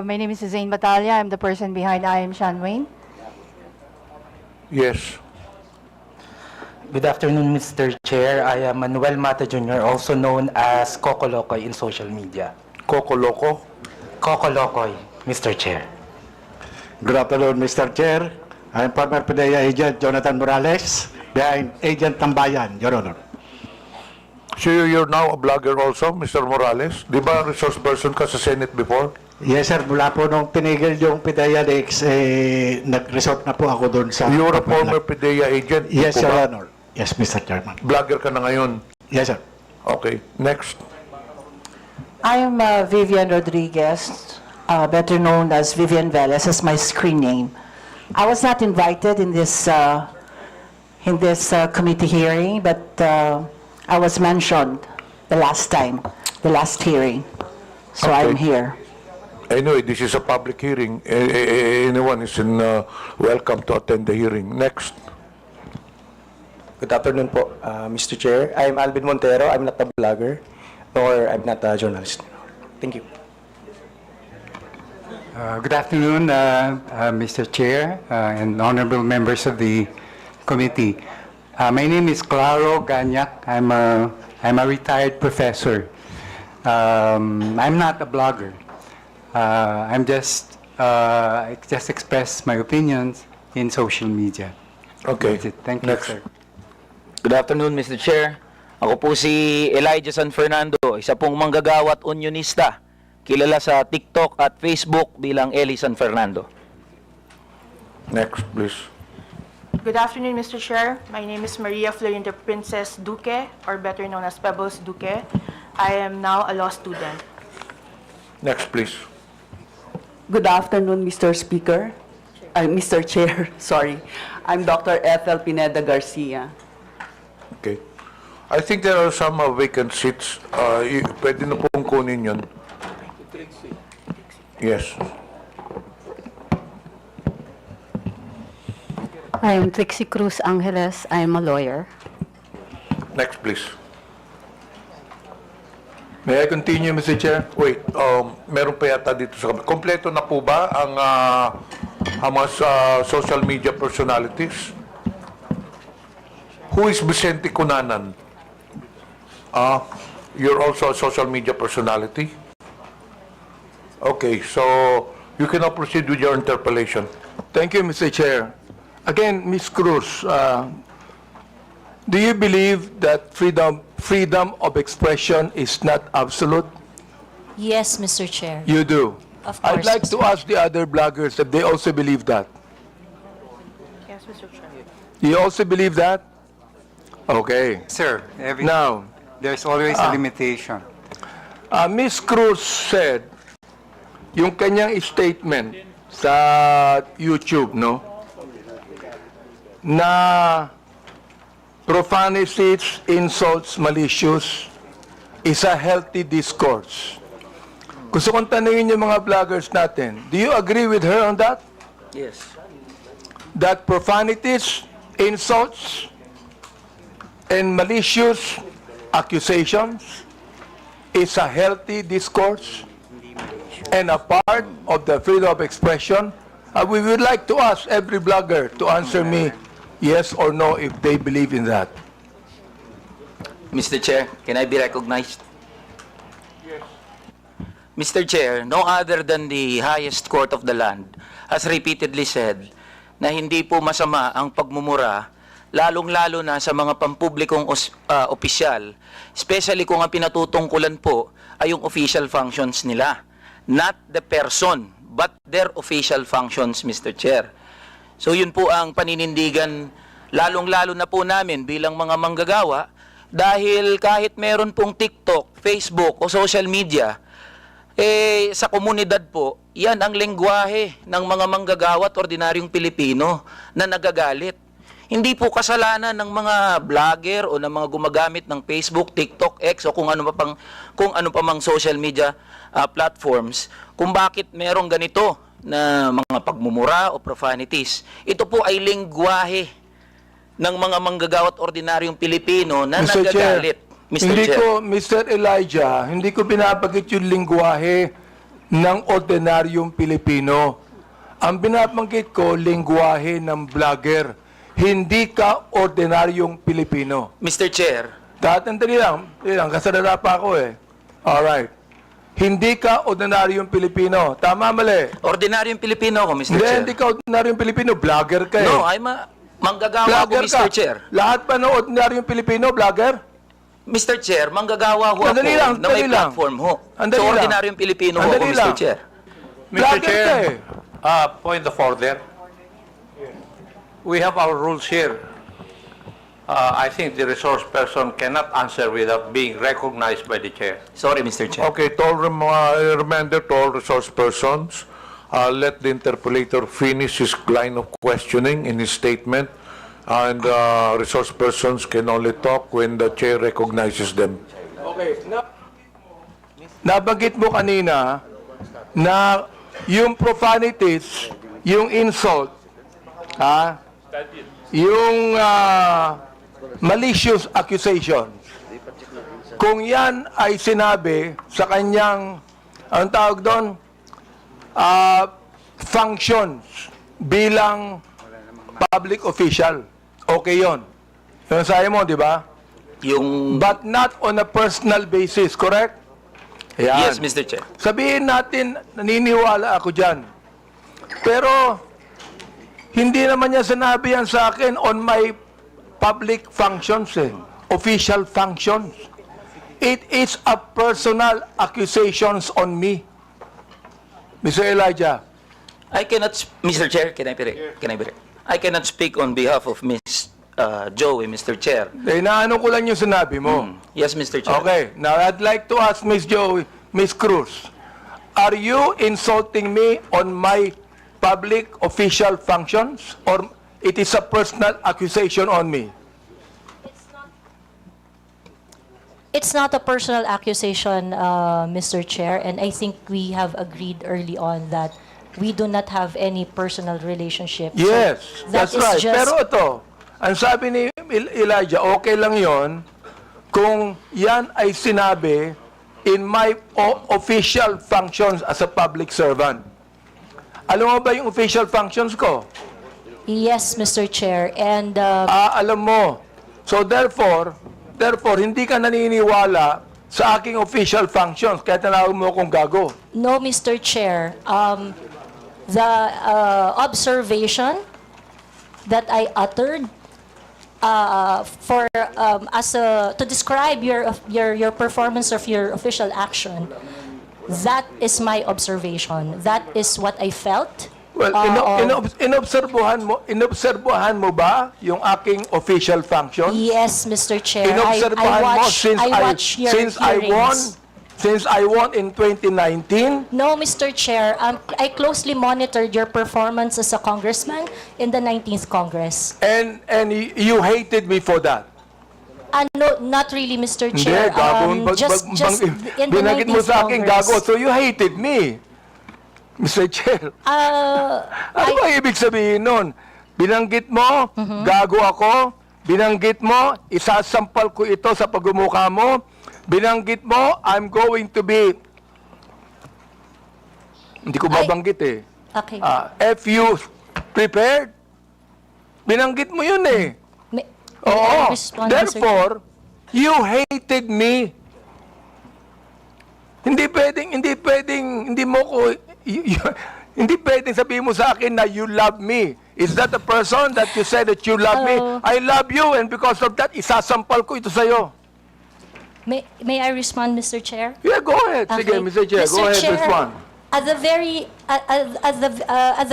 my name is Zain Batalia. I'm the person behind I Am Sean Wayne. Yes. Good afternoon, Mr. Chair. I am Manuel Mata Jr., also known as Coco Locoy in social media. Coco Loco? Coco Locoy, Mr. Chair. Good afternoon, Mr. Chair. I'm former PDEA agent Jonathan Morales, behind Agent Tambayan, Your Honor. So you're now a blogger also, Mr. Morales? Di ba resource person ka sa Senate before? Yes, sir. Mula po nung tinigil yung PDEA Leaks, nag-resort na po ako doon sa... You're a former PDEA agent? Yes, Your Your Honor. Yes, Mr. Chairman. Blogger ka na ngayon? Yes, sir. Okay, next. I am Vivian Rodriguez, better known as Vivian Velez as my screen name. I was not invited in this committee hearing, but I was mentioned the last hearing. So I'm Okay. here. Anyway, this is a public hearing. Anyone is welcome to attend the hearing. Next. Good afternoon po, Mr. Chair. I'm Alvin Montero. I'm not a blogger, nor I'm not a journalist. Thank you. Good afternoon, Mr. Chair and honorable members of the committee. My name is Claro Ganyak. I'm a retired professor. I'm not a blogger. I just express my opinions in social media. Okay. That's it. Thank you, Next. sir. Good afternoon, Mr. Chair. Ako po si Elijah San Fernando, isa pong manggagawa at unionista, kilala sa TikTok at Facebook bilang Eli San Fernando. Next, please. Good afternoon, Mr. Chair. My name is Maria Florinda Princess Duque, or better known as Pebbles Duque. I am now a law student. Next, please. Good afternoon, Mr. Speaker. Mr. Chair, sorry. I'm Dr. Ethel Pineda Garcia. Okay. I think there are some vacant seats. Pwede na pong kunin yun. Yes. I am Trixie Cruz Angeles. I am a lawyer. Next, please. May I continue, Mr. Chair? Wait, meron pa yata dito sa kabila. Kompleto na po ba ang mga social media personalities? Who is Vicente Cunanan? You're also a social media personality? Okay, so you can now proceed with your interpellation. Thank you, Mr. Chair. Again, Ms. Cruz, do you believe that freedom of expression is not absolute? Yes, Mr. Chair. You do? Of course. I'd like to ask the other bloggers if they also believe that. Yes, Mr. Chair. You also believe that? Okay. Sir, Now, there's always a limitation. Ms. Cruz said, yung kanyang statement sa YouTube, no? Na profanities, insults, malicious is a healthy discourse. Gusto kong tanungin yung mga vloggers natin, do you agree with her on that? Yes. That profanities, insults, and malicious accusations is a healthy discourse and a part of the freedom of expression? We would like to ask every blogger to answer me yes or no if they believe in that. Mr. Chair, can I be recognized? Yes. Mr. Chair, no other than the highest court of the land has repeatedly said na hindi po masama ang pagmumura, lalong-lalo na sa mga pampublikong opisyal, especially kung ang pinatutungkulan po ay yung official functions nila. Not the person, but their official functions, Mr. Chair. So yun po ang paninindigan, lalong-lalo na po namin bilang mga manggagawa, dahil kahit meron pong TikTok, Facebook o social media, sa komunidad po, yan ang lengguwahe ng mga manggagawa at ordinaryong Pilipino na nagagalit. Hindi po kasalanan ng mga vlogger o ng mga gumagamit ng Facebook, TikTok, X o kung ano pa mang social media platforms kung bakit merong ganito na mga pagmumura o profanities. Ito po ay lengguwahe ng mga manggagawa at ordinaryong Pilipino na Mr. nagagalit. Chair, Mr. hindi Chair. ko, Mr. Elijah, hindi ko binabagit yung lingwahe ng ordinaryong Pilipino. Ang binabanggit ko, lingwahe ng vlogger. Hindi ka ordinaryong Pilipino. Mr. Chair. Tatandali lang, kasalala pa ako eh. Alright. Hindi ka ordinaryong Pilipino. Tama, mali? Ordinaryong Pilipino ako, Mr. Hindi, Chair. hindi ka ordinaryong Pilipino. Vlogger ka eh. No, I'm a manggagawa ako, Vlogger Mr. ka. Chair. Lahat pa ng ordinaryong Pilipino, vlogger? Mr. Chair, manggagawa ho ako Andali lang, na may andali lang. platform ho. Andali So, lang. ordinaryong Pilipino ho ako, Andali Mr. lang. Chair. Mr. Vlogger ka Chair, eh. point of order. We have our rules here. I think the resource person cannot answer without being recognized by the chair. Sorry, Mr. Chair. Okay, to all reminder to all resource persons, let the interpolator finish his line of questioning in his statement, and resource persons can only talk when the chair recognizes them. Okay. Nabanggit mo kanina na yung profanities, yung insult, yung malicious accusations, kung yan ay sinabi sa kanyang, anong tawag doon, functions bilang public official, okay yon. Yung sabi mo, di ba? But not on a personal basis, correct? Ayan. Yes, Mr. Chair. Sabihin natin, naniniwala ako dyan. Pero, hindi naman niya sinabi yan sa akin on my public functions, official functions. It is a personal accusations on me. Mr. Elijah. Mr. Chair, can I be I cannot speak on behalf of Ms. Joey, Mr. Chair. Inaano ko lang yung sinabi mo. Yes, Mr. Chair. Okay, now I'd like to ask Ms. Joey, Ms. Cruz, are you insulting me on my public official functions, or it is a personal accusation on me? It's not a personal accusation, Mr. Chair, and I think we have agreed early on that we do not have any personal relationship. Yes, So that's that is right. just- Pero ito, ang sabi ni Elijah, okay lang yon kung yan ay sinabi in my official functions as a public servant. Alam mo ba yung official functions ko? Yes, Mr. Chair, and Alam mo. So therefore, hindi ka naniniwala sa aking official functions, kaya tinawag mo akong gago. no, Mr. Chair, the observation that I uttered to describe your performance of your official action, that is my observation. That is what I felt. Well, inobserbuhan mo ba yung aking official functions? Yes, Mr. Chair. Inobserbahan mo I watch your hearings. Since I won in 2019? No, Mr. Chair. I closely monitored your performance as a congressman in the 19th Congress. And you hated me for that? No, not really, Mr. Hindi, Chair. gago. Just in the Binagit mo 19th sa akin Congress. gago, so you hated me. Mr. Chair. Ano ba ibig sabihin nun? Binanggit mo, gago ako. Binanggit mo, isasampal ko ito sa pagmumukha mo. Binanggit mo, I'm going to be... Hindi ko babanggit eh. Okay. If you prepared, binanggit mo yun eh. May Oo. I respond, Mr. Chair? Therefore, you hated me. Hindi pwedeng sabihin mo sa akin na you love me. Is that the person that you said that you love me? I love you, and because of that, isasampal ko ito sa'yo. May I respond, Mr. Chair? Yeah, go ahead. Sige, Mr. Chair, go ahead, respond. At the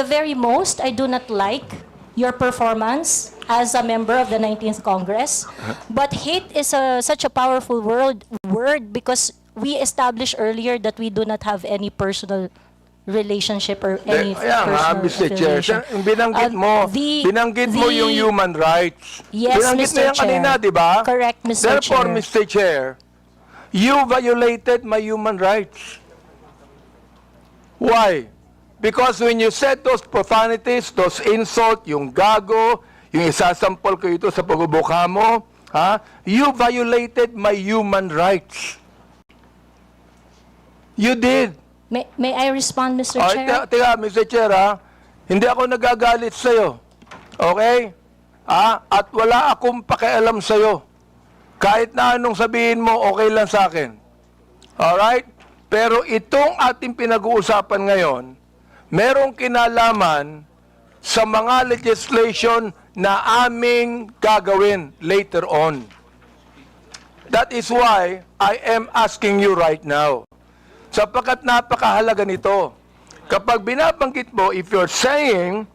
very most, I do not like your performance as a member of the 19th Congress. But hate is such a powerful word because we established earlier that we do not have any personal relationship or any personal Mr. Chair, affiliation. Binanggit mo yung human rights. Yes, Binanggit Mr. mo yan kanina, Chair. di ba? Correct, Mr. Therefore, Chair. Mr. Chair, you violated my human rights. Why? Because when you said those profanities, those insults, yung gago, yung isasampol ko ito sa pagbubuka mo, you violated my human rights. You did. May I respond, Mr. Chair? Teka, Mr. Chair, hindi ako nagagalit sa'yo. Okay? At wala akong pakialam sa'yo. Kahit na anong sabihin mo, okay lang sa akin. Alright? Pero itong ating pinag-uusapan ngayon, merong kinalaman sa mga legislation na aming gagawin later on. That is why I am asking you right now. Sapagkat napakahalaga nito. Kapag binabanggit mo, if you're saying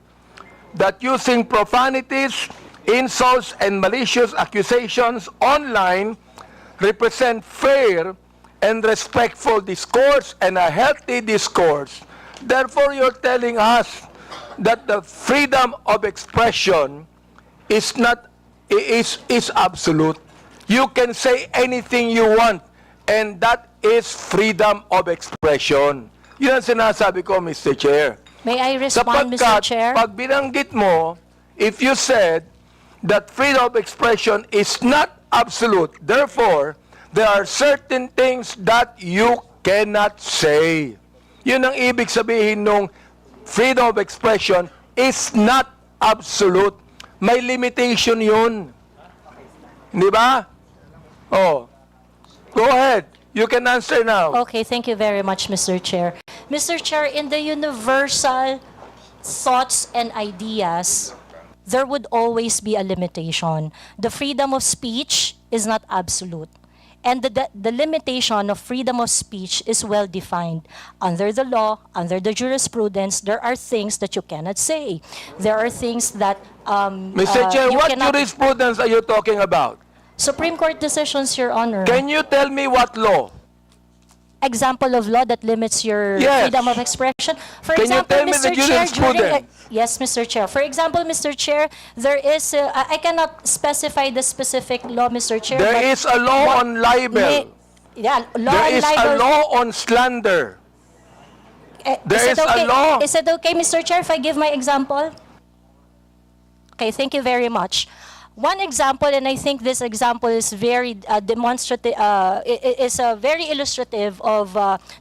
that using profanities, insults, and malicious accusations online represent fair and respectful discourse and a healthy discourse, Therefore, you're telling us that the freedom of expression is not is absolute. You can say anything you want, and that is freedom of expression. Yun ang sinasabi ko, Mr. Chair. May I respond, Mr. Chair? Pag binanggit mo, if you said that freedom of expression is not absolute, therefore, there are certain things that you cannot say. Yun ang ibig sabihin nung freedom of expression is not absolute. May limitation yun. Di ba? Oh. Go ahead. You can answer now. Okay, thank you very much, Mr. Chair. Mr. Chair, in the universal thoughts and ideas, there would always be a limitation. The freedom of speech is not absolute. And the limitation of freedom of speech is well defined. Under the law, under the jurisprudence, there are things that you cannot say. There are things that Mr. Chair, you what cannot... jurisprudence are you talking about? Supreme Court decisions, Your Honor. Can you tell me what law? Example of law that limits your Yes. freedom of expression. For Can you example, tell me Mr. the Chair, jurisprudence? yes, Mr. Chair. For example, Mr. Chair, there is, I cannot specify the specific law, Mr. Chair. There but is a law on libel. Yeah, law There on is a libel. law on slander. There Is it is a okay? law. Is it okay, Mr. Chair, if I give my example? Okay, thank you very much. One example, and I think this example is very demonstrative, is very illustrative of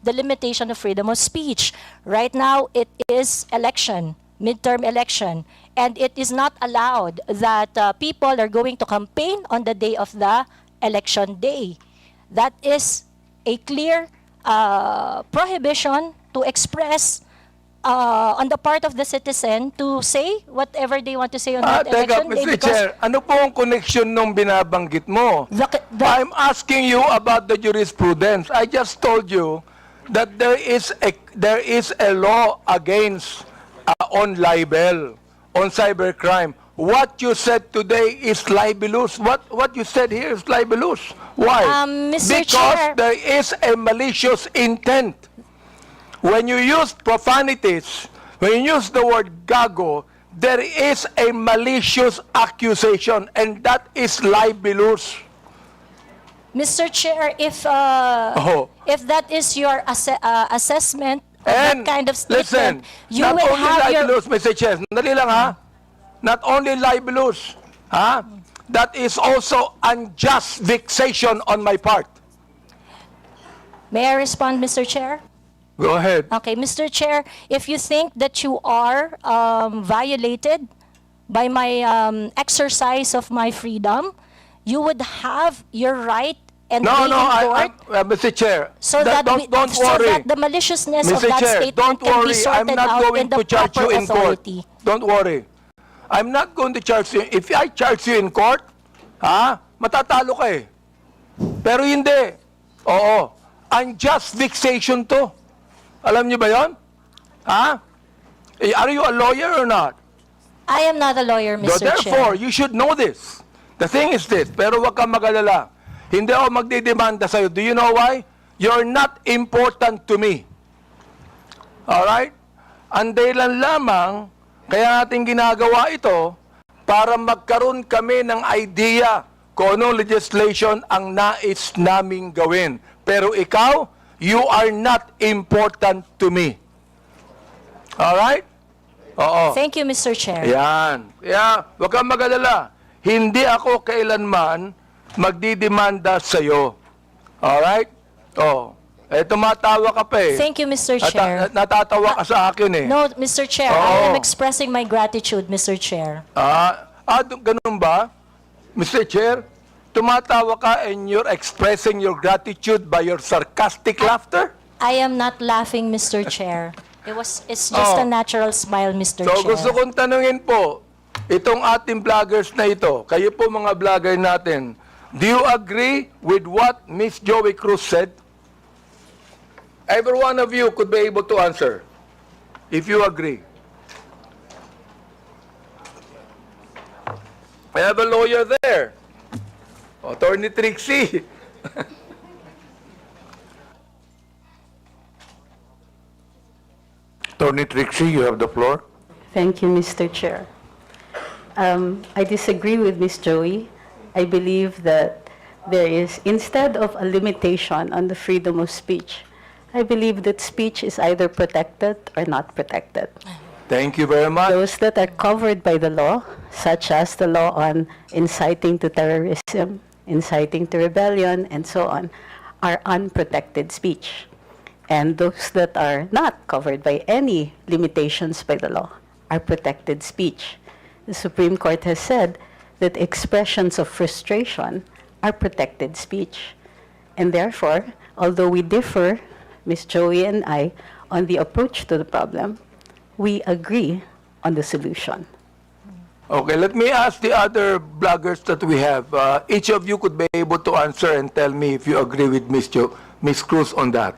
the limitation of freedom of speech. Right now, it is election, midterm election, and it is not allowed that people are going to campaign on the day of the election day. That is a clear prohibition to express on the part of the citizen to say whatever they want to say on that Teka, election Mr. day. because Chair, ano po ang connection nung binabanggit mo? I'm asking you about the jurisprudence. I just told you that there is a law against on libel, on cybercrime. What you said today is libelous. What you said here is libelous. Why? Mr. Because Chair. there is a malicious intent. When you use profanities, when you use the word gago, there is a malicious accusation, and that is libelous. Mr. Chair, if that is your assessment of And that kind of listen, statement, you not will only have your... libelous, Mr. Chair, dali lang ha, not only libelous, ha, that is also unjust vexation on my part. May I respond, Mr. Chair? Go ahead. Okay, Mr. Chair, if you think that you are violated by my exercise of my freedom, you would have your right and No, be no, in court Mr. Chair, so that, don't so worry. that the maliciousness of Mr. that Chair, statement don't can be worry. I'm sorted not out going in the to charge proper you in court. authority. Don't worry. I'm not going to charge you. If I charge you in court, matatalo ka eh. Pero hindi. Oo. Unjust vexation to. Alam niyo ba yon? Are you a lawyer or not? I am not a lawyer, Mr. Therefore, Chair. you should know this. The thing is this, pero wag kang mag-alala. Hindi ako magdidemanda sa'yo. Do you know why? You're not important to me. Alright? Ang dahilan lamang, kaya natin ginagawa ito, para magkaroon kami ng idea kung anong legislation ang nais naming gawin. Pero ikaw, you are not important to me. Alright? Oo. Thank you, Mr. Chair. Yan. Kaya, huwag kang mag-alala. Hindi ako kailanman magdidemanda sa'yo. Alright? Oh. Tumatawa ka pa eh. Thank you, Mr. Chair. Natatawa ka sa akin eh. No, Mr. Chair, I am expressing my gratitude, Mr. Chair. Ganun ba? Mr. Chair, tumatawa ka and you're expressing your gratitude by your sarcastic laughter? I am not laughing, Mr. Chair. It's just a natural smile, Mr. So Chair. gusto kong tanungin po, itong ating vloggers na ito, kayo po mga vlogger natin, do you agree with what Miss Joey Cruz said? Every one of you could be able to answer, if you agree. I have a lawyer there, Attorney Trixie. Attorney Trixie, you have the floor. Thank you, Mr. Chair. I disagree with Ms. Joey. I believe that there is, instead of a limitation on the freedom of speech, I believe that speech is either protected or not protected. Thank you very much. Those that are covered by the law, such as the law on inciting to terrorism, inciting to rebellion, and so on, are unprotected speech. And those that are not covered by any limitations by the law are protected speech. The Supreme Court has said that expressions of frustration are protected speech. And therefore, although we differ, Ms. Joey and I, on the approach to the problem, we agree on the solution. Okay, let me ask the other bloggers that we have. Each of you could be able to answer and tell me if you agree with Ms. Cruz on that.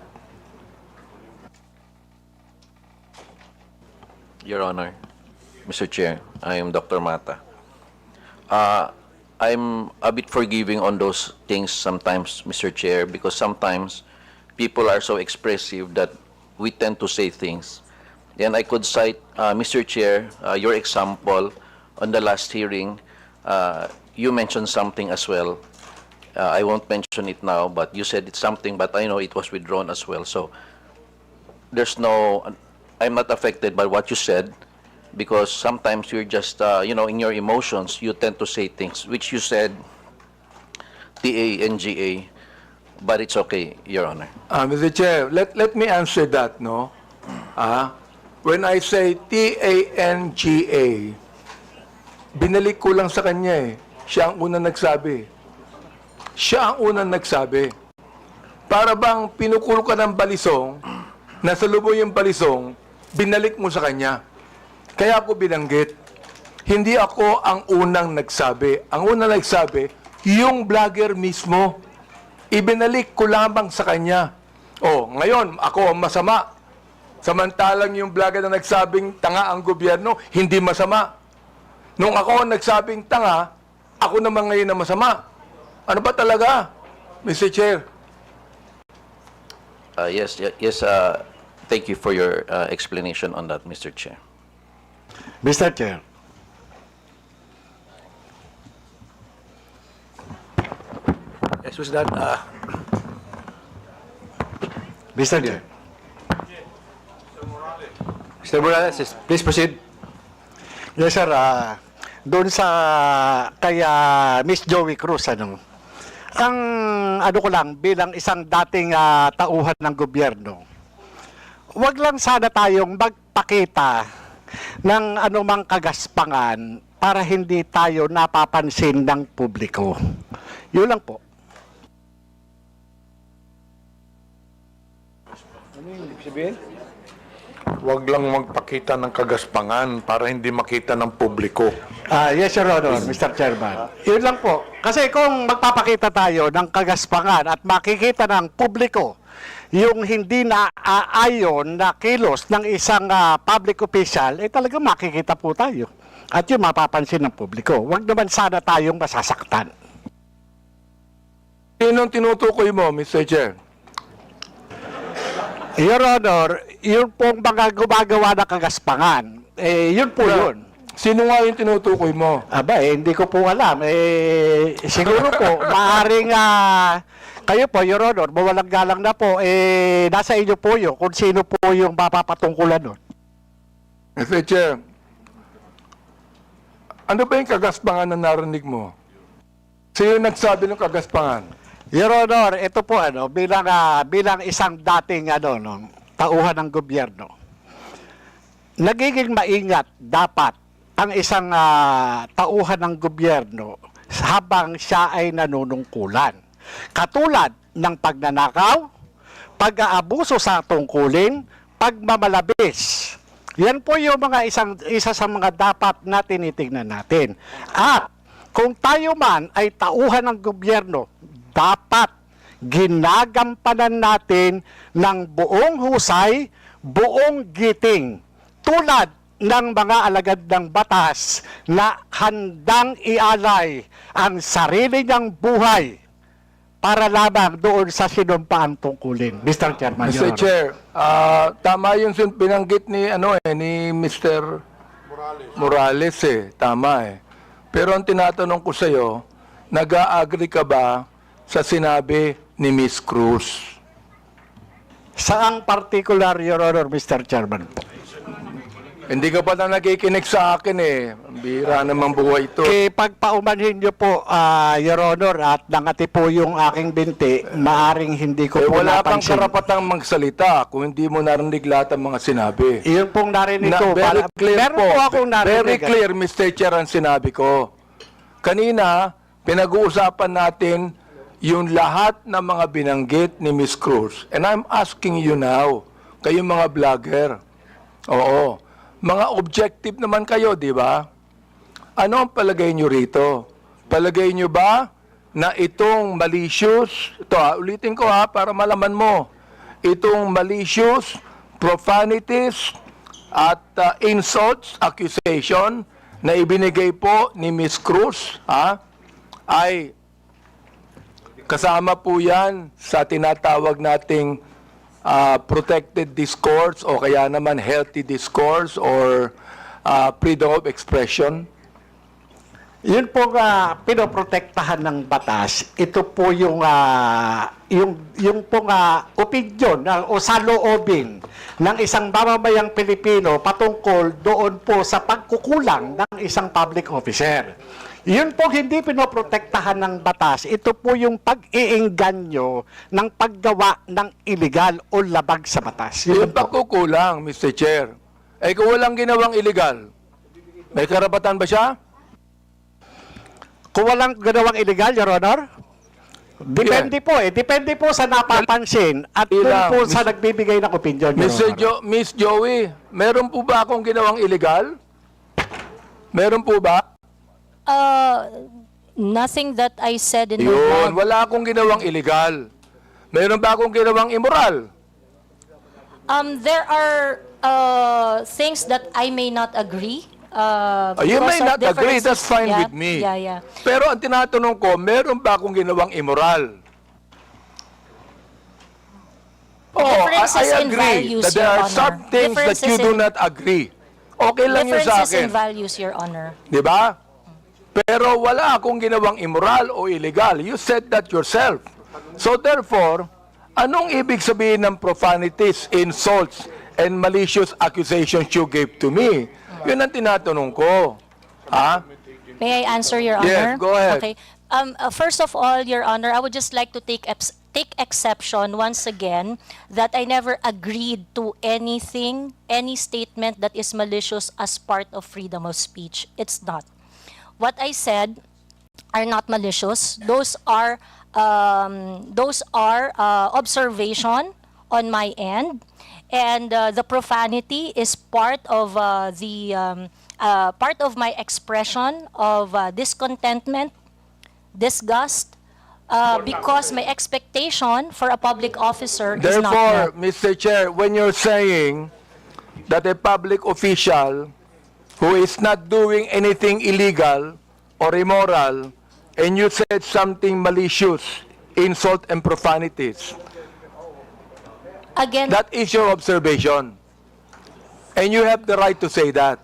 Your Honor, Mr. Chair, I am Dr. Mata. I'm a bit forgiving on those things sometimes, Mr. Chair, because sometimes people are so expressive that we tend to say things. And I could cite, Mr. Chair, your example on the last hearing. You mentioned something as well. I won't mention it now, but you said it's something, but I know it was withdrawn as well. So there's no, I'm not affected by what you said, because sometimes you're just, in your emotions, you tend to say things, which you said, T-A-N-G-A, but it's okay, Your Honor. Mr. Chair, let me answer that, no? When I say T-A-N-G-A, binalik ko lang sa kanya eh. Siya ang unang nagsabi. Siya ang unang nagsabi. Para bang pinukul ka ng balisong, nasa lubong yung balisong, binalik mo sa kanya. Kaya ako binanggit. Hindi ako ang unang nagsabi. Ang unang nagsabi, yung vlogger mismo. Ibinalik ko lamang sa kanya. Oh, ngayon, ako ang masama. Samantalang yung vlogger na nagsabing tanga ang gobyerno, hindi masama. Nung ako ang nagsabing tanga, ako naman ngayon na masama. Ano ba talaga, Mr. Chair? Yes, thank you for your explanation on that, Mr. Chair. Mr. Chair. Yes, was that, Mr. Chair. Mr. Morales, please proceed. Yes, sir. Doon sa kaya Miss Joey Cruz, ang ko lang, bilang isang dating tauhan ng gobyerno, wag lang sana tayong magpakita ng anumang kagaspangan para hindi tayo napapansin ng publiko. Yun lang po. Ano yung ibig sabihin? Huwag lang magpakita ng kagaspangan para hindi makita ng publiko. Yes, Your Honor, Mr. Chairman. Yun lang po. Kasi kung magpapakita tayo ng kagaspangan at makikita ng publiko yung hindi na aayon na kilos ng isang public official, talaga makikita po tayo. At yun mapapansin ng publiko. Huwag naman sana tayong masasaktan. Sinong tinutukoy mo, Mr. Chair? Your Honor, yun pong mga gumagawa ng kagaspangan, yun po yun. Sino nga yung tinutukoy mo? Aba, hindi ko po alam. Siguro po, maaaring kayo po, Your Honor, mawalang galang na po, nasa inyo po yun kung sino po yung mapapatungkulan nun. Mr. Chair, ano ba yung kagaspangan na narinig mo? Sino nagsabi ng kagaspangan? Your Honor, ito po bilang isang dating tauhan ng gobyerno. Nagiging maingat dapat ang isang tauhan ng gobyerno habang siya ay nanunungkulan. Katulad ng pagnanakaw, pag-aabuso sa tungkulin, pagmamalabis. Yan po yung isa sa mga dapat na tinitingnan natin. At kung tayo man ay tauhan ng gobyerno, dapat ginagampanan natin ng buong husay, buong giting, tulad ng mga alagad ng batas na handang ialay ang sarili niyang buhay para lamang doon sa sinumpaang tungkulin. Mr. Chairman, Your Mr. Honor. Chair, tama yung binanggit ni ni Mr. Morales tama Pero ang tinatanong ko sa iyo, nag-agree ka ba sa sinabi ni Miss Cruz? Saang particular, Your Honor, Mr. Chairman? Hindi ka pa na nakikinig sa akin Ang bira namang buhay ito. Pagpaumanhin niyo po, Your Honor, at nangati po yung aking binti, maaring hindi ko po Wala kang napansin. karapatang magsalita kung hindi mo narinig lahat ang mga sinabi. Iyon pong narinig ko. Very clear Meron po akong narinig. Very clear, Mr. Chair, ang sinabi ko. Kanina, pinag-uusapan natin yung lahat ng mga binanggit ni Miss Cruz. And I'm asking you now, kayong mga vlogger, oo, mga objective naman kayo, di ba? Ano ang palagay nyo rito? Palagay nyo ba na itong malicious, ito ulitin ko para malaman mo, itong malicious, profanities, at insults, accusation na ibinigay po ni Miss Cruz, ay kasama po yan sa tinatawag nating protected discourse o kaya naman healthy discourse or freedom of expression? Yun po pinoprotektahan ng batas. Ito po yung pong opinion o saloobin ng isang mamamayang Pilipino patungkol doon po sa pagkukulang ng isang public officer. Yun po hindi pinoprotektahan ng batas. Ito po yung pag-iengganyo ng paggawa ng illegal o labag sa batas. Yung pagkukulang, Mr. Chair, kung walang ginawang illegal, may karapatan ba siya? Kung walang ginawang illegal, Your Honor? Depende po Depende po sa napapansin at po sa nagbibigay ng opinion, Your Honor. Miss Joey, meron po ba akong ginawang illegal? Meron po ba? Nothing that I said in my Yun, blog. wala akong ginawang illegal. Meron ba akong ginawang immoral? There are things that I may not agree. You because may of not agree, differences. that's fine Yeah, with me. Yeah. Pero ang tinatanong ko, meron ba akong ginawang immoral? Differences I in agree values, that there Your are some Honor. things that you do not agree. Okay lang yun sa Differences in akin. values, Your Honor. Di ba? Pero wala akong ginawang immoral o illegal. You said that yourself. So therefore, anong ibig sabihin ng profanities, insults, and malicious accusations you gave to me? Yun ang tinatanong ko. May I answer, Your Honor? Yes, go ahead. Okay. First of all, Your Honor, I would just like to take exception once again that I never agreed to anything, any statement that is malicious as part of freedom of speech. It's not. What I said are not malicious. Those are observation on my end, and the profanity is part of part of my expression of discontentment, disgust, because my expectation for a public officer is not Therefore, met. Mr. Chair, when you're saying that a public official who is not doing anything illegal or immoral, and you said something malicious, insult and profanities, Again, that is your observation. And you have the right to say that.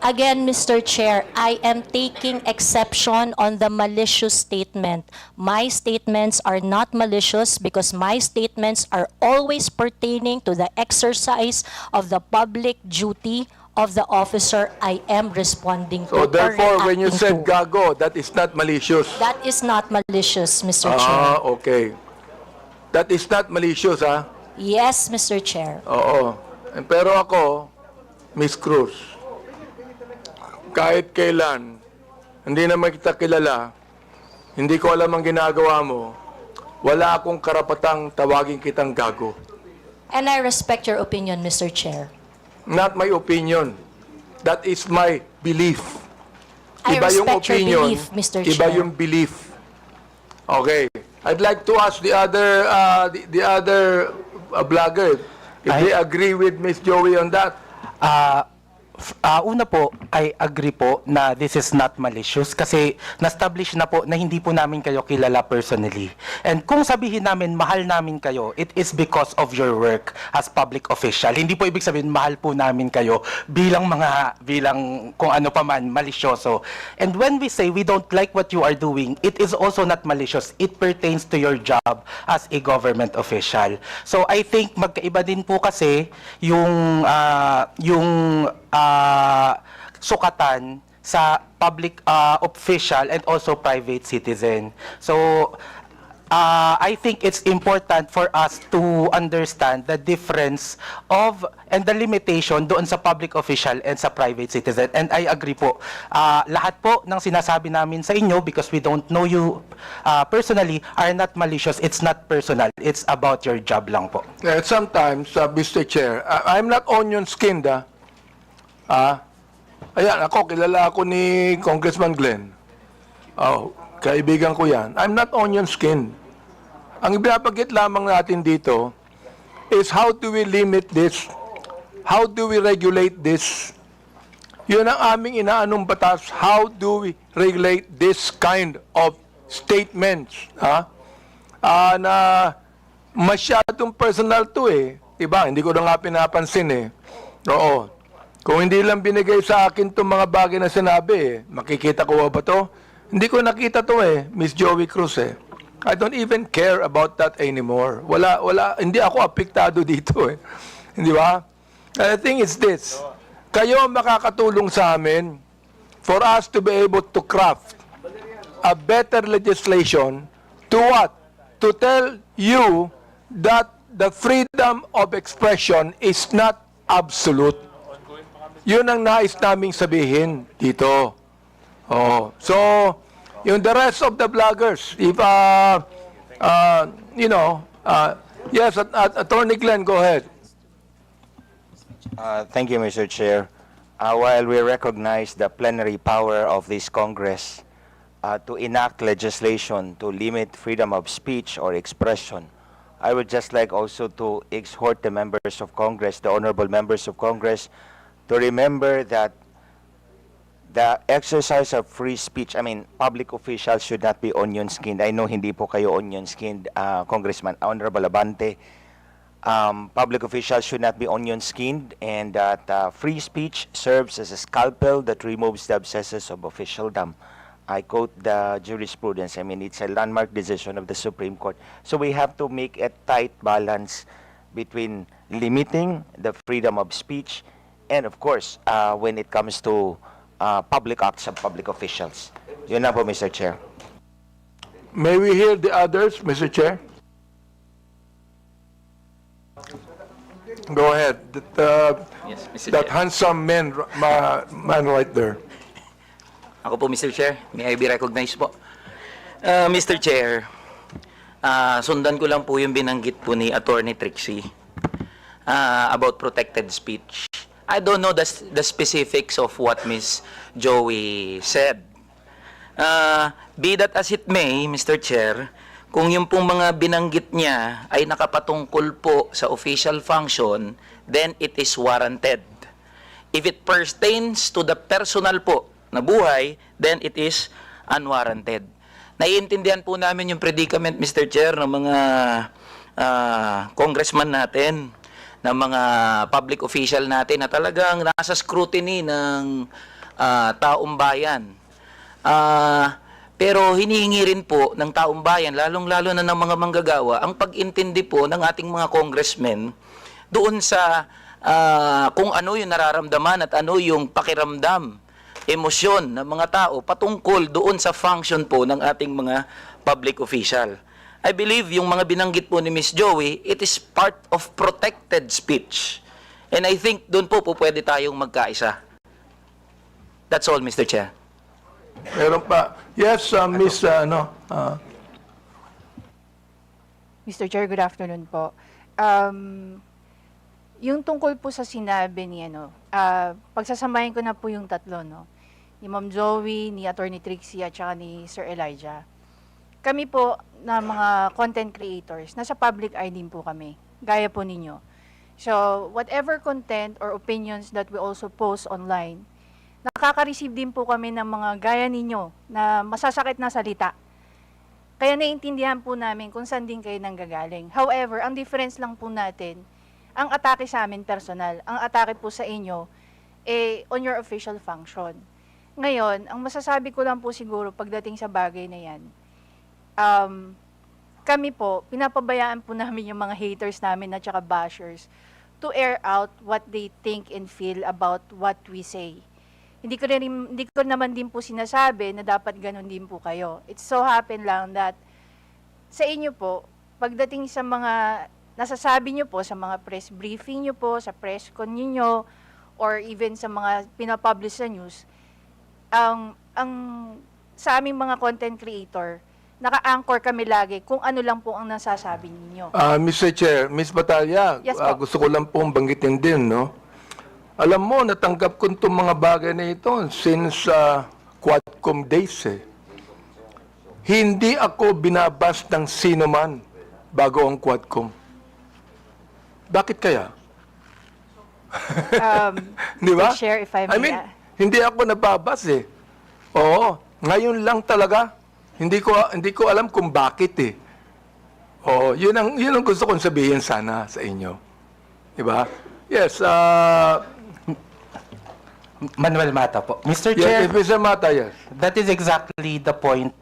Again, Mr. Chair, I am taking exception on the malicious statement. My statements are not malicious because my statements are always pertaining to the exercise of the public duty of the officer I am responding So to. or therefore, when you reacting said to. gago, that is not malicious. That is not malicious, Mr. Chair. Okay. That is not malicious, Yes, Mr. Chair. Oo. Pero ako, Miss Cruz, kahit kailan, hindi naman kita kilala, hindi ko alam ang ginagawa mo, wala akong karapatang tawagin kitang gago. And I respect your opinion, Mr. Chair. Not my opinion. That is my belief. I Iba yung respect your opinion, belief, Mr. iba Chair. yung belief. Okay. I'd like to ask the other vlogger if they agree with Miss Joey on that. Una po, I agree po na this is not malicious kasi na-establish na po na hindi po namin kayo kilala personally. And kung sabihin namin mahal namin kayo, it is because of your work as public official. Hindi po ibig sabihin mahal po namin kayo bilang kung ano pa man, malisyoso. And when we say we don't like what you are doing, it is also not malicious. It pertains to your job as a government official. So I think magkaiba din po kasi yung sukatan sa public official and also private citizen. So, I think it's important for us to understand the difference of and the limitation doon sa public official and sa private citizen. And I agree po. Lahat po ng sinasabi namin sa inyo, because we don't know you personally, are not malicious. It's not personal. It's about your job lang po. Sometimes, Mr. Chair, I'm not onion-skinned, ayan, kilala ako ni Congressman Glenn. Kaibigan ko yan. I'm not onion-skinned. Ang ibinabanggit lamang natin dito is how do we limit this? How do we regulate this? Yun ang aming inaanong batas. How do we regulate this kind of statements? Na masyadong personal to Diba? Hindi ko na nga pinapansin Oo. Kung hindi lang binigay sa akin itong mga bagay na sinabi, makikita ko ba to? Hindi ko nakita to Miss Joey Cruz I don't even care about that anymore. Hindi ako apektado dito Hindi ba? The thing is this, kayo makakatulong sa amin for us to be able to craft a better legislation to what? To tell you that the freedom of expression is not absolute. Yun ang nais naming sabihin dito. So, yung the rest of the bloggers, if, yes, Attorney Glenn, go ahead. Thank you, Mr. Chair. While we recognize the plenary power of this Congress to enact legislation to limit freedom of speech or expression, I would just like also to exhort the members of Congress, the honorable members of Congress, to remember that the exercise of free speech, public officials should not be onion-skinned. I know hindi po kayo onion-skinned, Congressman Honorable Abante. Public officials should not be onion-skinned, and that free speech serves as a scalpel that removes the abscesses of officialdom. I quote the jurisprudence. It's a landmark decision of the Supreme Court. So we have to make a tight balance between limiting the freedom of speech and, of course, when it comes to public acts of public officials. Yun na po, Mr. Chair. May we hear the others, Mr. Chair? Go ahead. Yes, Mr. That Chair. handsome man right there. Ako po, Mr. Chair. May I be recognized po? Mr. Chair, sundan ko lang po yung binanggit po ni Attorney Trixie about protected speech. I don't know the specifics of what Ms. Joey said. Be that as it may, Mr. Chair, kung yung pong mga binanggit niya ay nakapatungkol po sa official function, then it is warranted. If it pertains to the personal po na buhay, then it is unwarranted. Naiintindihan po namin yung predicament, Mr. Chair, ng mga congressman natin, ng mga public official natin na talagang nasa scrutiny ng taong bayan. Pero hinihingi rin po ng taong bayan, lalong-lalo na ng mga manggagawa, ang pag-intindi po ng ating mga congressmen doon sa kung ano yung nararamdaman at ano yung pakiramdam, emosyon ng mga tao patungkol doon sa function po ng ating mga public official. I believe yung mga binanggit po ni Ms. Joey, it is part of protected speech. And I think doon po pwede tayong magkaisa. That's all, Mr. Chair. Meron pa. Yes, Miss, Mr. Chair, good afternoon po. Yung tungkol po sa sinabi ni pagsasamahin ko na po yung tatlo, ni Ma'am Joey, ni Attorney Trixie, at saka ni Sir Elijah. Kami po na mga content creators, nasa public eye din po kami, gaya po ninyo. So, whatever content or opinions that we also post online, nakaka-receive din po kami ng mga gaya ninyo na masasakit na salita. Kaya naiintindihan po namin kung saan din kayo nanggagaling. However, ang difference lang po natin, ang atake sa amin personal, ang atake po sa inyo, on your official function. Ngayon, ang masasabi ko lang po siguro pagdating sa bagay na yan, kami po, pinapabayaan po namin yung mga haters namin at saka bashers to air out what they think and feel about what we say. Hindi ko naman din po sinasabi na dapat ganun din po kayo. It so happen lang that sa inyo po, pagdating sa mga nasasabi nyo po, sa mga press briefing nyo po, sa press con ninyo, or even sa mga pinapublish sa news, ang sa aming mga content creator, naka-anchor kami lagi kung ano lang po ang nasasabi ninyo. Mr. Chair, Ms. Batalya, Yes po. gusto ko lang pong banggitin din, no? Alam mo, natanggap ko itong mga bagay na ito since Quadcom days, eh. Hindi ako binabas ng sino man bago ang Quadcom. Bakit kaya? Di ba? Share if I may. Hindi ako nababas, eh. Oo, ngayon lang talaga. Hindi ko alam kung bakit, eh. Oo, yun ang gusto kong sabihin sana sa inyo. Di ba? Yes, Manuel Mata po. Mr. yes, Chair, Mr. Mata, yes. that is exactly the point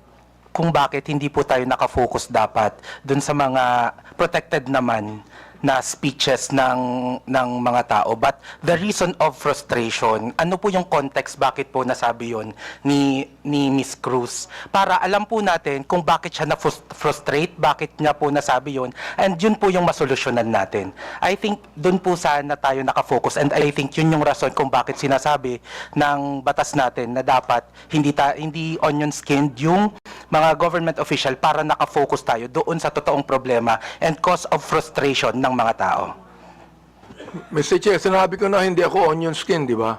kung bakit hindi po tayo nakafocus dapat dun sa mga protected naman na speeches ng mga tao. But the reason of frustration, ano po yung context bakit po nasabi yon ni Miss Cruz? Para alam po natin kung bakit siya na-frustrate, bakit niya po nasabi yon, and yun po yung masolusyonan natin. I think dun po sana tayo nakafocus, and I think yun yung rason kung bakit sinasabi ng batas natin na dapat hindi onion-skinned yung mga government official para nakafocus tayo doon sa totoong problema and cause of frustration ng mga tao. Mr. Chair, sinabi ko na hindi ako onion skin, di ba?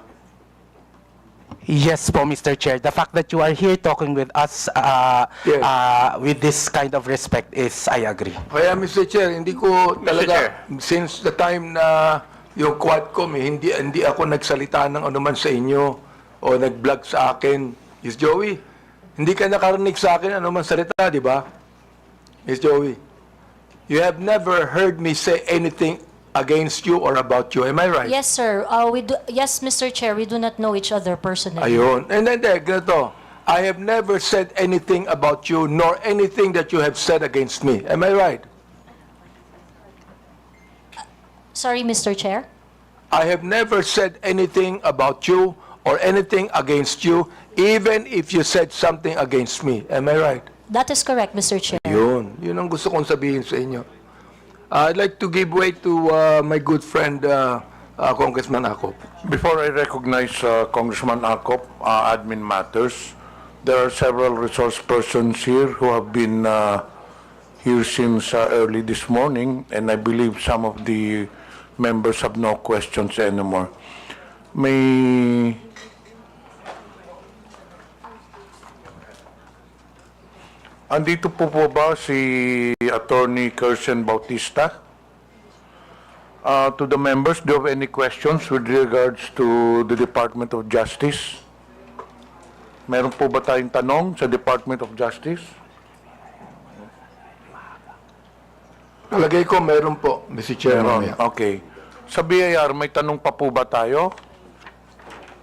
Yes po, Mr. Chair. The fact that you are here talking with us Yes. with this kind of respect is, I agree. Kaya, Mr. Chair, hindi ko talaga, since the time na yung Quadcom, hindi ako nagsalita ng anuman sa inyo o nag-vlog sa akin. Miss Joey, hindi ka nakarinig sa akin anuman salita, di ba? Miss Joey, you have never heard me say anything against you or about you. Am I right? Yes, sir. Yes, Mr. Chair, we do not know each other personally. Ayun. And then, ganito. I have never said anything about you, nor anything that you have said against me. Am I right? Sorry, Mr. Chair? I have never said anything about you or anything against you, even if you said something against me. Am I right? That is correct, Mr. Chair. Yun ang gusto kong sabihin sa inyo. I'd like to give way to my good friend, Congressman Acop. Before I recognize Congressman Acop, admin matters, there are several resource persons here who have been here since early this morning, and I believe some of the members have no questions anymore. Andito po ba si Attorney Kirsten Bautista? To the members, do you have any questions with regards to the Department of Justice? Meron po ba tayong tanong sa Department of Justice? Palagay ko meron po, Mr. Chair. Meron, okay. Sa BIR, may tanong pa po ba tayo?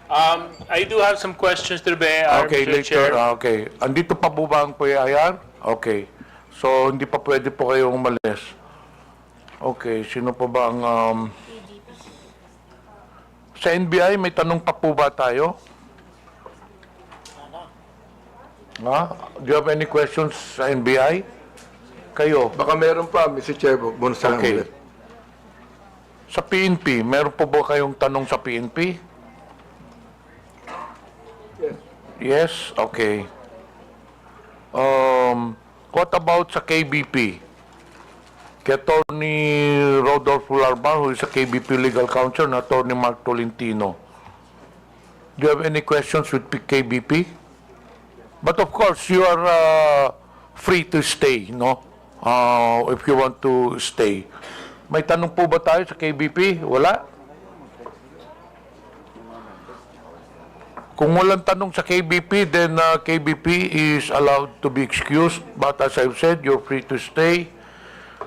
I do have some questions to the BIR, Okay, Mr. later. Chair. Okay. Andito pa po ba ang PIR? Okay. So, hindi pa pwede po kayong umalis. Okay, sino pa ba ang... Sa NBI, may tanong pa po ba tayo? Do you have any questions sa NBI? Kayo? Baka meron pa, Mr. Chair. Bonus lang Okay. ulit. Sa PNP, meron po ba kayong tanong sa PNP? Yes? Okay. What about sa KBP? Kay Attorney Rodolfo Larban, who is a KBP legal counsel, and Attorney Mark Tolentino. Do you have any questions with KBP? But of course, you are free to stay, no? If you want to stay. May tanong po ba tayo sa KBP? Wala? Kung walang tanong sa KBP, then KBP is allowed to be excused. But as I've said, you're free to stay.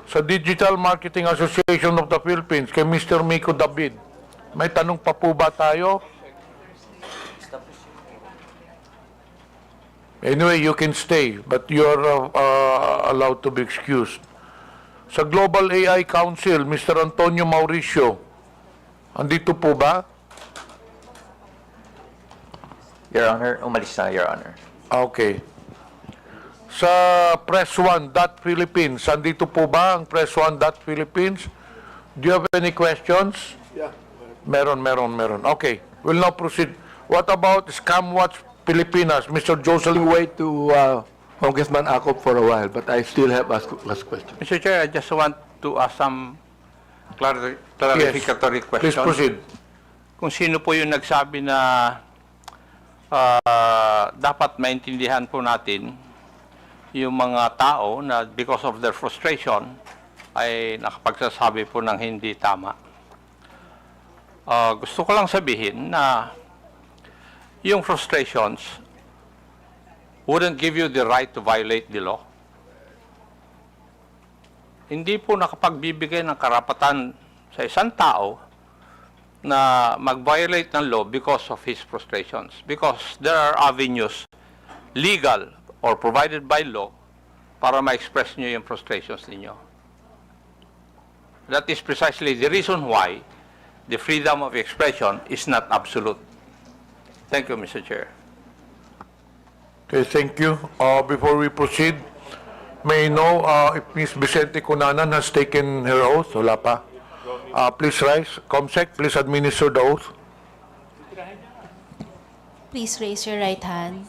Sa Digital Marketing Association of the Philippines, kay Mr. Miko David, may tanong pa po ba tayo? Anyway, you can stay, but you're allowed to be excused. Sa Global AI Council, Mr. Antonio Mauricio, andito po ba? Your Honor, umalis na, Your Honor. Okay. Sa Press 1 Philippines, andito po ba ang Press 1 Philippines? Do you have any questions? Yeah. Meron. Okay, we'll now proceed. What about Scam Watch Pilipinas, Mr. Joseph? Wait to Congressman Acop for a while, but I still have last question. Mr. Chair, I just want to ask some clarificatory questions. Please proceed. Kung sino po yung nagsabi na dapat maintindihan po natin yung mga tao na because of their frustration ay nakapagsasabi po ng hindi tama. Gusto ko lang sabihin na yung frustrations wouldn't give you the right to violate the law. Hindi po nakapagbibigay ng karapatan sa isang tao na mag-violate ng law because of his frustrations. Because there are avenues, legal or provided by law, para ma-express nyo yung frustrations ninyo. That is precisely the reason why the freedom of expression is not absolute. Thank you, Mr. Chair. Okay, thank you. Before we proceed, may I know if Ms. Vicente Cunanan has taken her oath? Wala pa. Please rise. Comsec, please administer the oath. Please raise your right hand.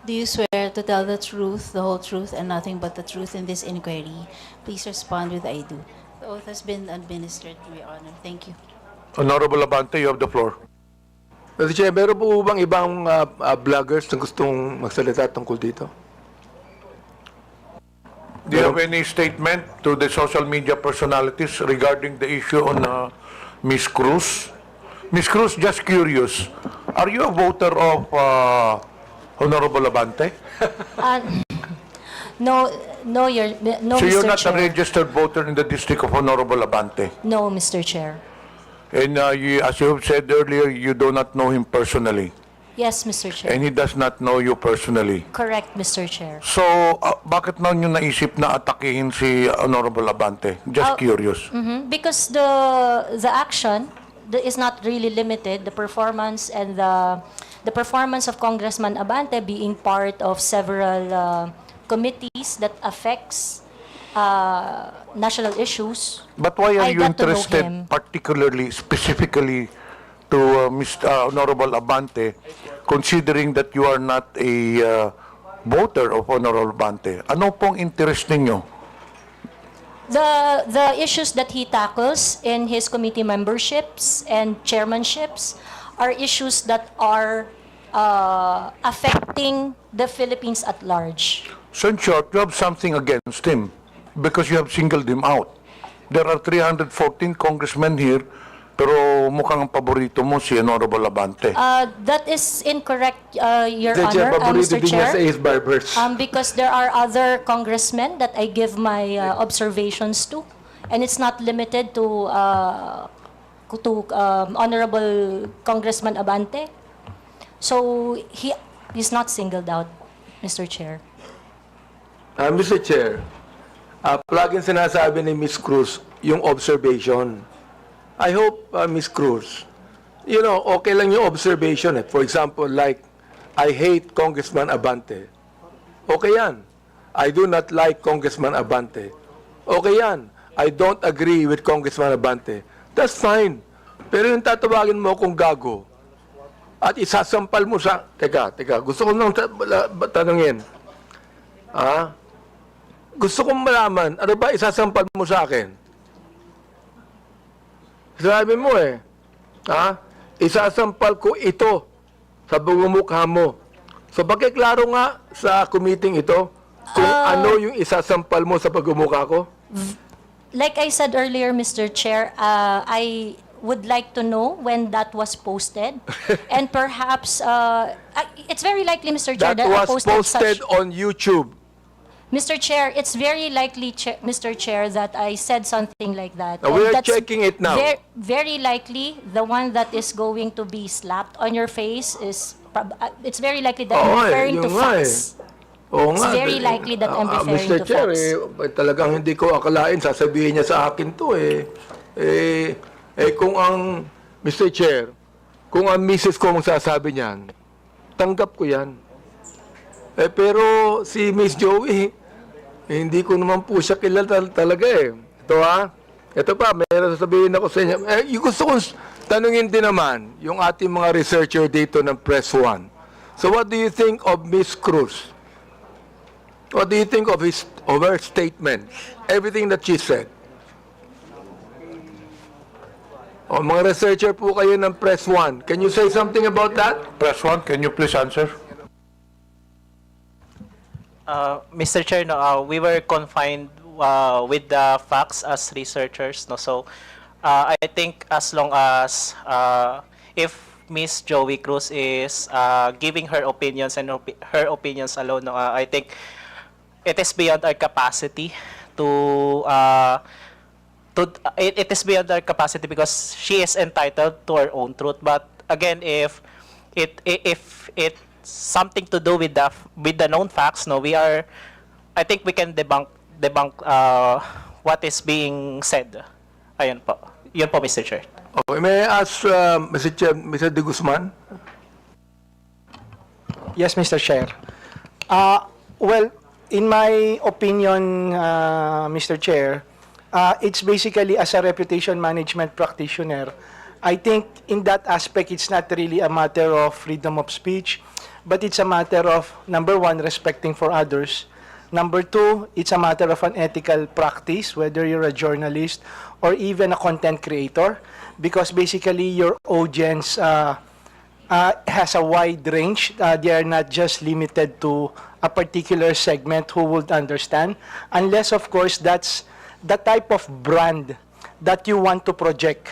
Do you swear to tell the truth, the whole truth, and nothing but the truth in this inquiry? Please respond with I do. The oath has been administered, Your Honor. Thank you. Honorable Abante, you have the floor. Mr. Chair, meron po bang ibang vloggers na gustong magsalita tungkol dito? Do you have any statement to the social media personalities regarding the issue on Ms. Cruz? Ms. Cruz, just curious, are you a voter of Honorable Abante? No, no, So you're Mr. not a Chair. registered voter in the district of Honorable Abante? No, Mr. Chair. And as you have said earlier, you do not know him personally. Yes, Mr. Chair. And he does not know you personally. Correct, Mr. Chair. So, bakit na nyo naisip na atakihin si Honorable Abante? Just curious. Because the action is not really limited. The performance and the performance of Congressman Abante being part of several committees that affects national issues. But why are I you got to know interested him. particularly, specifically to Mr. Honorable Abante, considering that you are not a voter of Honorable Abante? Ano pong interest ninyo? The issues that he tackles in his committee memberships and chairmanships are issues that are affecting the Philippines at large. So in short, you have something against him because you have singled him out. There are 314 congressmen here, pero mukhang ang paborito mo si Honorable Abante. That is incorrect, Your Mr. Chair, Honor, paborito Mr. din niya sa Chair. Ace Barbers. Because there are other congressmen that I give my observations to, and it's not limited to Honorable Congressman Abante. So he's not singled out, Mr. Chair. Mr. Chair, palaging sinasabi ni Ms. Cruz yung observation. I hope, Ms. Cruz, you know, okay lang yung observation. For example, like, I hate Congressman Abante. Okay yan. I do not like Congressman Abante. Okay yan. I don't agree with Congressman Abante. That's fine. Pero yung tatawagin mo kung gago at isasampal mo sa... Teka, gusto ko nang tanungin. Gusto kong malaman, ano ba isasampal mo sa akin? Sabi mo isasampal ko ito sa bugumukha mo. So, pakiklaro nga sa committee ito kung ano yung isasampal mo sa pagmumukha ko. like I said earlier, Mr. Chair, I would like to know when that was posted. And perhaps, it's very likely, Mr. Chair, That that I was posted posted such... on YouTube. Mr. Chair, it's very likely, Mr. Chair, that I said something like that. Now, we And are that's checking it now. very likely the one that is going to be slapped on your face is, it's very likely that I'm referring to facts. Oo It's nga. very likely that I'm referring Mr. to Chair, facts. talagang hindi ko akalain, sasabihin niya sa akin to kung ang, Mr. Chair, kung ang misis ko magsasabi niyan, tanggap ko yan. Pero si Miss Joey, hindi ko naman po siya kilala talaga Ito ito pa, mayroon sasabihin ako sa inyo. Gusto kong tanungin din naman yung ating mga researcher dito ng Press One. So what do you think of Miss Cruz? What do you think of her statements? Everything that she said? Mga researcher po kayo ng Press One. Can you say something about that? Press One, can you please answer? Mr. Chair, we were confined with the facts as researchers. So I think as long as if Miss Joey Cruz is giving her opinions and her opinions alone, I think it is beyond our capacity it is beyond our capacity because she is entitled to her own truth. But again, if it's something to do with the known facts, I think we can debunk what is being said. Ayun po. Yun po, Mr. Chair. Okay, may I ask Mr. De Guzman? Yes, Mr. Chair. Well, in my opinion, Mr. Chair, it's basically as a reputation management practitioner, I think in that aspect, it's not really a matter of freedom of speech, but it's a matter of, number one, respecting for others. Number two, it's a matter of an ethical practice, whether you're a journalist or even a content creator, because basically your audience has a wide range. They are not just limited to a particular segment who would understand, unless, of course, that's the type of brand that you want to project.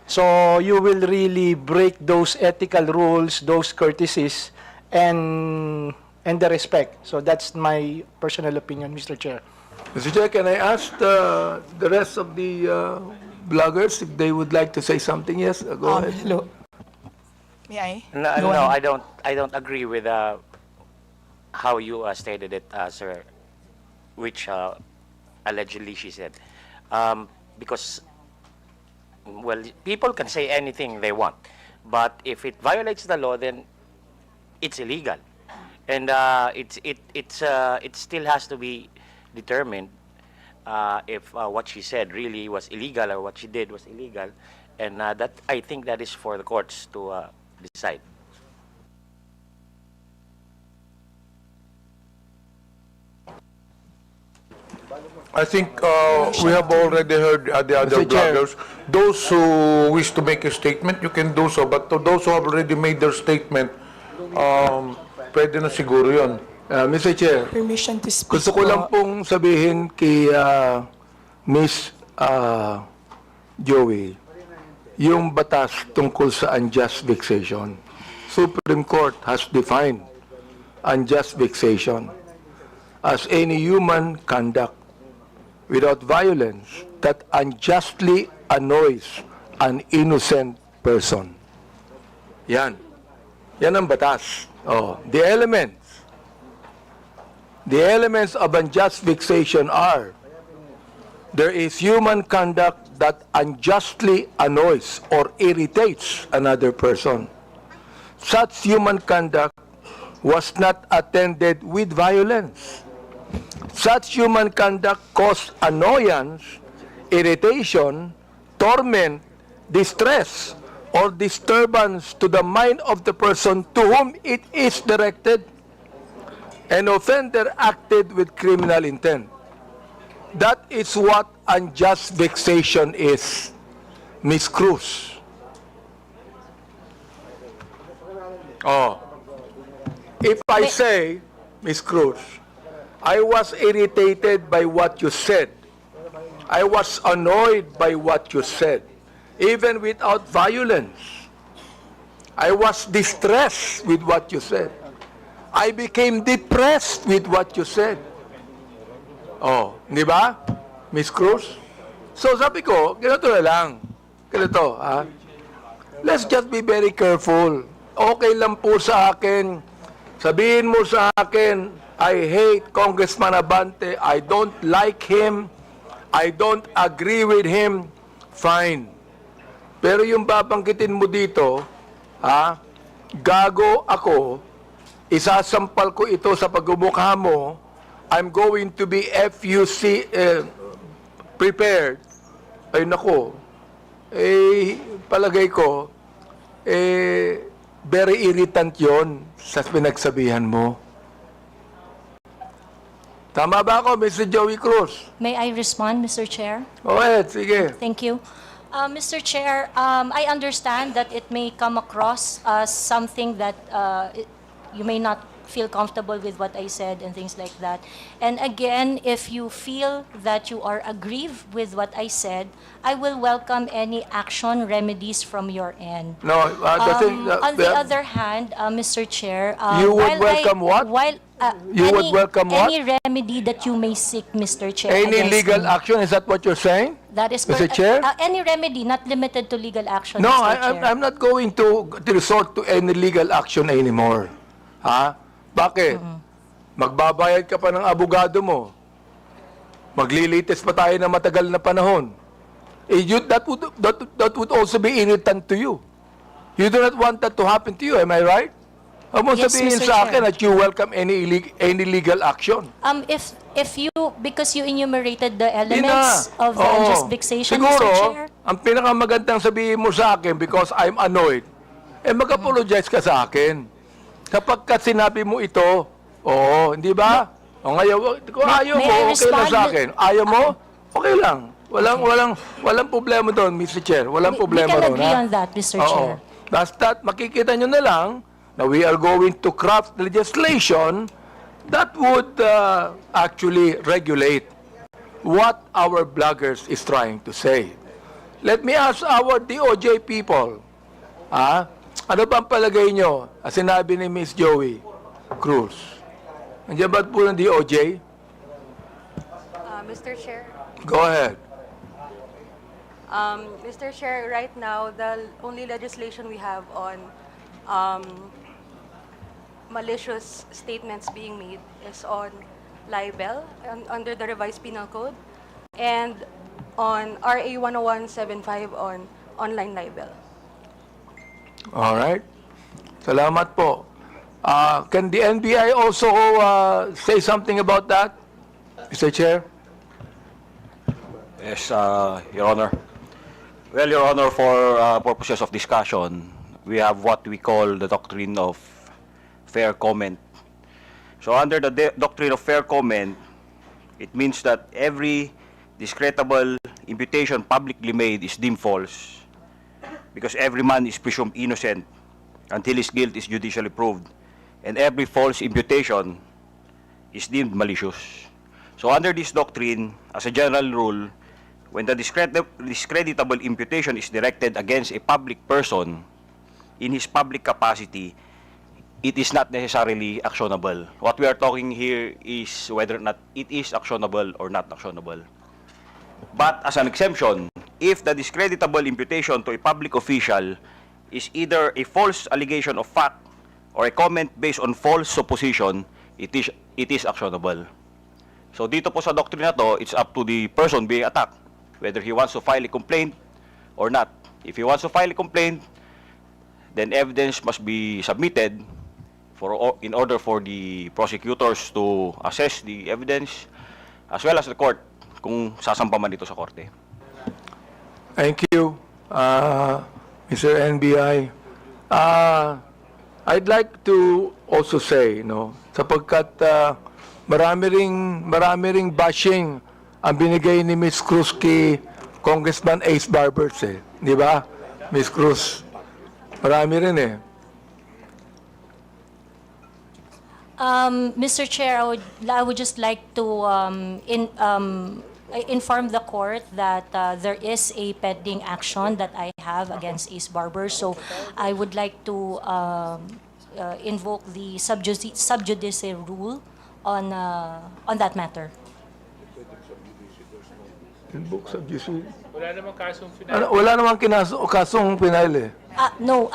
So you will really break those ethical rules, those courtesies, and the respect. So that's my personal opinion, Mr. Chair. Mr. Chair, can I ask the rest of the bloggers if they would like to say something? Yes, go ahead. Hello. May I? No, I don't agree with how you stated it, sir, which allegedly she said. Because, well, people can say anything they want, but if it violates the law, then it's illegal. And it still has to be determined if what she said really was illegal or what she did was illegal. And that, I think that is for the courts to decide. I think we have already heard the other Mr. Chair. bloggers. Those who wish to make a statement, you can do so. But to those who have already made their statement, pwede na siguro yun. Mr. Chair, Permission to speak. gusto ko lang pong sabihin kay Miss Joey, yung batas tungkol sa unjust vexation. Supreme Court has defined unjust vexation as any human conduct without violence that unjustly annoys an innocent person. Yan. Yan ang batas. The elements of unjust vexation are: there is human conduct that unjustly annoys or irritates another person. Such human conduct was not attended with violence. Such human conduct caused annoyance, irritation, torment, distress, or disturbance to the mind of the person to whom it is directed. An offender acted with criminal intent. That is what unjust vexation is, Miss Cruz. If I say, Miss Cruz, I was irritated by what you said, I was annoyed by what you said, even without violence. I was distressed with what you said. I became depressed with what you said. Oh, di ba, Miss Cruz? So sabi ko, ganito na lang. Ganito, ha? Let's just be very careful. Okay lang po sa akin. Sabihin mo sa akin, I hate Congressman Abante. I don't like him. I don't agree with him. Fine. Pero yung babanggitin mo dito, ha? Gago ako, isasampal ko ito sa pagmumukha mo, I'm going to be FUC prepared. Ay nako, palagay ko, very irritant yon sa pinagsabihan mo. Tama ba ako, Mr. Joey Cruz? May I respond, Mr. Chair? Go ahead, sige. Thank you. Mr. Chair, I understand that it may come across as something that you may not feel comfortable with what I said and things like that. And again, if you feel that you are aggrieved with what I said, I will welcome any action remedies from your end. No, On the other hand, Mr. Chair, you would welcome what? You would welcome what? Any remedy that you may seek, Mr. Chair. Any against legal me. action, is that what you're saying? That is Mr. correct. Chair? Any remedy, not limited to legal action, No, Mr. Chair. I'm not going to resort to any legal action anymore. Ha? Bakit? Magbabayad ka pa ng abogado mo. Maglilitis pa tayo ng matagal na panahon. That would also be irritant to you. You do not want that to happen to you, am I right? Huwag mo Yes, sabihin Mr. sa akin Chair. that you welcome any legal action. If you, because you enumerated the elements of the Oo. unjust vexation, Siguro, Mr. Chair. ang pinakamagandang sabihin mo sa akin because I'm annoyed, mag-apologize ka sa akin. Kapag ka sinabi mo ito, oo, hindi ba? O ngayon, kung ayaw May mo, I okay lang respond? sa akin. Ayaw mo, okay lang. Walang problema doon, Mr. Chair. Walang problema We can doon, agree ha? on that, Mr. Oo. Chair. Basta makikita nyo na lang na we are going to craft legislation that would actually regulate what our bloggers is trying to say. Let me ask our DOJ people, ano ba ang palagay nyo? Sinabi ni Miss Joey Cruz. Nandiyan ba po ng DOJ? Mr. Chair, Go ahead. Mr. Chair, right now, the only legislation we have on malicious statements being made is on libel under the revised penal code and on RA 10175 on online libel. All right. Salamat po. Can the NBI also say something about that, Mr. Chair? Yes, Your Honor. Well, Your Honor, for purposes of discussion, we have what we call the doctrine of fair comment. So under the doctrine of fair comment, it means that every discreditable imputation publicly made is deemed false because every man is presumed innocent until his guilt is judicially proved, and every false imputation is deemed malicious. So under this doctrine, as a general rule, when the discreditable imputation is directed against a public person in his public capacity, it is not necessarily actionable. What we are talking here is whether or not it is actionable or not actionable. But as an exemption, if the discreditable imputation to a public official is either a false allegation of fact or a comment based on false supposition, it is actionable. So dito po sa doctrine na to, it's up to the person being attacked whether he wants to file a complaint or not. If he wants to file a complaint, then evidence must be submitted in order for the prosecutors to assess the evidence as well as the court kung sasampa man dito sa korte. Thank you, Mr. NBI. I'd like to also say, sapagkat marami ring bashing ang binigay ni Ms. Cruz kay Congressman Ace Barbers, di ba? Ms. Cruz, marami rin Mr. Chair, I would just like to inform the court that there is a pending action that I have against Ace Barber. So I would like to invoke the sub judice rule on that matter. Inbox of GC. Wala namang kasong Wala namang kasong pinile. No,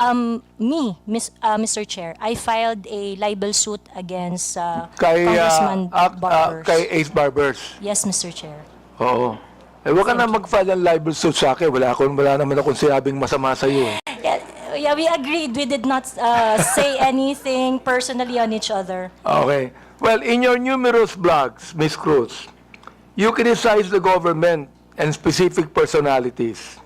Mr. Chair, I filed a libel suit against Congressman Barbers. Kay Ace Barbers. Yes, Mr. Chair. Oo. Huwag ka na mag-file ng libel suit sa akin. Wala naman akong sinabing masama sa iyo. Yeah, we agreed. We did not say anything personally on each other. Okay. Well, in your numerous blogs, Ms. Cruz, you criticize the government and specific personalities.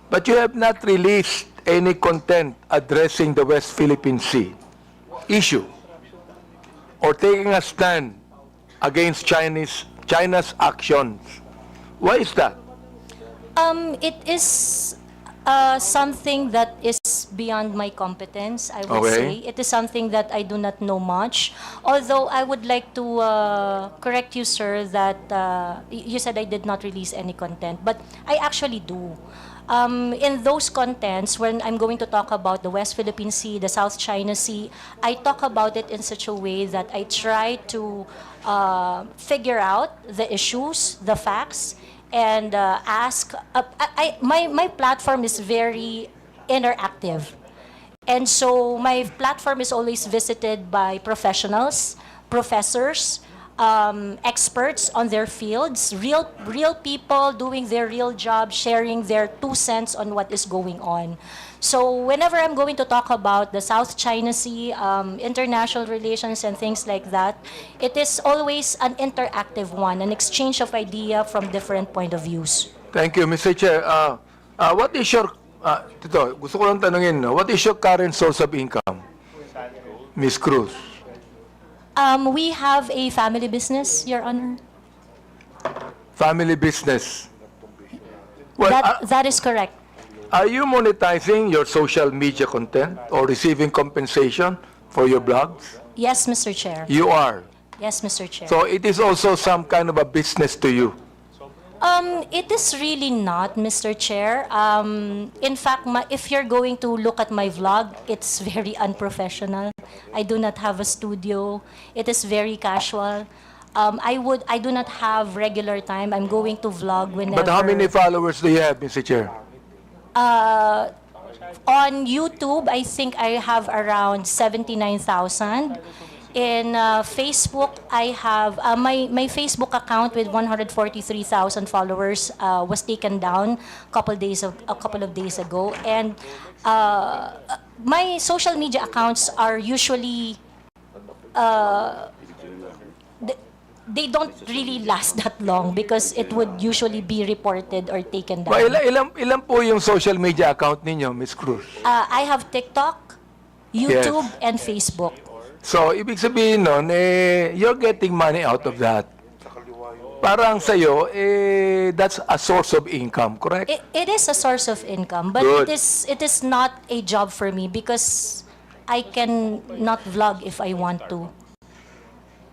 But you have not released any content addressing the West Philippine Sea issue or taking a stand against China's actions. Why is that? It is something that is beyond my competence, I would say. It is something that I do not know much. Although I would like to correct you, sir, that you said I did not release any content, but I actually do. In those contents, when I'm going to talk about the West Philippine Sea, the South China Sea, I talk about it in such a way that I try to figure out the issues, the facts, and ask. My platform is very interactive. And so my platform is always visited by professionals, professors, experts on their fields, real people doing their real job, sharing their 2 cents on what is going on. So whenever I'm going to talk about the South China Sea, international relations and things like that, it is always an interactive one, an exchange of idea from different point of views. Thank you, Mr. Chair. What is your, Tito, gusto ko lang tanungin, what is your current source of income, Ms. Cruz? We have a family business, Your Honor. Family business. Well, That is correct. are you monetizing your social media content or receiving compensation for your blogs? Yes, Mr. Chair. You are. Yes, Mr. Chair. So it is also some kind of a business to you. It is really not, Mr. Chair. In fact, if you're going to look at my vlog, it's very unprofessional. I do not have a studio. It is very casual. I do not have regular time. I'm going to vlog whenever. But how many followers do you have, Mr. Chair? On YouTube, I think I have around 79,000. In Facebook, I have my Facebook account with 143,000 followers was taken down a couple of days ago, and my social media accounts are usually they don't really last that long because it would usually be reported or taken down. Well, ilan po yung social media account ninyo, Ms. Cruz? I have TikTok, YouTube, and Facebook. So, ibig sabihin nun, you're getting money out of that. Parang sa'yo, that's a source of income, correct? It is a source of income, but Good. it is not a job for me because I can not vlog if I want to.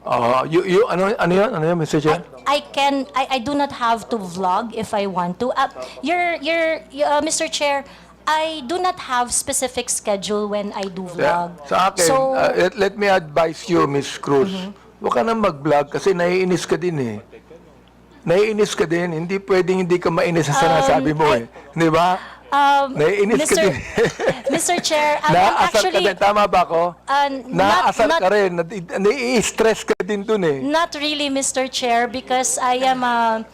Ano yun, Mr. Chair? I do not have to vlog if I want to. Mr. Chair, I do not have specific schedule when I do vlog. Sa akin, So, let me advise you, Ms. Cruz. Huwag ka na mag-vlog kasi naiinis ka din eh. Naiinis ka din. Hindi pwedeng hindi ka mainis sa sinasabi mo eh. Di ba? Naiinis ka din. Mr. Chair, I'm Naasar ka actually... din. Tama ba ako? Naasar ka rin. Nai-stress ka din dun eh. Not really, Mr. Chair, because I'm a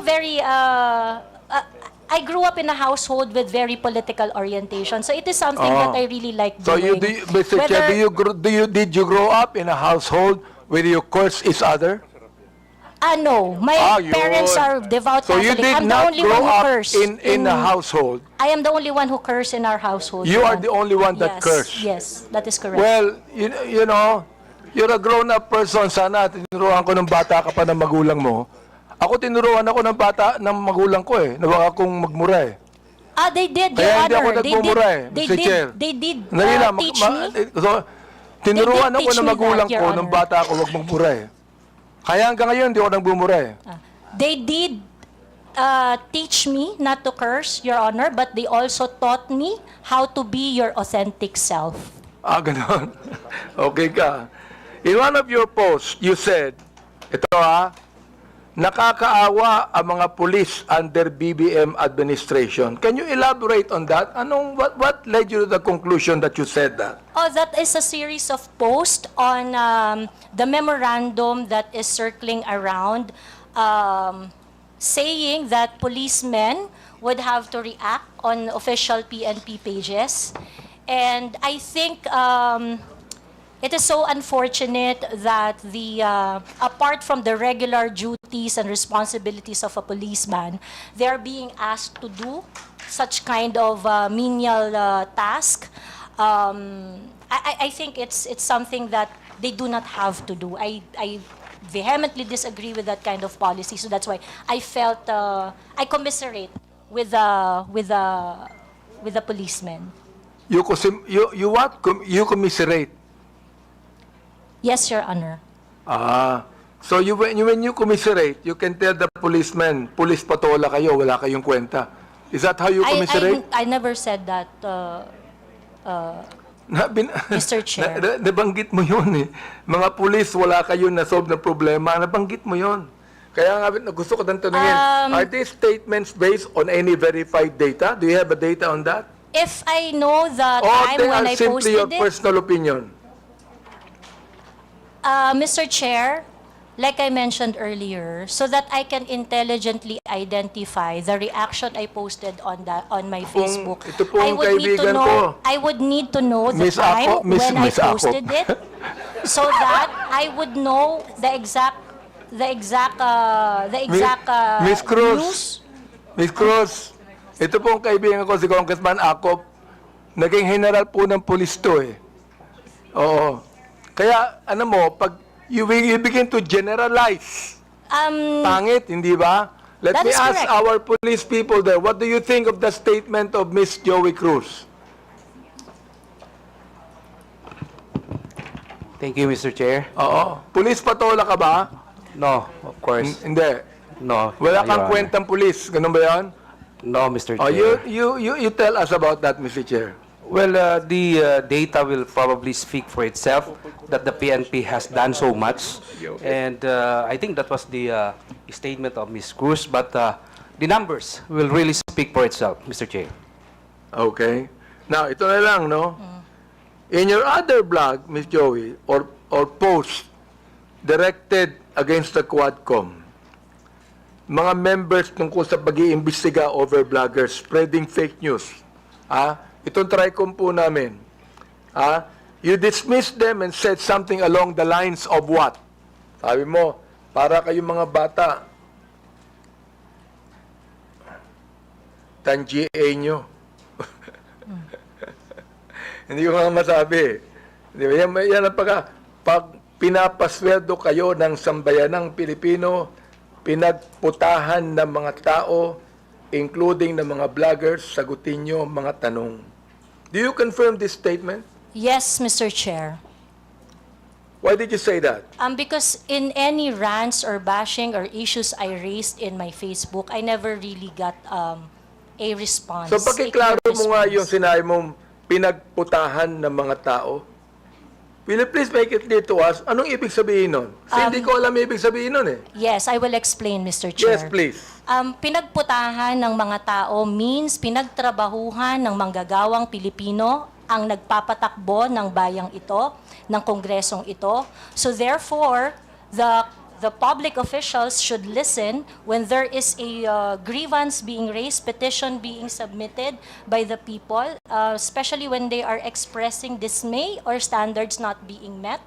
very... I grew up in a household with very political orientation, so it is something that I really like doing. So Mr. Chair, did you grow up in a household where you curse each other? No. My parents are devout So you Catholic. did I'm the not only grow one who up curse in a household. I am the only one who curse in our household. You are the only one that curse. Yes, that is correct. Well, you know, you're a grown-up person. Sana tinuruan ko ng bata ka pa ng magulang mo. Ako tinuruan ako ng bata ng magulang ko eh. Nawag akong magmura eh. They did, Your Kaya hindi ako Honor. nagmumura eh, Mr. Chair. They did teach me. So, tinuruan ako teach ng me magulang that, Your ko ng Honor. bata ako wag magmura eh. Kaya hanggang ngayon, hindi ako nagbumura eh. They did teach me not to curse, Your Honor, but they also taught me how to be your authentic self. Ah, ganon. Okay ka. In one of your posts, you said, ito nakakaawa ang mga pulis under BBM administration. Can you elaborate on that? What led you to the conclusion that you said that? Oh, that is a series of posts on the memorandum that is circling around saying that policemen would have to react on official PNP pages. And I think it is so unfortunate that apart from the regular duties and responsibilities of a policeman, they are being asked to do such kind of menial task. I think it's something that they do not have to do. I vehemently disagree with that kind of policy, so that's why I felt I commiserate with the policemen. You what? You commiserate? Yes, Your Honor. So when you commiserate, you can tell the policeman, police patola kayo, wala kayong kwenta. Is that how you commiserate? I never said that, Mr. Chair. Nabanggit mo yun eh. Mga pulis, wala kayong na-solve na problema. Nabanggit mo yun. Kaya nga gusto ko nang tanungin, are these statements based on any verified data? Do you have a data on that? If I know the Or time they when are I simply your posted it, personal opinion? Mr. Chair, like I mentioned earlier, so that I can intelligently identify the reaction I posted on my Facebook, ito pong kaibigan ko. I would need to know the Miss time Ako, Miss when I Ako. posted it, so that I would know the exact Miss Cruz, news. Miss Cruz, ito pong kaibigan ko si Congressman Akop, naging general po ng pulis to eh. Oo. Kaya, pag you begin to generalize, pangit, hindi ba? Let That me is ask correct. our police people there, what do you think of the statement of Miss Joey Cruz? Thank you, Mr. Chair. Oo. Police patola ka ba? No, of course. Hindi. No. Wala Your kang Honor. kwentang pulis. Ganun ba yan? No, Mr. Oh, Chair. you tell us about that, Mr. Chair. Well, the data will probably speak for itself that the PNP has done so much. And I think that was the statement of Ms. Cruz, but the numbers will really speak for itself, Mr. Chair. Okay. Now, ito na lang, no? In your other blog, Ms. Joey, or post directed against the Quadcom, mga members tungkol sa pag-iimbestiga over bloggers spreading fake news. Itong tri-comm po namin. You dismissed them and said something along the lines of what? Sabi mo, para kayong mga bata, tangiay nyo. Hindi ko nga masabi. Di ba? Yan ang pag pinapasweldo kayo ng sambayanang Pilipino, pinagputahan ng mga tao, including ng mga vloggers, sagutin nyo mga tanong. Do you confirm this statement? Yes, Mr. Chair. Why did you say that? Because in any rants or bashing or issues I raised in my Facebook, I never really got a response. So pakiklaro a clear mo nga response. yung sinabi mong pinagputahan ng mga tao. Will you please make it clear to us, anong ibig sabihin nun? Kasi hindi ko alam ibig sabihin nun eh. Yes, I will explain, Mr. Chair. Yes, please. Pinagputahan ng mga tao means pinagtrabahuhan ng manggagawang Pilipino ang nagpapatakbo ng bayang ito, ng kongresong ito. So therefore, the public officials should listen when there is a grievance being raised, petition being submitted by the people, especially when they are expressing dismay or standards not being met.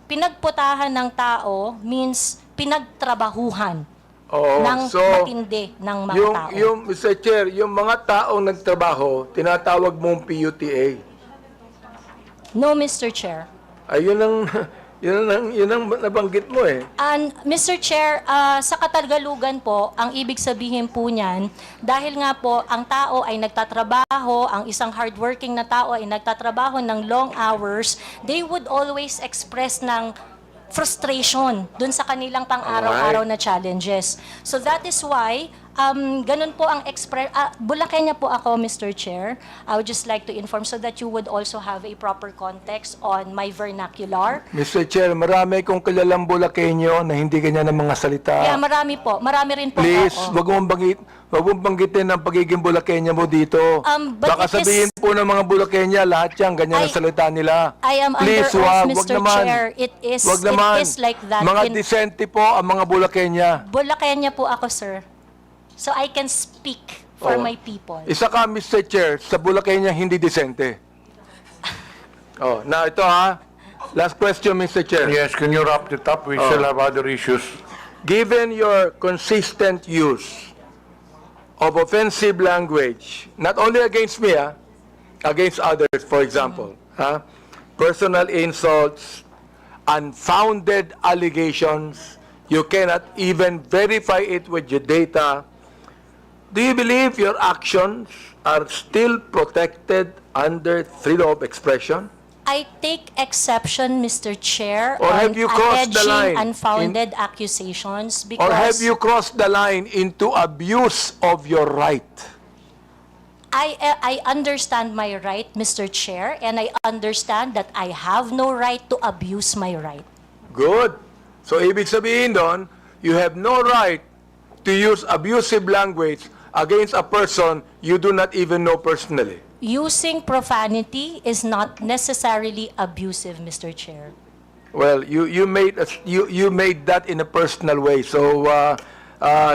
Pinagputahan ng tao means pinagtrabahuhan ng matindi ng mga tao. Mr. Chair, yung mga taong nagtrabaho, tinatawag mong PUTA. No, Mr. Chair. Ayun ang nabanggit mo eh. And Mr. Chair, sa Katagalugan po, ang ibig sabihin po niyan, dahil nga po ang tao ay nagtatrabaho, ang isang hardworking na tao ay nagtatrabaho ng long hours, they would always express ng frustration dun sa kanilang pang-araw-araw na challenges. So that is why, ganun po ang Bulakenya po ako, Mr. Chair. I would just like to inform so that you would also have a proper context on my vernacular. Mr. Chair, marami kong kilalang Bulakenyo na hindi ganyan ang mga salita. Yeah, marami po. Marami rin po Please, ako. wag mong banggitin ang pagiging Bulakenya mo dito. But Baka it is- sabihin po ng mga Bulakenya, lahat yan, ganyan ang salita nila. I am Please, under oath, wag Mr. naman. Chair. It is like that. Mga in disente po ang mga Bulakenya. Bulakenya po ako, sir. So I can speak for Oh. my people. Isa ka, Mr. Chair, sa Bulakenya hindi disente. Now ito ha. Last question, Mr. Chair. Yes, can you wrap it up? We still have other issues. Given your consistent use of offensive language, not only against me, against others, for example, personal insults, unfounded allegations, you cannot even verify it with your data. Do you believe your actions are still protected under freedom of expression? I take exception, Mr. Chair, Or on have you crossed the alleging line unfounded accusations because Or have you crossed the line into abuse of your right? I understand my right, Mr. Chair, and I understand that I have no right to abuse my right. Good. So, ibig sabihin doon, you have no right to use abusive language against a person you do not even know personally. Using profanity is not necessarily abusive, Mr. Chair. Well, you made that in a personal way. So,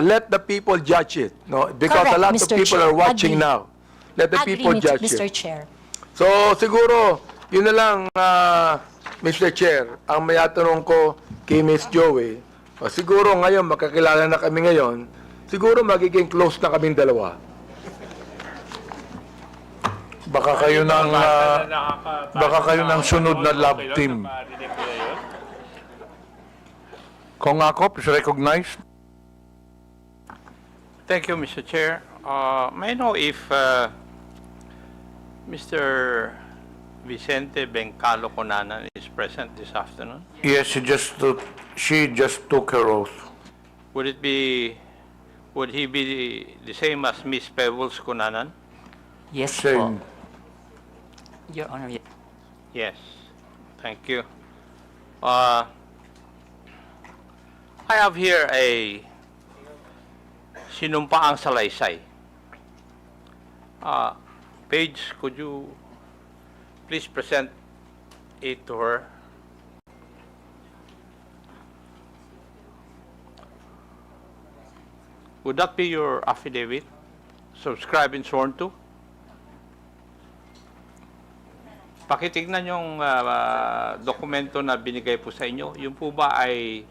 let the people judge it. No, because Correct, a lot Mr. of people Chair. are watching Agree. now. Let the people judge Mr. it. Chair. So, siguro, yun na lang, Mr. Chair, ang may atanong ko kay Ms. Joey, siguro ngayon, makakilala na kami ngayon, siguro magiging close na kaming dalawa. Baka kayo ng sunod na love team. Kung ako, is recognized. Thank you, Mr. Chair. May I know if Mr. Vicente Bencalo Conanan is present this afternoon? Yes, she just took her oath. Would he be the same as Miss Pebbles Conanan? Yes Same. po. Your Honor, Yes. Thank you. I have here a sinumpaang salaysay. Paige, could you please present it to her? Would that be your affidavit? Subscribed and sworn to? Pakitignan yung dokumento na binigay po sa inyo. Yung po ba ay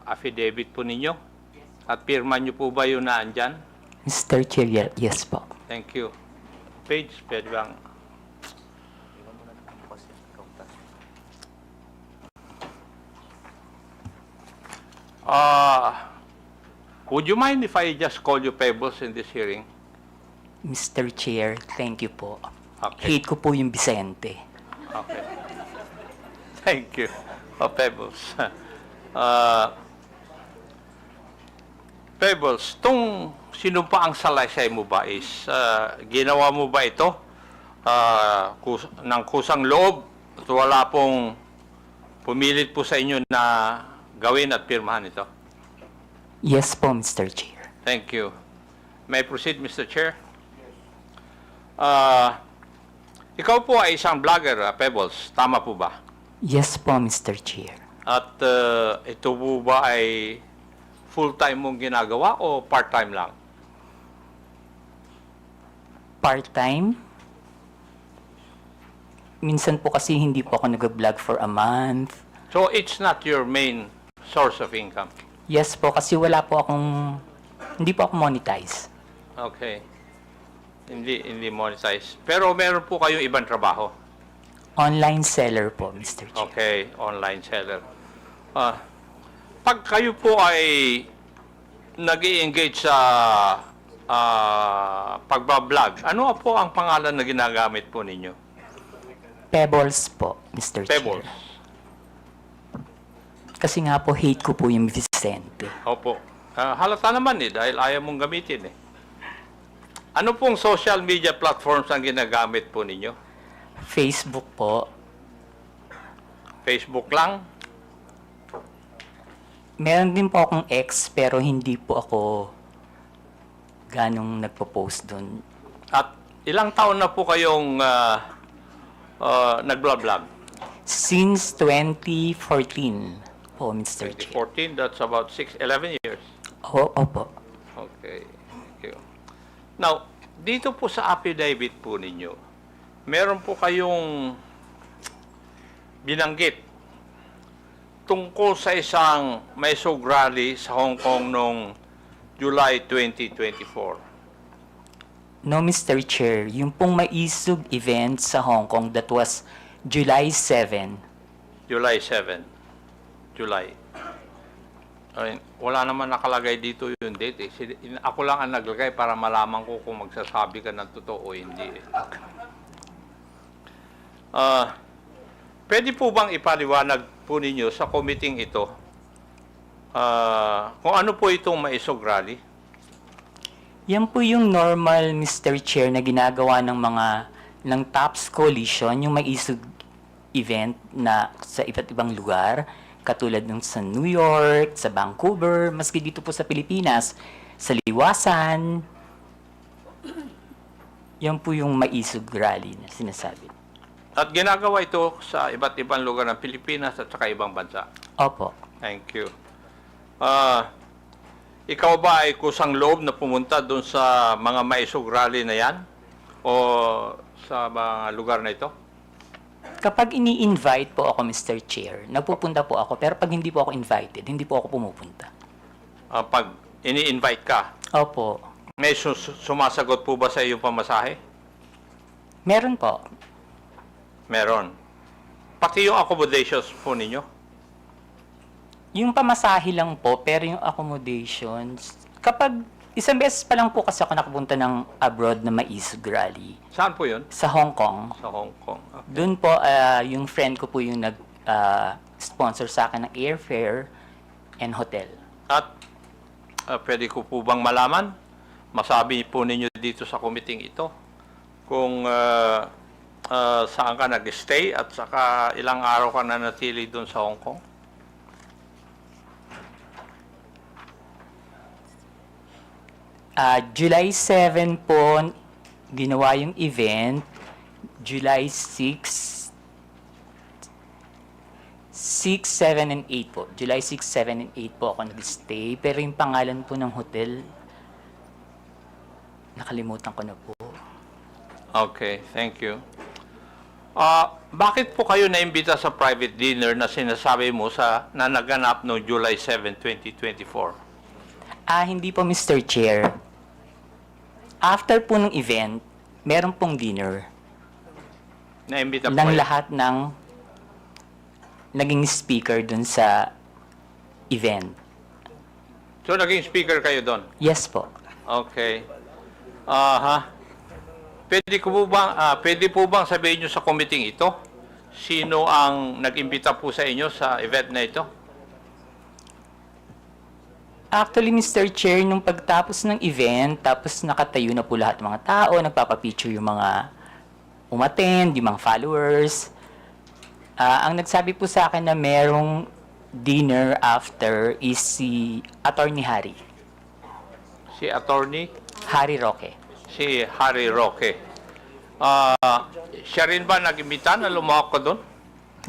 affidavit po ninyo? At pirma nyo po ba yun na andyan? Mr. Chair, yes po. Thank you. Page, pwede bang? Would you mind if I just call you Pebbles in this hearing? Mr. Chair, thank you po. Okay. Hate ko po yung Vicente. Okay. Thank you. Pebbles. Pebbles, tong sinumpa ang salaysay mo ba is ginawa mo ba ito ng kusang loob at wala pong pumilit po sa inyo na gawin at pirmahan ito? Yes po, Mr. Chair. Thank you. May I proceed, Mr. Chair? Ikaw po ay isang vlogger, Pebbles. Tama po ba? Yes po, Mr. Chair. At ito po ba ay full-time mong ginagawa o part-time lang? Part-time? Minsan po kasi hindi po ako nag-vlog for a month. So it's not your main source of income? Yes po, kasi hindi po ako monetize. Okay. Hindi monetize. Pero meron po kayong ibang trabaho? Online seller po, Mr. Chair. Okay, online seller. Pag kayo po ay nag-i-engage sa pagbablog, ano po ang pangalan na ginagamit po ninyo? Pebbles po, Mr. Pebbles. Chair. Kasi nga po, hate ko po yung Vicente. Opo. Halata naman dahil ayaw mong gamitin Ano pong social media platforms ang ginagamit po ninyo? Facebook po. Facebook lang? Meron din po akong ex, pero hindi po ako ganong nagpo-post doon. At ilang taon na po kayong nag-vlog? Since 2014 po, Mr. Chair. 2014, that's about 11 years. Opo. Okay, thank you. Now, dito po sa affidavit po ninyo, meron po kayong binanggit tungkol sa isang Maisog rally sa Hong Kong noong July 2024. No, Mr. Chair, yung pong maisog event sa Hong Kong, that was July 7. July 7. July. Ay, wala naman nakalagay dito yung date Ako lang ang naglagay para malaman ko kung magsasabi ka ng totoo o hindi Pwede po bang ipaliwanag po ninyo sa committee ito kung ano po itong Maisog Rally? Yan po yung normal, Mr. Chair, na ginagawa ng TOPS Coalition, yung maisog event na sa iba't ibang lugar, katulad ng sa New York, sa Vancouver, maski dito po sa Pilipinas, sa Liwasan. Yan po yung maisog rally na sinasabi. At ginagawa ito sa iba't ibang lugar ng Pilipinas at saka ibang bansa? Opo. Thank you. Ikaw ba ay kusang loob na pumunta doon sa mga maisog rally na yan? O sa mga lugar na ito? Kapag ini-invite po ako, Mr. Chair, nagpupunta po ako. Pero pag hindi po ako invited, hindi po ako pumupunta. Pag ini-invite ka? Opo. May sumasagot po ba sa iyong pamasahe? Meron po. Meron. Pati yung accommodations po ninyo? Yung pamasahe lang po, pero yung accommodations, kapag isang beses pa lang po kasi ako nakapunta ng abroad na maisog rally. Saan po yun? Sa Hong Kong. Sa Hong Kong. Okay. Doon po, yung friend ko po yung nag-sponsor sa akin ng airfare and hotel. At pwede ko po bang malaman, masabi po ninyo dito sa committee ito, kung saan ka nag-stay at saka ilang araw ka na natili doon sa Hong Kong? July 7 po, ginawa yung event. July 6, 7, and 8 po. July 6, 7, and 8 po ako nag-stay. Pero yung pangalan po ng hotel, nakalimutan ko na po. Okay, thank you. Bakit po kayo naimbita sa private dinner na sinasabi mo na naganap noong July 7, 2024? Hindi po, Mr. Chair. After po ng event, meron pong dinner. Naimbita po Ng kayo? lahat ng naging speaker dun sa event. So, naging speaker kayo doon? Yes po. Okay. Pwede po bang sabihin nyo sa committee ito? Sino ang nag-imbita po sa inyo sa event na ito? Actually, Mr. Chair, nung pagtapos ng event, tapos nakatayo na po lahat ng mga tao, nagpapapicture yung mga umattend, yung mga followers. Ang nagsabi po sa akin na merong dinner after is si Attorney Harry. Si Attorney? Harry Roque. Si Harry Roque. Siya rin ba nag-imbita na lumawak ka doon?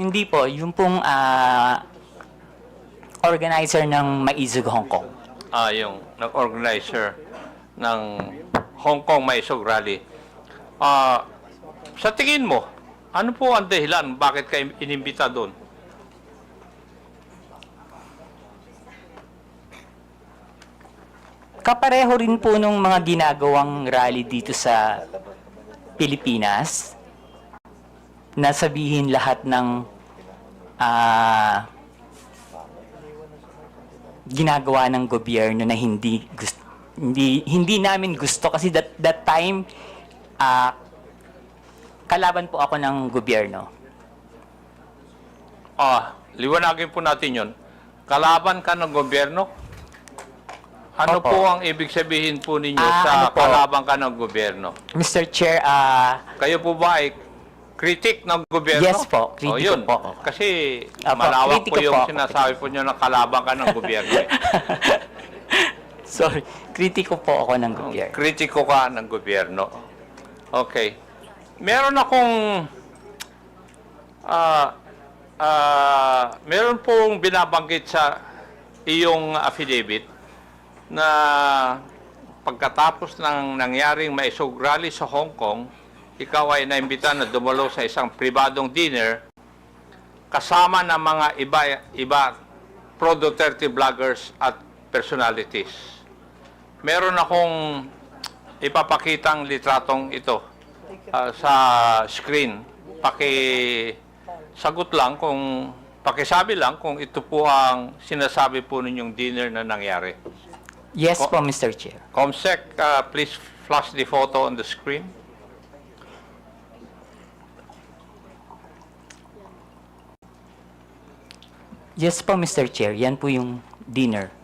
Hindi po, yung pong organizer ng Maisog Hong Kong. Yung nag-organizer ng Hong Kong Maisog Rally. Sa tingin mo, ano po ang dahilan bakit ka inimbita doon? Kapareho rin po nung mga ginagawang rally dito sa Pilipinas na sabihin lahat ng ginagawa ng gobyerno na hindi namin gusto kasi that time kalaban po ako ng gobyerno. Liwanagin po natin yon. Kalaban ka ng gobyerno? Ano Opo. po ang ibig sabihin po ninyo Ano sa po? kalaban ka ng gobyerno? Mr. Chair, Kayo po ba ay critic ng gobyerno? Yes po, O, kritiko yun. po. Kasi Opo, malawak po kritiko yung po ako. sinasabi po nyo na kalaban ka ng gobyerno. sorry, kritiko po ako ng gobyerno. Kritiko ka ng gobyerno. Okay. Meron akong meron pong binabanggit sa iyong affidavit na pagkatapos ng nangyaring maisog rally sa Hong Kong, ikaw ay naimbita na dumalo sa isang pribadong dinner kasama ng mga iba pro-Duterte vloggers at personalities. Meron akong ipapakitang litratong ito sa screen. Pakisagot lang kung pakisabi lang kung ito po ang sinasabi po ninyong dinner na nangyari. Yes po, Mr. Chair. Comsec, please flash the photo on the screen. Yes po, Mr. Chair. Yan po yung dinner.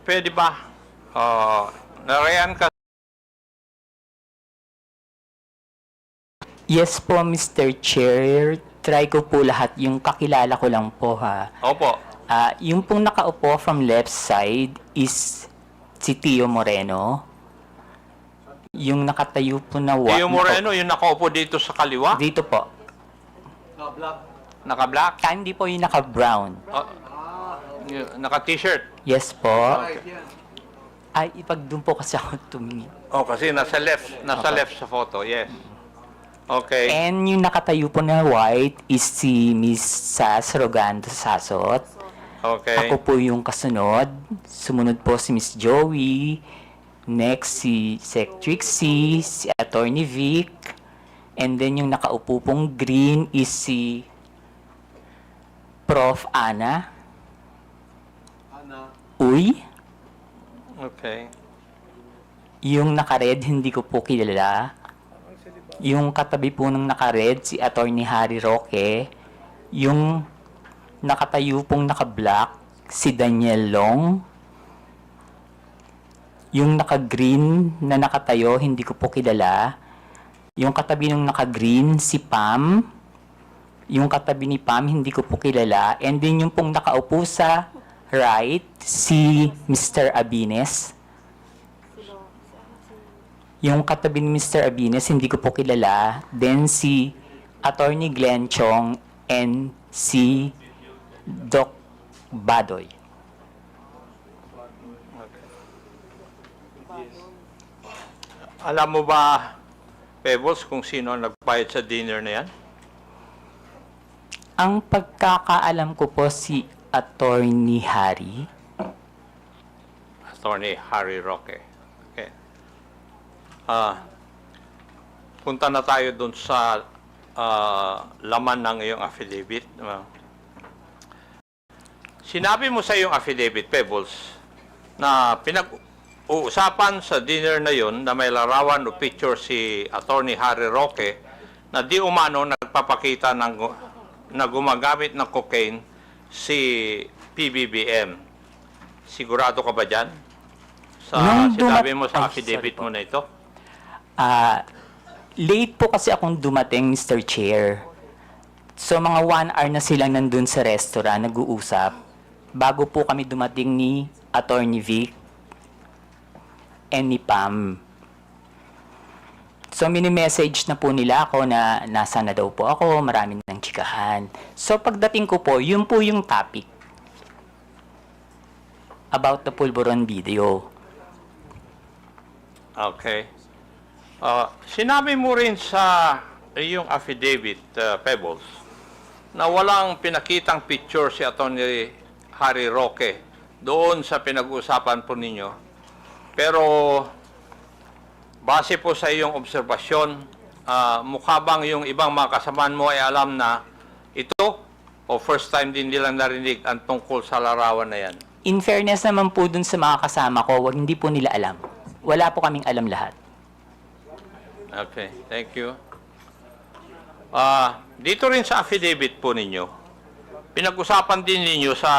Pwede ba? Narayan ka. Yes po, Mr. Chair. Try ko po lahat. Yung kakilala ko lang po, ha. Opo. Yung pong nakaupo from left side is si Tio Moreno. Yung nakatayo po na Tio Moreno, yung nakaupo dito sa kaliwa? Dito po. Naka-black? Hindi po yung naka-brown. Naka-t-shirt? Yes po. Ay, ipag-doon po kasi ako tumingin. Oh, kasi nasa left sa photo, yes. Okay. And yung nakatayo po na white is si Miss Sas Rogando Sasot. Okay. Ako po yung kasunod. Sumunod po si Miss Joey. Next si Sec Trixie, si Attorney Vic. And then yung nakaupo pong green is si Prof. Ana. Uy. Okay. Yung naka-red, hindi ko po kilala. Yung katabi po ng naka-red, si Attorney Harry Roque. Yung nakatayo pong naka-black, si Daniel Long. Yung naka-green na nakatayo, hindi ko po kilala. Yung katabi ng naka-green, si Pam. Yung katabi ni Pam, hindi ko po kilala. And then yung pong nakaupo sa right, si Mr. Abines. Yung katabi ni Mr. Abines, hindi ko po kilala. Then si Attorney Glenn Chong and si Doc Badoy. Alam mo ba, Pebbles, kung sino ang nagbayad sa dinner na yan? Ang pagkakaalam ko po si Attorney Harry. Attorney Harry Roque. Okay. Punta na tayo dun sa laman ng iyong affidavit. Sinabi mo sa iyong affidavit, Pebbles, na pinag-uusapan sa dinner na yon na may larawan o picture si Attorney Harry Roque na di umano nagpapakita na gumagamit ng cocaine si PBBM. Sigurado ka ba dyan? Sa sinabi mo sa affidavit mo na ito? Late po kasi akong dumating, Mr. Chair. So, mga 1 hour na silang nandun sa restaurant, nag-uusap. Bago po kami dumating ni Attorney Vic any PAM. So, mini-message na po nila ako na nasa na daw po ako, marami ng chikahan. So, pagdating ko po, yun po yung topic about the Pulburon video. Okay. Sinabi mo rin sa iyong affidavit, Pebbles, na walang pinakitang picture si Atty. Harry Roque doon sa pinag-uusapan po ninyo. Pero base po sa iyong obserbasyon, mukha bang yung ibang mga kasamaan mo ay alam na ito o first time din nilang narinig ang tungkol sa larawan na yan? In fairness naman po dun sa mga kasama ko, hindi po nila alam. Wala po kaming alam lahat. Okay, thank you. Dito rin sa affidavit po ninyo, pinag-usapan din ninyo sa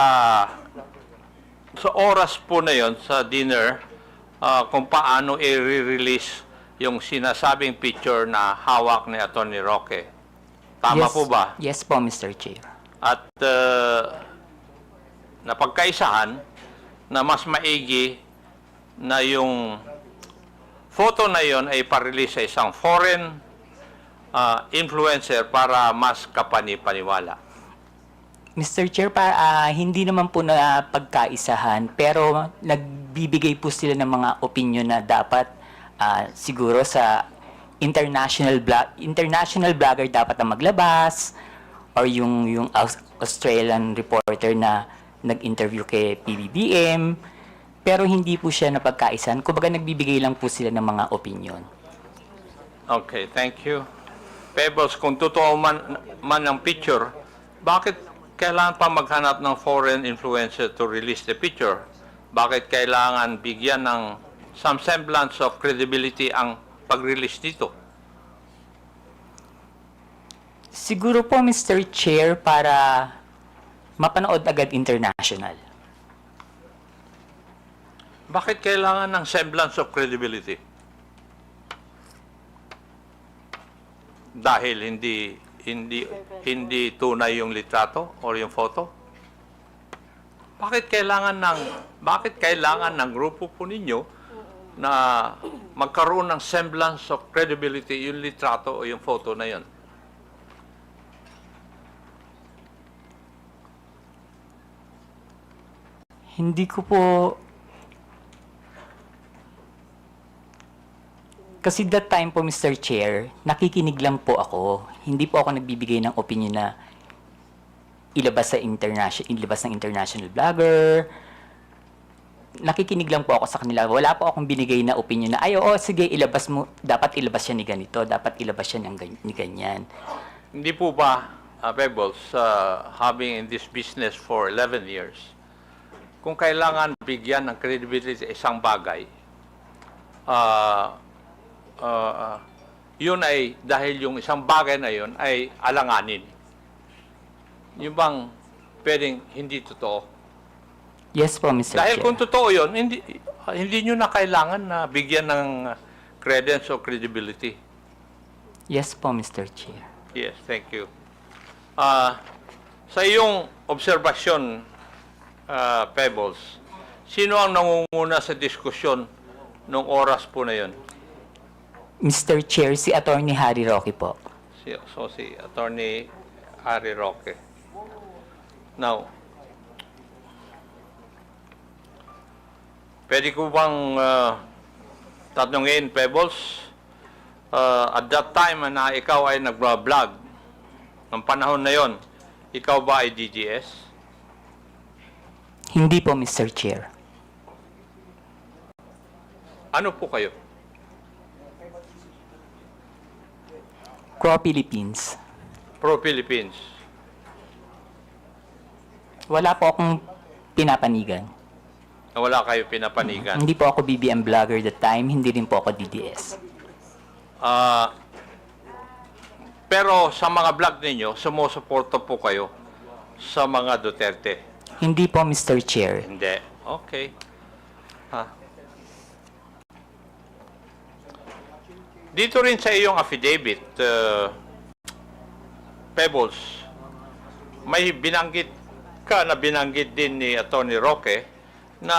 oras po na yon sa dinner kung paano i-release yung sinasabing picture na hawak ni Atty. Roque. Tama Yes. po ba? Yes po, Mr. Chair. At napagkaisahan na mas maigi na yung photo na yon ay pa-release sa isang foreign influencer para mas kapani-paniwala. Mr. Chair, hindi naman po na pagkaisahan, pero nagbibigay po sila ng mga opinion na dapat siguro sa international blogger dapat na maglabas, or yung Australian reporter na nag-interview kay PBBM, pero hindi po siya napagkaisahan. Kumbaga nagbibigay lang po sila ng mga opinion. Okay, thank you. Pebbles, kung totoo man ang picture, bakit kailangan pa maghanap ng foreign influencer to release the picture? Bakit kailangan bigyan ng some semblance of credibility ang pag-release dito? Siguro po, Mr. Chair, para mapanood agad international. Bakit kailangan ng semblance of credibility? Dahil hindi tunay yung litrato or yung photo? Bakit kailangan ng grupo po ninyo na magkaroon ng semblance of credibility yung litrato o yung photo na yun? Hindi ko po... Kasi that time po, Mr. Chair, nakikinig lang po ako. Hindi po ako nagbibigay ng opinion na ilabas ng international blogger. Nakikinig lang po ako sa kanila. Wala po akong binigay na opinion na, ay, oo, sige, ilabas mo. Dapat ilabas siya ni ganito. Dapat ilabas siya ni ganyan. Hindi po ba, Pebbles, having in this business for 11 years, kung kailangan bigyan ng credibility sa isang bagay, yun ay dahil yung isang bagay na yun ay alanganin. Yung bang pwedeng hindi totoo? Yes po, Mr. Dahil Chair. kung totoo yun, hindi nyo na kailangan na bigyan ng credence o credibility. Yes po, Mr. Chair. Yes, thank you. Sa iyong obserbasyon, Pebbles, sino ang nangunguna sa diskusyon nung oras po na yun? Mr. Chair, si Atty. Harry Roque po. Si Atty. Harry Roque. Now, pwede ko bang tatanungin, Pebbles, at that time na ikaw ay nag-vlog, ng panahon na yon, ikaw ba ay DGS? Hindi po, Mr. Chair. Ano po kayo? Pro-Philippines. Pro-Philippines. Wala po akong pinapanigan. Wala kayo pinapanigan. Hindi po ako BBM vlogger that time, hindi rin po ako DDS. Pero sa mga vlog ninyo, sumusuporta po kayo sa mga Duterte. Hindi po, Mr. Chair. Hindi. Okay. Dito rin sa iyong affidavit, Pebbles, may binanggit din ni Atty. Roque na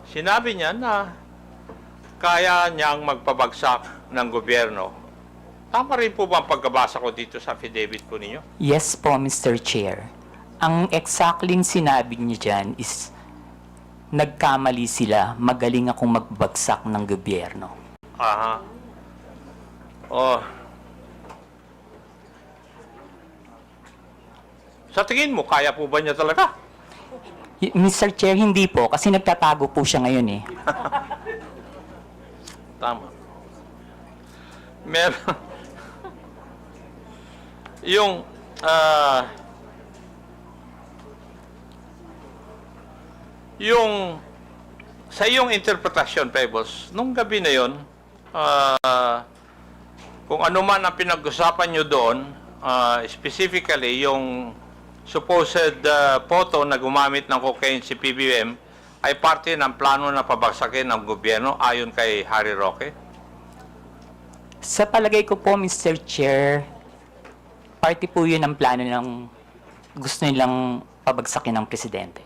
sinabi niya na kaya niyang magpabagsak ng gobyerno. Tama rin po ba ang pagkabasa ko dito sa affidavit po ninyo? Yes po, Mr. Chair. Ang exactly sinabi niyo dyan is nagkamali sila, magaling akong magbagsak ng gobyerno. Aha. Oh. Sa tingin mo, kaya po ba niya talaga? Mr. Chair, hindi po, kasi nagtatago po siya ngayon eh. Tama. Meron. Yung, sa iyong interpretasyon, Pebbles, nung gabi na yon, kung ano man ang pinag-usapan nyo doon, specifically yung supposed photo na gumamit ng cocaine si PBM ay parte ng plano na pabagsakin ng gobyerno ayon kay Harry Roque? Sa palagay ko po, Mr. Chair, party po yun ang plano ng gusto nilang pabagsakin ng presidente.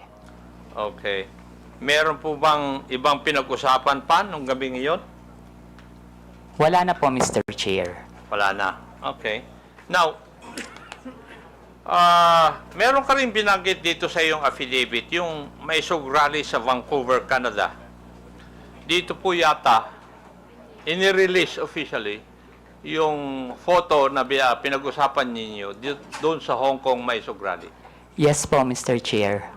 Okay. Meron po bang ibang pinag-usapan pa nung gabi ngayon? Wala na po, Mr. Chair. Wala na. Okay. Now, meron ka rin binanggit dito sa iyong affidavit, yung may rally sa Vancouver, Canada. Dito po yata, inirelease officially, yung photo na pinag-usapan ninyo doon sa Hong Kong may rally. Yes po, Mr. Chair.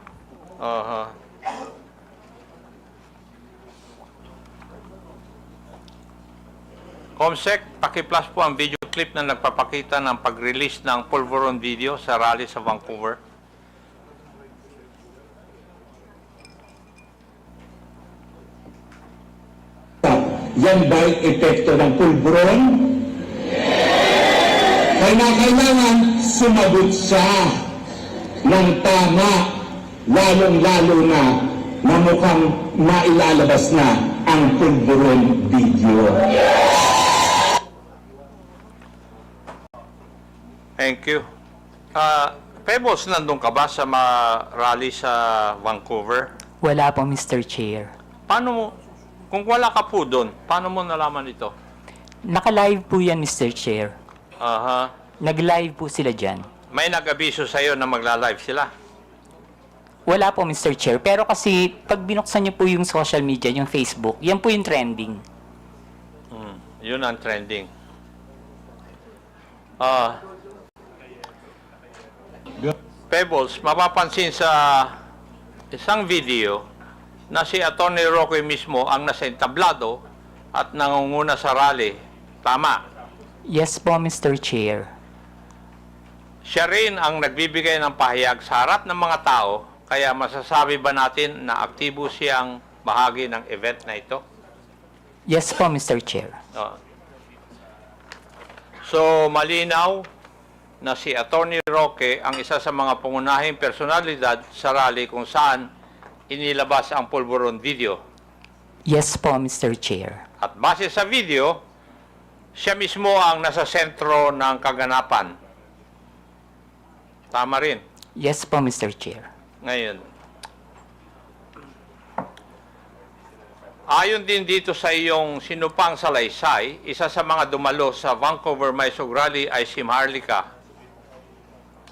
Comsec, paki-plus po ang video clip na nagpapakita ng pag-release ng Pulveron video sa rally sa Vancouver. Yan ba'y epekto ng pulburon? Kailangan sumagot siya ng tama, lalong-lalo na mukhang mailalabas na ang pulburon video. Thank you. Pebbles, nandun ka ba sa rally sa Vancouver? Wala po, Mr. Chair. Paano mo, kung wala ka po doon, paano mo nalaman ito? Naka-live po yan, Mr. Chair. Aha. Nag-live po sila dyan. May nag-abiso sa'yo na magla-live sila? Wala po, Mr. Chair. Pero kasi, pag binuksan niyo po yung social media, yung Facebook, yan po yung trending. Yun ang trending. Pebbles, mapapansin sa isang video na si Atty. Roque mismo ang nasa entablado at nangunguna sa rally. Tama? Yes po, Mr. Chair. Siya rin ang nagbibigay ng pahayag sa harap ng mga tao, kaya masasabi ba natin na aktibo siyang bahagi ng event na ito? Yes po, Mr. Chair. So, malinaw na si Atty. Roque ang isa sa mga pangunahing personalidad sa rally kung saan inilabas ang Pulveron video. Yes po, Mr. Chair. At base sa video, siya mismo ang nasa sentro ng kaganapan. Tama rin. Yes po, Mr. Chair. Ngayon, ayon din dito sa iyong sinupang salaysay, isa sa mga dumalo sa Vancouver Mysog Rally ay si Maharlika.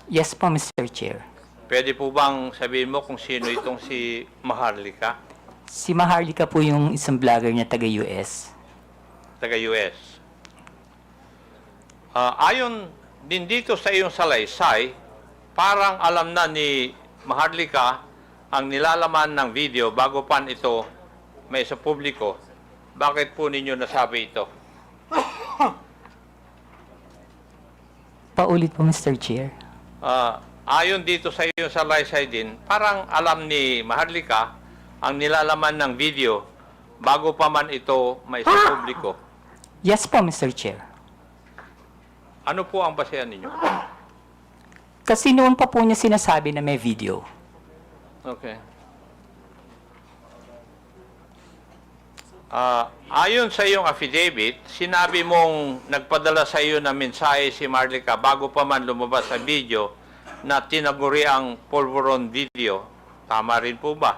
Yes po, Mr. Chair. Pwede po bang sabihin mo kung sino itong si Maharlika? Si Maharlika po yung isang vlogger niya taga-US. Taga-US. Ayon din dito sa iyong salaysay, parang alam na ni Maharlika ang nilalaman ng video bago pa ito may sa publiko. Bakit po ninyo nasabi ito? Paulit po, Mr. Chair. Ayon dito sa iyong salaysay din, parang alam ni Maharlika ang nilalaman ng video bago pa man ito may sa publiko. Yes po, Mr. Chair. Ano po ang basehan ninyo? Kasi noon pa po niya sinasabi na may video. Okay. Ayon sa iyong affidavit, sinabi mong nagpadala sa iyo ng mensahe si Maharlika bago pa man lumabas sa video na tinaguri ang Pulveron video. Tama rin po ba?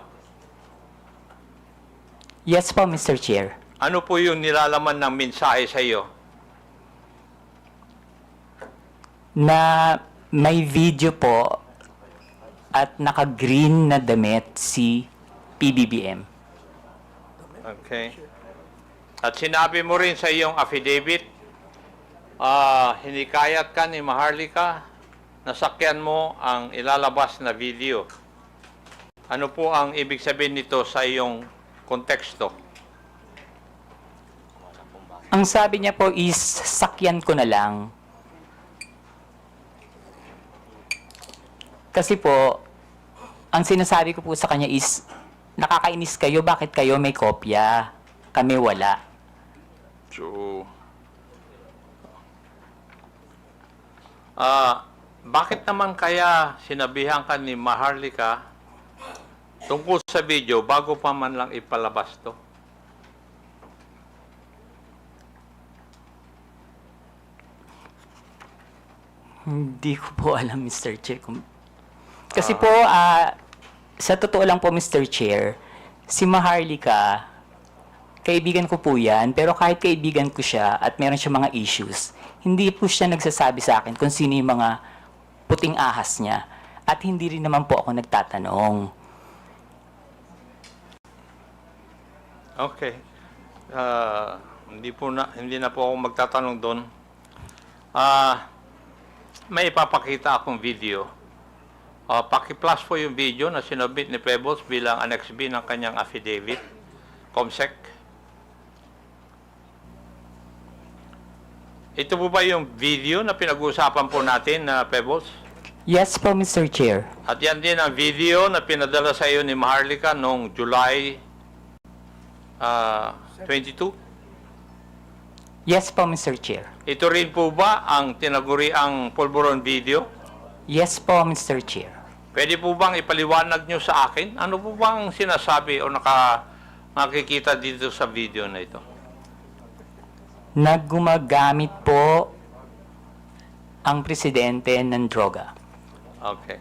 Yes po, Mr. Chair. Ano po yung nilalaman ng mensahe sa iyo? Na may video po at naka-green na damit si PBBM. Okay. At sinabi mo rin sa iyong affidavit, hinikayat ka ni Maharlika, nasakyan mo ang ilalabas na video. Ano po ang ibig sabihin nito sa iyong konteksto? Ang sabi niya po is, sakyan ko na lang. Kasi po, ang sinasabi ko po sa kanya is, nakakainis kayo, bakit kayo may kopya? Kami wala. So, bakit naman kaya sinabihan ka ni Maharlika tungkol sa video bago pa man lang ipalabas to? Hindi ko po alam, Mr. Chair. Kasi po, sa totoo lang po, Mr. Chair, si Maharlika, kaibigan ko po yan, pero kahit kaibigan ko siya at meron siya mga issues, hindi po siya nagsasabi sa akin kung sino yung mga puting ahas niya. At hindi rin naman po ako nagtatanong. Okay. Hindi na po ako magtatanong doon. May ipapakita akong video. Paki-plus po yung video na sinubmit ni Pebbles bilang Annex B ng kanyang affidavit. COMSEC. Ito po ba yung video na pinag-uusapan po natin na Pebbles? Yes po, Mr. Chair. At yan din ang video na pinadala sa iyo ni Maharlika noong July 22? Yes po, Mr. Chair. Ito rin po ba ang tinaguriang pulburon video? Yes po, Mr. Chair. Pwede po bang ipaliwanag nyo sa akin? Ano po bang sinasabi o nakikita dito sa video na ito? Naggumagamit po ang presidente ng droga. Okay.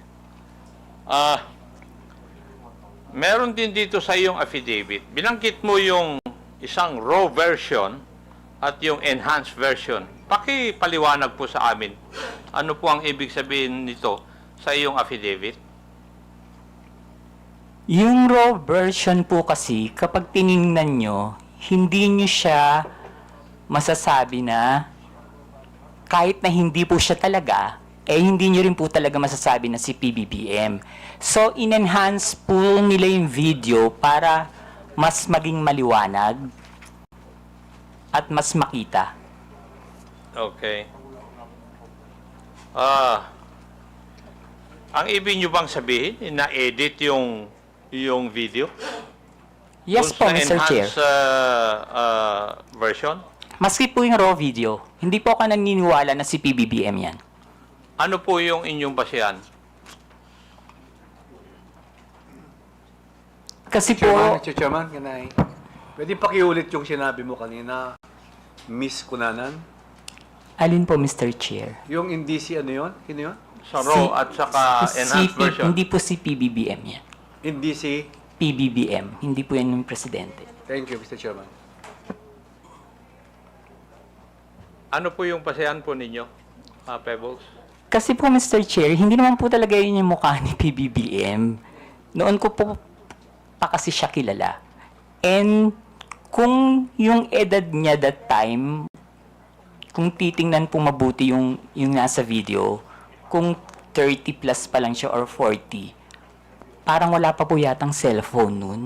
Meron din dito sa iyong affidavit. Binanggit mo yung isang raw version at yung enhanced version. Pakipaliwanag po sa amin. Ano po ang ibig sabihin nito sa iyong affidavit? Yung raw version po kasi, kapag tiningnan nyo, hindi nyo siya masasabi na kahit na hindi po siya talaga, hindi nyo rin po talaga masasabi na si PBBM. So, in-enhance po nila yung video para mas maging maliwanag at mas makita. Okay. Ang ibig nyo bang sabihin, na-edit yung video? Yes po, Mr. Chair. Version? Maski po yung raw video, hindi po ako naniniwala na si PBBM yan. Ano po yung inyong basehan? Kasi po... Mr. Chairman, pwede pakiulit yung sinabi mo kanina, Miss Kunanan? Alin po, Mr. Chair? Yung indisi, ano yun? Sino yun? Sa raw at saka enhanced version? Hindi po si PBBM yan. Indisi? PBBM. Hindi po yan yung presidente. Thank you, Mr. Chairman. Ano po yung basehan po ninyo, Pebbles? Kasi po, Mr. Chair, hindi naman po talaga yun yung mukha ni PBBM. Noon ko po pa kasi siya kilala. And kung yung edad niya that time, kung titingnan po mabuti yung nasa video, kung 30 plus pa lang siya or 40, parang wala pa po yatang cellphone nun.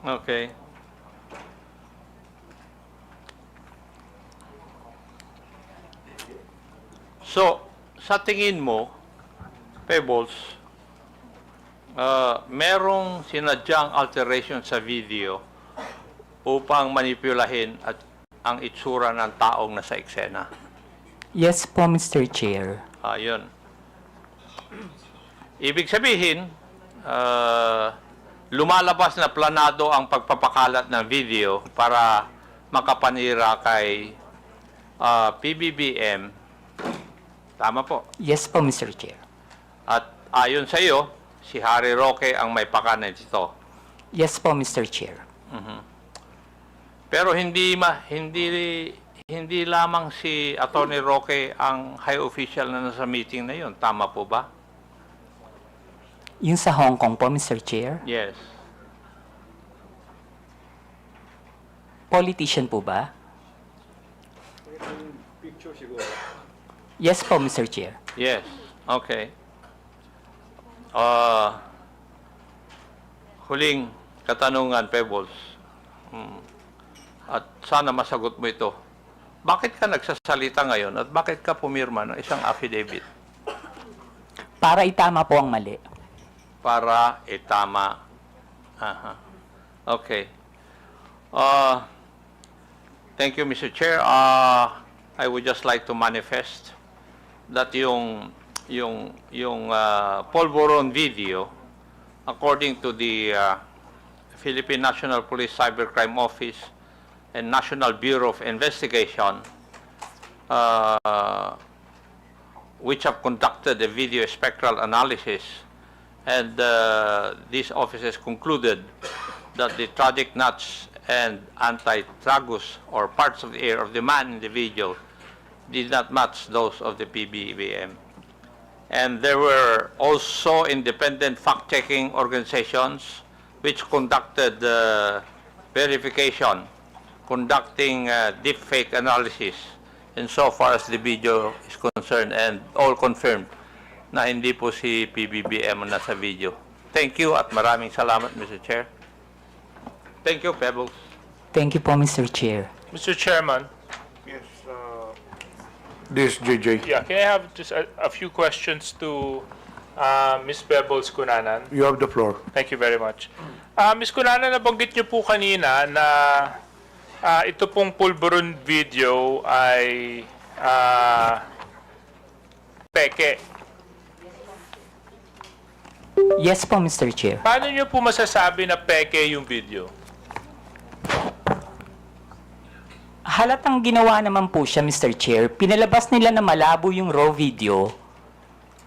Okay. So, sa tingin mo, Pebbles, merong sinadyang alteration sa video upang manipulahin at ang itsura ng taong nasa eksena. Yes po, Mr. Chair. Ayun. Ibig sabihin, lumalabas na planado ang pagpapakalat ng video para makapanira kay PBBM. Tama po. Yes po, Mr. Chair. At ayon sa iyo, si Harry Roque ang may pakanan dito. Yes po, Mr. Chair. Pero hindi lamang si Attorney Roque ang high official na nasa meeting na yon. Tama po ba? Yung sa Hong Kong po, Mr. Chair. Yes. Politician po ba? Yes po, Mr. Chair. Yes. Okay. Huling katanungan, Pebbles. At sana masagot mo ito. Bakit ka nagsasalita ngayon at bakit ka pumirma ng isang affidavit? Para itama po ang mali. Para itama. Aha. Okay. Thank you, Mr. Chair. I would just like to manifest that yung polvoron video, according to the Philippine National Police Cybercrime Office and National Bureau of Investigation, which have conducted a video spectral analysis, and these officers concluded that the tragic nuts and anti-tragus or parts of the ear of the man in the video did not match those of the PBBM. And there were also independent fact-checking organizations which conducted verification, conducting deepfake analysis insofar as the video is concerned, and all confirmed na hindi po si PBBM ang nasa video. Thank you at maraming salamat, Mr. Chair. Thank you, Pebbles. Thank you po, Mr. Chair. Mr. Chairman, Yes, this JJ. yeah, can I have just a few questions to Ms. Pebbles Cunanan? You have the floor. Thank you very much. Ms. Cunanan, nabanggit niyo po kanina na ito pong pulburon video ay peke. Yes po, Mr. Chair. Paano niyo po masasabi na peke yung video? Halatang ginawa naman po siya, Mr. Chair. Pinalabas nila na malabo yung raw video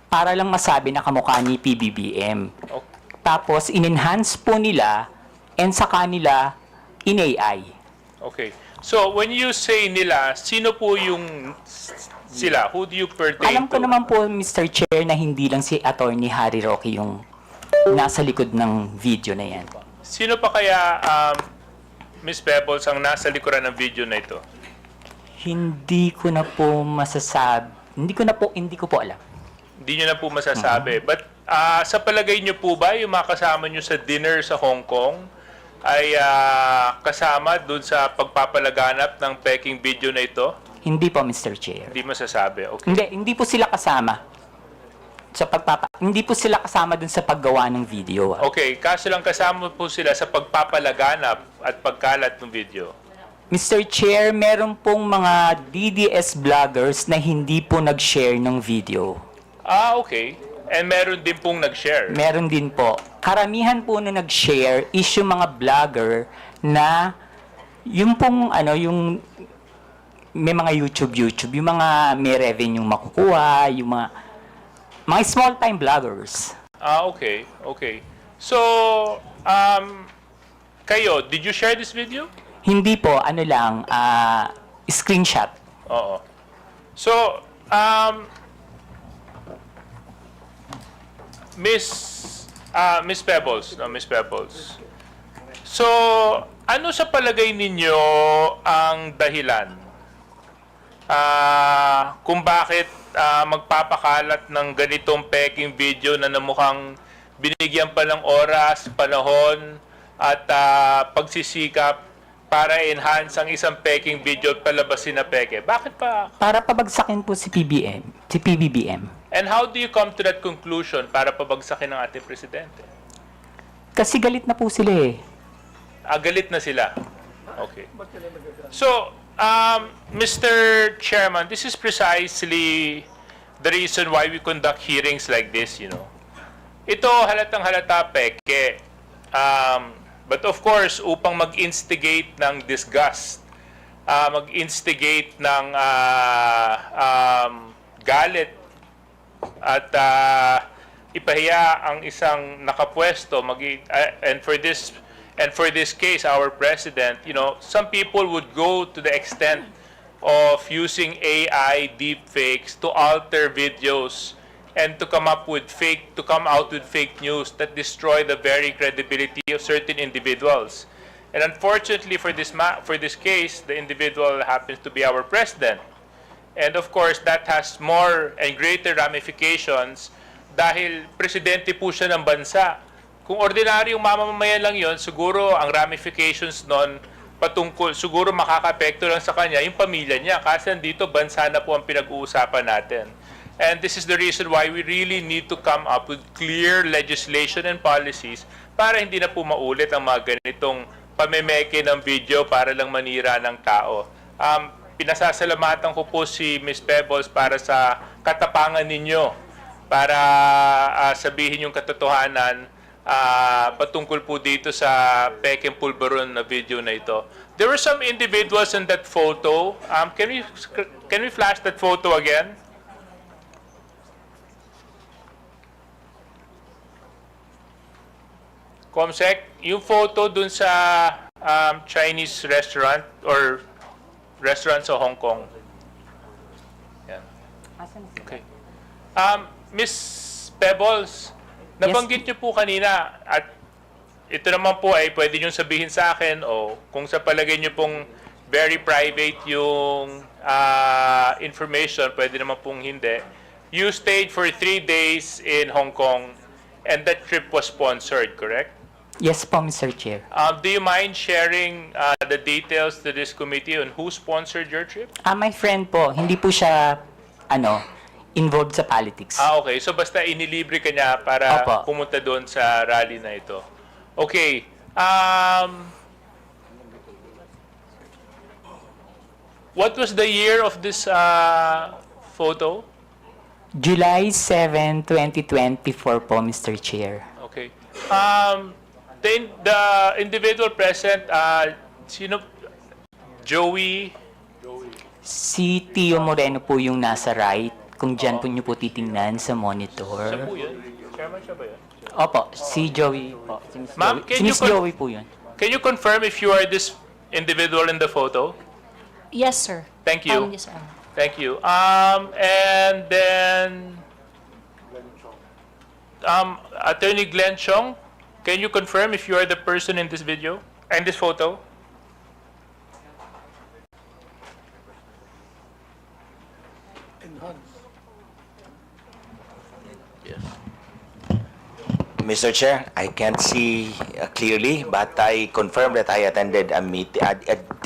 para lang masabi na kamukha ni PBBM. Okay. Tapos, in-enhance po nila and sa kanila in-AI. Okay. So, when you say nila, sino po yung sila? Who do you pertain Alam ko to? naman po, Mr. Chair, na hindi lang si Attorney Harry Roque yung nasa likod ng video na yan. Sino pa kaya, Ms. Pebbles, ang nasa likuran ng video na ito? Hindi ko na po masasabi. Hindi ko po alam. Hindi nyo na po masasabi. But sa palagay nyo po ba, yung mga kasama nyo sa dinner sa Hong Kong ay kasama dun sa pagpapalaganap ng peking video na ito? Hindi po, Mr. Chair. Hindi masasabi. Okay. Hindi po sila kasama. Hindi po sila kasama dun sa paggawa ng video. Okay, kaso lang kasama po sila sa pagpapalaganap at pagkalat ng video. Mr. Chair, meron pong mga DDS vloggers na hindi po nag-share ng video. Okay. And meron din pong nag-share. Meron din po. Karamihan po na nag-share is yung mga vlogger na yung pong yung may mga YouTube, yung mga may revenue makukuha, yung mga small-time vloggers. Okay. Okay. So, kayo, did you share this video? Hindi po, screenshot. Oo. So, Miss Pebbles, no, Miss Pebbles. So, ano sa palagay ninyo ang dahilan kung bakit magpapakalat ng ganitong peking video na namukhang binigyan pa ng oras, panahon, at pagsisikap para enhance ang isang peking video at palabasin na peke? Bakit pa? Para pabagsakin po si PBBM. And how do you come to that conclusion para pabagsakin ng ating presidente? Kasi galit na po sila eh. Galit na sila. Okay. So, Mr. Chairman, this is precisely the reason why we conduct hearings like this, you know. Ito halatang halata peke. But of course, upang mag-instigate ng disgust, mag-instigate ng galit, at ipahiya ang isang nakapwesto, and for this And for this case, our president, some people would go to the extent of using AI deepfakes to alter videos and to come out with fake news that destroy the very credibility of certain individuals. And unfortunately for this case, the individual happens to be our president. And of course, that has more and greater ramifications dahil presidente po siya ng bansa. Kung ordinaryong mamamayan lang yon, siguro ang ramifications nun siguro makakapekto lang sa kanya yung pamilya niya. Kasi nandito, bansa na po ang pinag-uusapan natin. And this is the reason why we really need to come up with clear legislation and policies para hindi na po maulit ang mga ganitong pamemeke ng video para lang manira ng tao. Pinasasalamatan ko po si Ms. Pebbles para sa katapangan ninyo para sabihin yung katotohanan patungkol po dito sa pekeng pulberon na video na ito. There were some individuals in that photo. Can we flash that photo again? Comsec, yung photo dun sa Chinese restaurant or restaurant sa Hong Kong. Yan. Okay. Miss Pebbles, nabanggit niyo po kanina at ito naman po ay pwede niyo sabihin sa akin o kung sa palagay niyo pong very private yung information, pwede naman pong hindi. You stayed for 3 days in Hong Kong and that trip was sponsored, correct? Yes po, Mr. Chair. Do you mind sharing the details to this committee on who sponsored your trip? My friend po, hindi po siya, involved sa politics. Okay. So basta inilibre ka niya para Opo. pumunta doon sa rally na ito. Okay. What was the year of this photo? July 7, 2024 po, Mr. Chair. Okay. The individual present, sino? Joey? Si Tio Moreno po yung nasa right, kung dyan po niyo po titingnan sa Siya monitor. po yun? Chairman siya ba yun? Opo, si Joey po. Si Miss Ma'am, Joey. can Si you Miss Joey po yun. Can you confirm if you are this individual in the photo? Yes, sir. Thank you. Yes, sir. Thank you. And then, Attorney Glenn Chong, can you confirm if you are the person in this video and this photo? Mr. Chair, I can't see clearly, but I confirm that I attended a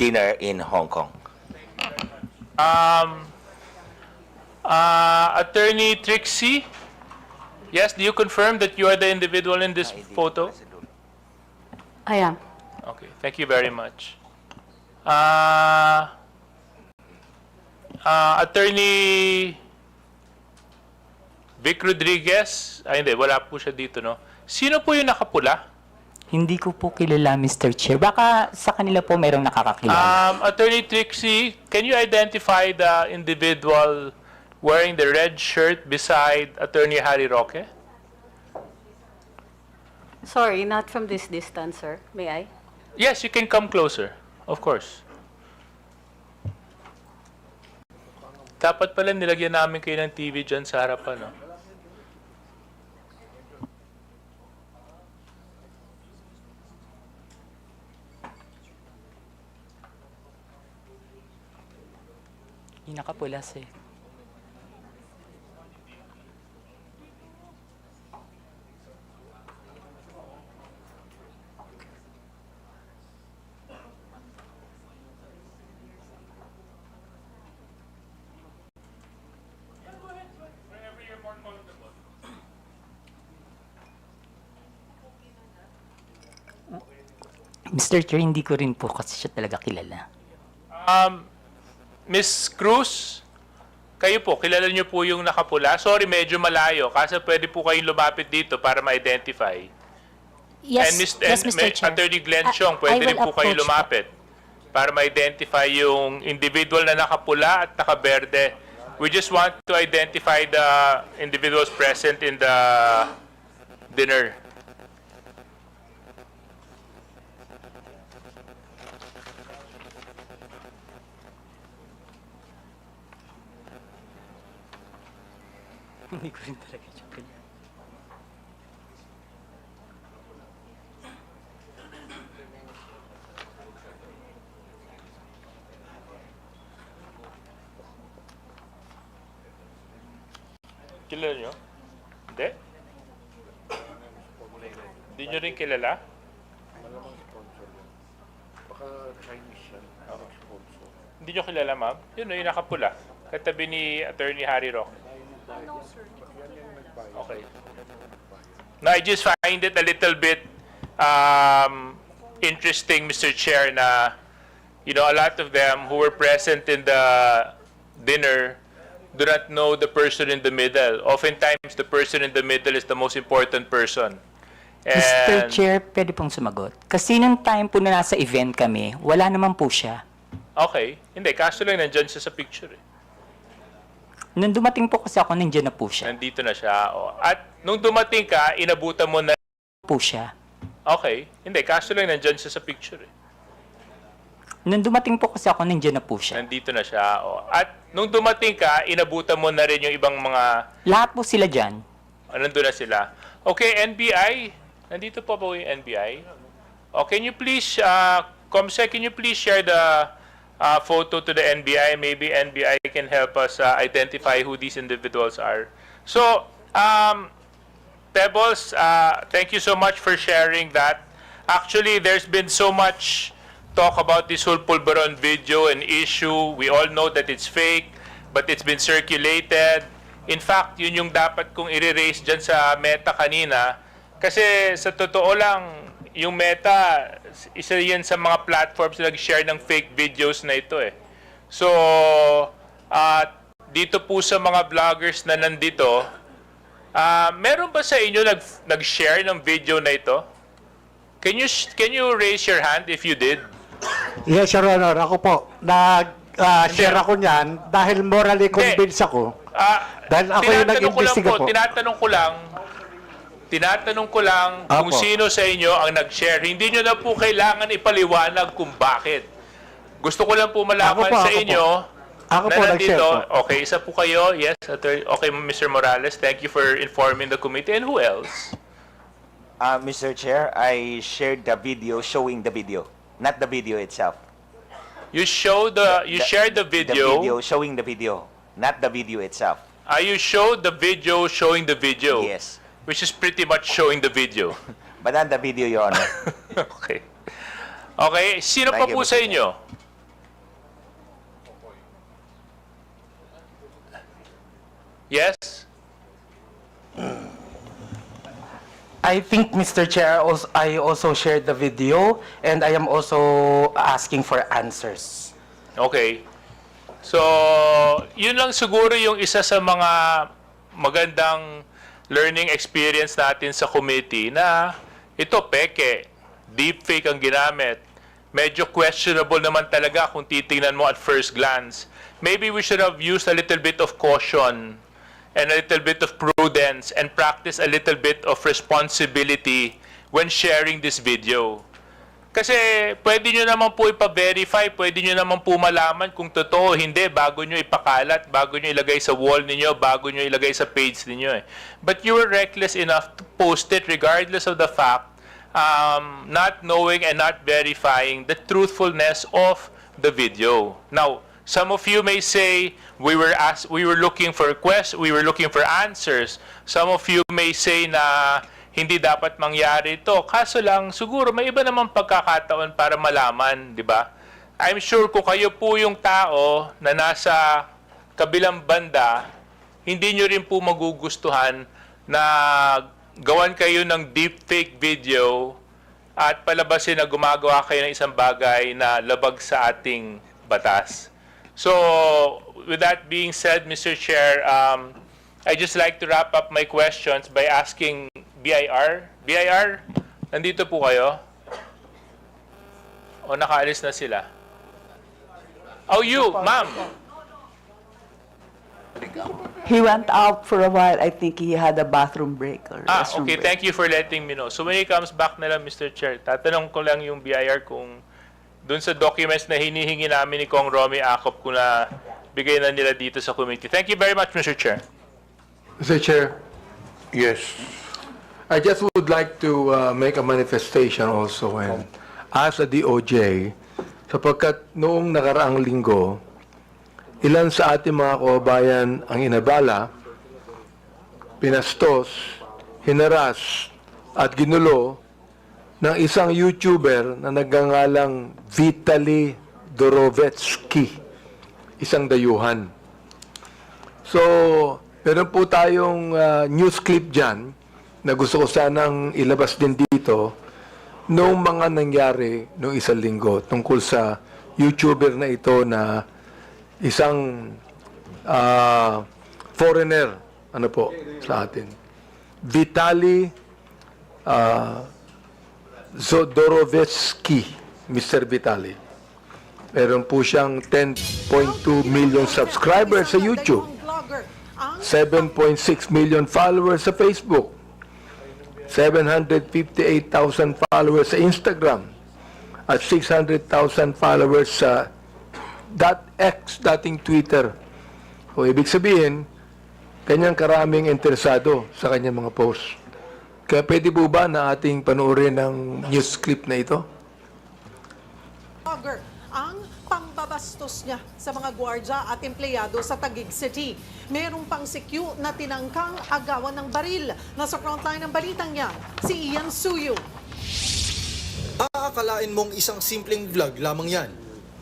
dinner in Hong Kong. Attorney Trixie, yes, do you confirm that you are the individual in this photo? I am. Okay, thank you very much. Attorney Vic Rodriguez, hindi, wala po siya dito, no? Sino po yung nakapula? Hindi ko po kilala, Mr. Chair. Baka sa kanila po merong nakakakilala. Attorney Trixie, can you identify the individual wearing the red shirt beside Attorney Harry Roque? Sorry, not from this distance, sir. May I? Yes, you can come closer. Of course. Dapat pala nilagyan namin kayo ng TV dyan sa harapan, no? Yung nakapulas eh. Mr. Chair, hindi ko rin po kasi siya talaga kilala. Miss Cruz, kayo po, kilala niyo po yung nakapula? Sorry, medyo malayo. Kasi pwede po kayong lumapit dito para ma-identify. Yes, And yes, Mr. Chair. Attorney Glenn Chong, I pwede will rin po kayo approach lumapit para ma-identify yung individual na nakapula at nakaberde. We just want to identify the individuals present in the dinner. Hindi ko rin talaga siya kilala. Kilala nyo? Hindi? Hindi nyo rin kilala? Hindi nyo kilala, ma'am? Yun, yung nakapula. Katabi ni Attorney Harry Roque. Okay. Now, I just find it a little bit interesting, Mr. Chair, na, you know, a lot of them who were present in the dinner do not know the person in the middle. Oftentimes, the person in the middle is the most important person. Mr. And, Chair, pwede pong sumagot. Kasi nung time po na nasa event kami, wala naman po siya. okay. Hindi, kaso lang nandyan siya sa picture. Eh. Nung dumating po kasi ako, nandiyan na po siya. Nandito na siya. O. At nung dumating ka, inabutan mo na. Po siya. Okay. Hindi, kaso lang nandyan siya sa picture. Eh. Nung dumating po kasi ako, nandiyan na po siya. Nandito na siya. O. At nung dumating ka, inabutan mo na rin yung ibang mga... Lahat po sila dyan. Nandun na sila. Okay, NBI. Nandito po ba yung NBI? Oh, can you please, Comsec, can you please share the photo to the NBI? Maybe NBI can help us identify who these individuals are. So, Pebbles, thank you so much for sharing that. Actually, there's been so much talk about this whole Pulveron video and issue. We all know that it's fake, but it's been circulated. In fact, yun yung dapat kong i-raise dyan sa Meta kanina. Kasi sa totoo lang, yung Meta, isa yan sa mga platforms na nag-share ng fake videos na ito eh. So, dito po sa mga vloggers na nandito, meron ba sa inyo nag-share ng video na ito? Can you raise your hand if you did? Yes, Your Honor. Ako po. Nag-share ako niyan dahil morally convinced ako. Dahil ako yung nag-investiga po. Tinatanong ko lang kung sino sa inyo ang nag-share. Hindi nyo na po kailangan ipaliwanag kung bakit. Gusto ko lang po malaman sa inyo Ako na po nandito. nag-share po. Okay, isa po kayo. Yes, okay, Mr. Morales. Thank you for informing the committee. And who else? Mr. Chair, I shared the video showing the video, not the video itself. You shared the video. The video showing the video, not the video itself. You showed the video showing the video. Yes. Which is pretty much showing the video. But not the video, Your Honor. Okay. Okay, sino pa Thank you, po Mr. sa Chair. inyo? Yes? I think, Mr. Chair, I also shared the video and I am also asking for answers. Okay. So, yun lang siguro yung isa sa mga magandang learning experience natin sa committee na ito, peke, deepfake ang ginamit. Medyo questionable naman talaga kung titingnan mo at first glance. Maybe we should have used a little bit of caution and a little bit of prudence and practice a little bit of responsibility when sharing this video. Kasi pwede nyo naman po ipa-verify, pwede nyo naman po malaman kung totoo o hindi bago nyo ipakalat, bago nyo ilagay sa wall ninyo, bago nyo ilagay sa page ninyo. Eh. But you were reckless enough to post it regardless of the fact, not knowing and not verifying the truthfulness of the video. Now, some of you may say we were looking for answers. Some of you may say na hindi dapat mangyari ito. Kaso lang, siguro may iba namang pagkakataon para malaman, di ba? I'm sure kung kayo po yung tao na nasa kabilang banda, hindi nyo rin po magugustuhan na gawan kayo ng deepfake video at palabasin na gumagawa kayo ng isang bagay na labag sa ating batas. So, with that being said, Mr. Chair, I just like to wrap up my questions by asking BIR. BIR, nandito po kayo? O nakaalis na sila? Oh, you, ma'am. He went out for a while. I think he had a bathroom break or restroom Okay, break. thank you for letting me know. So when he comes back na lang, Mr. Chair, tatanong ko lang yung BIR kung dun sa documents na hinihingi namin ni Kong Romy Acop kung na bigay na nila dito sa committee. Thank you very much, Mr. Chair. Mr. Chair, Yes. I just would like to make a manifestation also and ask the DOJ, sapagkat noong nakaraang linggo, ilan sa ating mga kababayan ang inabala, pinastos, hinaras, at ginulo ng isang YouTuber na nagngangalang Vitaly Dorovetsky, isang dayuhan. So, meron po tayong news clip dyan na gusto ko sanang ilabas din dito noong mga nangyari noong isang linggo tungkol sa YouTuber na ito na isang foreigner, ano po, sa atin. Vitaly Zodorovetsky, Mr. Vitaly. Meron po siyang 10.2 million subscribers sa YouTube, 7.6 million followers sa Facebook, 758,000 followers sa Instagram, at 600,000 followers sa .x, dating Twitter. O ibig sabihin, kanyang karaming interesado sa kanyang mga posts. Kaya pwede po ba na ating panoorin ng news clip na ito? Ang pangbabastos niya sa mga gwardya at empleyado sa Taguig City. Merong pang CQ na tinangkang agawan ng baril. Nasa frontline ng balitang niya, si Ian Suyo. Aakalain mong isang simpleng vlog lamang yan.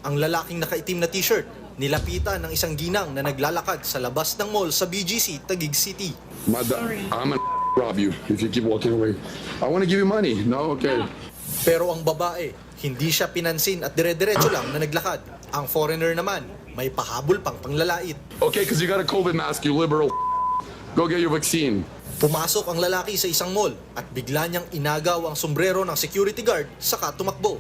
Ang lalaking nakaitim na t-shirt, nilapitan ng isang ginang na naglalakad sa labas ng mall sa BGC, Taguig City. I'm gonna rob you if you keep walking away. I want to give you money. No, okay. Pero ang babae, hindi siya pinansin at dire-diretso lang na naglakad. Ang foreigner naman, may pahabol pang panglalait. Okay, because you got a COVID mask, you liberal. Go get your vaccine. Pumasok ang lalaki sa isang mall at bigla niyang inagaw ang sombrero ng security guard saka tumakbo.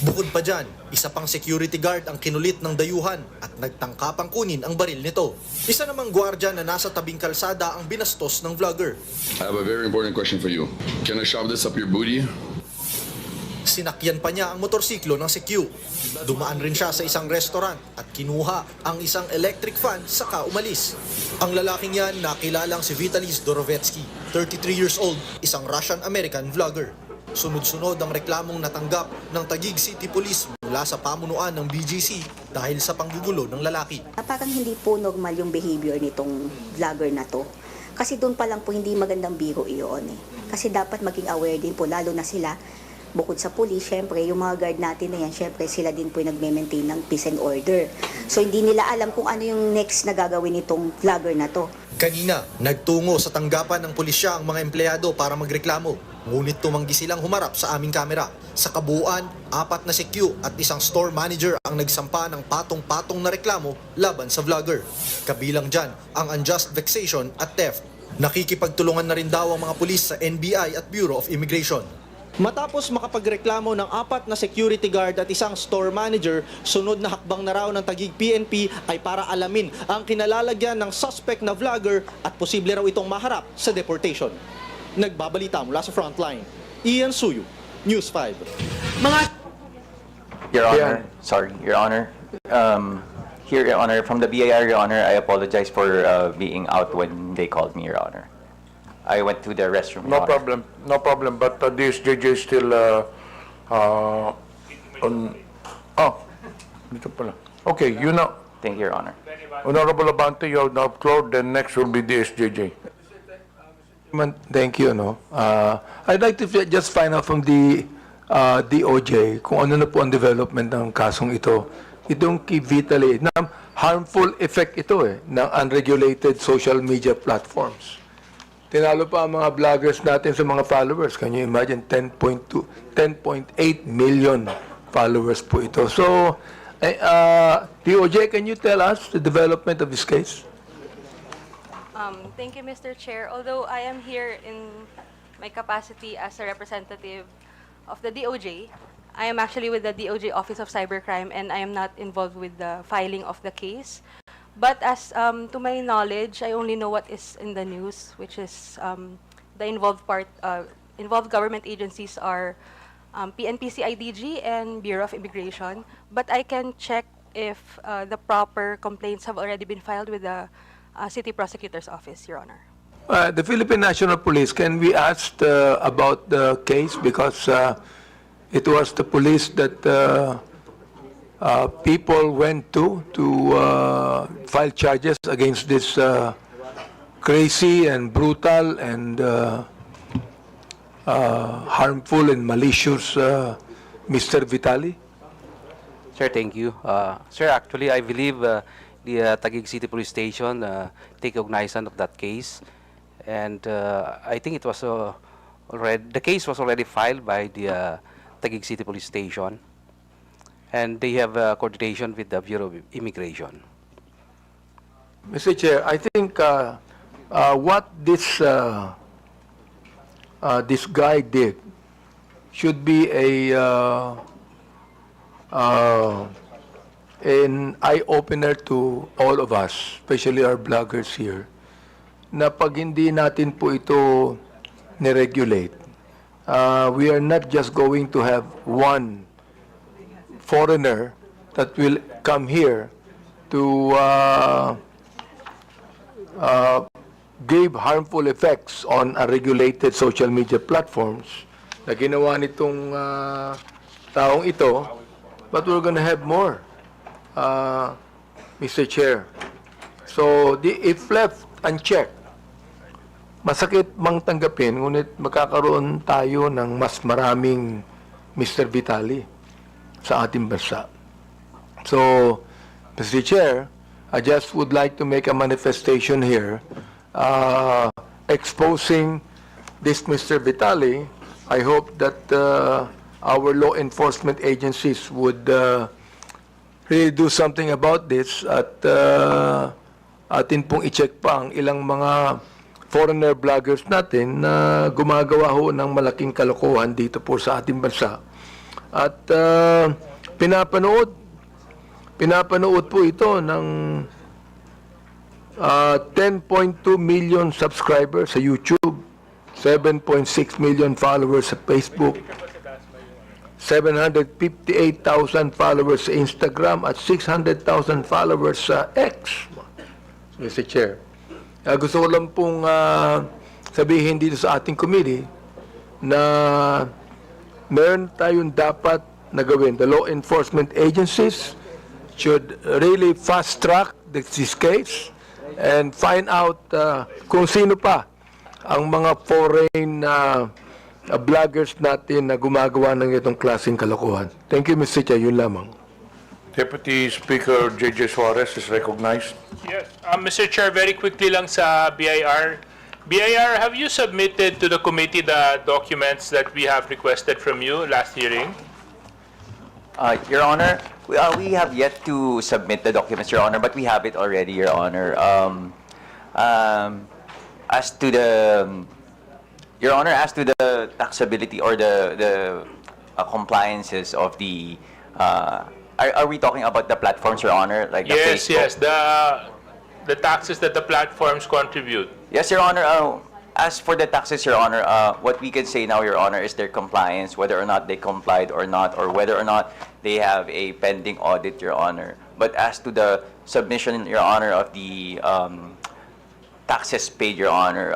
Bukod pa dyan, isa pang security guard ang kinulit ng dayuhan at nagtangkapang kunin ang baril nito. Isa namang gwardya na nasa tabing kalsada ang binastos ng vlogger. I have a very important question for you. Can I shove this up your booty? Sinakyan pa niya ang motorsiklo ng CQ. Dumaan rin siya sa isang restaurant at kinuha ang isang electric fan saka umalis. Ang lalaking yan nakilalang si Vitaly Dorovetsky, 33 years old, isang Russian-American vlogger. Sunod-sunod ang reklamong natanggap ng Taguig City Police mula sa pamunuan ng BGC dahil sa panggugulo ng lalaki. Parang hindi po normal yung behavior nitong vlogger na to. Kasi doon pa lang po hindi magandang biro iyon eh. Kasi dapat maging aware din po, lalo na sila. Bukod sa police, syempre, yung mga guard natin na yan, syempre, sila din po yung nagme-maintain ng peace and order. So, hindi nila alam kung ano yung next na gagawin itong vlogger na to. Kanina, nagtungo sa tanggapan ng pulisya ang mga empleyado para magreklamo. Ngunit tumanggi silang humarap sa aming kamera. Sa kabuuan, 4 na CQ at isang store manager ang nagsampa ng patong-patong na reklamo laban sa vlogger. Kabilang dyan ang unjust vexation at theft. Nakikipagtulungan na rin daw ang mga pulis sa NBI at Bureau of Immigration. Matapos makapagreklamo ng 4 na security guard at isang store manager, sunod na hakbang na raw ng Taguig PNP ay para alamin ang kinalalagyan ng suspect na vlogger at posible raw itong maharap sa deportation. Nagbabalita mula sa frontline, Ian Suyo, News 5. Your Honor, sorry, Your Honor. Here, Your Honor, from the BIR, Your Honor, I apologize for being out when they called me, Your Honor. I went to the restroom, Your No Honor. problem, no problem. But DSJJ is still on. Oh, dito pala. Okay, you know. Thank you, Your Honor. Honorable Abante, you have now floor. Then next will be DSJJ. Thank you. No? I'd like to just find out from the DOJ kung ano na po ang development ng kasong ito. Itong kay Vitaly, na harmful effect ito ng unregulated social media platforms. Tinalo pa ang mga vloggers natin sa mga followers. Can you imagine? 10.8 million followers po ito. So, DOJ, can you tell us the development of this case? Thank you, Mr. Chair. Although I am here in my capacity as a representative of the DOJ, I am actually with the DOJ Office of Cybercrime and I am not involved with the filing of the case. But as to my knowledge, I only know what is in the news, which is the involved government agencies are PNP CIDG and Bureau of Immigration. But I can check if the proper complaints have already been filed with the City Prosecutor's Office, Your Honor. The Philippine National Police, can we ask about the case? Because it was the police that people went to file charges against this crazy and brutal and harmful and malicious Mr. Vitali. Sir, thank you. Sir, actually, I believe the Taguig City Police Station take cognizance of that case, and I think it was the case was already filed by the Taguig City Police Station, and they have coordination with the Bureau of Immigration. Mr. Chair, I think what this guy did should be an eye-opener to all of us, especially our bloggers here, na pag hindi natin po ito ni-regulate, we are not just going to have one foreigner that will come here to give harmful effects on regulated social media platforms na ginawa nitong taong ito, but we're going to have more, Mr. Chair. So, if left unchecked, masakit mang tanggapin, ngunit magkakaroon tayo ng mas maraming Mr. Vitali sa ating bansa. So, Mr. Chair, I just would like to make a manifestation here exposing this Mr. Vitali. I hope that our law enforcement agencies would really do something about this at atin pong i-check pa ang ilang mga foreigner bloggers natin na gumagawa ho ng malaking kalokohan dito po sa ating bansa. At pinapanood po ito ng 10.2 million subscribers sa YouTube, 7.6 million followers sa Facebook, 758,000 followers sa Instagram, at 600,000 followers sa X, Mr. Chair. Gusto ko lang pong sabihin dito sa ating committee na meron tayong dapat na gawin. The law enforcement agencies should really fast-track this case and find out kung sino pa ang mga foreign bloggers natin na gumagawa ng itong klaseng kalokohan. Thank you, Mr. Chair. Yun lamang. Deputy Speaker J.J. Suarez is recognized. Yes. Mr. Chair, very quickly lang sa BIR. BIR, have you submitted to the committee the documents that we have requested from you last hearing? Your Honor, we have yet to submit the documents, Your Honor, but we have it already, Your Honor. As to the, Your Honor, as to the taxability or the compliances of the, are we talking about the platforms, Your Honor? Like the Yes, Facebook? yes, the taxes that the platforms contribute. Yes, Your Honor. As for the taxes, Your Honor, what we can say now, Your Honor, is their compliance, whether or not they complied or not, or whether or not they have a pending audit, Your Honor. But as to the submission, Your Honor, of the taxes paid, Your Honor,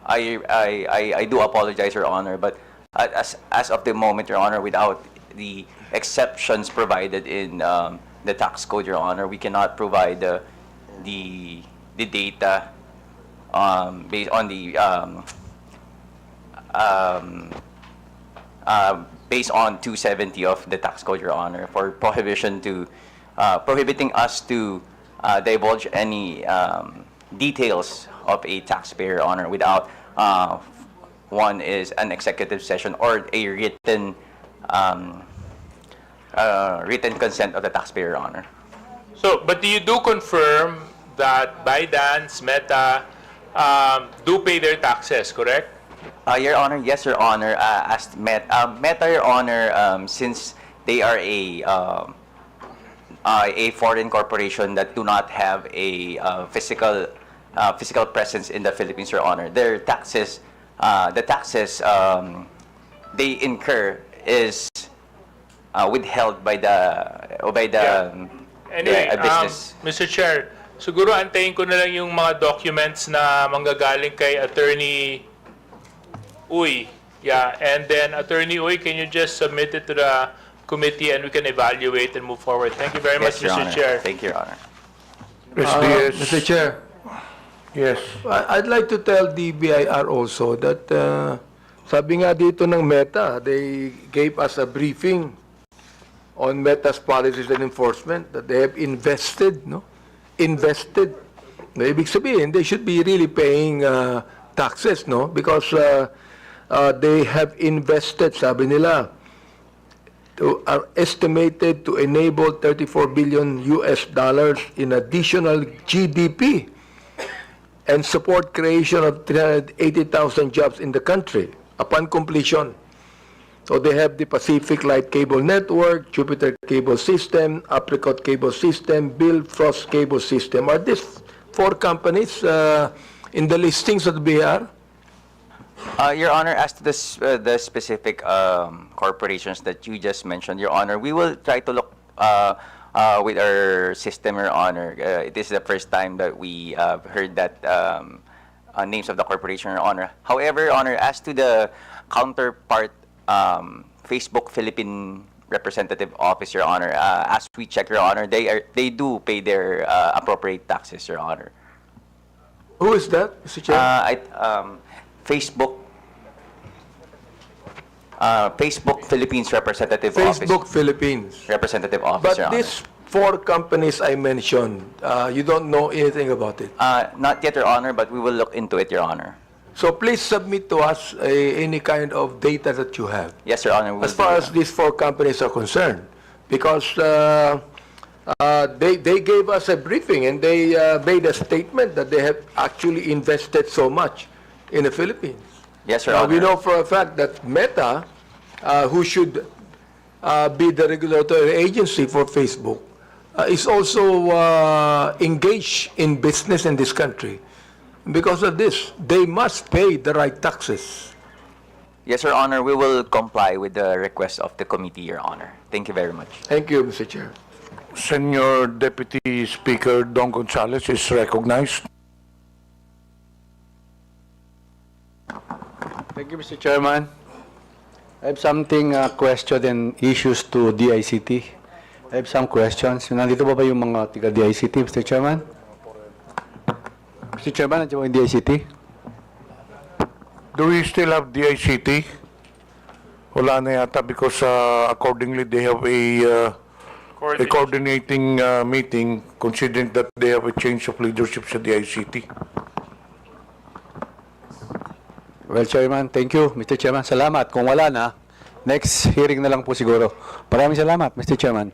I do apologize, Your Honor, but as of the moment, Your Honor, without the exceptions provided in the tax code, Your Honor, we cannot provide the data based on the based on 270 of the tax code, Your Honor, for prohibition to prohibiting us to divulge any details of a taxpayer, Your Honor, without one is an executive session or a written written consent of the taxpayer, Your Honor. So, but do you confirm that ByteDance, Meta, do pay their taxes, correct? Your Honor, yes, Your Honor. As Meta, Your Honor, since they are a foreign corporation that do not have a physical presence in the Philippines, Your Honor, their taxes, the taxes they incur is withheld by the Anyway, business. Mr. Chair, siguro antayin ko na lang yung mga documents na manggagaling kay Attorney Uy. Yeah, and then Attorney Uy, can you just submit it to the committee and we can evaluate and move forward? Thank you very Yes, much, Your Mr. Honor. Chair. Thank you, Your Honor. Mr. Chair, Yes. I'd like to tell the BIR also that sabi nga dito ng Meta, they gave us a briefing on Meta's policies and enforcement that they have invested, no? Invested. Na ibig sabihin, they should be really paying taxes, no? Because they have invested, sabi nila, are estimated to enable 34 billion US dollars in additional GDP and support creation of 380,000 jobs in the country upon completion. So they have the Pacific Light Cable Network, Jupiter Cable System, Apricot Cable System, Bill Frost Cable System. Are these 4 companies in the listings of the BIR? Your Honor, as to the specific corporations that you just mentioned, Your Honor, we will try to look with our system, Your Honor. It is the first time that we heard that names of the corporation, Your Honor. However, Your Honor, as to the counterpart Facebook Philippine representative office, Your Honor, as we check, Your Honor, they do pay their appropriate taxes, Your Honor. Who is that, Mr. Chair? Facebook Philippines representative office. Facebook Philippines. Representative office, But Your Honor. these 4 companies I mentioned, you don't know anything about it? Not yet, Your Honor, but we will look into it, Your Honor. So please submit to us any kind of data that you have. Yes, Your Honor. As far as these 4 companies are concerned, because they gave us a briefing and they made a statement that they have actually invested so much in the Philippines. Yes, Your Now, Honor. we know for a fact that Meta, who should be the regulatory agency for Facebook, is also engaged in business in this country. Because of this, they must pay the right taxes. Yes, Your Honor. We will comply with the request of the committee, Your Honor. Thank you very much. Thank you, Mr. Chair. Senior Deputy Speaker Don Gonzales is recognized. Thank you, Mr. Chairman. I have something, question and issues to DICT. I have some questions. Nandito ba yung mga taga-DICT, Mr. Chairman? Mr. Chairman, nandiyo ba yung DICT? Do we still have DICT? Wala na yata because accordingly they have a coordinating meeting considering that they have a change of leadership sa DICT. Well, Chairman, thank you. Mr. Chairman, salamat. Kung wala na, next hearing na lang po siguro. Maraming salamat, Mr. Chairman.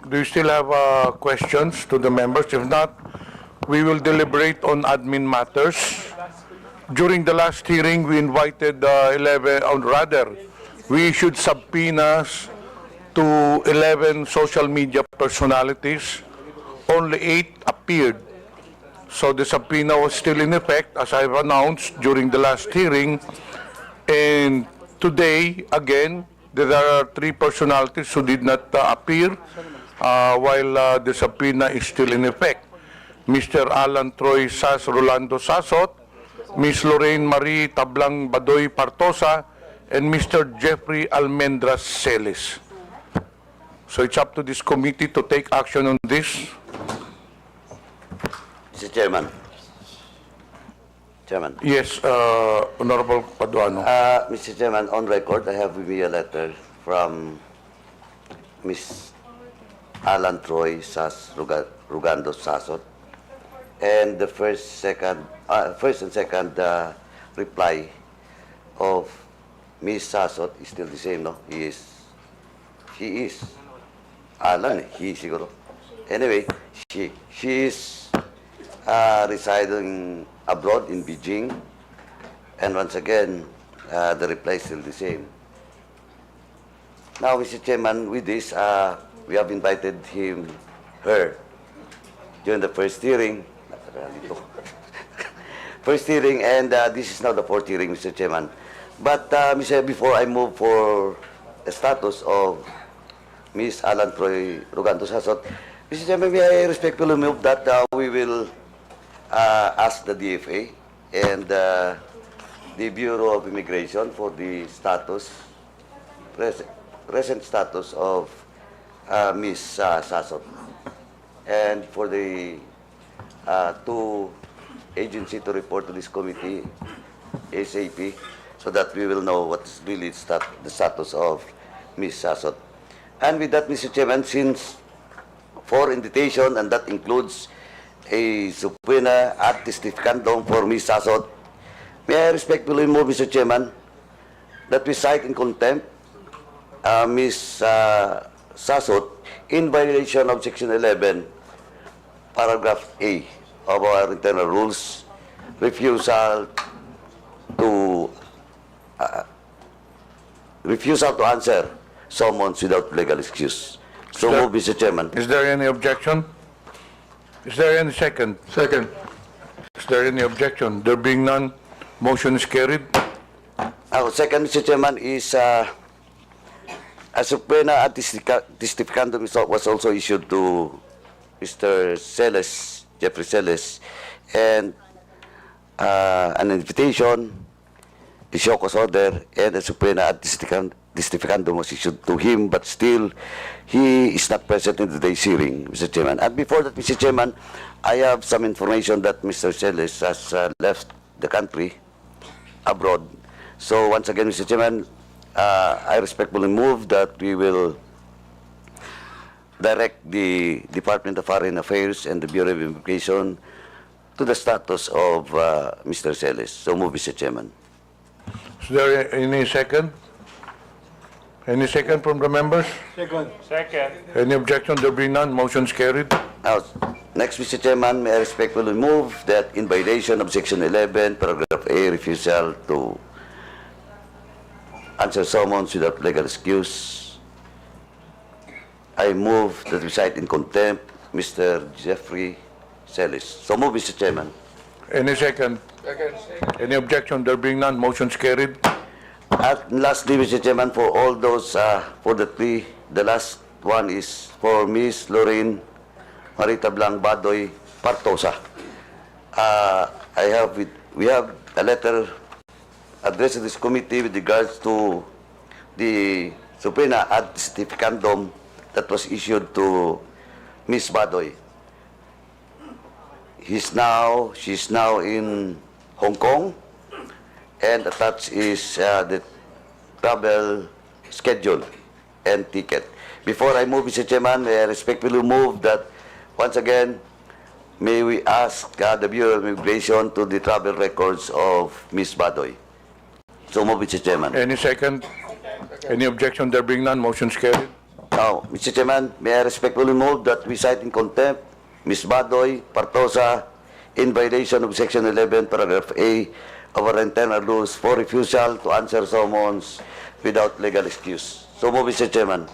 Do you still have questions to the members? If not, we will deliberate on admin matters. During the last hearing, we invited we issued subpoenas to 11 social media personalities. Only 8 appeared. So the subpoena was still in effect, as I've announced during the last hearing. And today, again, there are 3 personalities who did not appear while the subpoena is still in effect. Mr. Alan Troy Sas Rolando Sasot, Ms. Lorraine Marie Tablang Badoy Partosa, and Mr. Jeffrey Almendras Celis. So it's up to this committee to take action on this. Mr. Chairman. Chairman. Yes, Honorable Paduano. Mr. Chairman, on record, I have with me a letter from Ms. Alan Troy Rugando Sasot, and the first and second reply of Ms. Sasot is still the same, no? She is Alan, he siguro. Anyway, she is residing abroad in Beijing, and once again, the reply is still the same. Now, Mr. Chairman, with this, we have invited her, during the first hearing, and this is now the 4th hearing, Mr. Chairman. But, before I move for the status of Ms. Alan Troy Rugando Sasot. Mr. Chairman, may I respectfully move that we will ask the DFA and the Bureau of Immigration for the status, present status of Ms. Sasot, and for the two agency to report to this committee ASAP, so that we will know what's really the status of Ms. Sasot. And with that, Mr. Chairman, since for invitation, and that includes a subpoena ad testificandum for Ms. Sasot, may I respectfully move, Mr. Chairman, that we cite in contempt Ms. Sasot in violation of Section 11, Paragraph A of our internal rules, refusal to answer summons without legal excuse. So move, Mr. Chairman. Is there any objection? Is there any second? Second. Is there any objection? There being none, motion is carried. Second, Mr. Chairman, is a subpoena ad testificandum was also issued to Mr. Celes, Jeffrey Celes, and an invitation, the show cause order, and a subpoena ad testificandum was issued to him, but still he is not present in today's hearing, Mr. Chairman. And before that, Mr. Chairman, I have some information that Mr. Celes has left the country abroad. So once again, Mr. Chairman, I respectfully move that we will direct the Department of Foreign Affairs and the Bureau of Immigration to the status of Mr. Celes. So move, Mr. Chairman. Is there any second? Any second from the members? Second. Any objection? There being none, motion is carried. Now, next, Mr. Chairman, may I respectfully move that in violation of Section 11, Paragraph A, refusal to answer summons without legal excuse, I move that we cite in contempt Mr. Jeffrey Celes. So move, Mr. Chairman. Any second? Any objection? There being none, motion is carried. At lastly, Mr. Chairman, for all those, for the three, the last one is for Ms. Lorraine Marita Blanc Badoy Partosa. We have a letter addressed to this committee with regards to the subpoena ad testificandum that was issued to Ms. Badoy. She's now in Hong Kong, and attached is the travel schedule and ticket. Before I move, Mr. Chairman, I respectfully move that, once again, may we ask the Bureau of Immigration to the travel records of Ms. Badoy. So move, Mr. Chairman. Any second? Any objection? There being none, motion is carried. Now, Mr. Chairman, may I respectfully move that we cite in contempt Ms. Badoy Partosa in violation of Section 11, Paragraph A of our internal rules for refusal to answer summons without legal excuse. So move, Mr. Chairman.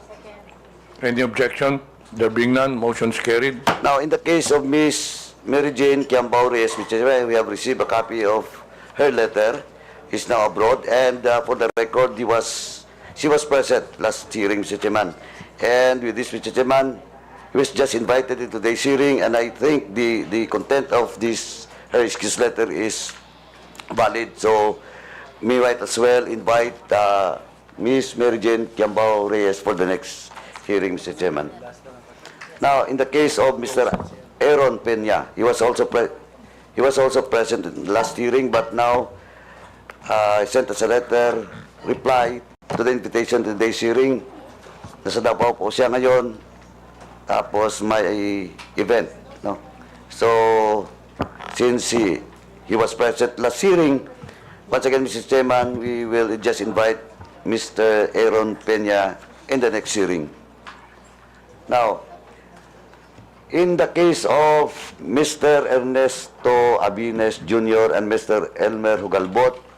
Any objection? There being none, motion is carried. Now, in the case of Ms. Mary Jane Kiambao Reyes, Mr. Chairman, we have received a copy of her letter. Is now abroad, and for the record, she was present last hearing, Mr. Chairman. And with this, Mr. Chairman, he was just invited into today's hearing, and I think the content of this her excuse letter is valid. So, may I as well invite Ms. Mary Jane Kiambao Reyes for the next hearing, Mr. Chairman. Now, in the case of Mr. Aaron Peña, he was also present in the last hearing, but now I sent us a letter, reply to the invitation to today's hearing. Nasa Davao po siya ngayon, tapos may event. No? So, since he was present last hearing, once again, Mr. Chairman, we will just invite Mr. Aaron Peña in the next hearing. Now, in the case of Mr. Ernesto Abines Jr. and Mr. Elmer Hugalbot,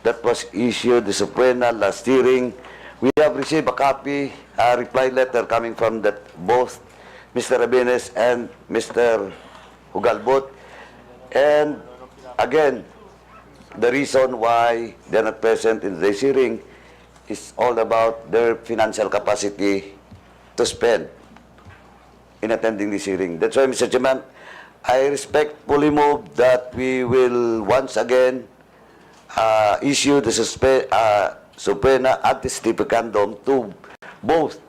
that was issued the subpoena last hearing, we have received a copy, a reply letter coming from both Mr. Abines and Mr. Hugalbot. And again, the reason why they're not present in this hearing is all about their financial capacity to spend in attending this hearing. That's why, Mr. Chairman, I respectfully move that we will once again issue the subpoena anti-stificandum to both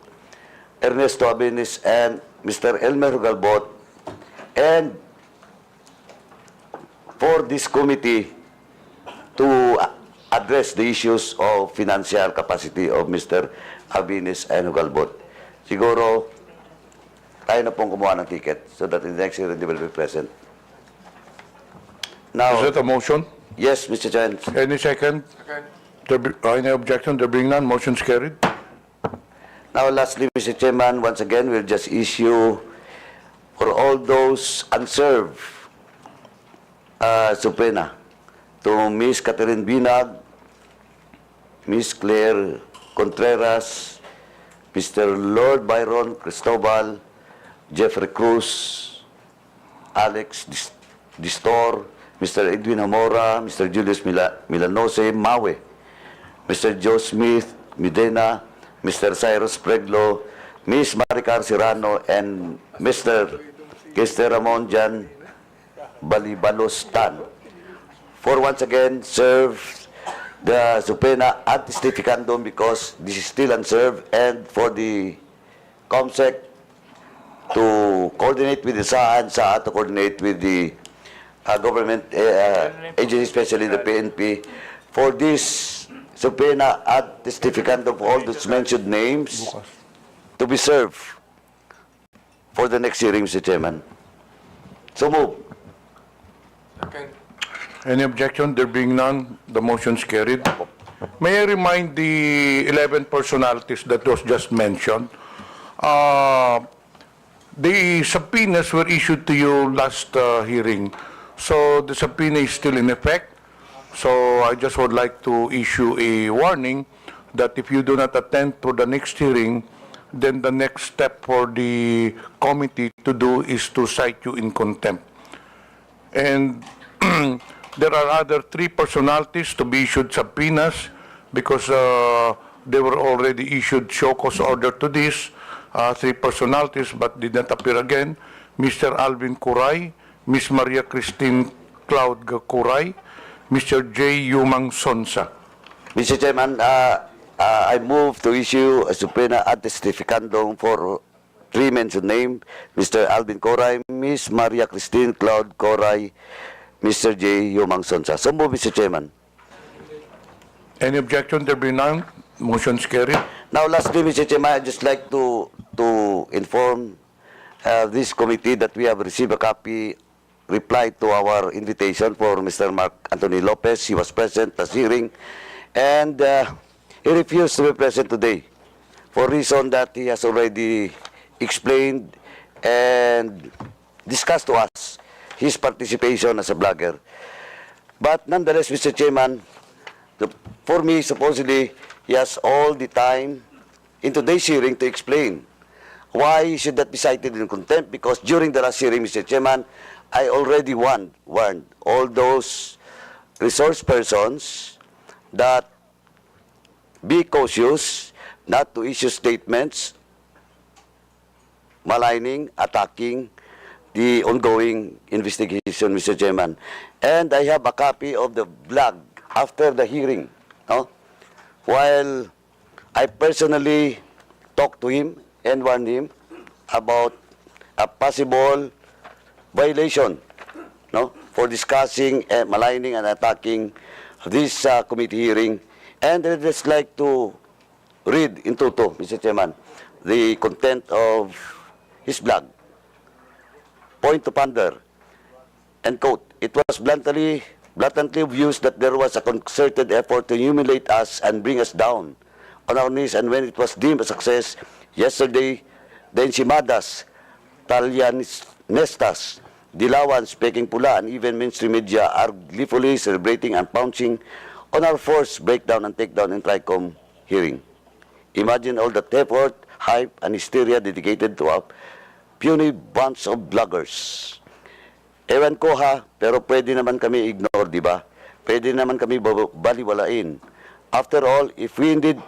Ernesto Abenes and Mr. Elmer Galbot, and for this committee to address the issues of financial capacity of Mr. Abenes and Galbot. Siguro, tayo na pong kumuha ng ticket so that in the next hearing they will be present. Now, Is that a motion? yes, Mr. Chairman. Any second? Any objection? There being none, motion's carried. Now, lastly, Mr. Chairman, once again, we'll just issue for all those unserved subpoena to Ms. Catherine Binag, Ms. Claire Contreras, Mr. Lord Byron Cristobal, Jeffrey Cruz, Alex Distor, Mr. Edwin Hamora, Mr. Julius Milanose Mawe, Mr. Joe Smith Medina, Mr. Cyrus Preglo, Ms. Maricar Serrano, and Mr. Kester Ramon Jan Balibalos Tan, for once again serve the subpoena anti-stificandum because this is still unserved, and for the COMSEC to coordinate with the SAA and SAA to coordinate with the government agency, especially the PNP, for this subpoena anti-stificandum for all those mentioned names to be served for the next hearing, Mr. Chairman. So move. Any objection? There being none, the motion's carried. May I remind the 11 personalities that was just mentioned, the subpoenas were issued to you last hearing, so the subpoena is still in effect. So I just would like to issue a warning that if you do not attend to the next hearing, then the next step for the committee to do is to cite you in contempt. And there are other 3 personalities to be issued subpoenas because they were already issued show cause order to this. 3 personalities but did not appear again. Mr. Alvin Curay, Ms. Maria Christine Cloud Curay, Mr. J. Yumang Sonsa. Mr. Chairman, I move to issue a subpoena anti-stificandum for 3 mentioned names, Mr. Alvin Curay, Ms. Maria Christine Cloud Curay, Mr. J. Yumang Sonsa. So move, Mr. Chairman. Any objection? There be none. Motion's carried. Now, lastly, Mr. Chairman, I'd just like to inform this committee that we have received a copy reply to our invitation for Mr. Mark Anthony Lopez. He was present at the hearing, and he refused to be present today for reason that he has already explained and discussed to us his participation as a blogger. But nonetheless, Mr. Chairman, for me, supposedly, he has all the time in today's hearing to explain why he should not be cited in contempt, because during the last hearing, Mr. Chairman, I already warned all those resource persons that be cautious not to issue statements maligning, attacking the ongoing investigation, Mr. Chairman. And I have a copy of the blog after the hearing, no? While I personally talked to him and warned him about a possible violation, no, for discussing and maligning and attacking this committee hearing. And I'd just like to read in toto, Mr. Chairman, the content of his blog. Point to ponder, and quote, "It was bluntly obvious that there was a concerted effort to humiliate us and bring us down on our knees, and when it was deemed a success yesterday, the ensimadas, Talianistas, Dilawans, Peking Pula, and even mainstream media are gleefully celebrating and pouncing on our forced breakdown and takedown in tri-comm hearing. Imagine all that effort, hype, and hysteria dedicated to a puny bunch of bloggers. Ewan ko ha, pero pwede naman kami ignore, di ba? Pwede naman kami baliwalain. After all, if we indeed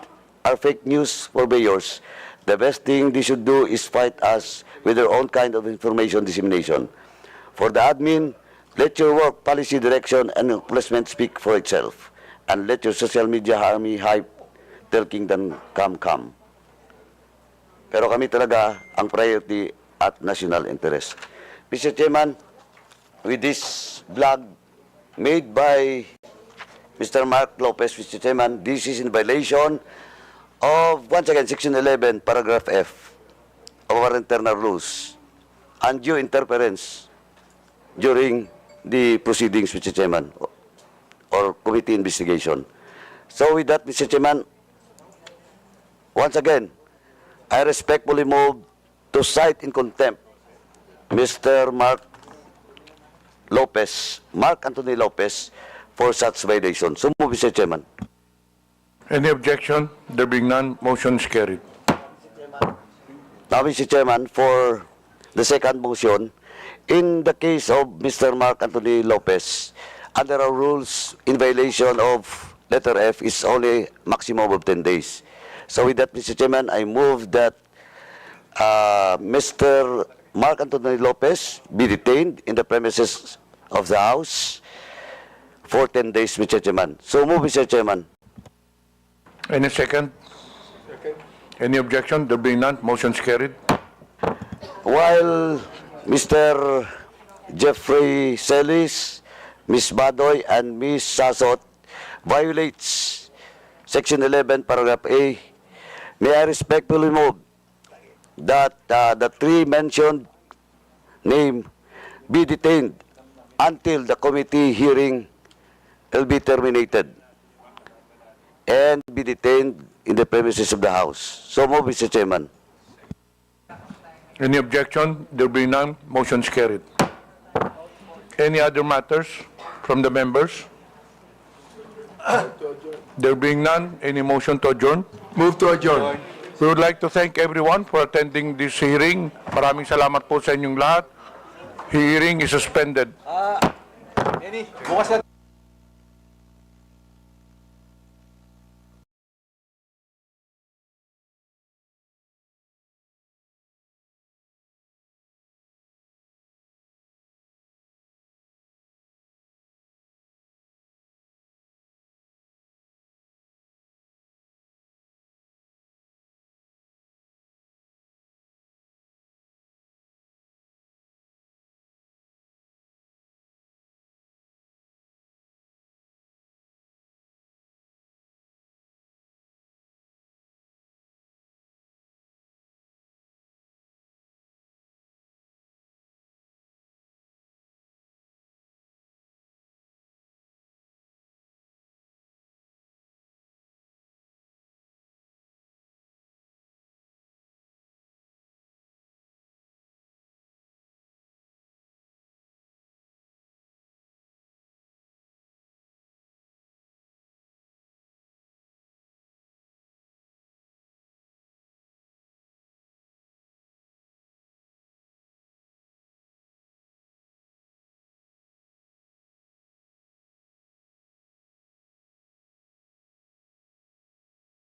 are fake news purveyors, The best thing they should do is fight us with their own kind of information dissemination. For the admin, let your work, policy direction, and placement speak for itself. And let your social media army hype till kingdom come. Pero kami talaga ang priority at national interest. Mr. Chairman, with this blog made by Mr. Mark Lopez, Mr. Chairman, this is in violation of, once again, Section 11, Paragraph F of our internal rules, undue interference during the proceedings, Mr. Chairman, or committee investigation. So with that, Mr. Chairman, once again, I respectfully move to cite in contempt Mr. Mark Anthony Lopez, for such violation. So move, Mr. Chairman. Any objection? There being none, motion is carried. Now, Mr. Chairman, for the second motion, in the case of Mr. Mark Anthony Lopez, under our rules, in violation of letter F is only maximum of 10 days. So with that, Mr. Chairman, I move that Mr. Mark Anthony Lopez be detained in the premises of the House for 10 days, Mr. Chairman. So move, Mr. Chairman. Any second? Any objection? There being none, motion is carried. While Mr. Jeffrey Celis, Ms. Badoy, and Ms. Sasot violates Section 11, Paragraph A, may I respectfully move that the three mentioned name be detained until the committee hearing will be terminated and be detained in the premises of the House. So move, Mr. Chairman. Any objection? There being none, motion is carried. Any other matters from the members? There being none, any motion to adjourn? Move to adjourn. We would like to thank everyone for attending this hearing. Maraming salamat po sa inyong lahat. Hearing is suspended. Bukas na